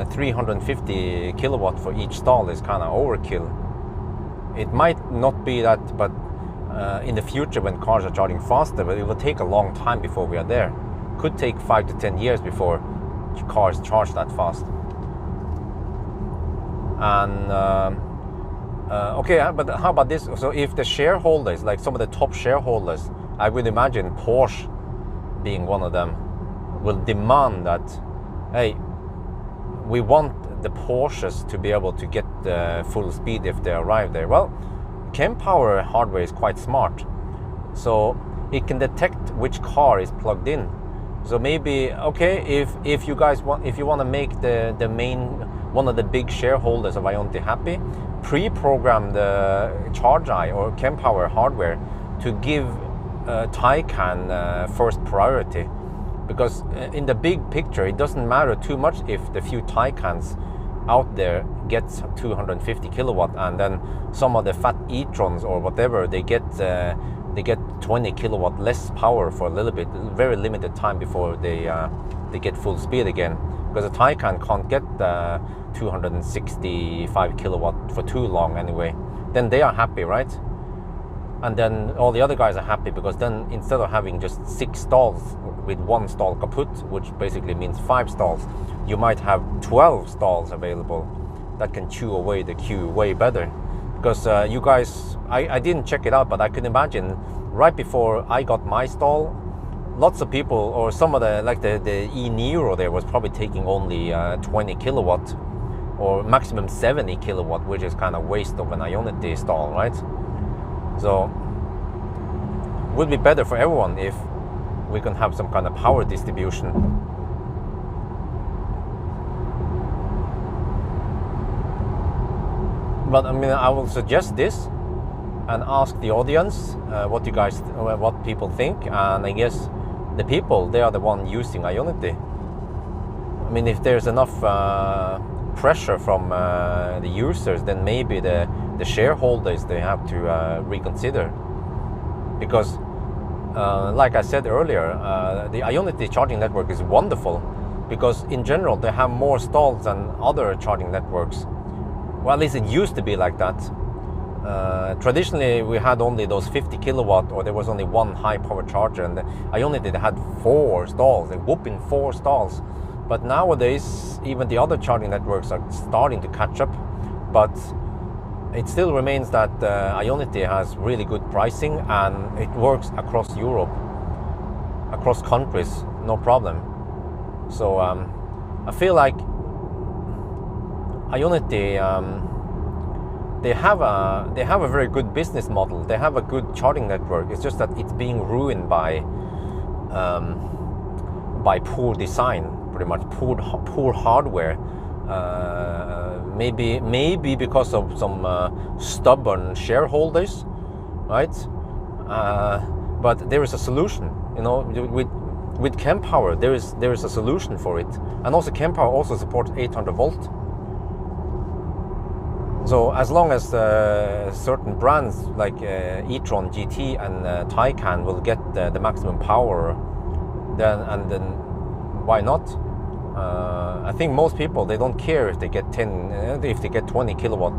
350 kilowatt for each stall is kind of overkill. It might not be that, but in the future when cars are charging faster, but it will take a long time before we are there. Could take 5 to 10 years before cars charge that fast. And okay, but how about this? So if the shareholders, like some of the top shareholders, I would imagine Porsche being one of them, will demand that, hey, we want the Porsches to be able to get full speed if they arrive there. Well, Kempower hardware is quite smart, so it can detect which car is plugged in. So maybe, okay, if you guys want, if you want to make the main, one of the big shareholders of Ionti happy, pre-program the ChargeEye or Kempower hardware to give Taycan first priority. Because in the big picture, it doesn't matter too much if the few Taycans out there gets 250 kilowatt, and then some of the fat e-trons or whatever, they get 20 kilowatt less power for a little bit, very limited time before they get full speed again. Because a Taycan can't get 265 kilowatt for too long anyway. Then they are happy, right? And then all the other guys are happy, because then instead of having just 6 stalls with 1 stall kaput, which basically means 5 stalls, you might have 12 stalls available that can chew away the queue way better. Because you guys, I didn't check it out, but I can imagine right before I got my stall, lots of people, or some of the, like the e-Niro there was probably taking only 20 kilowatt, or maximum 70 kilowatt, which is kind of waste of an Ionity stall, right? So it would be better for everyone if we can have some kind of power distribution. But I mean, I will suggest this and ask the audience what people think, and I guess the people, they are the one using Ionity. I mean, if there's enough pressure from the users, then maybe the shareholders, they have to reconsider, because like I said earlier, the Ionity charging network is wonderful because in general they have more stalls than other charging networks. Well, at least it used to be like that. Traditionally, we had only those 50 kilowatt, or there was only one high power charger, and the Ionity, they had 4 stalls, a whooping 4 stalls. But nowadays, even the other charging networks are starting to catch up. But it still remains that Ionity has really good pricing, and it works across Europe, across countries, no problem. So I feel like Ionity, they have a very good business model. They have a good charging network. It's just that it's being ruined by poor design, pretty much poor hardware. Maybe because of some stubborn shareholders, right? But there is a solution. You know, with Kempower, there is a solution for it, and also Kempower also supports 800 volt. So as long as certain brands like e-tron GT and Taycan will get the maximum power, then why not? I think most people, they don't care if they get 20 kilowatt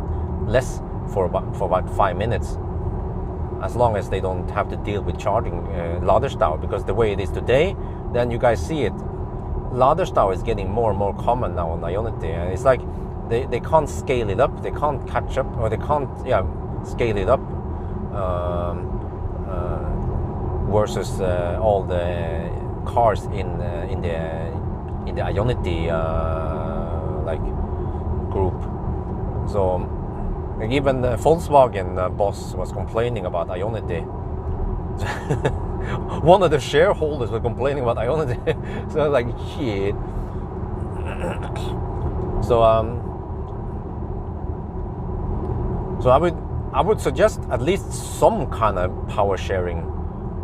less for about 5 minutes, as long as they don't have to deal with charging laderstau, because the way it is today, then you guys see it, laderstau is getting more and more common now on Ionity, and it's like they can't scale it up, they can't catch up, or they can't scale it up versus all the cars in the Ionity like group. So like even the Volkswagen boss was complaining about Ionity. One of the shareholders were complaining about Ionity. So I was like, shit. So I would suggest at least some kind of power sharing,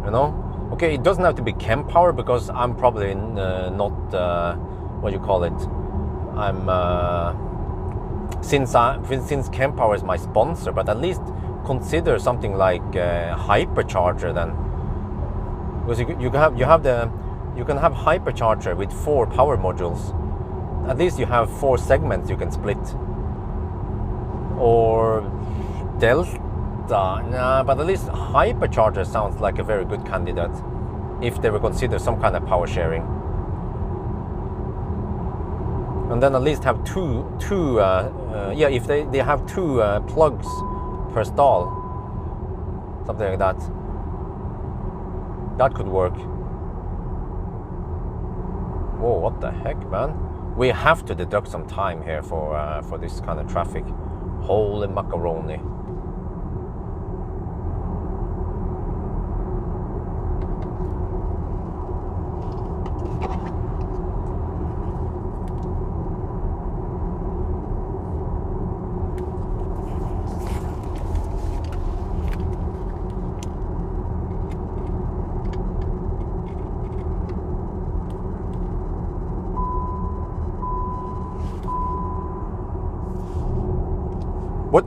you know. Okay, it doesn't have to be Kempower, because I'm probably not what you call it. I'm since Kempower is my sponsor, but at least consider something like hypercharger then, because you can have hypercharger with 4 power modules. At least you have 4 segments you can split. Or Delta, nah, but at least hypercharger sounds like a very good candidate if they will consider some kind of power sharing. And then at least have if they have 2 plugs per stall, something like that. That could work. Whoa, what the heck, man? We have to deduct some time here for this kind of traffic. Holy macaroni. What?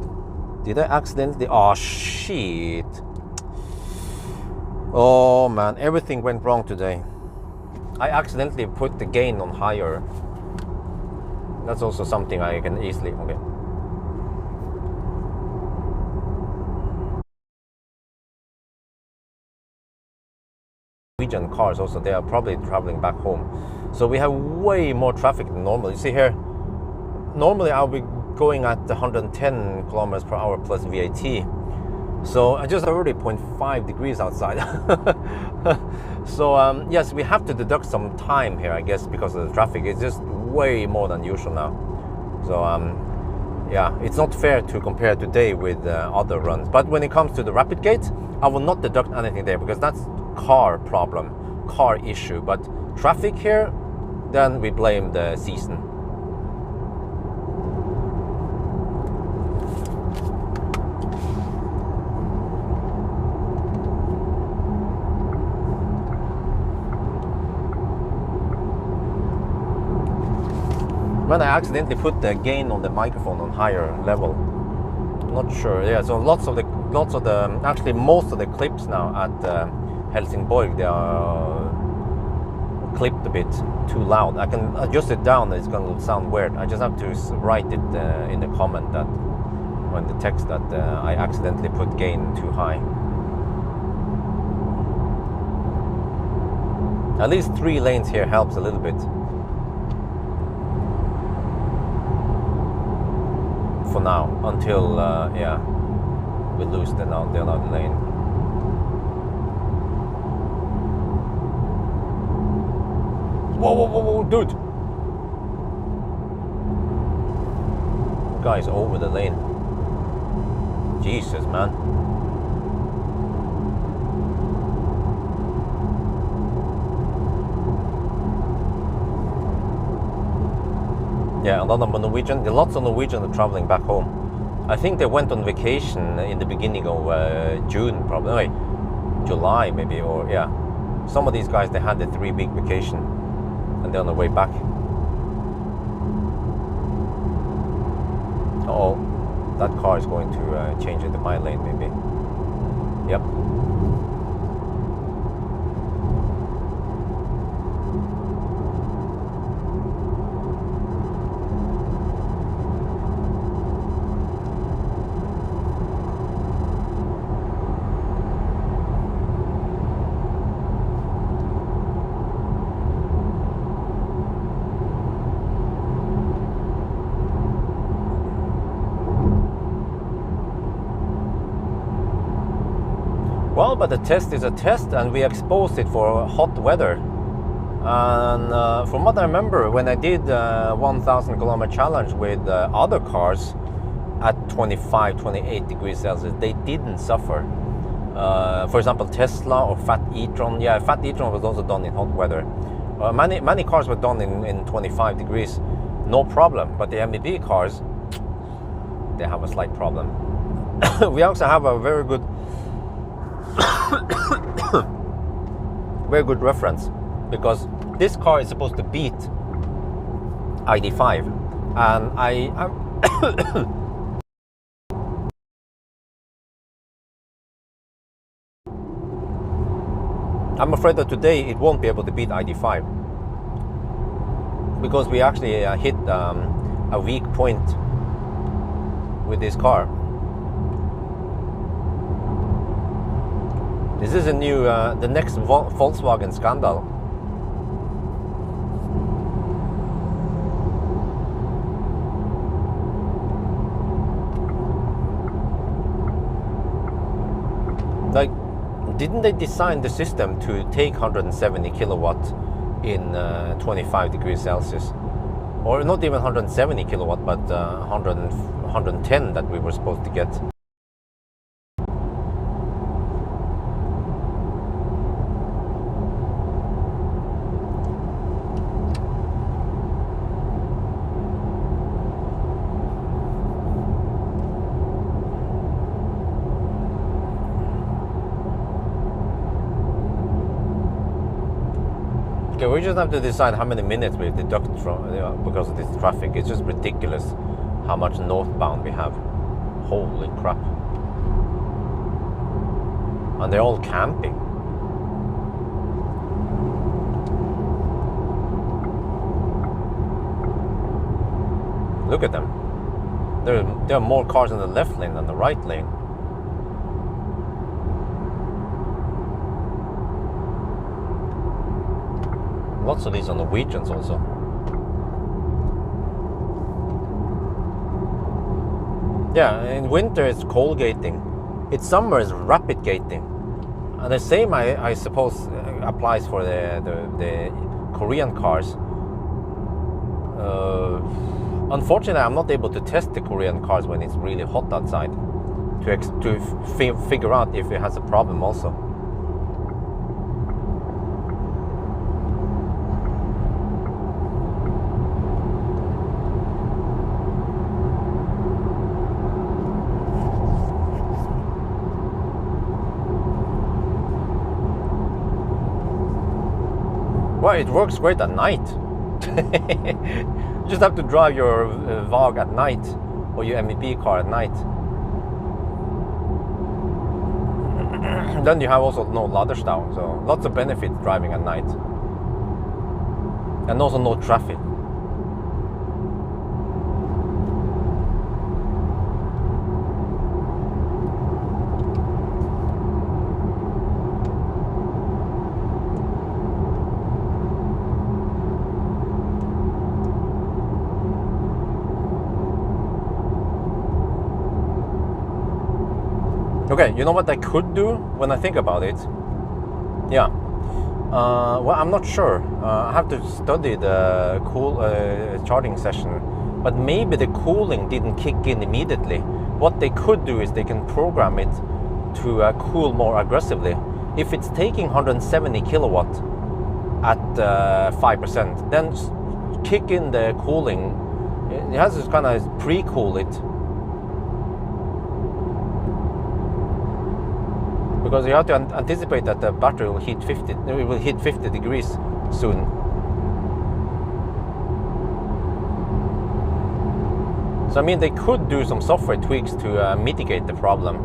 Did I accidentally? Oh shit. Oh man, everything went wrong today. I accidentally put the gain on higher. That's also something I can easily, okay. Norwegian cars also, they are probably traveling back home. So we have way more traffic than normal. You see here, normally I'll be going at 110 kilometers per hour plus VAT. So I just already 0.5 degrees outside. So yes, we have to deduct some time here, I guess, because of the traffic. It's just way more than usual now. So yeah, it's not fair to compare today with other runs. But when it comes to the rapid gate, I will not deduct anything there because that's car problem, car issue. But traffic here, then we blame the season. When I accidentally put the gain on the microphone on higher level, not sure. Yeah, so lots of the actually most of the clips now at Helsingborg, they are clipped a bit too loud. I can adjust it down. It's going to sound weird. I just have to write it in the comment that, or in the text that I accidentally put gain too high. At least 3 lanes here helps a little bit. For now, until yeah, we lose the other lane. Whoa, whoa, whoa, whoa, dude! The guy's over the lane. Jesus, man. Yeah, a lot of Norwegian. Lots of Norwegians are traveling back home. I think they went on vacation in the beginning of June, probably. July, maybe, or yeah. Some of these guys, they had a 3-week vacation, and they're on the way back. Uh-oh, that car is going to change into my lane, maybe. Yep. Well, but the test is a test, and we exposed it for hot weather. And from what I remember, when I did 1,000 kilometer challenge with other cars at 25, 28 degrees Celsius, they didn't suffer. For example, Tesla or Fat e-tron. Yeah, Fat e-tron was also done in hot weather. Many cars were done in 25 degrees, no problem. But the MBB cars, they have a slight problem. We also have a very good very good reference, because this car is supposed to beat ID5, and I'm afraid that today it won't be able to beat ID5, because we actually hit a weak point with this car. This is a new, the next Volkswagen scandal. Like, didn't they design the system to take 170 kilowatt in 25 degrees Celsius? Or not even 170 kilowatt, but 110 that we were supposed to get. Okay, we just have to decide how many minutes we deduct from because of this traffic. It's just ridiculous how much northbound we have. Holy crap. And they're all camping. Look at them. There are more cars in the left lane than the right lane. Lots of these are Norwegians also. Yeah, in winter it's cold gating. In summer it's rapid gating. And the same, I suppose, applies for the Korean cars. Unfortunately, I'm not able to test the Korean cars when it's really hot outside to figure out if it has a problem also. Well, it works great at night. You just have to drive your VAG at night or your MEB car at night. Then you have also no ladderstau, so lots of benefits driving at night. And also no traffic. Okay, you know what I could do when I think about it? Yeah. Well, I'm not sure. I have to study the charging session. But maybe the cooling didn't kick in immediately. What they could do is they can program it to cool more aggressively. If it's taking 170 kilowatt at 5%, then kick in the cooling. It has to kind of pre-cool it. Because you have to anticipate that the battery will hit 50 degrees soon. So I mean, they could do some software tweaks to mitigate the problem,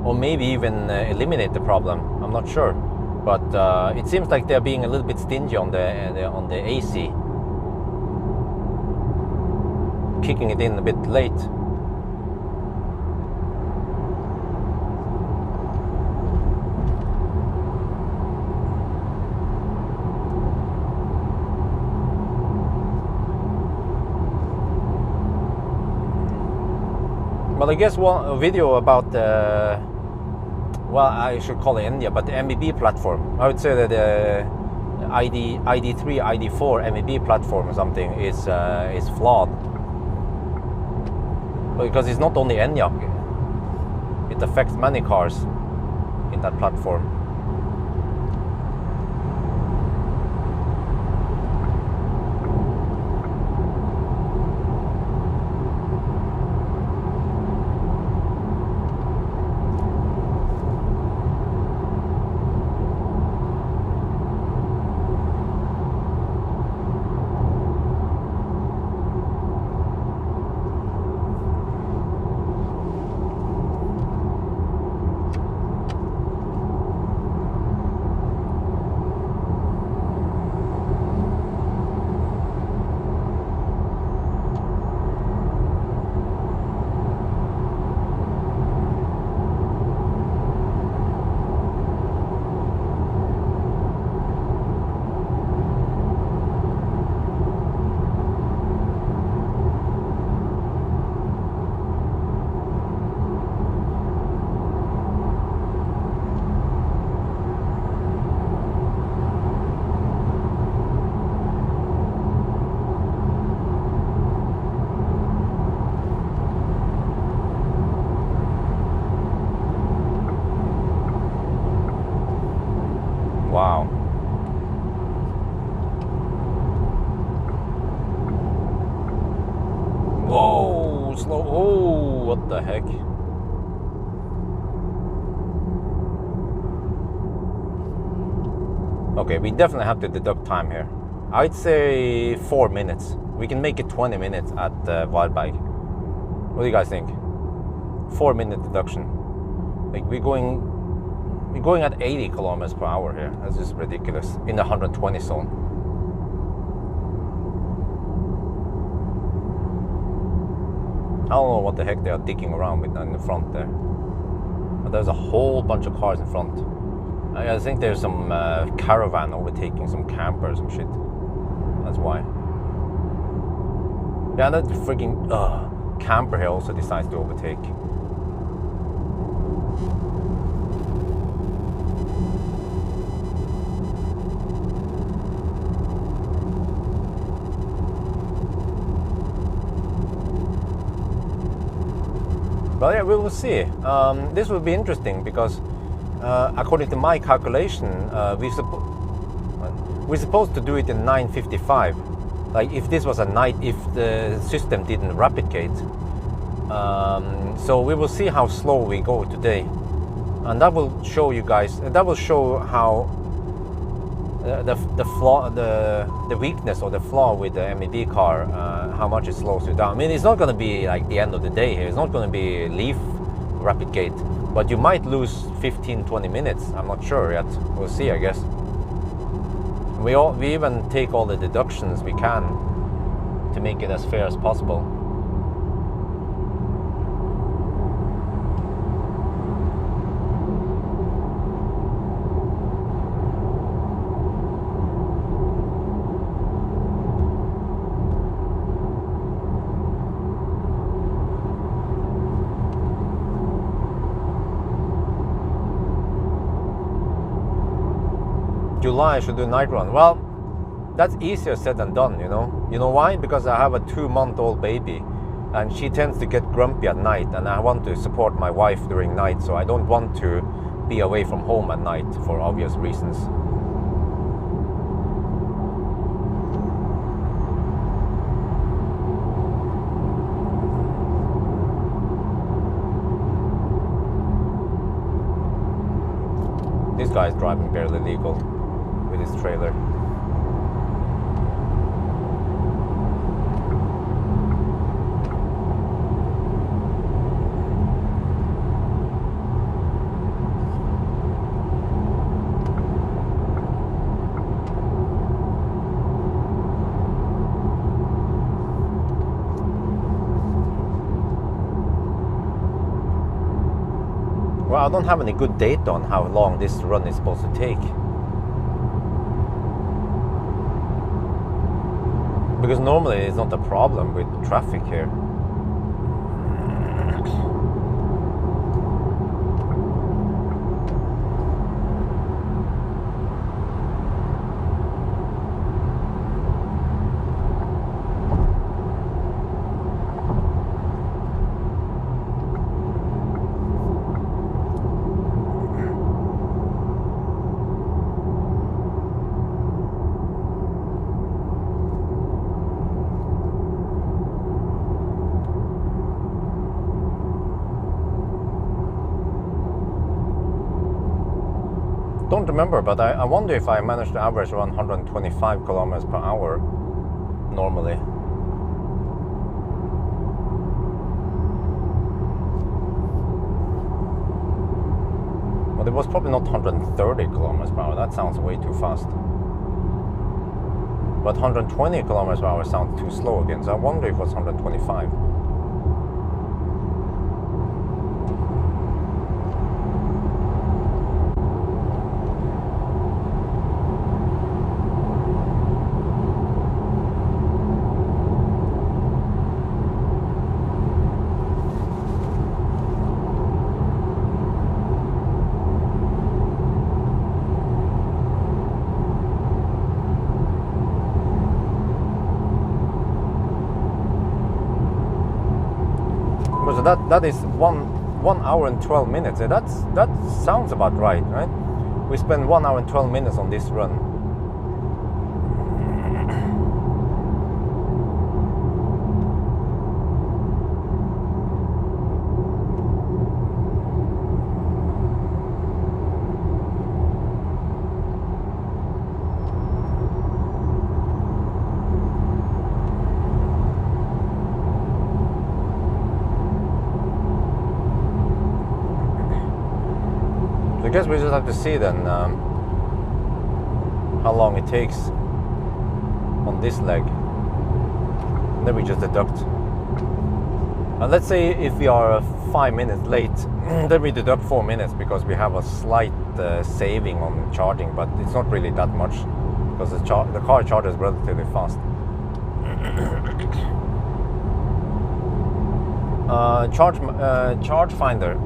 or maybe even eliminate the problem. I'm not sure, but it seems like they're being a little bit stingy on the AC, kicking it in a bit late. Well, I guess a video about the, well, I should call it Enyaq, but the MEB platform. I would say that the ID3, ID4 MEB platform or something is flawed. Because it's not only Enyaq, it affects many cars in that platform. Wow. Whoa, slow. Oh, what the heck? Okay, we definitely have to deduct time here. I'd say 4 minutes. We can make it 20 minutes at Valberg. What do you guys think? 4 minute deduction. Like we're going at 80 kilometers per hour here. That's just ridiculous. In the 120 zone. I don't know what the heck they are digging around with in the front there. But there's a whole bunch of cars in front. I think there's some caravan overtaking some camper or some shit. That's why. Yeah, that freaking camper here also decides to overtake. Well, yeah, we will see. This will be interesting because, according to my calculation, we're supposed to do it in 9:55. Like if this was a night, if the system didn't replicate. So we will see how slow we go today, and that will show you guys. That will show how the flaw, the weakness or the flaw with the MEB car, how much it slows you down. I mean, it's not going to be like the end of the day here. It's not going to be leaf replicate, but you might lose 15-20 minutes. I'm not sure yet. We'll see, I guess. We even take all the deductions we can to make it as fair as possible. July I should do night run. Well, that's easier said than done, you know. You know why? Because I have a 2-month-old baby and she tends to get grumpy at night, and I want to support my wife during night, so I don't want to be away from home at night for obvious reasons. This guy is driving barely legal with his trailer. Well, I don't have any good data on how long this run is supposed to take. Because normally it's not a problem with traffic here. Don't remember, but I wonder if I managed to average around 125 kilometers per hour normally. But it was probably not 130 kilometers per hour. That sounds way too fast. But 120 kilometers per hour sounds too slow again, so I wonder if it was 125. So that is 1 hour and 12 minutes. That sounds about right? We spend 1 hour and 12 minutes on this run. I guess we just have to see then how long it takes on this leg. Then we just deduct. Let's say if we are 5 minutes late, then we deduct 4 minutes because we have a slight saving on charging, but it's not really that much because the car charges relatively fast. Charge finder.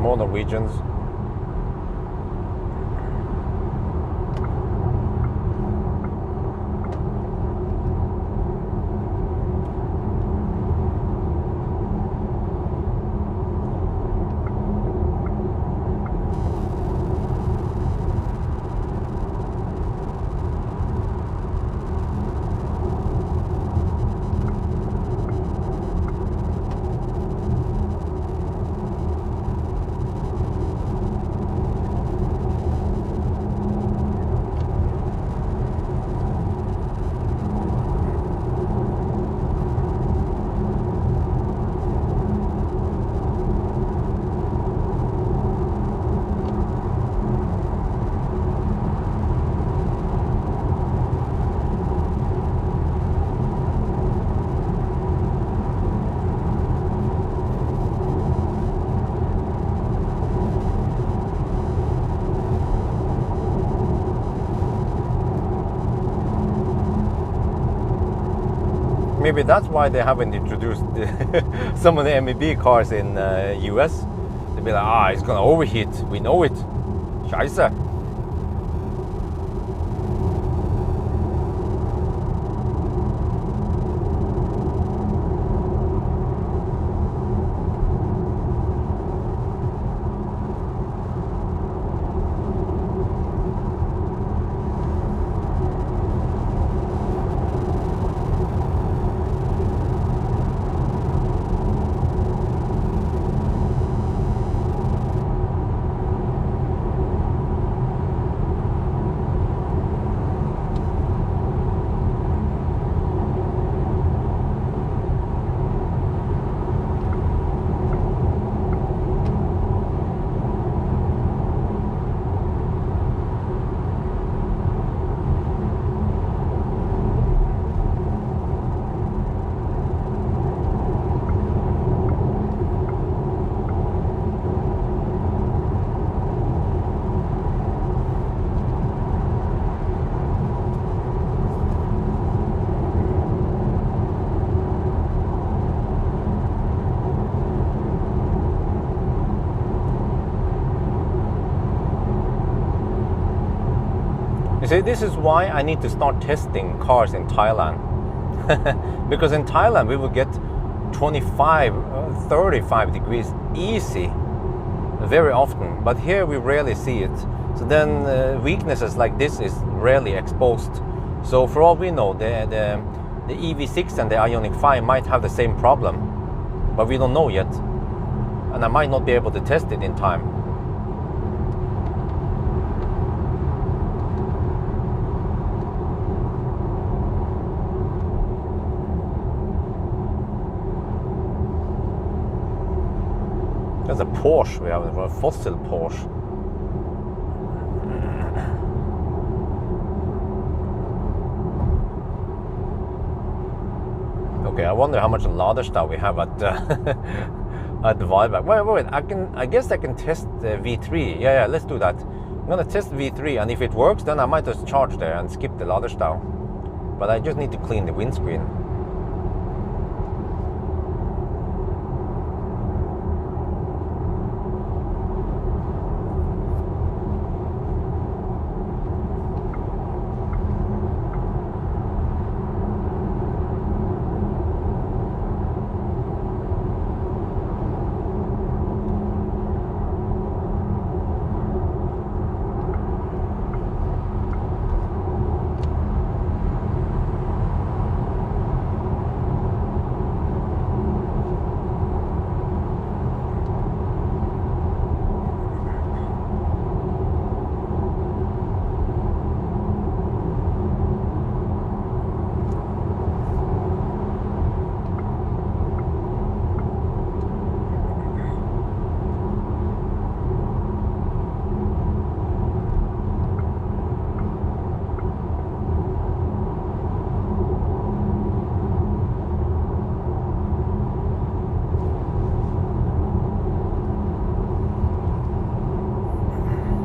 more Norwegians. Maybe that's why they haven't introduced some of the MEB cars in US. They'll be like, it's gonna overheat. We know it. Scheiße. You see, this is why I need to start testing cars in Thailand. Because in Thailand we will get 25, 35 degrees easy very often, but here we rarely see it. So then weaknesses like this is rarely exposed. So for all we know, the EV6 and the Ioniq 5 might have the same problem, but we don't know yet. And I might not be able to test it in time. There's a Porsche, we have a fossil Porsche. Okay, I wonder how much laderstad we have at at the Valberg. Wait, I guess I can test the V3. Yeah, let's do that. I'm gonna test V3, and if it works, then I might just charge there and skip the laderstad. But I just need to clean the windscreen.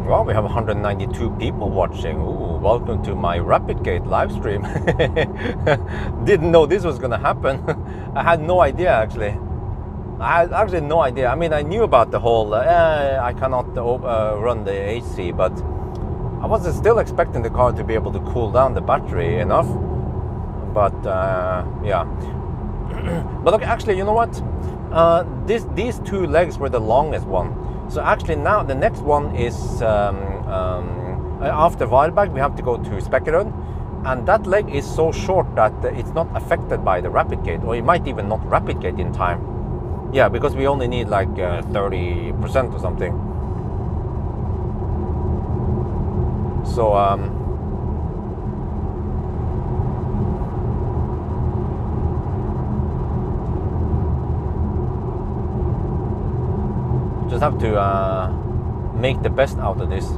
Well, we have 192 people watching. Ooh, welcome to my RapidGate live stream. Didn't know this was gonna happen. I had no idea actually. I had actually no idea. I mean, I knew about the whole, I cannot run the AC, but I was still expecting the car to be able to cool down the battery enough. But yeah. But okay, actually, you know what? These two legs were the longest one. So actually now the next one is after Varberg, we have to go to Spekkerud. And that leg is so short that it's not affected by the rapid gate, or it might even not rapid gate in time. Yeah, because we only need like 30% or something. So just have to make the best out of this.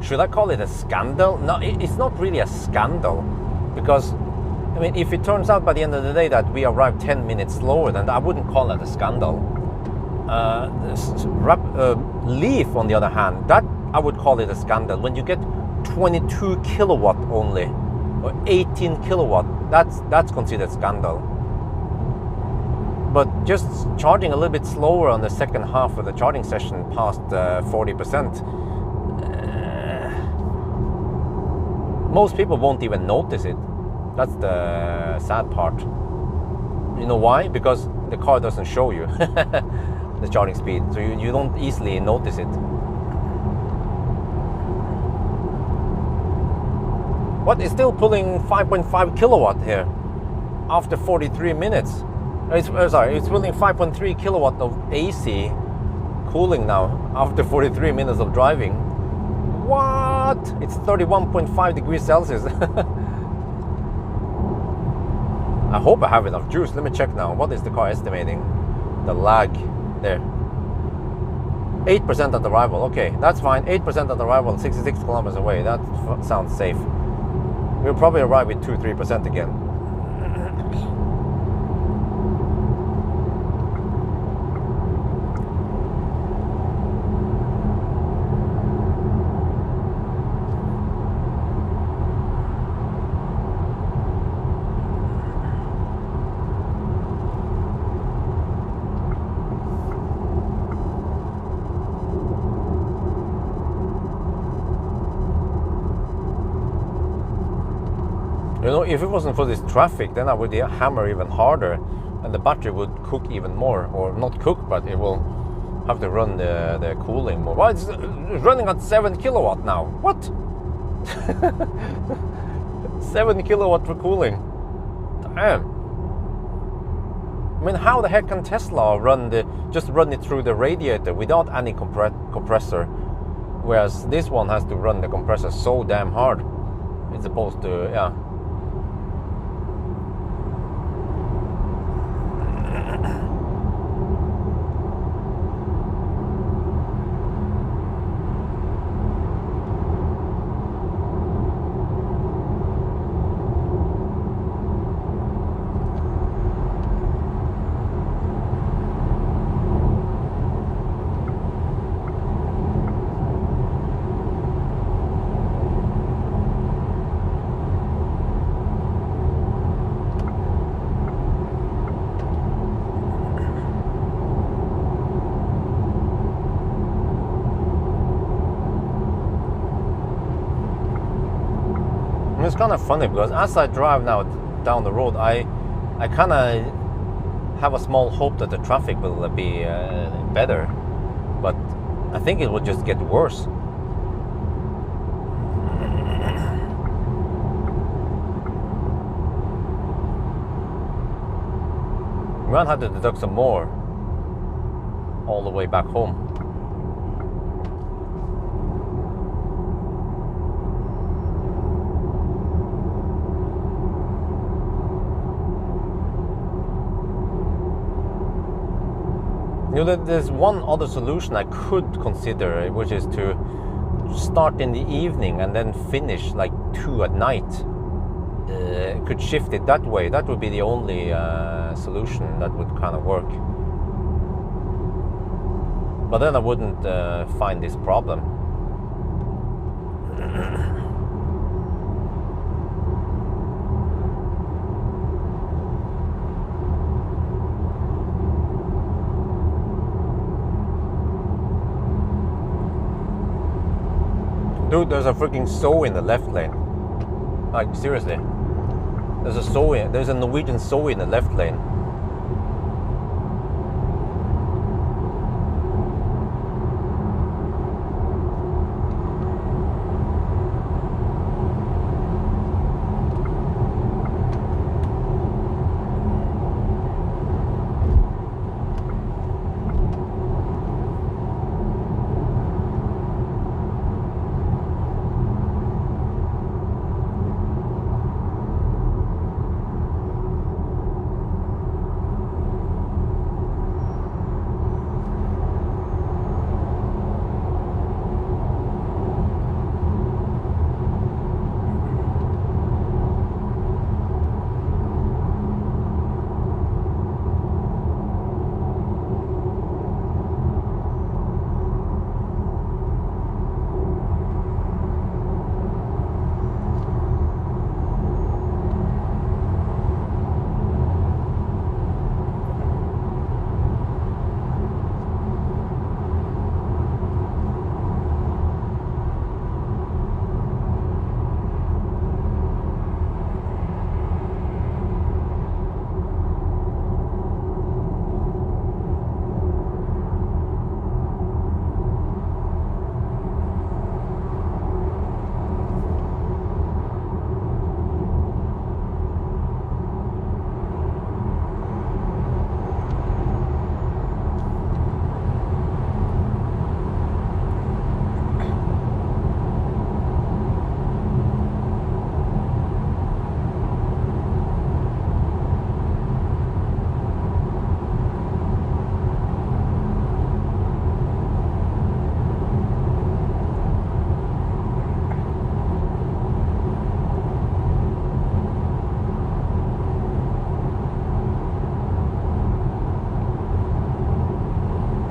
Should I call it a scandal? No, it's not really a scandal, because I mean, if it turns out by the end of the day that we arrived 10 minutes slower, then I wouldn't call that a scandal. Leaf, on the other hand, that I would call it a scandal. When you get 22 kilowatt only, or 18 kilowatt, that's considered scandal. But just charging a little bit slower on the second half of the charging session past 40%, most people won't even notice it. That's the sad part. You know why? Because the car doesn't show you the charging speed, so you don't easily notice it. What is still pulling 5.5 kilowatt here after 43 minutes? It's pulling 5.3 kilowatt of AC cooling now after 43 minutes of driving. What? It's 31.5 degrees Celsius. I hope I have enough juice. Let me check now. What is the car estimating? The lag there. 8% at arrival. Okay, that's fine. 8% at arrival, 66 kilometers away. That sounds safe. We'll probably arrive with 2-3% again. You know, if it wasn't for this traffic, then I would hammer even harder and the battery would cook even more. Or not cook, but it will have to run the cooling more. Well, it's running at 7 kilowatt now. What? 7 kilowatt for cooling. Damn. I mean, how the heck can Tesla just run it through the radiator without any compressor? Whereas this one has to run the compressor so damn hard. It's supposed to, yeah. It's kind of funny because as I drive now down the road, I kind of have a small hope that the traffic will be better, but I think it will just get worse. We're gonna have to deduct some more all the way back home. You know, there's one other solution I could consider, which is to start in the evening and then finish like 2 at night. could shift it that way. That would be the only solution that would kind of work. But then I wouldn't find this problem. Dude, there's a freaking Zoe in the left lane. Like, seriously. There's a Zoe, there's a Norwegian Zoe in the left lane.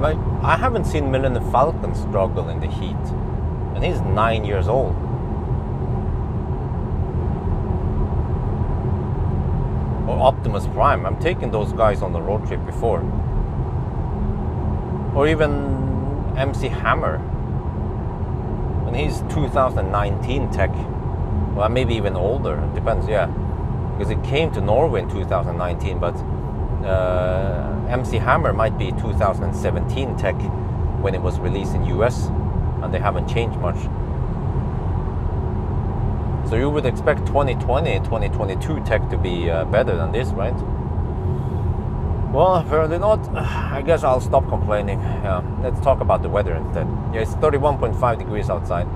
Like, I haven't seen Millennium Falcon struggle in the heat, and he's 9 years old. Or Optimus Prime, I'm taking those guys on the road trip before. Or even MC Hammer, and he's 2019 tech. Well, maybe even older, it depends, yeah. Because it came to Norway in 2019, but MC Hammer might be 2017 tech when it was released in US, and they haven't changed much. So you would expect 2020, 2022 tech to be better than this, right? Well, apparently not. I guess I'll stop complaining. Yeah, let's talk about the weather instead. Yeah, it's 31.5 degrees outside.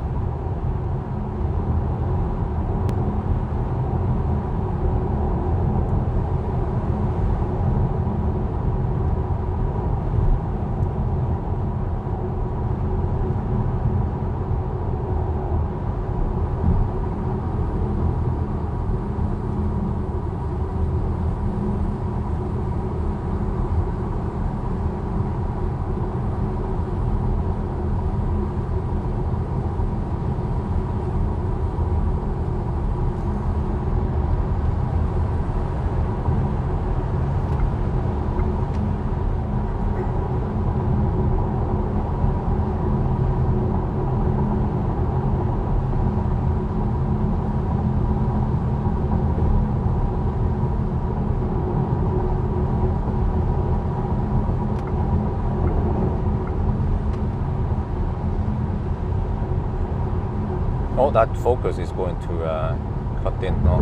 Oh, that focus is going to cut in. No,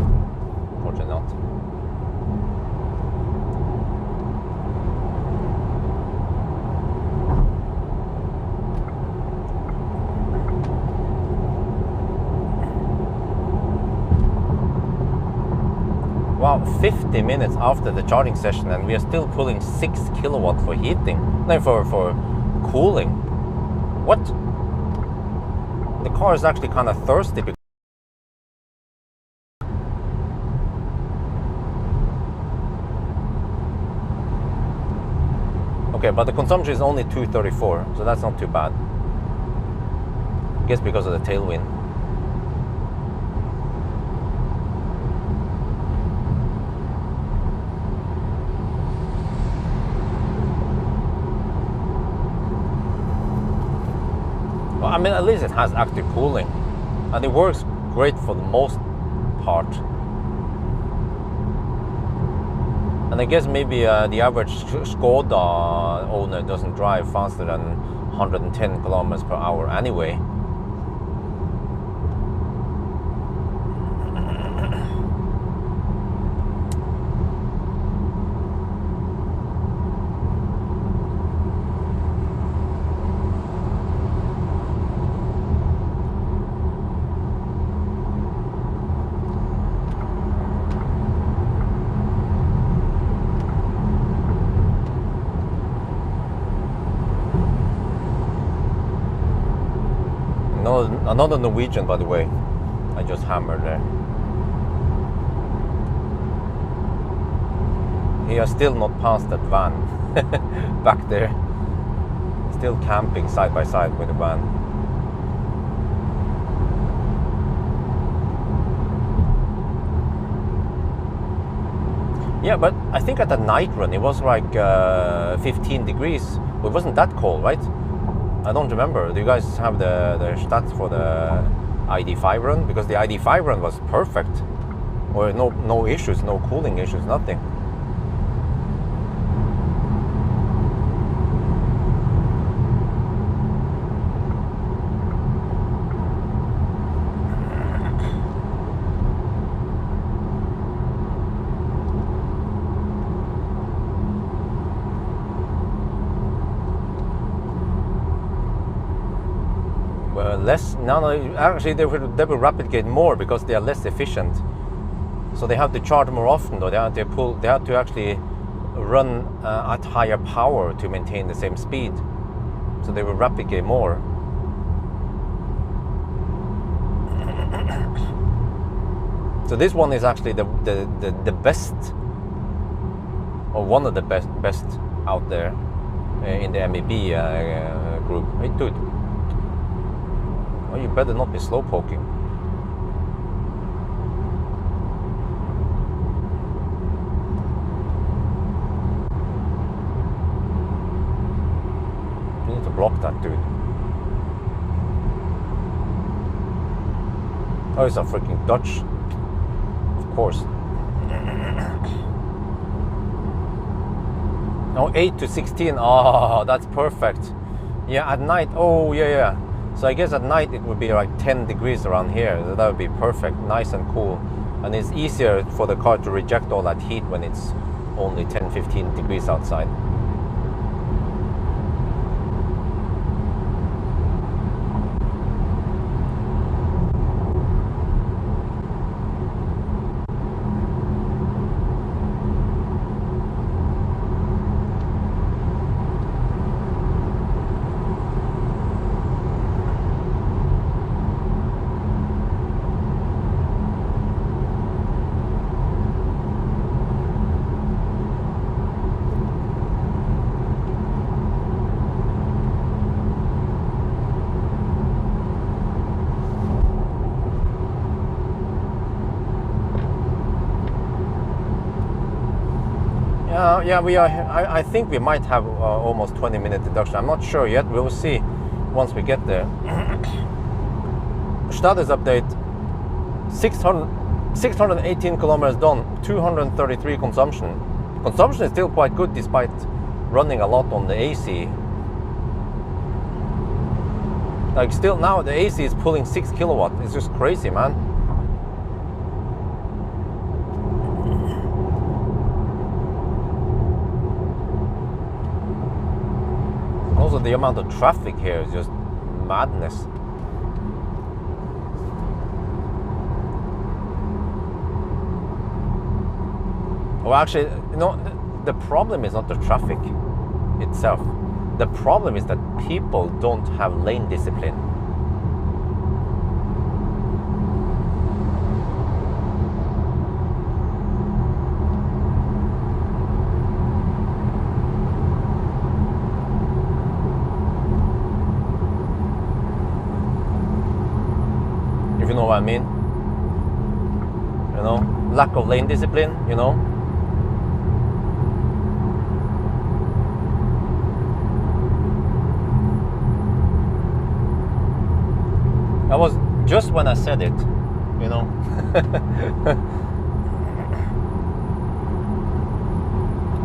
unfortunately not. Wow, 50 minutes after the charging session, and we are still pulling 6 kilowatt for heating. No, for cooling. What? The car is actually kind of thirsty. Okay, but the consumption is only 234, so that's not too bad. I guess because of the tailwind. Well, I mean, at least it has active cooling, and it works great for the most part. And I guess maybe the average Skoda owner doesn't drive faster than 110 kilometers per hour anyway. Another Norwegian, by the way. I just hammered there. He has still not passed that van back there. Still camping side by side with the van. Yeah, but I think at the night run it was like 15 degrees. It wasn't that cold, right? I don't remember. Do you guys have the stats for the ID5 run? Because the ID5 run was perfect. Or no issues, no cooling issues, nothing. Less now. Actually, they will replicate more because they are less efficient. So they have to charge more often, though. They have to actually run at higher power to maintain the same speed. So they will replicate more. So this one is actually the best, or one of the best out there in the MEB group. Hey, dude. Oh, you better not be slow poking. You need to block that dude. Oh, it's a freaking Dutch. Of course. Oh, 8 to 16. Oh, that's perfect. Yeah, at night. Oh, yeah. So I guess at night it would be like 10 degrees around here. So that would be perfect, nice and cool. And it's easier for the car to reject all that heat when it's only 10-15 degrees outside. Yeah, we are. I think we might have almost 20-minute deduction. I'm not sure yet. We will see once we get there. Status update: 618 kilometers done, 233 consumption. Consumption is still quite good despite running a lot on the AC. Like still now the AC is pulling 6 kilowatt. It's just crazy, man. Also, the amount of traffic here is just madness. Well, actually, you know, the problem is not the traffic itself. The problem is that people don't have lane discipline. know what I mean? You know, lack of lane discipline, you know. That was just when I said it, you know.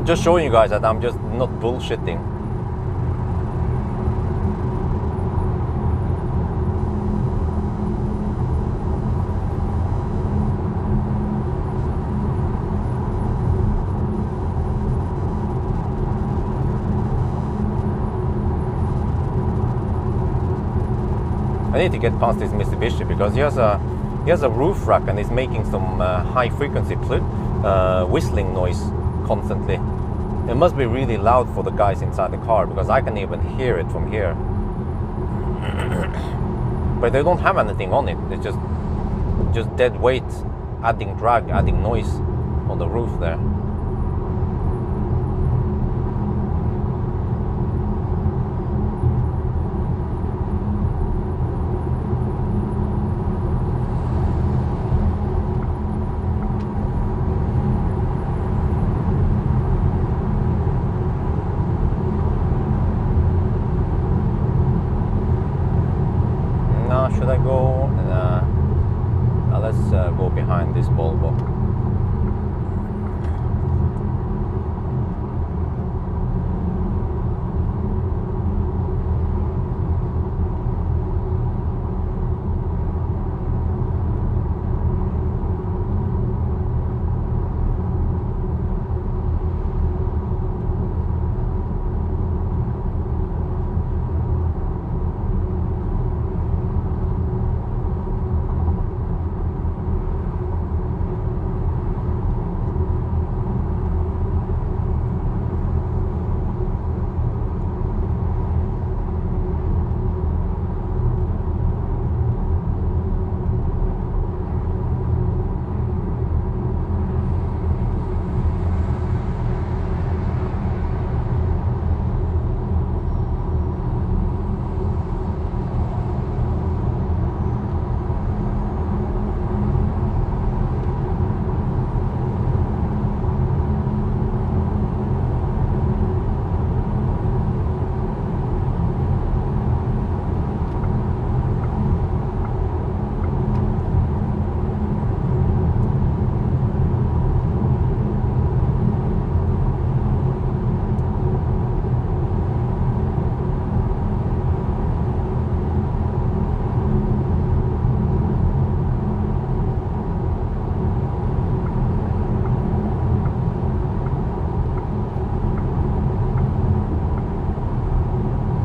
Just showing you guys that I'm just not bullshitting. I need to get past this Mitsubishi because he has a roof rack and he's making some high frequency whistling noise constantly. It must be really loud for the guys inside the car because I can even hear it from here. But they don't have anything on it. It's just dead weight, adding drag, adding noise on the roof there. Should I go? Let's go behind this Volvo.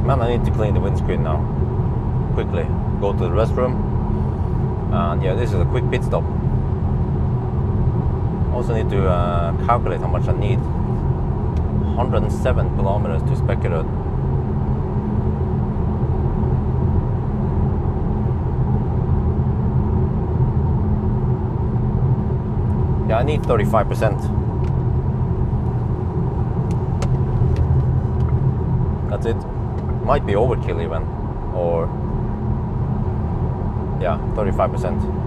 Man, I need to clean the windscreen now. Quickly. Go to the restroom. And yeah, this is a quick pit stop. Also need to calculate how much I need. 107 kilometers to Spekerud. Yeah, I need 35%. That's it. Might be overkill even, or yeah, 35%.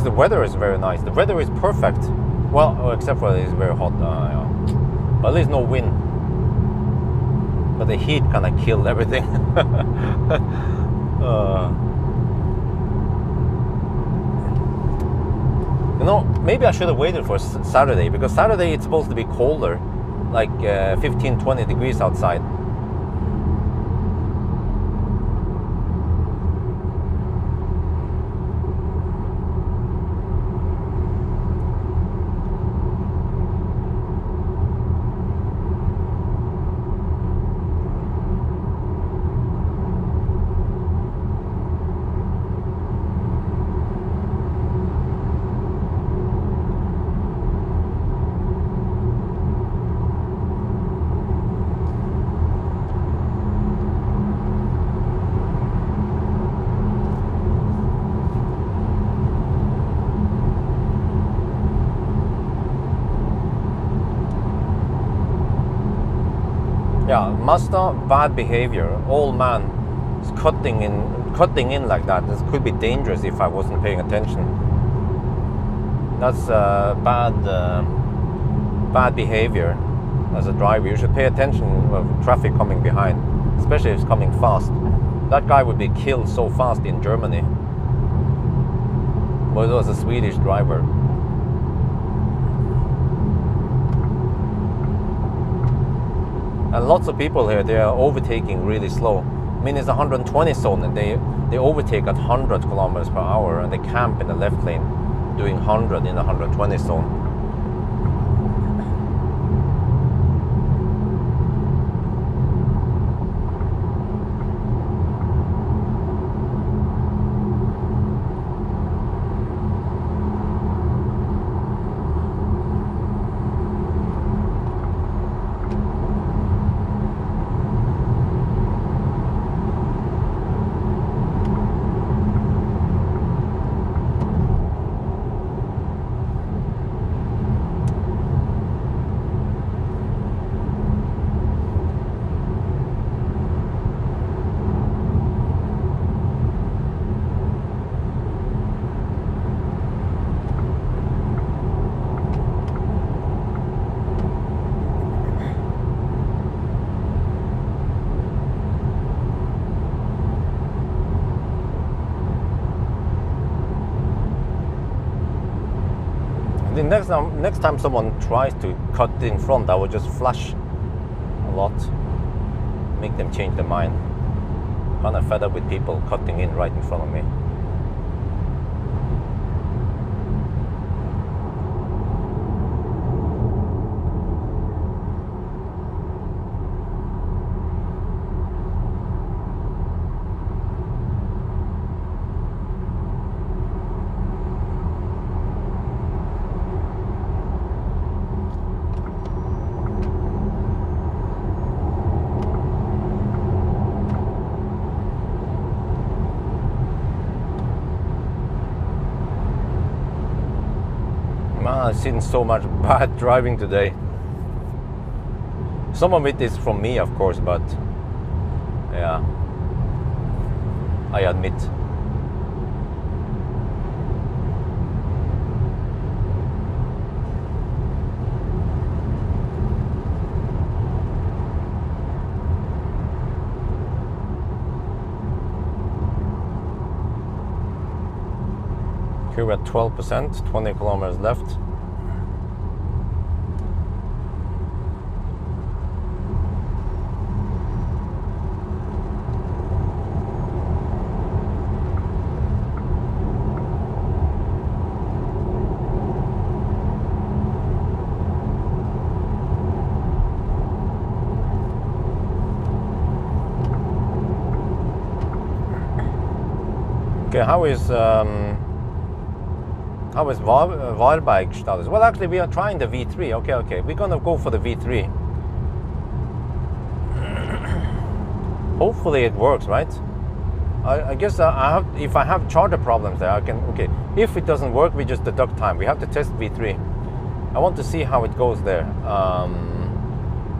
The weather is very nice. The weather is perfect. Well, except for it's very hot. Yeah. But there's no wind. But the heat kind of killed everything. You know, maybe I should have waited for Saturday, because Saturday it's supposed to be colder, like 15-20 degrees outside. Yeah, Mazda, bad behavior. Old man is cutting in like that. This could be dangerous if I wasn't paying attention. That's bad behavior as a driver. You should pay attention of traffic coming behind, especially if it's coming fast. That guy would be killed so fast in Germany. But it was a Swedish driver. And lots of people here, they are overtaking really slow. I mean, it's a 120 zone and they overtake at 100 kilometers per hour and they camp in the left lane doing 100 in the 120 zone. Next time someone tries to cut in front, I will just flash a lot, make them change their mind. Kind of fed up with people cutting in right in front of me. I've seen so much bad driving today. Some of it is from me, of course, but yeah, I admit. Okay, we're at 12%, 20 kilometers left. Okay, how is Varberg status? Well, actually, we are trying the V3. Okay, we're gonna go for the V3. Hopefully, it works, right? I guess if I have charger problems there, I can. Okay, if it doesn't work, we just deduct time. We have to test V3. I want to see how it goes there.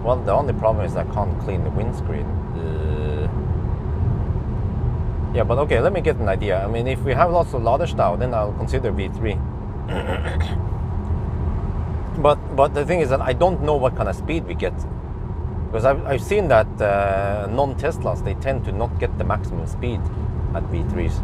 Well, the only problem is I can't clean the windscreen. Yeah, but okay, let me get an idea. I mean, if we have lots of Ladestau, then I'll consider V3. but the thing is that I don't know what kind of speed we get. Because I've seen that non-Teslas, they tend to not get the maximum speed at V3s.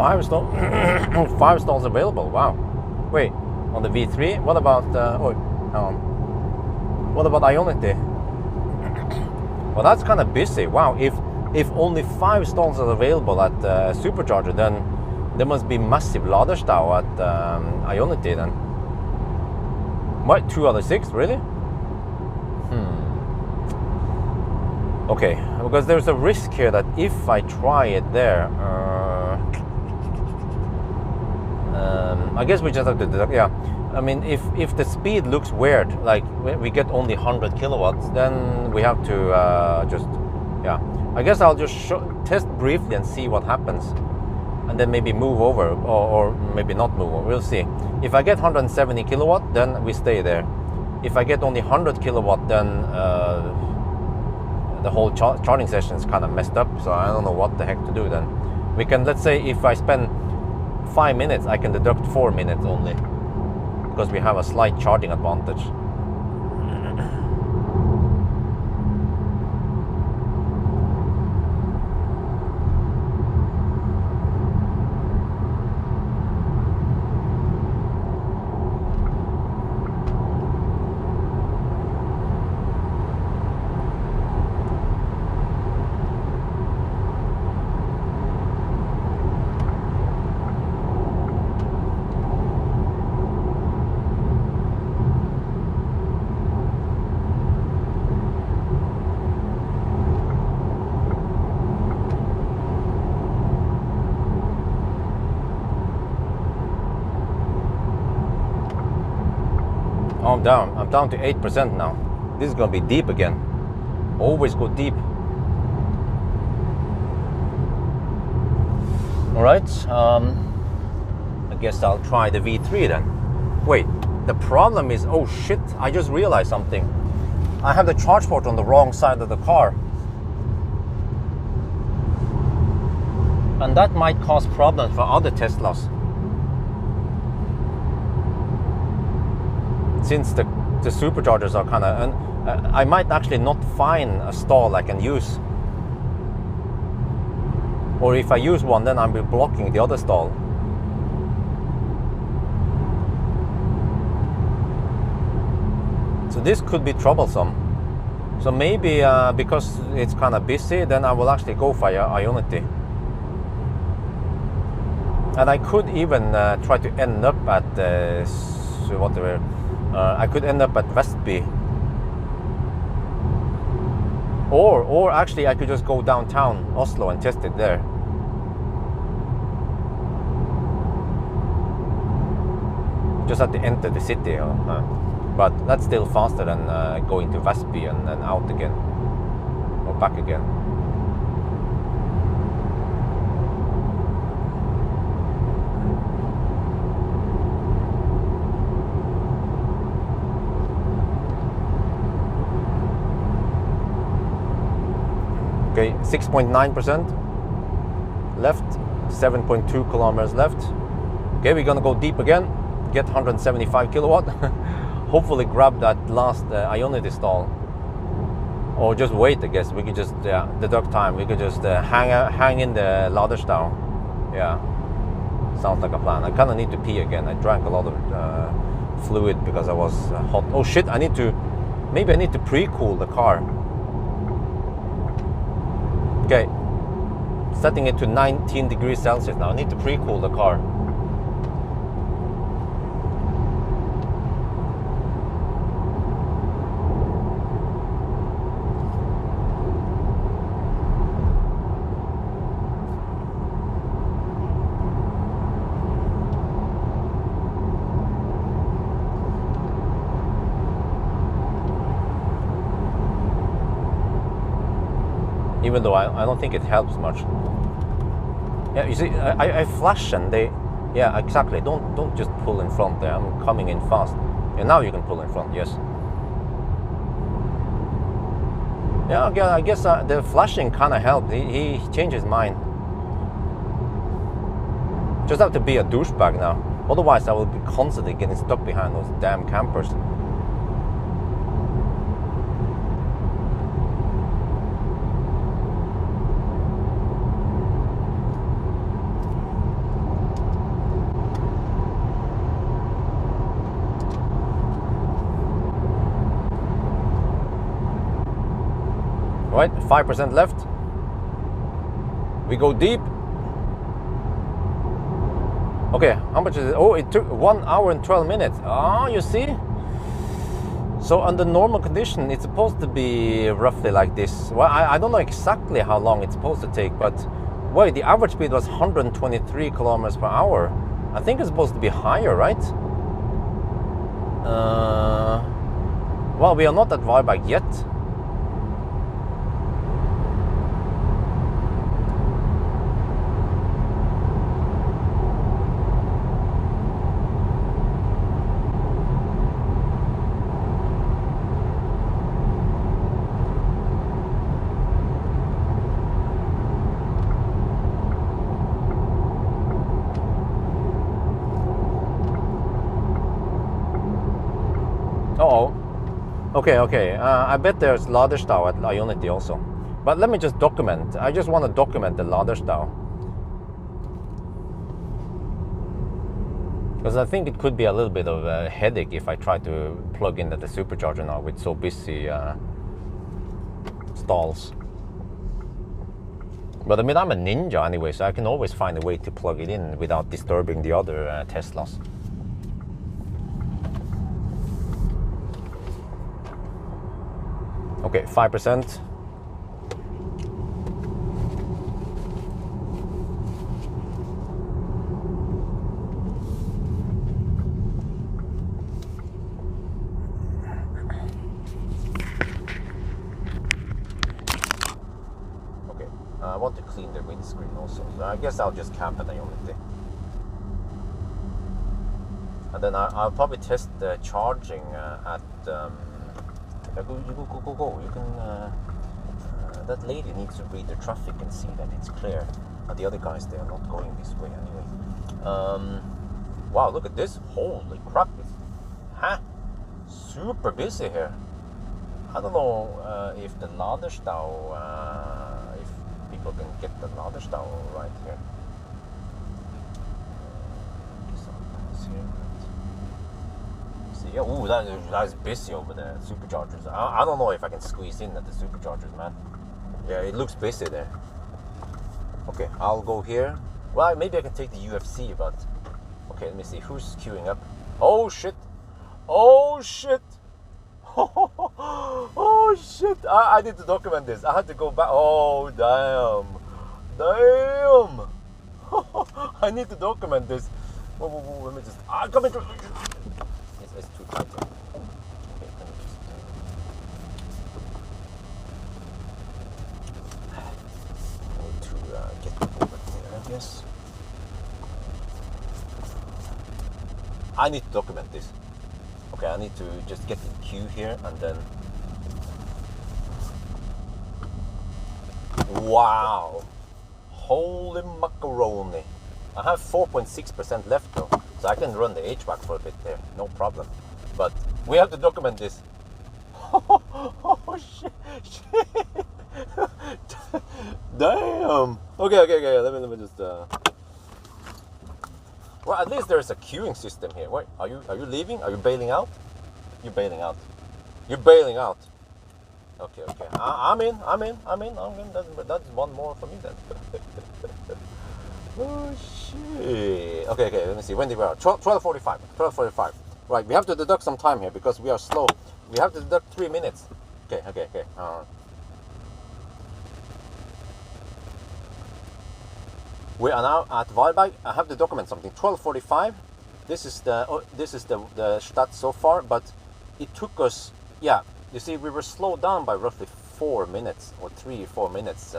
5 stalls available. Wow. Wait, on the V3. What about? Oh, hang on. What about Ionity? Well, that's kind of busy. Wow. If only 5 stalls are available at supercharger, then there must be massive laderstau at Ionity then. What? 2 out of 6? Really? Okay, because there's a risk here that if I try it there, I guess we just have to deduct. Yeah, I mean, if the speed looks weird, like we get only 100 kilowatts, then we have to just, yeah. I guess I'll just test briefly and see what happens, and then maybe move over, or maybe not move over. We'll see. If I get 170 kilowatt, then we stay there. If I get only 100 kilowatt, then the whole charging session is kind of messed up, so I don't know what the heck to do then. We can, let's say if I spend 5 minutes, I can deduct 4 minutes only, because we have a slight charging advantage. Oh, I'm down to 8% now. This is gonna be deep again. Always go deep. All right, I guess I'll try the V3 then. Wait, the problem is, oh shit, I just realized something. I have the charge port on the wrong side of the car. And that might cause problems for other Teslas. Since the superchargers are kind of, I might actually not find a stall I can use. Or if I use one, then I'll be blocking the other stall. So this could be troublesome. So maybe because it's kind of busy, then I will actually go for Ionity. And I could even try to end up at whatever. I could end up at Vestby, or actually I could just go downtown Oslo and test it there. Just have to enter the city, but that's still faster than going to Vestby and then out again, or back again. Okay, 6.9% left, 7.2 kilometers left. Okay, we're gonna go deep again, get 175 kilowatt. Hopefully grab that last Ionity stall. Or just wait, I guess. We could just deduct time. We could just hang in the Laderstau. Yeah, sounds like a plan. I kind of need to pee again. I drank a lot of fluid because I was hot. Oh shit, maybe I need to pre-cool the car. Okay, setting it to 19 degrees Celsius now. I need to pre-cool the car. Even though I don't think it helps much. Yeah, you see, I flash and they, yeah, exactly. Don't just pull in front there. I'm coming in fast. And now you can pull in front. Yes. Yeah, I guess the flashing kind of helped. He changed his mind. Just have to be a douchebag now. Otherwise, I will be constantly getting stuck behind those damn campers. 5% left. We go deep. Okay, how much is it? Oh, it took 1 hour and 12 minutes. Oh, you see? So under normal condition, it's supposed to be roughly like this. Well, I don't know exactly how long it's supposed to take, but wait, the average speed was 123 kilometers per hour. I think it's supposed to be higher, right? Well, we are not at Varberg yet. Uh-oh. Okay. I bet there's Laderstau at Ionity also. But let me just document. I just want to document the Laderstau. Because I think it could be a little bit of a headache if I try to plug in at the supercharger now with so busy stalls. But I mean, I'm a ninja anyway, so I can always find a way to plug it in without disturbing the other Teslas. Okay, 5%. Okay, I want to clean the windscreen also, so I guess I'll just camp at Ionity. And then I'll probably test the charging at... Go. You can. That lady needs to read the traffic and see that it's clear. And the other guys, they are not going this way anyway. Wow, look at this! Holy crap! Super busy here. I don't know if the Laderstau, if people can get the Laderstau right here. Yeah, ooh, that is busy over there, superchargers. I don't know if I can squeeze in at the superchargers, man. Yeah, it looks busy there. Okay, I'll go here. Well, maybe I can take the UFC, but... Okay, let me see. Who's queuing up? Oh, shit! Oh, shit! Oh, shit! I need to document this. I had to go back. Oh, damn! Damn! I need to document this. Whoa, let me just... come in. It's too tight. Okay, let me just need to get over there, I guess. I need to document this. Okay, I need to just get in queue here and then... Wow! Holy macaroni! I have 4.6% left though. So I can run the HVAC for a bit there, no problem. But we have to document this. Oh shit! Damn. Okay. Let me just. Well, at least there's a queuing system here. Wait, are you leaving? Are you bailing out? You're bailing out. You're bailing out. Okay. I'm in. That's one more for me then. Oh shit. Okay, let me see. When did we are? 12:45. Right, we have to deduct some time here because we are slow. We have to deduct 3 minutes. Okay. We are now at Varberg. I have to document something. 12:45. This is the stat so far, but it took us. Yeah, you see, we were slowed down by roughly 4 minutes or 3 or 4 minutes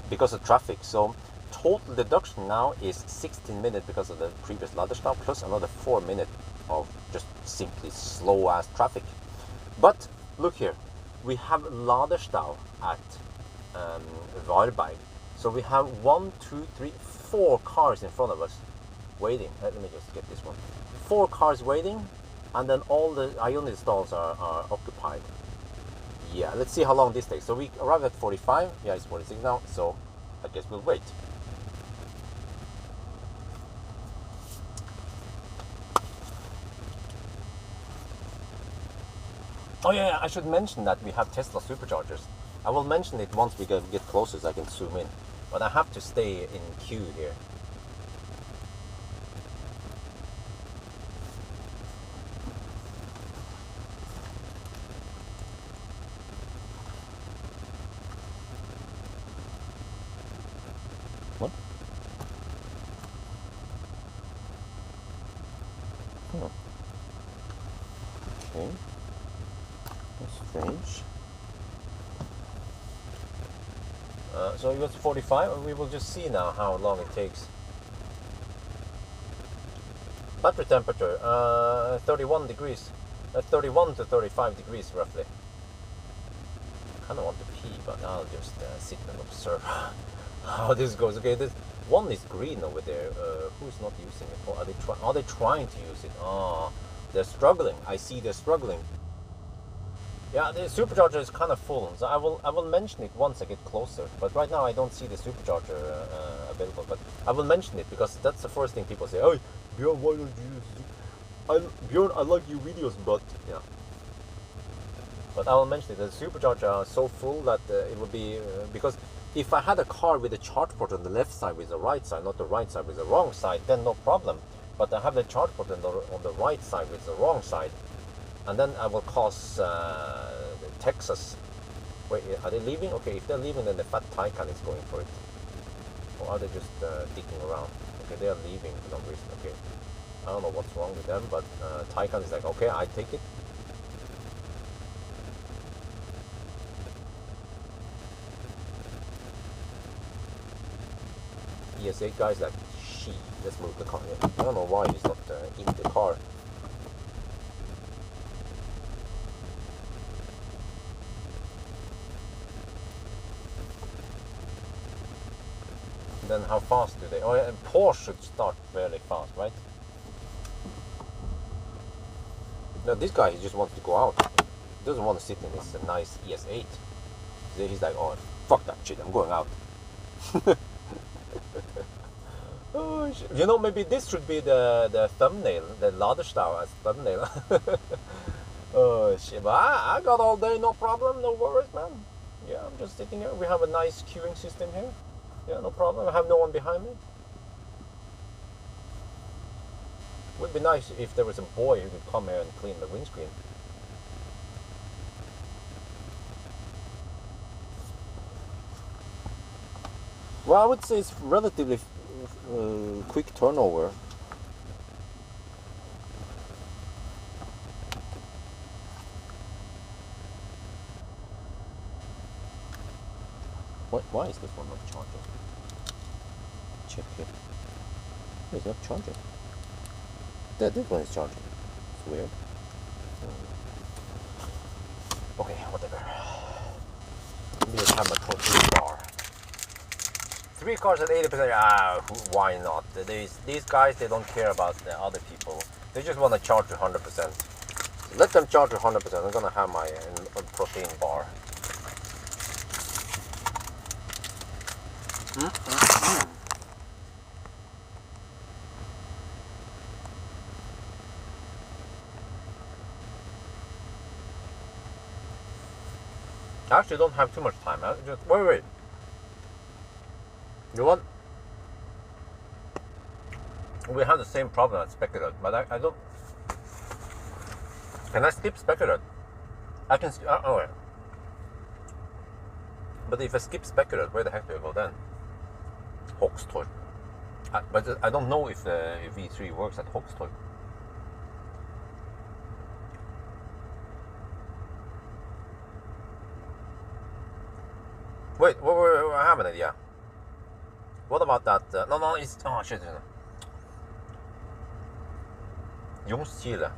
because of traffic. So total deduction now is 16 minutes because of the previous Laderstau plus another 4 minutes of just simply slow ass traffic. But look here, we have Laderstau at Varberg. So we have 1, 2, 3, 4 cars in front of us waiting. Let me just get this one. 4 cars waiting, and then all the Ionity stalls are occupied. Yeah, let's see how long this takes. So we arrived at 45. Yeah, it's 46 now. So I guess we'll wait. Oh yeah, I should mention that we have Tesla superchargers. I will mention it once we get closer so I can zoom in. But I have to stay in queue here. What? Okay. That's strange. So it was 45. We will just see now how long it takes. Battery temperature, 31 degrees. 31 to 35 degrees roughly. I kind of want to pee, but I'll just sit and observe how this goes. Okay, this one is green over there. Who's not using it? Or are they trying to use it? Oh, they're struggling. I see they're struggling. Yeah, the supercharger is kind of full, so I will mention it once I get closer. But right now I don't see the supercharger available. But I will mention it because that's the first thing people say. Oh, Bjørn, why don't you use it? Bjørn, I like your videos, but yeah. But I will mention it. The supercharger is so full that it will be because if I had a car with a charge port on the left side with the right side, not the right side with the wrong side, then no problem. But I have the charge port on the right side with the wrong side. And then I will cause Texas. Wait, are they leaving? Okay, if they're leaving, then the fat Taycan is going for it. Or are they just dicking around? Okay, they are leaving for no reason. Okay, I don't know what's wrong with them, but Taycan is like, okay, I take it. ES8 guys like, shit, let's move the car. I don't know why he's not in the car. Then how fast do they? Oh yeah, and Porsche should start fairly fast, right? No, this guy, he just wants to go out. He doesn't want to sit in this nice ES8. He's like, oh, fuck that shit, I'm going out. Oh, shit. You know, maybe this should be the thumbnail, the Ladestau as thumbnail. Oh shit, but I got all day, no problem, no worries, man. Yeah, I'm just sitting here. We have a nice queuing system here. Yeah, no problem. I have no one behind me. Would be nice if there was a boy who could come here and clean the windscreen. Well, I would say it's relatively quick turnover. Why is this one not charging? Check here. It's not charging. This one is charging. It's weird. Okay, whatever. Let me just have my total bar. 3 cars at 80%. Ah, why not? These guys, they don't care about the other people. They just want to charge to 100%. So let them charge to 100%. I'm gonna have my protein bar. I actually don't have too much time. Just wait. You want? We have the same problem at Speculator, but I don't. Can I skip Speculator? I can. Oh wait. But if I skip Speculator, where the heck do I go then? Hoxtorp. But I don't know if V3 works at Hoxtorp. Wait, I have an idea. What about that? No, it's... Oh, shit. Ljungskile.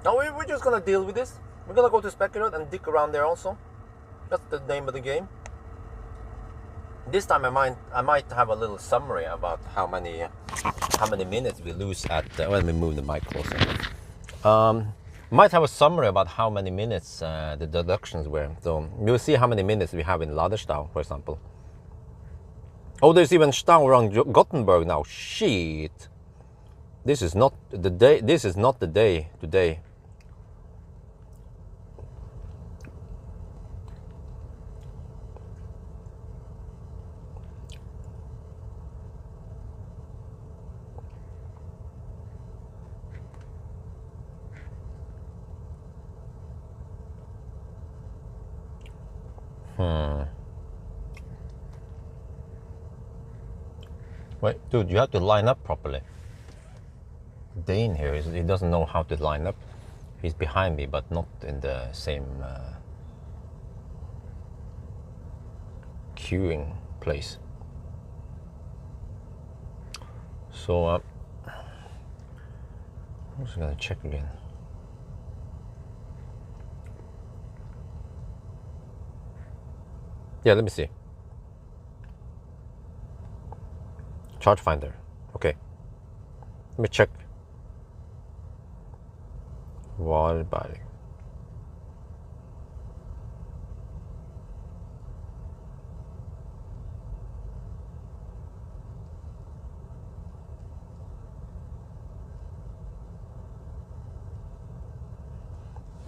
No, we're just gonna deal with this. We're gonna go to Speculator and dick around there also. That's the name of the game. This time I might have a little summary about how many minutes we lose at. Let me move the mic closer. Might have a summary about how many minutes the deductions were. So you'll see how many minutes we have in Ladestau, for example. Oh, there's even Stau around Gothenburg now. Shit. This is not the day. This is not the day today. Wait, dude, you have to line up properly. Dane here, he doesn't know how to line up. He's behind me, but not in the same queuing place. So I'm just gonna check again. Yeah, let me see. Charge finder. Okay. Let me check. Wallbody.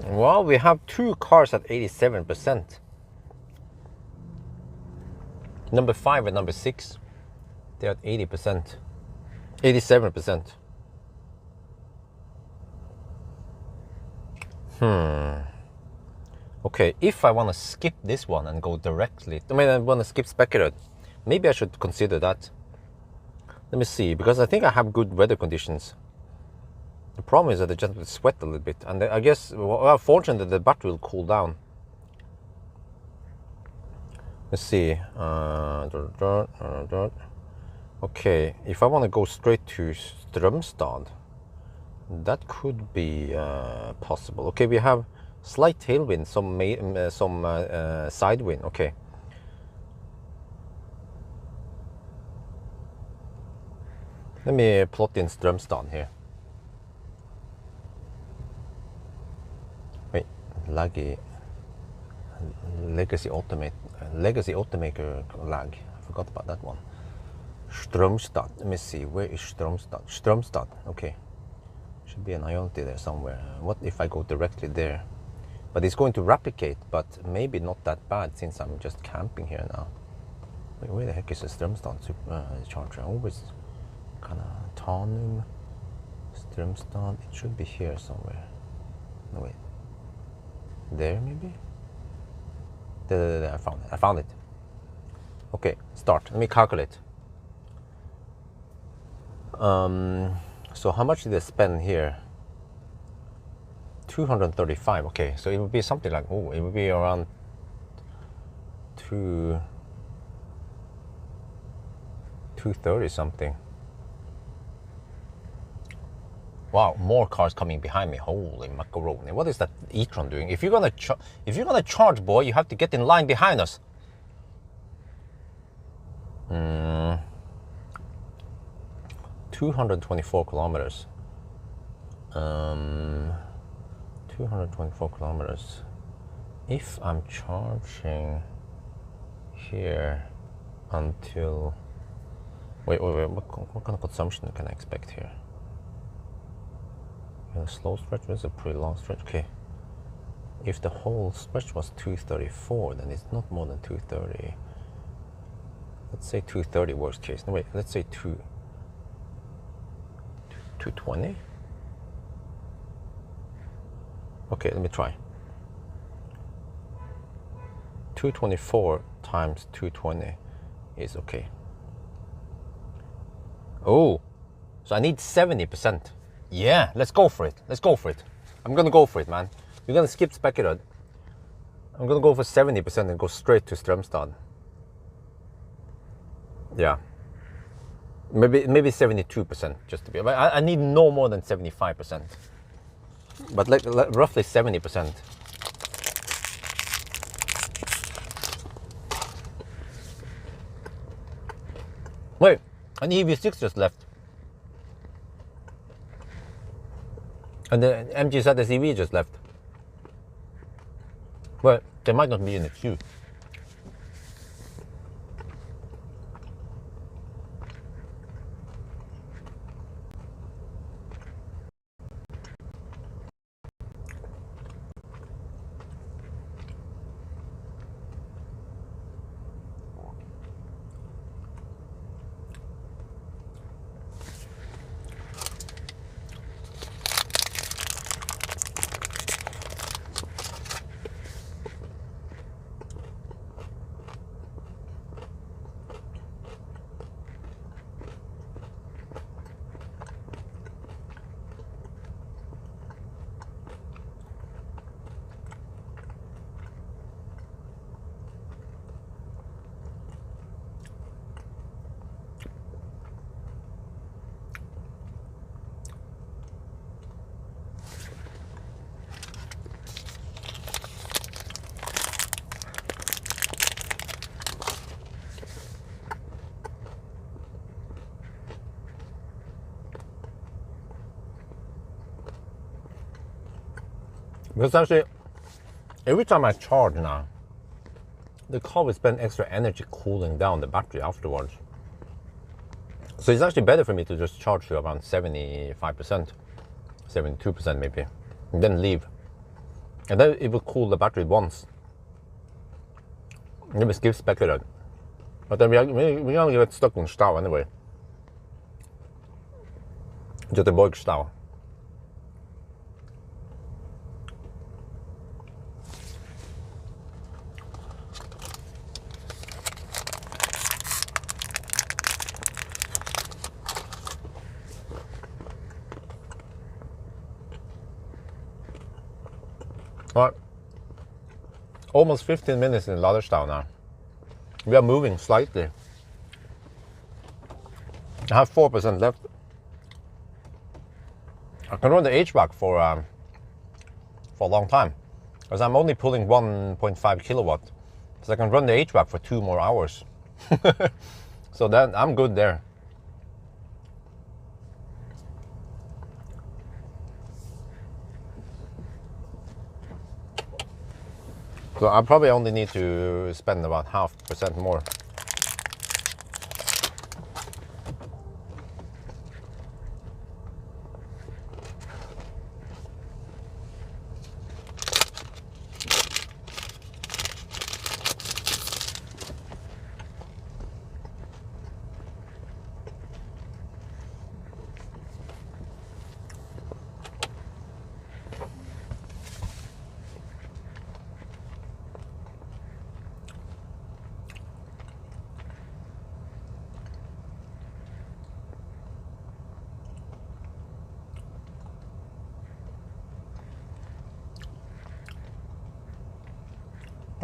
Well, we have two cars at 87%. Number 5 and number 6, they're at 80%, 87%. Okay, if I want to skip this one and go directly, I want to skip Speculated, maybe I should consider that. Let me see, because I think I have good weather conditions. The problem is that I just will sweat a little bit, and I guess, well, fortunately the battery will cool down. Let's see. Okay, if I want to go straight to Strømstad, that could be possible. Okay, we have slight tailwind, some side wind. Okay. Let me plot in Strømstad here. Wait, legacy automaker lag. I forgot about that one. Strømstad. Let me see. Where is Strømstad? Strømstad. Okay. Should be an IoT there somewhere. What if I go directly there? But it's going to replicate, but maybe not that bad since I'm just camping here now. Wait, where the heck is the Strømstad charger? Always kind of Tanum, Strømstad. It should be here somewhere. No, wait. There maybe? There, I found it. I found it. Okay, start. Let me calculate. So how much did I spend here? 235. Okay, so it would be something like, oh, it would be around 230 something. Wow, more cars coming behind me. Holy macaroni! What is that e-tron doing? If you're gonna charge, boy, you have to get in line behind us. 224 kilometers. 224 kilometers. If I'm charging here until wait, what kind of consumption can I expect here? A slow stretch is a pretty long stretch. Okay, if the whole stretch was 234, then it's not more than 230. Let's say 230 worst case. No, wait, let's say 220. Okay, let me try. 224 times 220 is okay. Oh, so I need 70%. Yeah, let's go for it. Let's go for it. I'm gonna go for it, man. We're gonna skip Speculated. I'm gonna go for 70% and go straight to Strømstad. Yeah. Maybe 72% just to be. I need no more than 75%. But like roughly 70%. Wait, an EV6 just left. And the MG ZS just left. Well, they might not be in the queue. Because actually, every time I charge now, the car will spend extra energy cooling down the battery afterwards. So it's actually better for me to just charge to around 75%, 72% maybe, and then leave. And then it will cool the battery once. Maybe skip speculate. But then we're gonna get stuck in stau anyway. Göteborg stau. Alright, almost 15 minutes in Laderstad now. We are moving slightly. I have 4% left. I can run the HVAC for a long time, because I'm only pulling 1.5 kilowatt. So I can run the HVAC for 2 more hours. So then I'm good there. So I probably only need to spend about 0.5% more.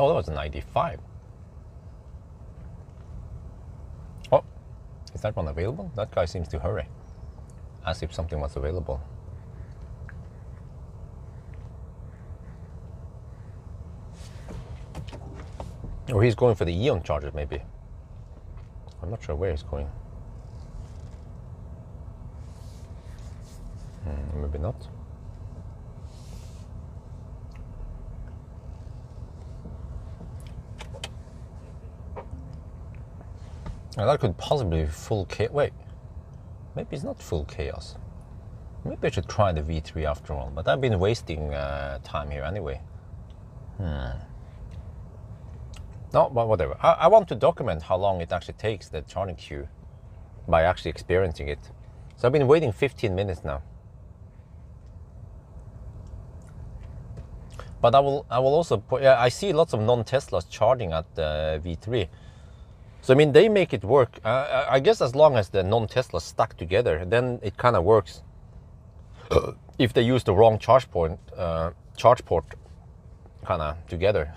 Oh, that was a 95. Oh, is that one available? That guy seems to hurry, as if something was available. Or he's going for the Eon charger, maybe. I'm not sure where he's going. Maybe not. Now that could possibly be full chaos. Wait, maybe it's not full chaos. Maybe I should try the V3 after all, but I've been wasting time here anyway. No, but whatever. I want to document how long it actually takes, the charging queue, by actually experiencing it. So I've been waiting 15 minutes now. But I will also put, yeah, I see lots of non-Teslas charging at the V3. So I mean, they make it work. I guess as long as the non-Teslas stack together, then it kind of works. If they use the wrong charge port kind of together.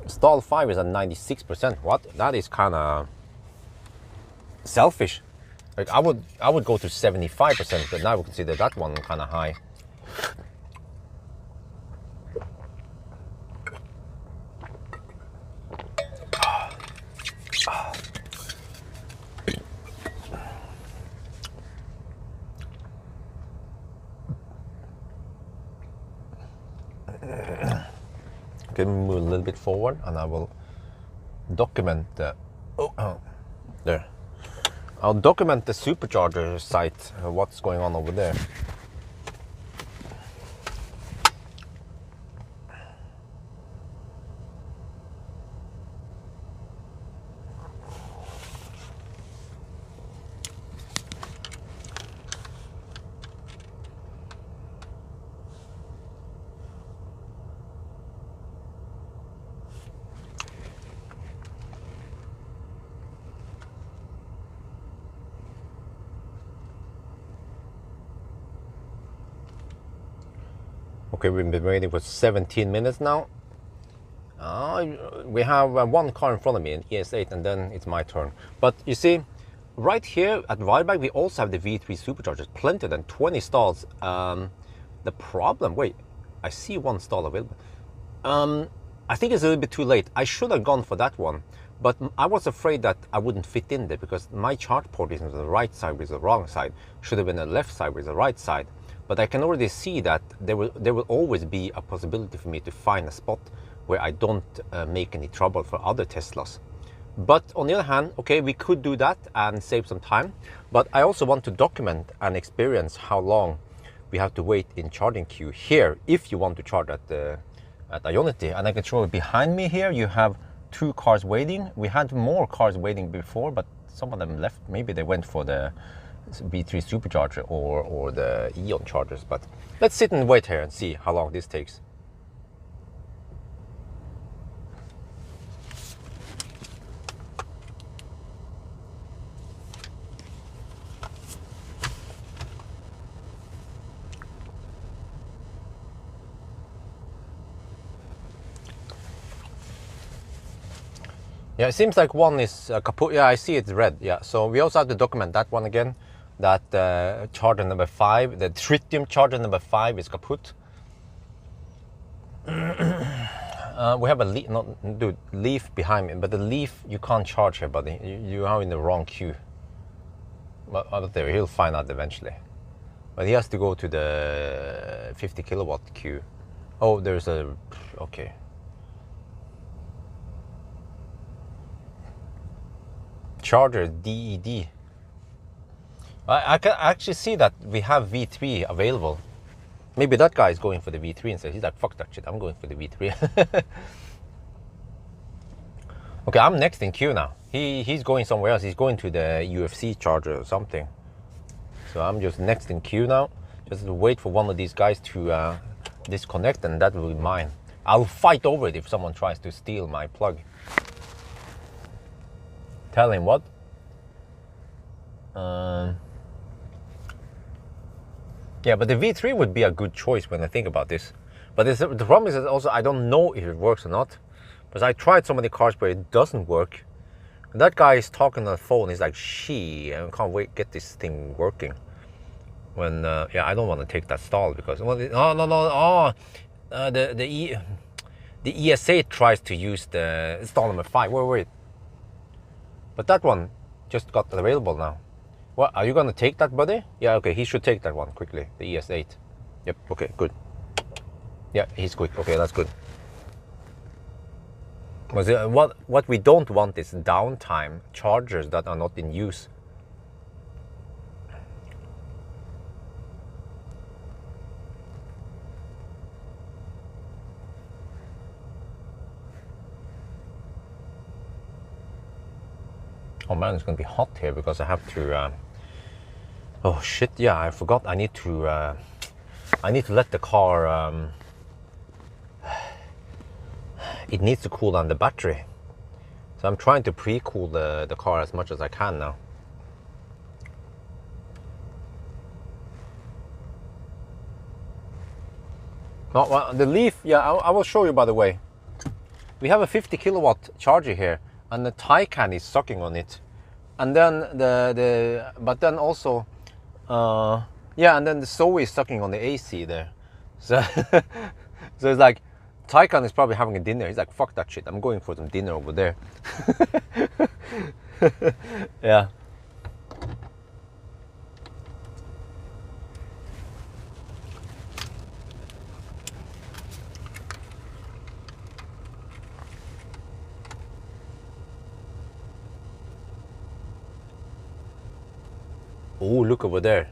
Stall 5 is at 96%. What? That is kind of selfish. Like I would go to 75%, but now I would consider that one kind of high. Okay, move a little bit forward, and I will document the. There. I'll document the supercharger site, what's going on over there. Okay, we've been waiting for 17 minutes now. We have one car in front of me, an ES8, and then it's my turn. But you see, right here at Varberg, we also have the V3 superchargers, plenty than 20 stalls. The problem, wait, I see one stall available. I think it's a little bit too late. I should have gone for that one, But I was afraid that I wouldn't fit in there because my charge port is on the right side with the wrong side. Should have been the left side with the right side. But I can already see that there will always be a possibility for me to find a spot where I don't make any trouble for other Teslas. But on the other hand, okay, we could do that and save some time. But I also want to document and experience how long we have to wait in charging queue here if you want to charge at Ionity. And I can show you behind me here, you have 2 cars waiting. We had more cars waiting before, but some of them left. Maybe they went for the V3 supercharger or the Eon chargers. But let's sit and wait here and see how long this takes. Yeah, it seems like one is kaput. Yeah, I see it's red. Yeah, so we also have to document that one again. That charger number 5, the tritium charger number 5 is kaput. We have a leaf behind me, but the leaf you can't charge here, buddy. You are in the wrong queue. But out there, he'll find out eventually. But he has to go to the 50 kilowatt queue. Oh, there's a okay. Charger DED. I can actually see that we have V3 available. Maybe that guy is going for the V3 and says, he's like, fuck that shit, I'm going for the V3. Okay, I'm next in queue now. He's going somewhere else. He's going to the UFC charger or something. So I'm just next in queue now. Just wait for one of these guys to disconnect, and that will be mine. I'll fight over it if someone tries to steal my plug. Tell him what? Yeah, but the V3 would be a good choice when I think about this. But the problem is that also I don't know if it works or not. Because I tried so many cars where it doesn't work. And that guy is talking on the phone. He's like, I can't wait to get this thing working. When, yeah, I don't want to take that stall because, well, the ESA tries to use the stall number 5. Wait. But that one just got available now. What, are you going to take that, buddy? Yeah, okay, he should take that one quickly, the ES8. Yep, okay, good. Yeah, he's quick. Okay, that's good. What we don't want is downtime chargers that are not in use. Oh man, it's going to be hot here because I have to... oh shit, yeah, I forgot. I need to let the car... it needs to cool down the battery. So I'm trying to pre-cool the car as much as I can now. Oh, well, the Leaf, yeah, I will show you by the way. We have a 50 kilowatt charger here. And the Taycan is sucking on it, and then but then also, yeah, and then the Zoe is sucking on the AC there. So, so it's like Taycan is probably having a dinner. He's like, fuck that shit, I'm going for some dinner over there. Yeah. Oh, look over there.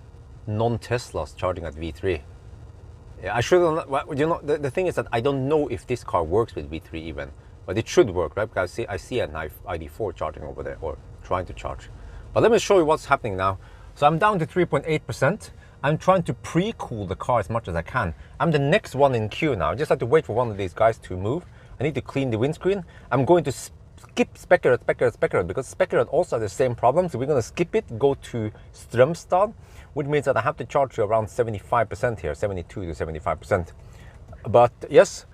Non-Teslas charging at V3. Yeah, I shouldn't, you know, the thing is that I don't know if this car works with V3 even. But it should work, right? Because I see an ID4 charging over there, or trying to charge. But let me show you what's happening now. So I'm down to 3.8%. I'm trying to pre-cool the car as much as I can. I'm the next one in queue now. I just have to wait for one of these guys to move. I need to clean the windscreen. I'm going to skip Spekerud because Spekerud also has the same problem. So we're going to skip it, go to Strømstad, which means that I have to charge you around 75% here, 72 to 75%. But yes,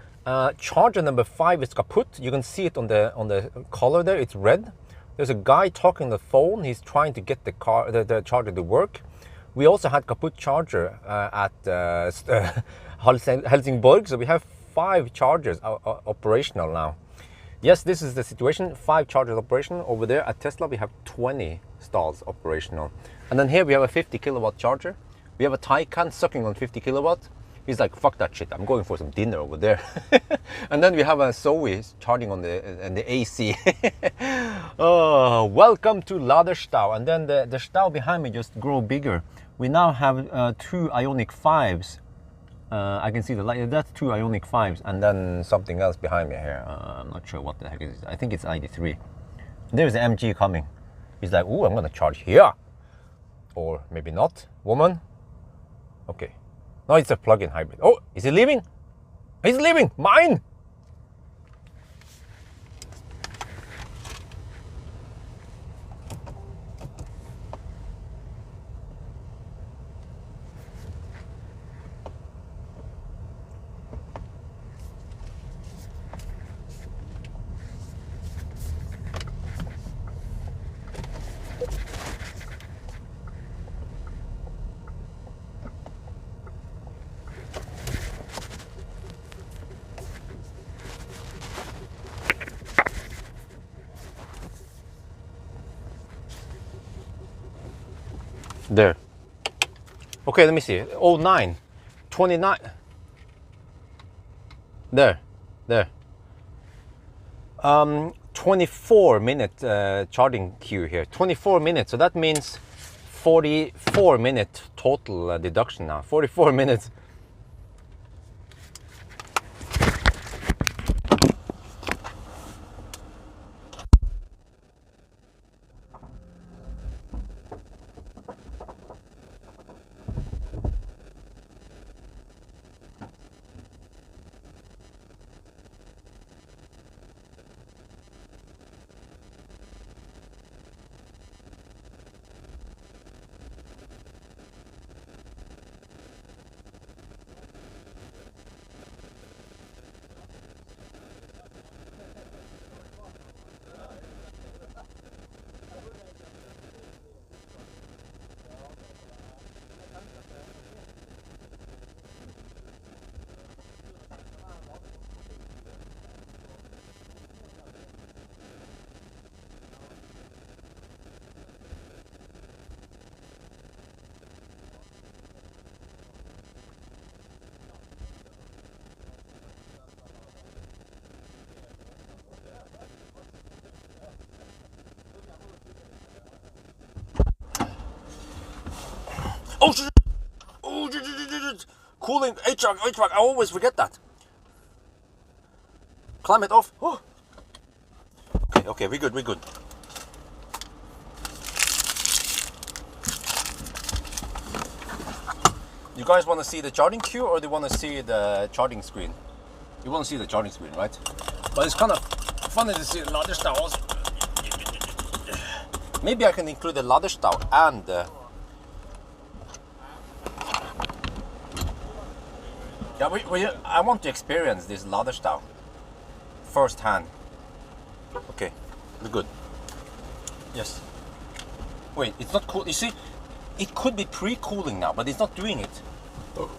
charger number 5 is kaput. You can see it on the color there. It's red. There's a guy talking on the phone. He's trying to get the charger to work. We also had kaput charger at Helsingborg, so we have 5 chargers operational now. Yes, this is the situation. 5 chargers operational. Over there at Tesla we have 20 stalls operational. And then here we have a 50 kilowatt charger. We have a Taycan sucking on 50 kilowatt. He's like, fuck that shit, I'm going for some dinner over there. And then we have a Zoe charging on the AC. Oh, welcome to Laderstau. And then the stau behind me just grow bigger. We now have 2 Ioniq 5s. I can see the light, that's 2 Ioniq 5s, and then something else behind me here. I'm not sure what the heck it is. I think it's ID3. There's the MG coming. He's like, ooh, I'm gonna charge here. Or maybe not. Woman? Okay. No, it's a plug-in hybrid. Oh, is he leaving? He's leaving! Mine! There. Okay, let me see. 09, 29. There. 24-minute charging queue here. 24 minutes. So that means 44-minute total deduction now. 44 minutes. Oh shit! Oh, cooling HVAC. I always forget that. Climate off. Oh. Okay, we're good. You guys want to see the charging queue or do you want to see the charging screen? You want to see the charging screen, right? But it's kind of funny to see the Laderstau also. Maybe I can include the Laderstau and I want to experience this Laderstau firsthand. Okay, we're good. Yes. Wait, it's not cool. You see, it could be pre-cooling now, but it's not doing it. Oh.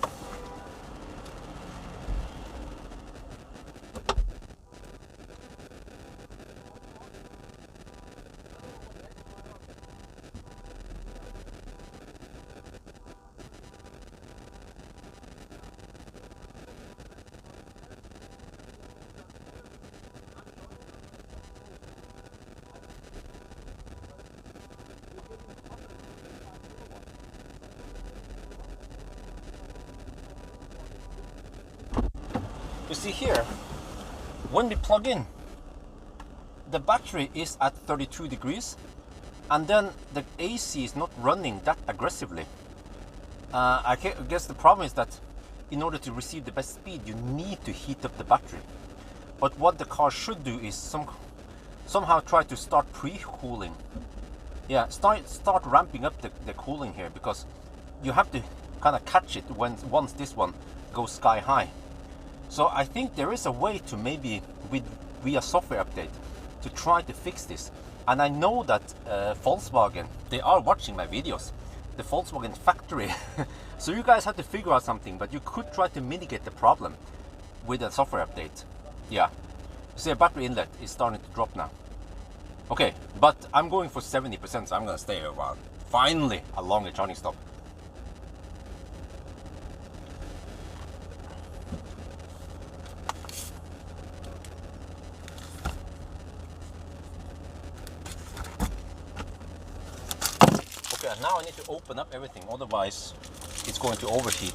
You see here, when we plug in, the battery is at 32 degrees and then the AC is not running that aggressively. I guess the problem is that in order to receive the best speed, you need to heat up the battery. But what the car should do is somehow try to start pre-cooling. Yeah, start ramping up the cooling here, because you have to kind of catch it once this one goes sky high. So I think there is a way to maybe via software update to try to fix this. And I know that Volkswagen, they are watching my videos, the Volkswagen factory. So you guys have to figure out something, but you could try to mitigate the problem with a software update. Yeah. See, a battery inlet is starting to drop now. Okay, but I'm going for 70%, so I'm gonna stay a while. Finally, a longer charging stop. Okay, now I need to open up everything, otherwise it's going to overheat.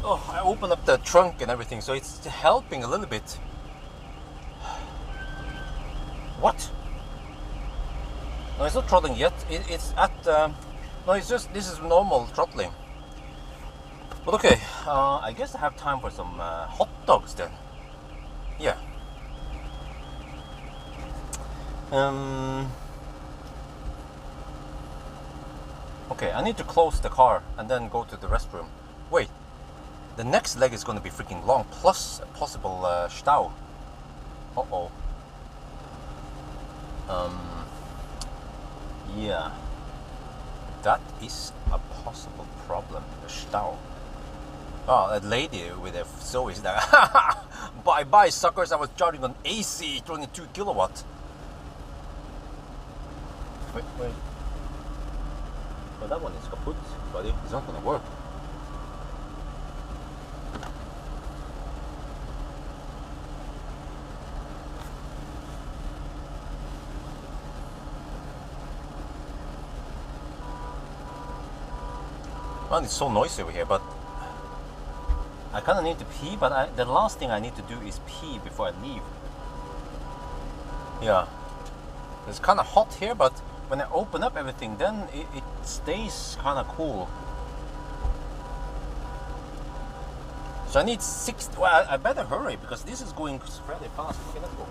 Oh, I opened up the trunk and everything, so it's helping a little bit. What? No, it's not throttling yet. It's at... no, it's just... This is normal throttling. But okay, I guess I have time for some hot dogs then. Yeah. Okay, I need to close the car and then go to the restroom. Wait. The next leg is going to be freaking long, plus a possible stau. Uh-oh. Yeah. That is a possible problem, the stau. Oh, that lady with a Zoe is there. Bye bye suckers, I was charging on AC 22 kilowatt. Wait. Oh, that one is kaput, buddy. It's not gonna work. Man, it's so noisy over here, but I kind of need to pee, but the last thing I need to do is pee before I leave. Yeah. It's kind of hot here, but when I open up everything, then it stays kind of cool. So I need 6, well, I better hurry because this is going fairly fast. Okay, let's go.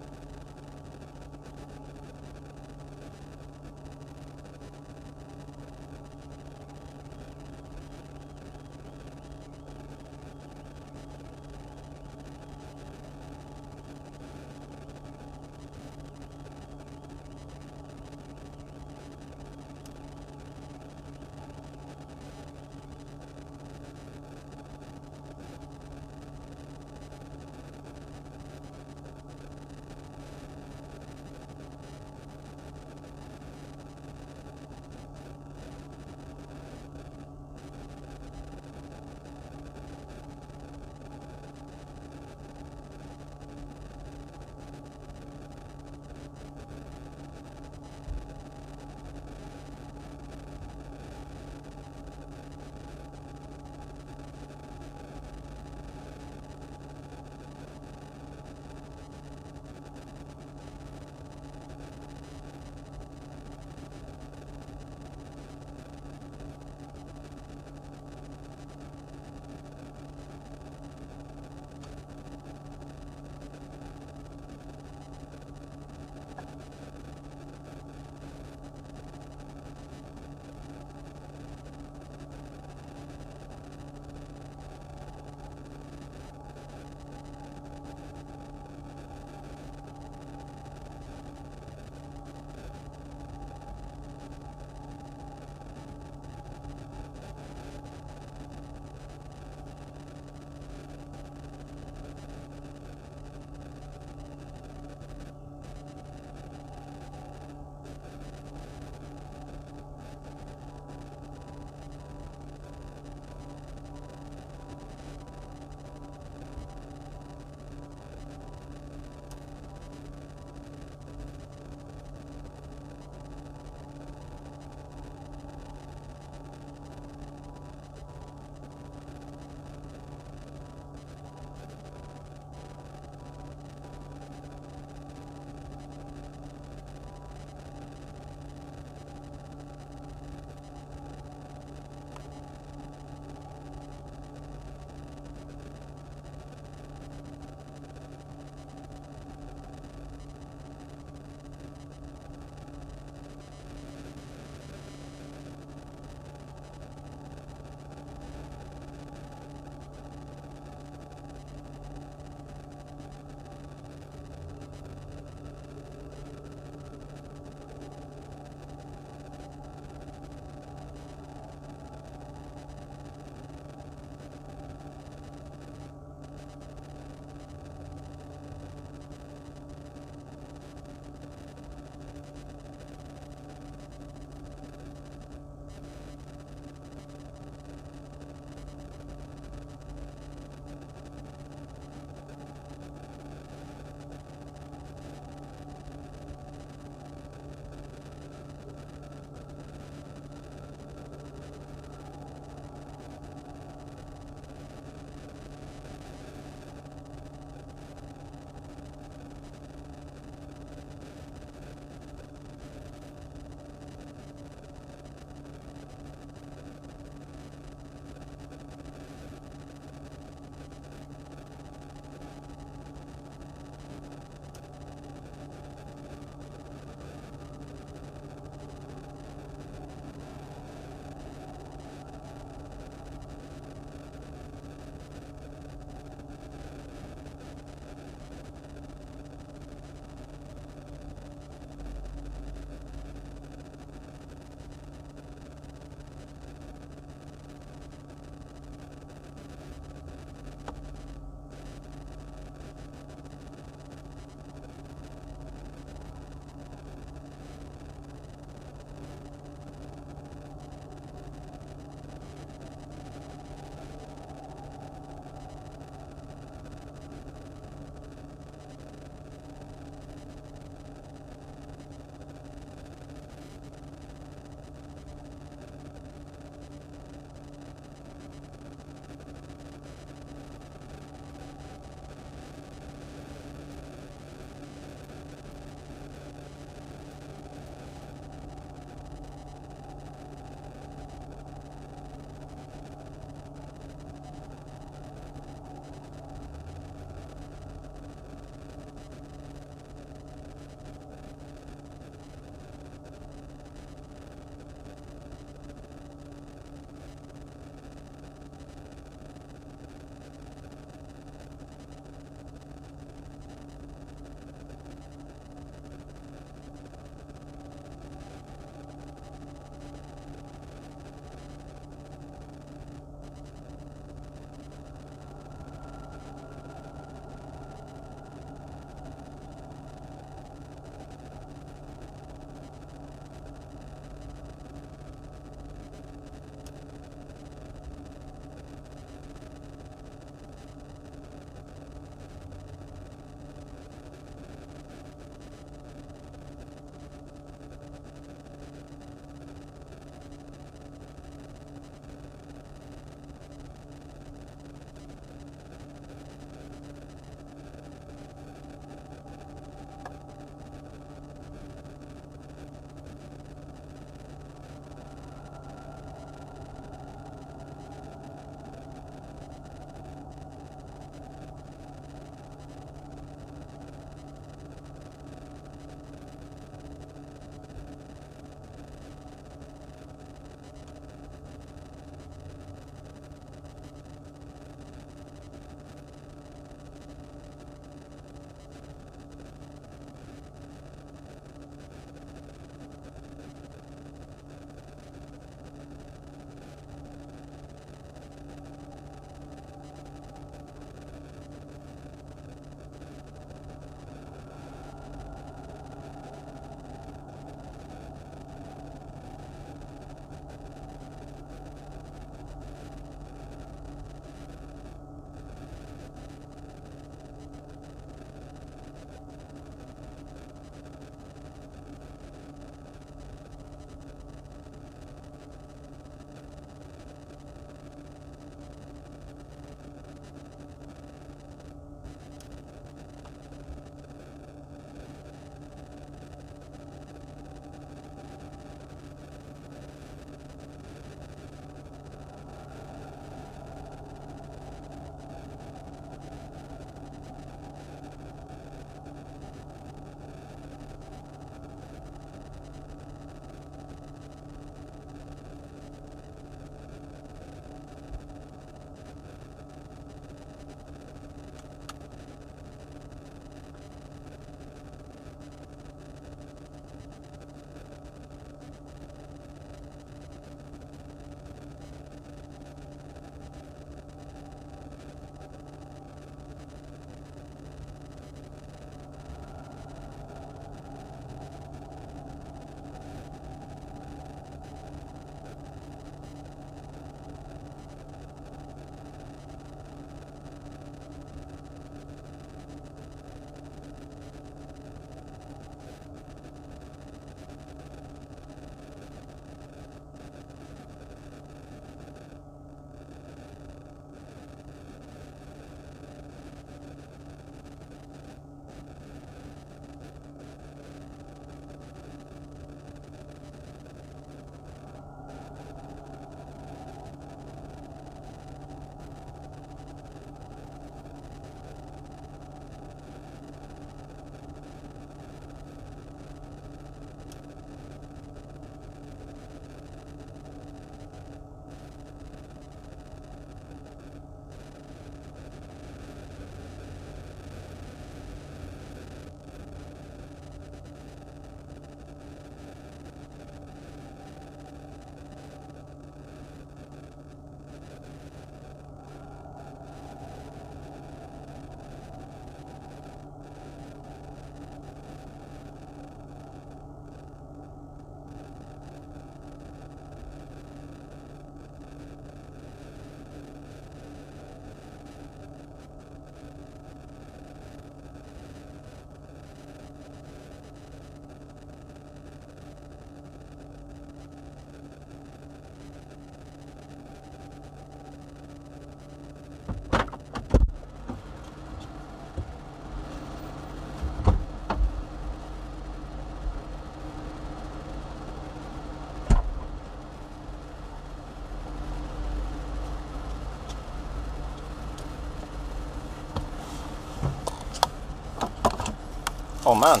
Oh man.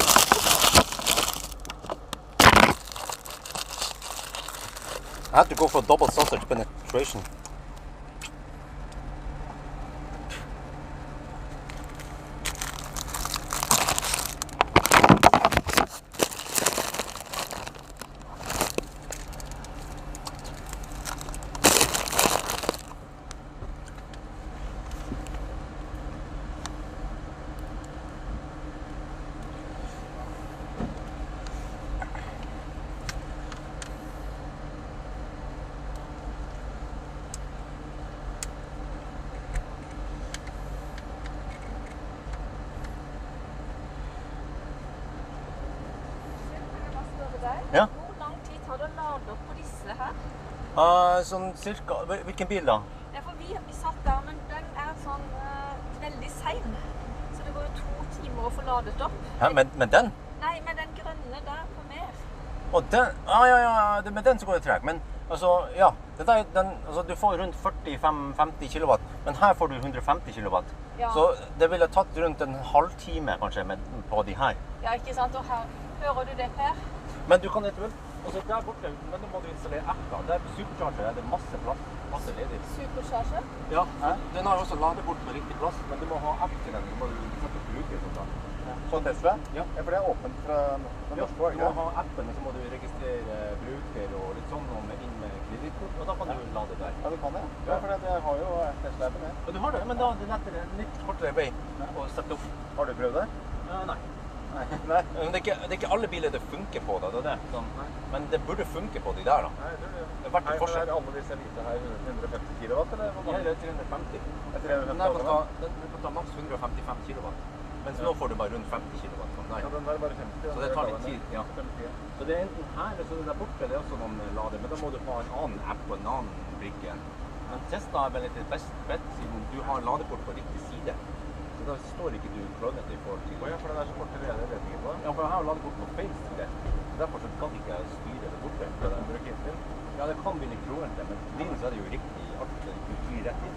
I had to go for double sausage penetration. Ja. Hvor lang tid tar det å lade opp på disse her? Sånn cirka. Hvilken bil da? Ja, for vi satt der, men den er sånn veldig sein. Så det går jo 2 timer å få ladet opp. Hæ, med den? Nei, med den grønne der på mer. Og den? Ja, med den så går det tregt. Men altså, ja. Altså, du får rundt 45-50 kilowatt, men her får du 150 kilowatt. Ja. Så det ville tatt rundt en halvtime kanskje på de her. Ja, ikke sant? Og her, hører du det, Per? Men du kan eventuelt, altså der borte, men da må du installere apper. Der på Supercharger er det masse plass, masse ledig. Supercharger? Ja, den har jo også ladebort på riktig plass, men du må ha app til den. Du må sette opp bruker sånn da. Sånn Tesla? Ja. Ja, for det er åpent fra den Ja, norske, du var det må ikke? ha appen, og så må du registrere bruker og litt sånn og inn med kredittkort, og da kan du lade der. Ja, du kan det. Ja, for jeg har jo Tesla-appen her. Og du har det, men da er det nettere litt kortere vei å sette opp. Har du prøvd det? Nei. Nei. Men det er ikke alle biler det funker på, da, det er det. Sånn. Men det burde funke på de der, da. Nei, jeg tror det. Det er verdt Nei, et for forskjell. er alle disse hvite her 150 kilowatt, eller? Ja, det er 350. Er Den 350 her kilowatt? den kan ta maks 155 kilowatt. Mens nå får du bare rundt 50 kilowatt. Nei. Ja, den der er bare 50. Så det tar litt tid, ja. 50. Så det er enten her eller så der borte, det er også noen lader, men da må du ha en annen app og en annen brikke. Men Tesla er vel et best bet, siden du har ladeport på riktig side. Så da står ikke du klønete i forhold til... Å ja, for den er så kort til leder, jeg vet ikke på det. Ja, for jeg har ladeport på feil side. Derfor så kan ikke jeg styre det borte. Ja, den bruker ikke til. Ja, det kan bli litt klårende, men for din så er det jo riktig alt det du flyr rett inn.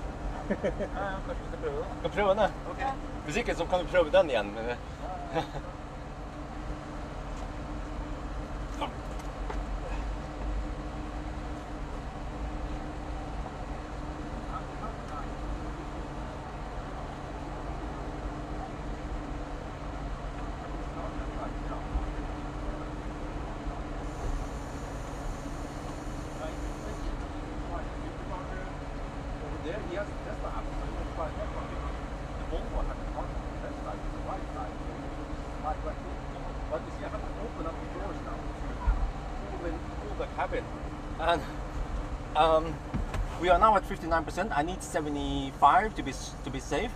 Ja, kanskje vi skal prøve det. Kan du prøve den? Ok. Hvis ikke så kan du prøve den igjen. Men... And we are now at 59%. I need 75 to be safe.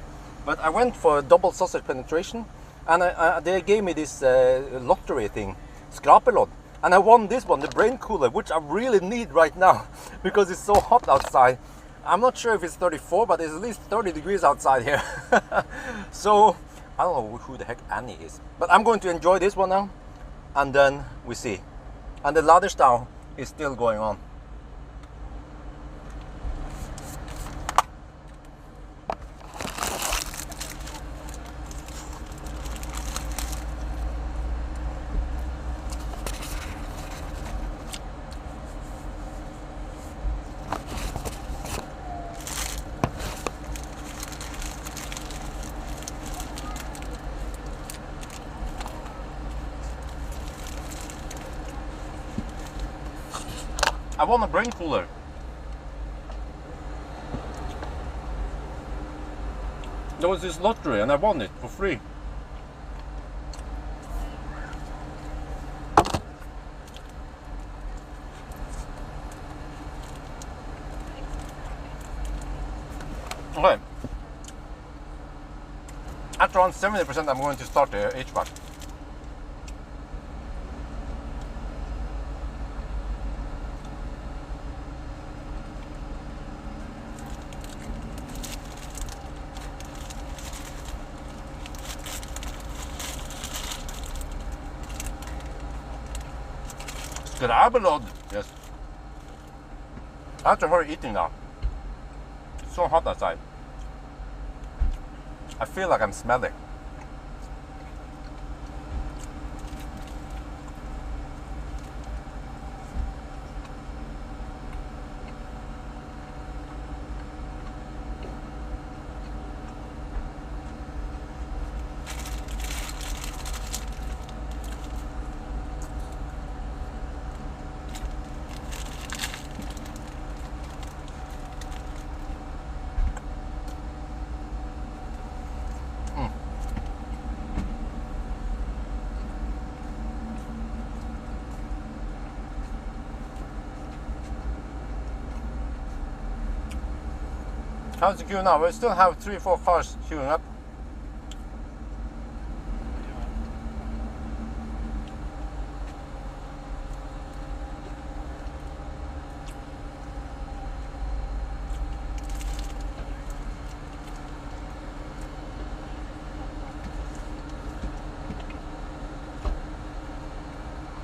But I went for a double sausage penetration, and they gave me this lottery thing, skrapelod, and I won this one, the brain cooler, which I really need right now because it's so hot outside. I'm not sure if it's 34, but it's at least 30 degrees outside here. So I don't know who the heck Annie is, but I'm going to enjoy this one now, and then we see. And the Laderstau is still going on. I won a brain cooler. There was this lottery and I won it for free. Okay. At around 70%, I'm going to start the HVAC. Grabbelod, yes. I have to hurry eating now. It's so hot outside. I feel like I'm smelling. How's the queue now? We still have 3-4 cars queuing up.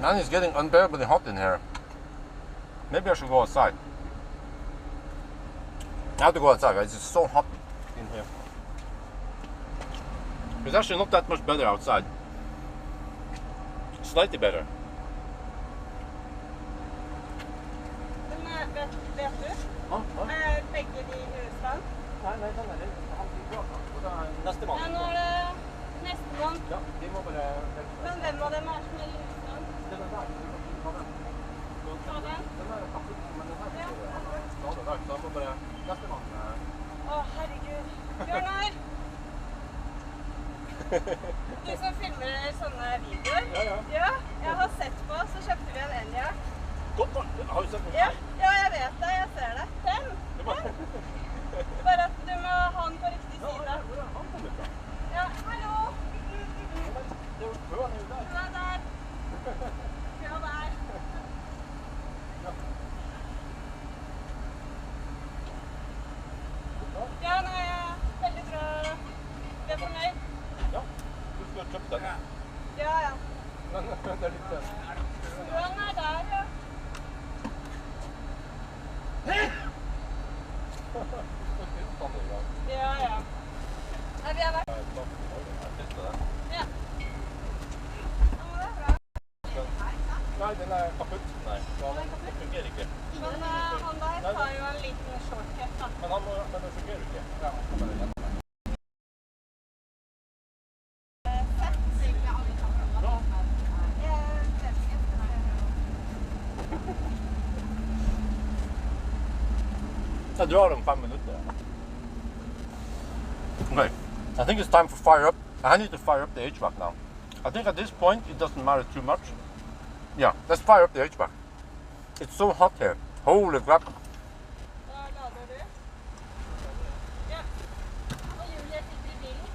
Man, it's getting unbearably hot in here. Maybe I should go outside. I have to go outside, guys. It's so hot in here. It's actually not that much better outside. Slightly better. Men vet du? Begge de i Russland? Nei, den er det. Han blir bra. Neste Ja, nå er det nestemann. Ja, de må bare... Men hvem av dem er som er i Russland? Den er der. Ta den. Den er faktisk, men den her er skadet der, så han må bare... Nestemann. Å, herregud. Bjørnar! Du som filmer sånne videoer? Ja, jeg har sett på, så kjøpte vi en Enyaq. Godt da. Har du sett på? Ja, jeg vet det, jeg ser det. Den! Bare at du må ha den på riktig side. Hvor er han kommet fra? Ja, hallo! Det er jo køen er jo der. Du er der. Ja, der. Ja, nei, veldig bra. Du er fornøyd? Ja, du skulle ha kjøpt den. Ja, ja. Men det er litt... Den er der, ja. Ja, ja. Nei, vi har vært... Ja. Ja, men det er bra. Nei, den er kaputt. Nei, den fungerer ikke. Men han der tar jo en liten shortcut, da. Men den fungerer ikke. Ja, han skal bare gjennom. Jeg drar om 5 minutter. Okay, I think it's time for fire up. I need to fire up the HVAC now. I think at this point it doesn't matter too much. Yeah, let's fire up the HVAC. It's so hot here. Holy crap. Da lader du. Ja. Og Julie sitter i bilen.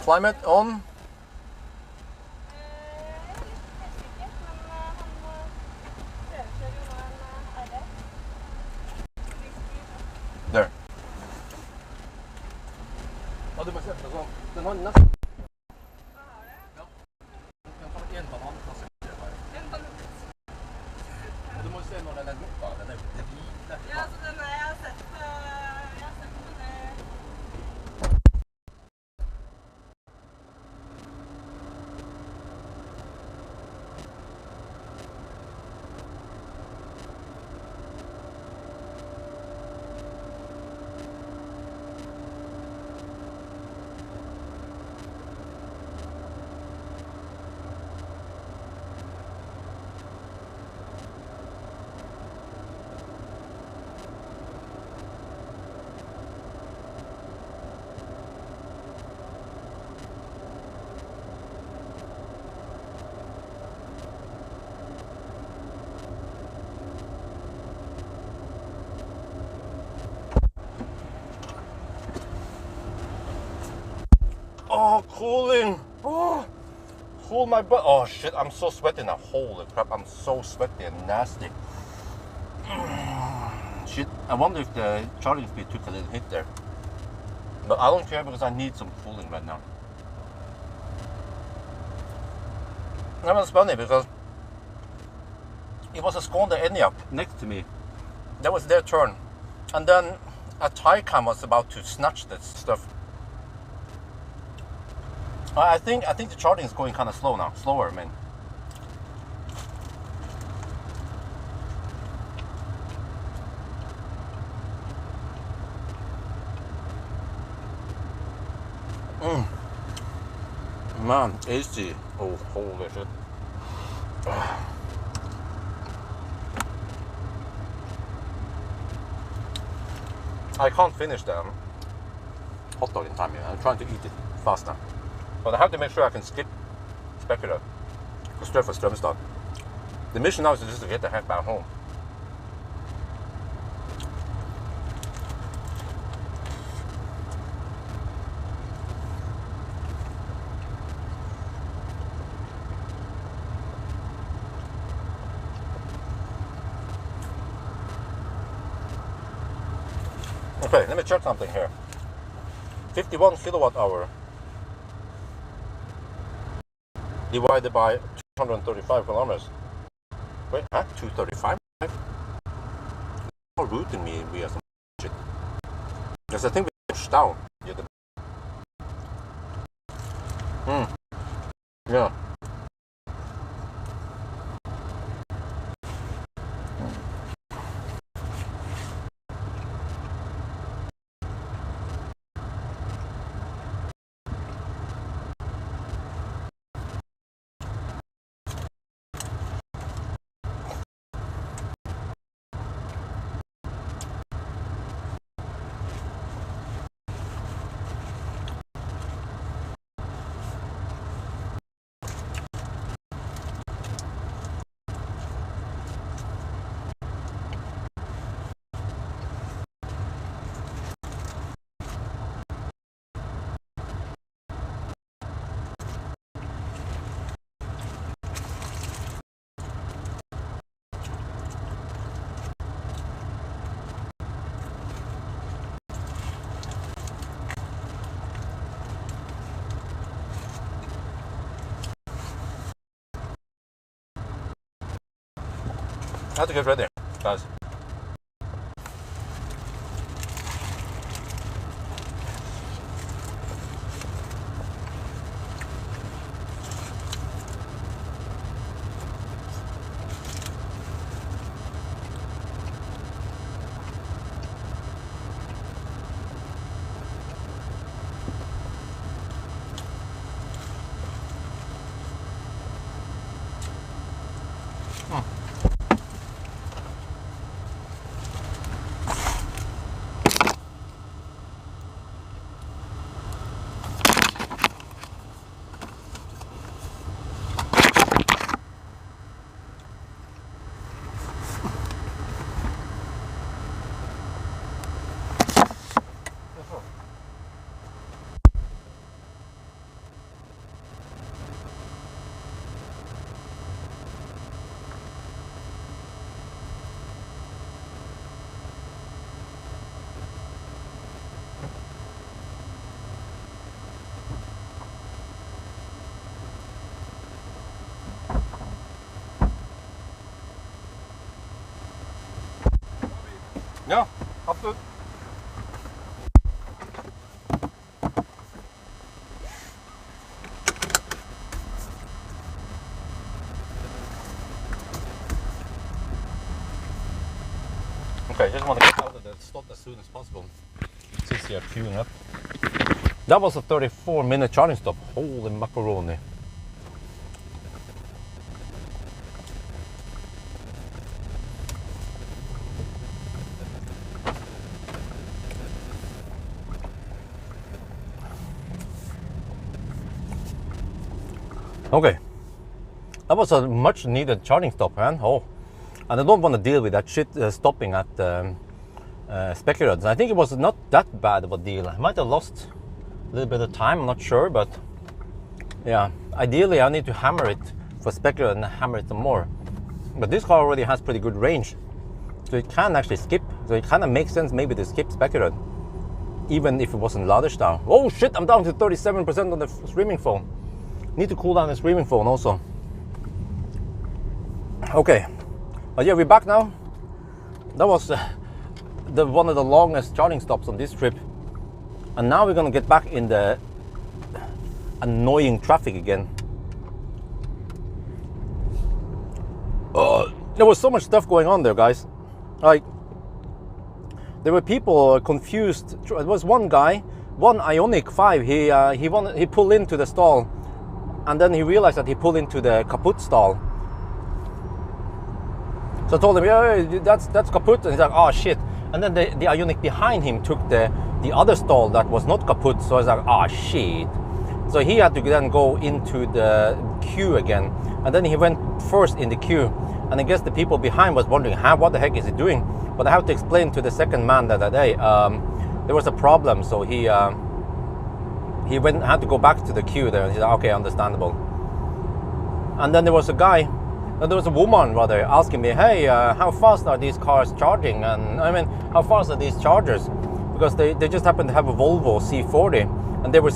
Climate on. Jeg er litt usikker, men han prøvekjører jo nå en RS. There. Ja, du må se på det sånn. Den har nesten... Hva har det? Ja. Den har en bananplass. En banan. Du må se når den er lukka. Den er hvite. Ja, så den jeg har sett på det. Oh, cooling. Oh, cool my butt. Oh shit, I'm so sweaty now. Holy crap, I'm so sweaty and nasty. Shit, I wonder if the charging speed took a little hit there. But I don't care because I need some cooling right now. That was funny because it was a Skoda Enyaq next to me. That was their turn. And then a Taycan was about to snatch that stuff. I think the charging is going kind of slow now. Slower, I mean. Man, AC. Oh, holy shit. I can't finish the hot dog in time here. I'm trying to eat it faster. But I have to make sure I can skip Specular. Go straight for Strømstad. The mission now is just to get the heck back home. Okay, let me check something here. 51 kilowatt hour divided by 235 kilometers. Wait, huh? 235? You're routing me via some shit. Because I think we pushed down. Yeah. I have to get ready, guys. Ja, absolut. Okay, I just want to get out of the slot as soon as possible. Since you're queuing up. That was a 34-minute charging stop. Holy macaroni. Okay, that was a much needed charging stop, man. Oh, and I don't want to deal with that shit stopping at Speculards. I think it was not that bad of a deal. I might have lost a little bit of time, I'm not sure, but yeah, ideally I need to hammer it for Speculards and hammer it some more. But this car already has pretty good range, so it can actually skip. So it kind of makes sense maybe to skip Speculards, even if it wasn't Ladestyle. Oh shit, I'm down to 37% on the streaming phone. Need to cool down the streaming phone also. Okay, but yeah, we're back now. That was one of the longest charging stops on this trip, and now we're gonna get back in the annoying traffic again. There was so much stuff going on there, guys. Like, there were people confused. It was one guy, one Ioniq 5. He pulled into the stall. And then he realized that he pulled into the kaput stall. So I told him, yeah, that's kaput. And he's like, oh shit. And then the Ioniq behind him took the other stall that was not kaput. So I was like, oh shit. So he had to then go into the queue again. And then he went first in the queue. And I guess the people behind was wondering, what the heck is he doing? But I have to explain to the second man that day, there was a problem. So he had to go back to the queue there, and he's like, okay, understandable. And then there was a woman rather asking me, hey, how fast are these cars charging? And I mean, how fast are these chargers? because they just happened to have a Volvo C40, and they were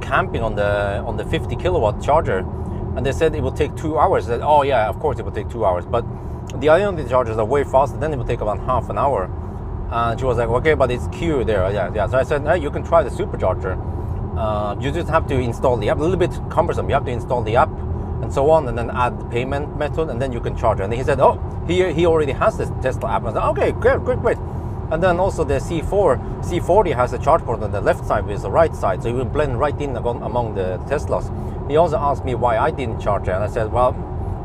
camping on the 50 kilowatt charger, and they said it will take 2 hours. I said, oh yeah, of course it will take 2 hours, but the Ionity chargers are way faster. Then it will take about half an hour. And she was like, okay, but it's Q there. Yeah. So I said, hey, you can try the supercharger. You just have to install the app. A little bit cumbersome. You have to install the app and so on, and then add the payment method, and then you can charge it. And he said, oh, he already has this Tesla app. And I said, okay, great. And then also the C40 has a charge port on the left side with the right side, so you will blend right in among the Teslas. He also asked me why I didn't charge it, and I said, well,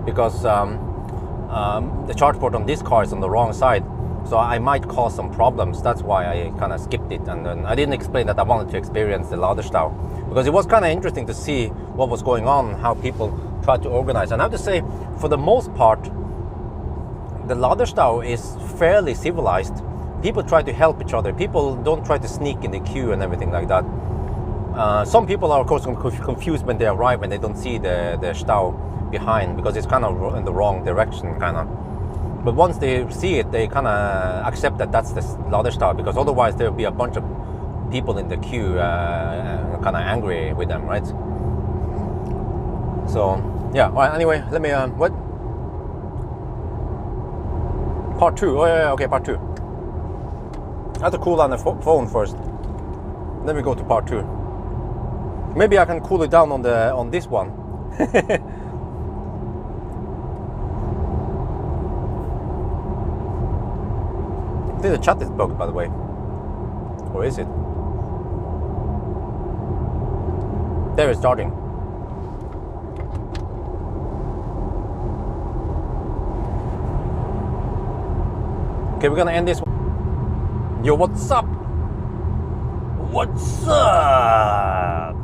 because the charge port on this car is on the wrong side, so I might cause some problems. That's why I kind of skipped it, and then I didn't explain that I wanted to experience the Laderstau, because it was kind of interesting to see what was going on, how people try to organize. And I have to say, for the most part, the Laderstau is fairly civilized. People try to help each other. People don't try to sneak in the queue and everything like that. Some people are of course confused when they arrive and they don't see the Stau behind, because it's kind of in the wrong direction, kind of. But once they see it, they kind of accept that that's the Laderstau, because otherwise there will be a bunch of people in the queue kind of angry with them, right? So yeah. All right. Anyway, let me what? Part 2. Oh yeah. Okay, part 2. I have to cool down the phone first. Then we go to part 2. Maybe I can cool it down on this one. I think the chat is bugged, by the way. Or is it? There, it's starting. Okay, we're gonna end this one. Yo, what's up? What's up?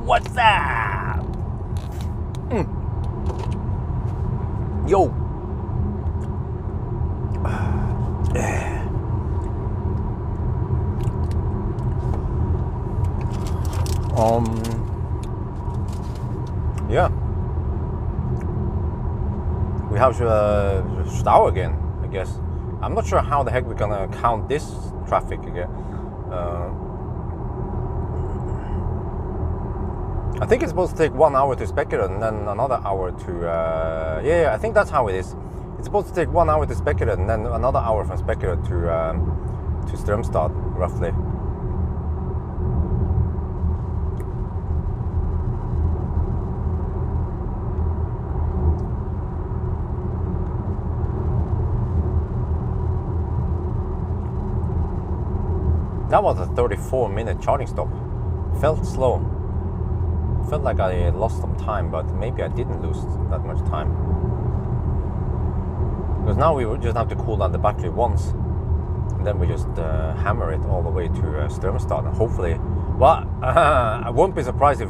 What's up? Yo. Yeah. We have Stau again, I guess. I'm not sure how the heck we're gonna count this traffic again. I think it's supposed to take 1 hour to Spekkeren and then another hour to... yeah, I think that's how it is. It's supposed to take 1 hour to Spekkeren and then another hour from Spekkeren to Strømstad, roughly. That was a 34-minute charging stop. Felt slow. Felt like I lost some time, but maybe I didn't lose that much time. Because now we just have to cool down the battery once, and then we just hammer it all the way to Strømstad. And hopefully, well, I won't be surprised if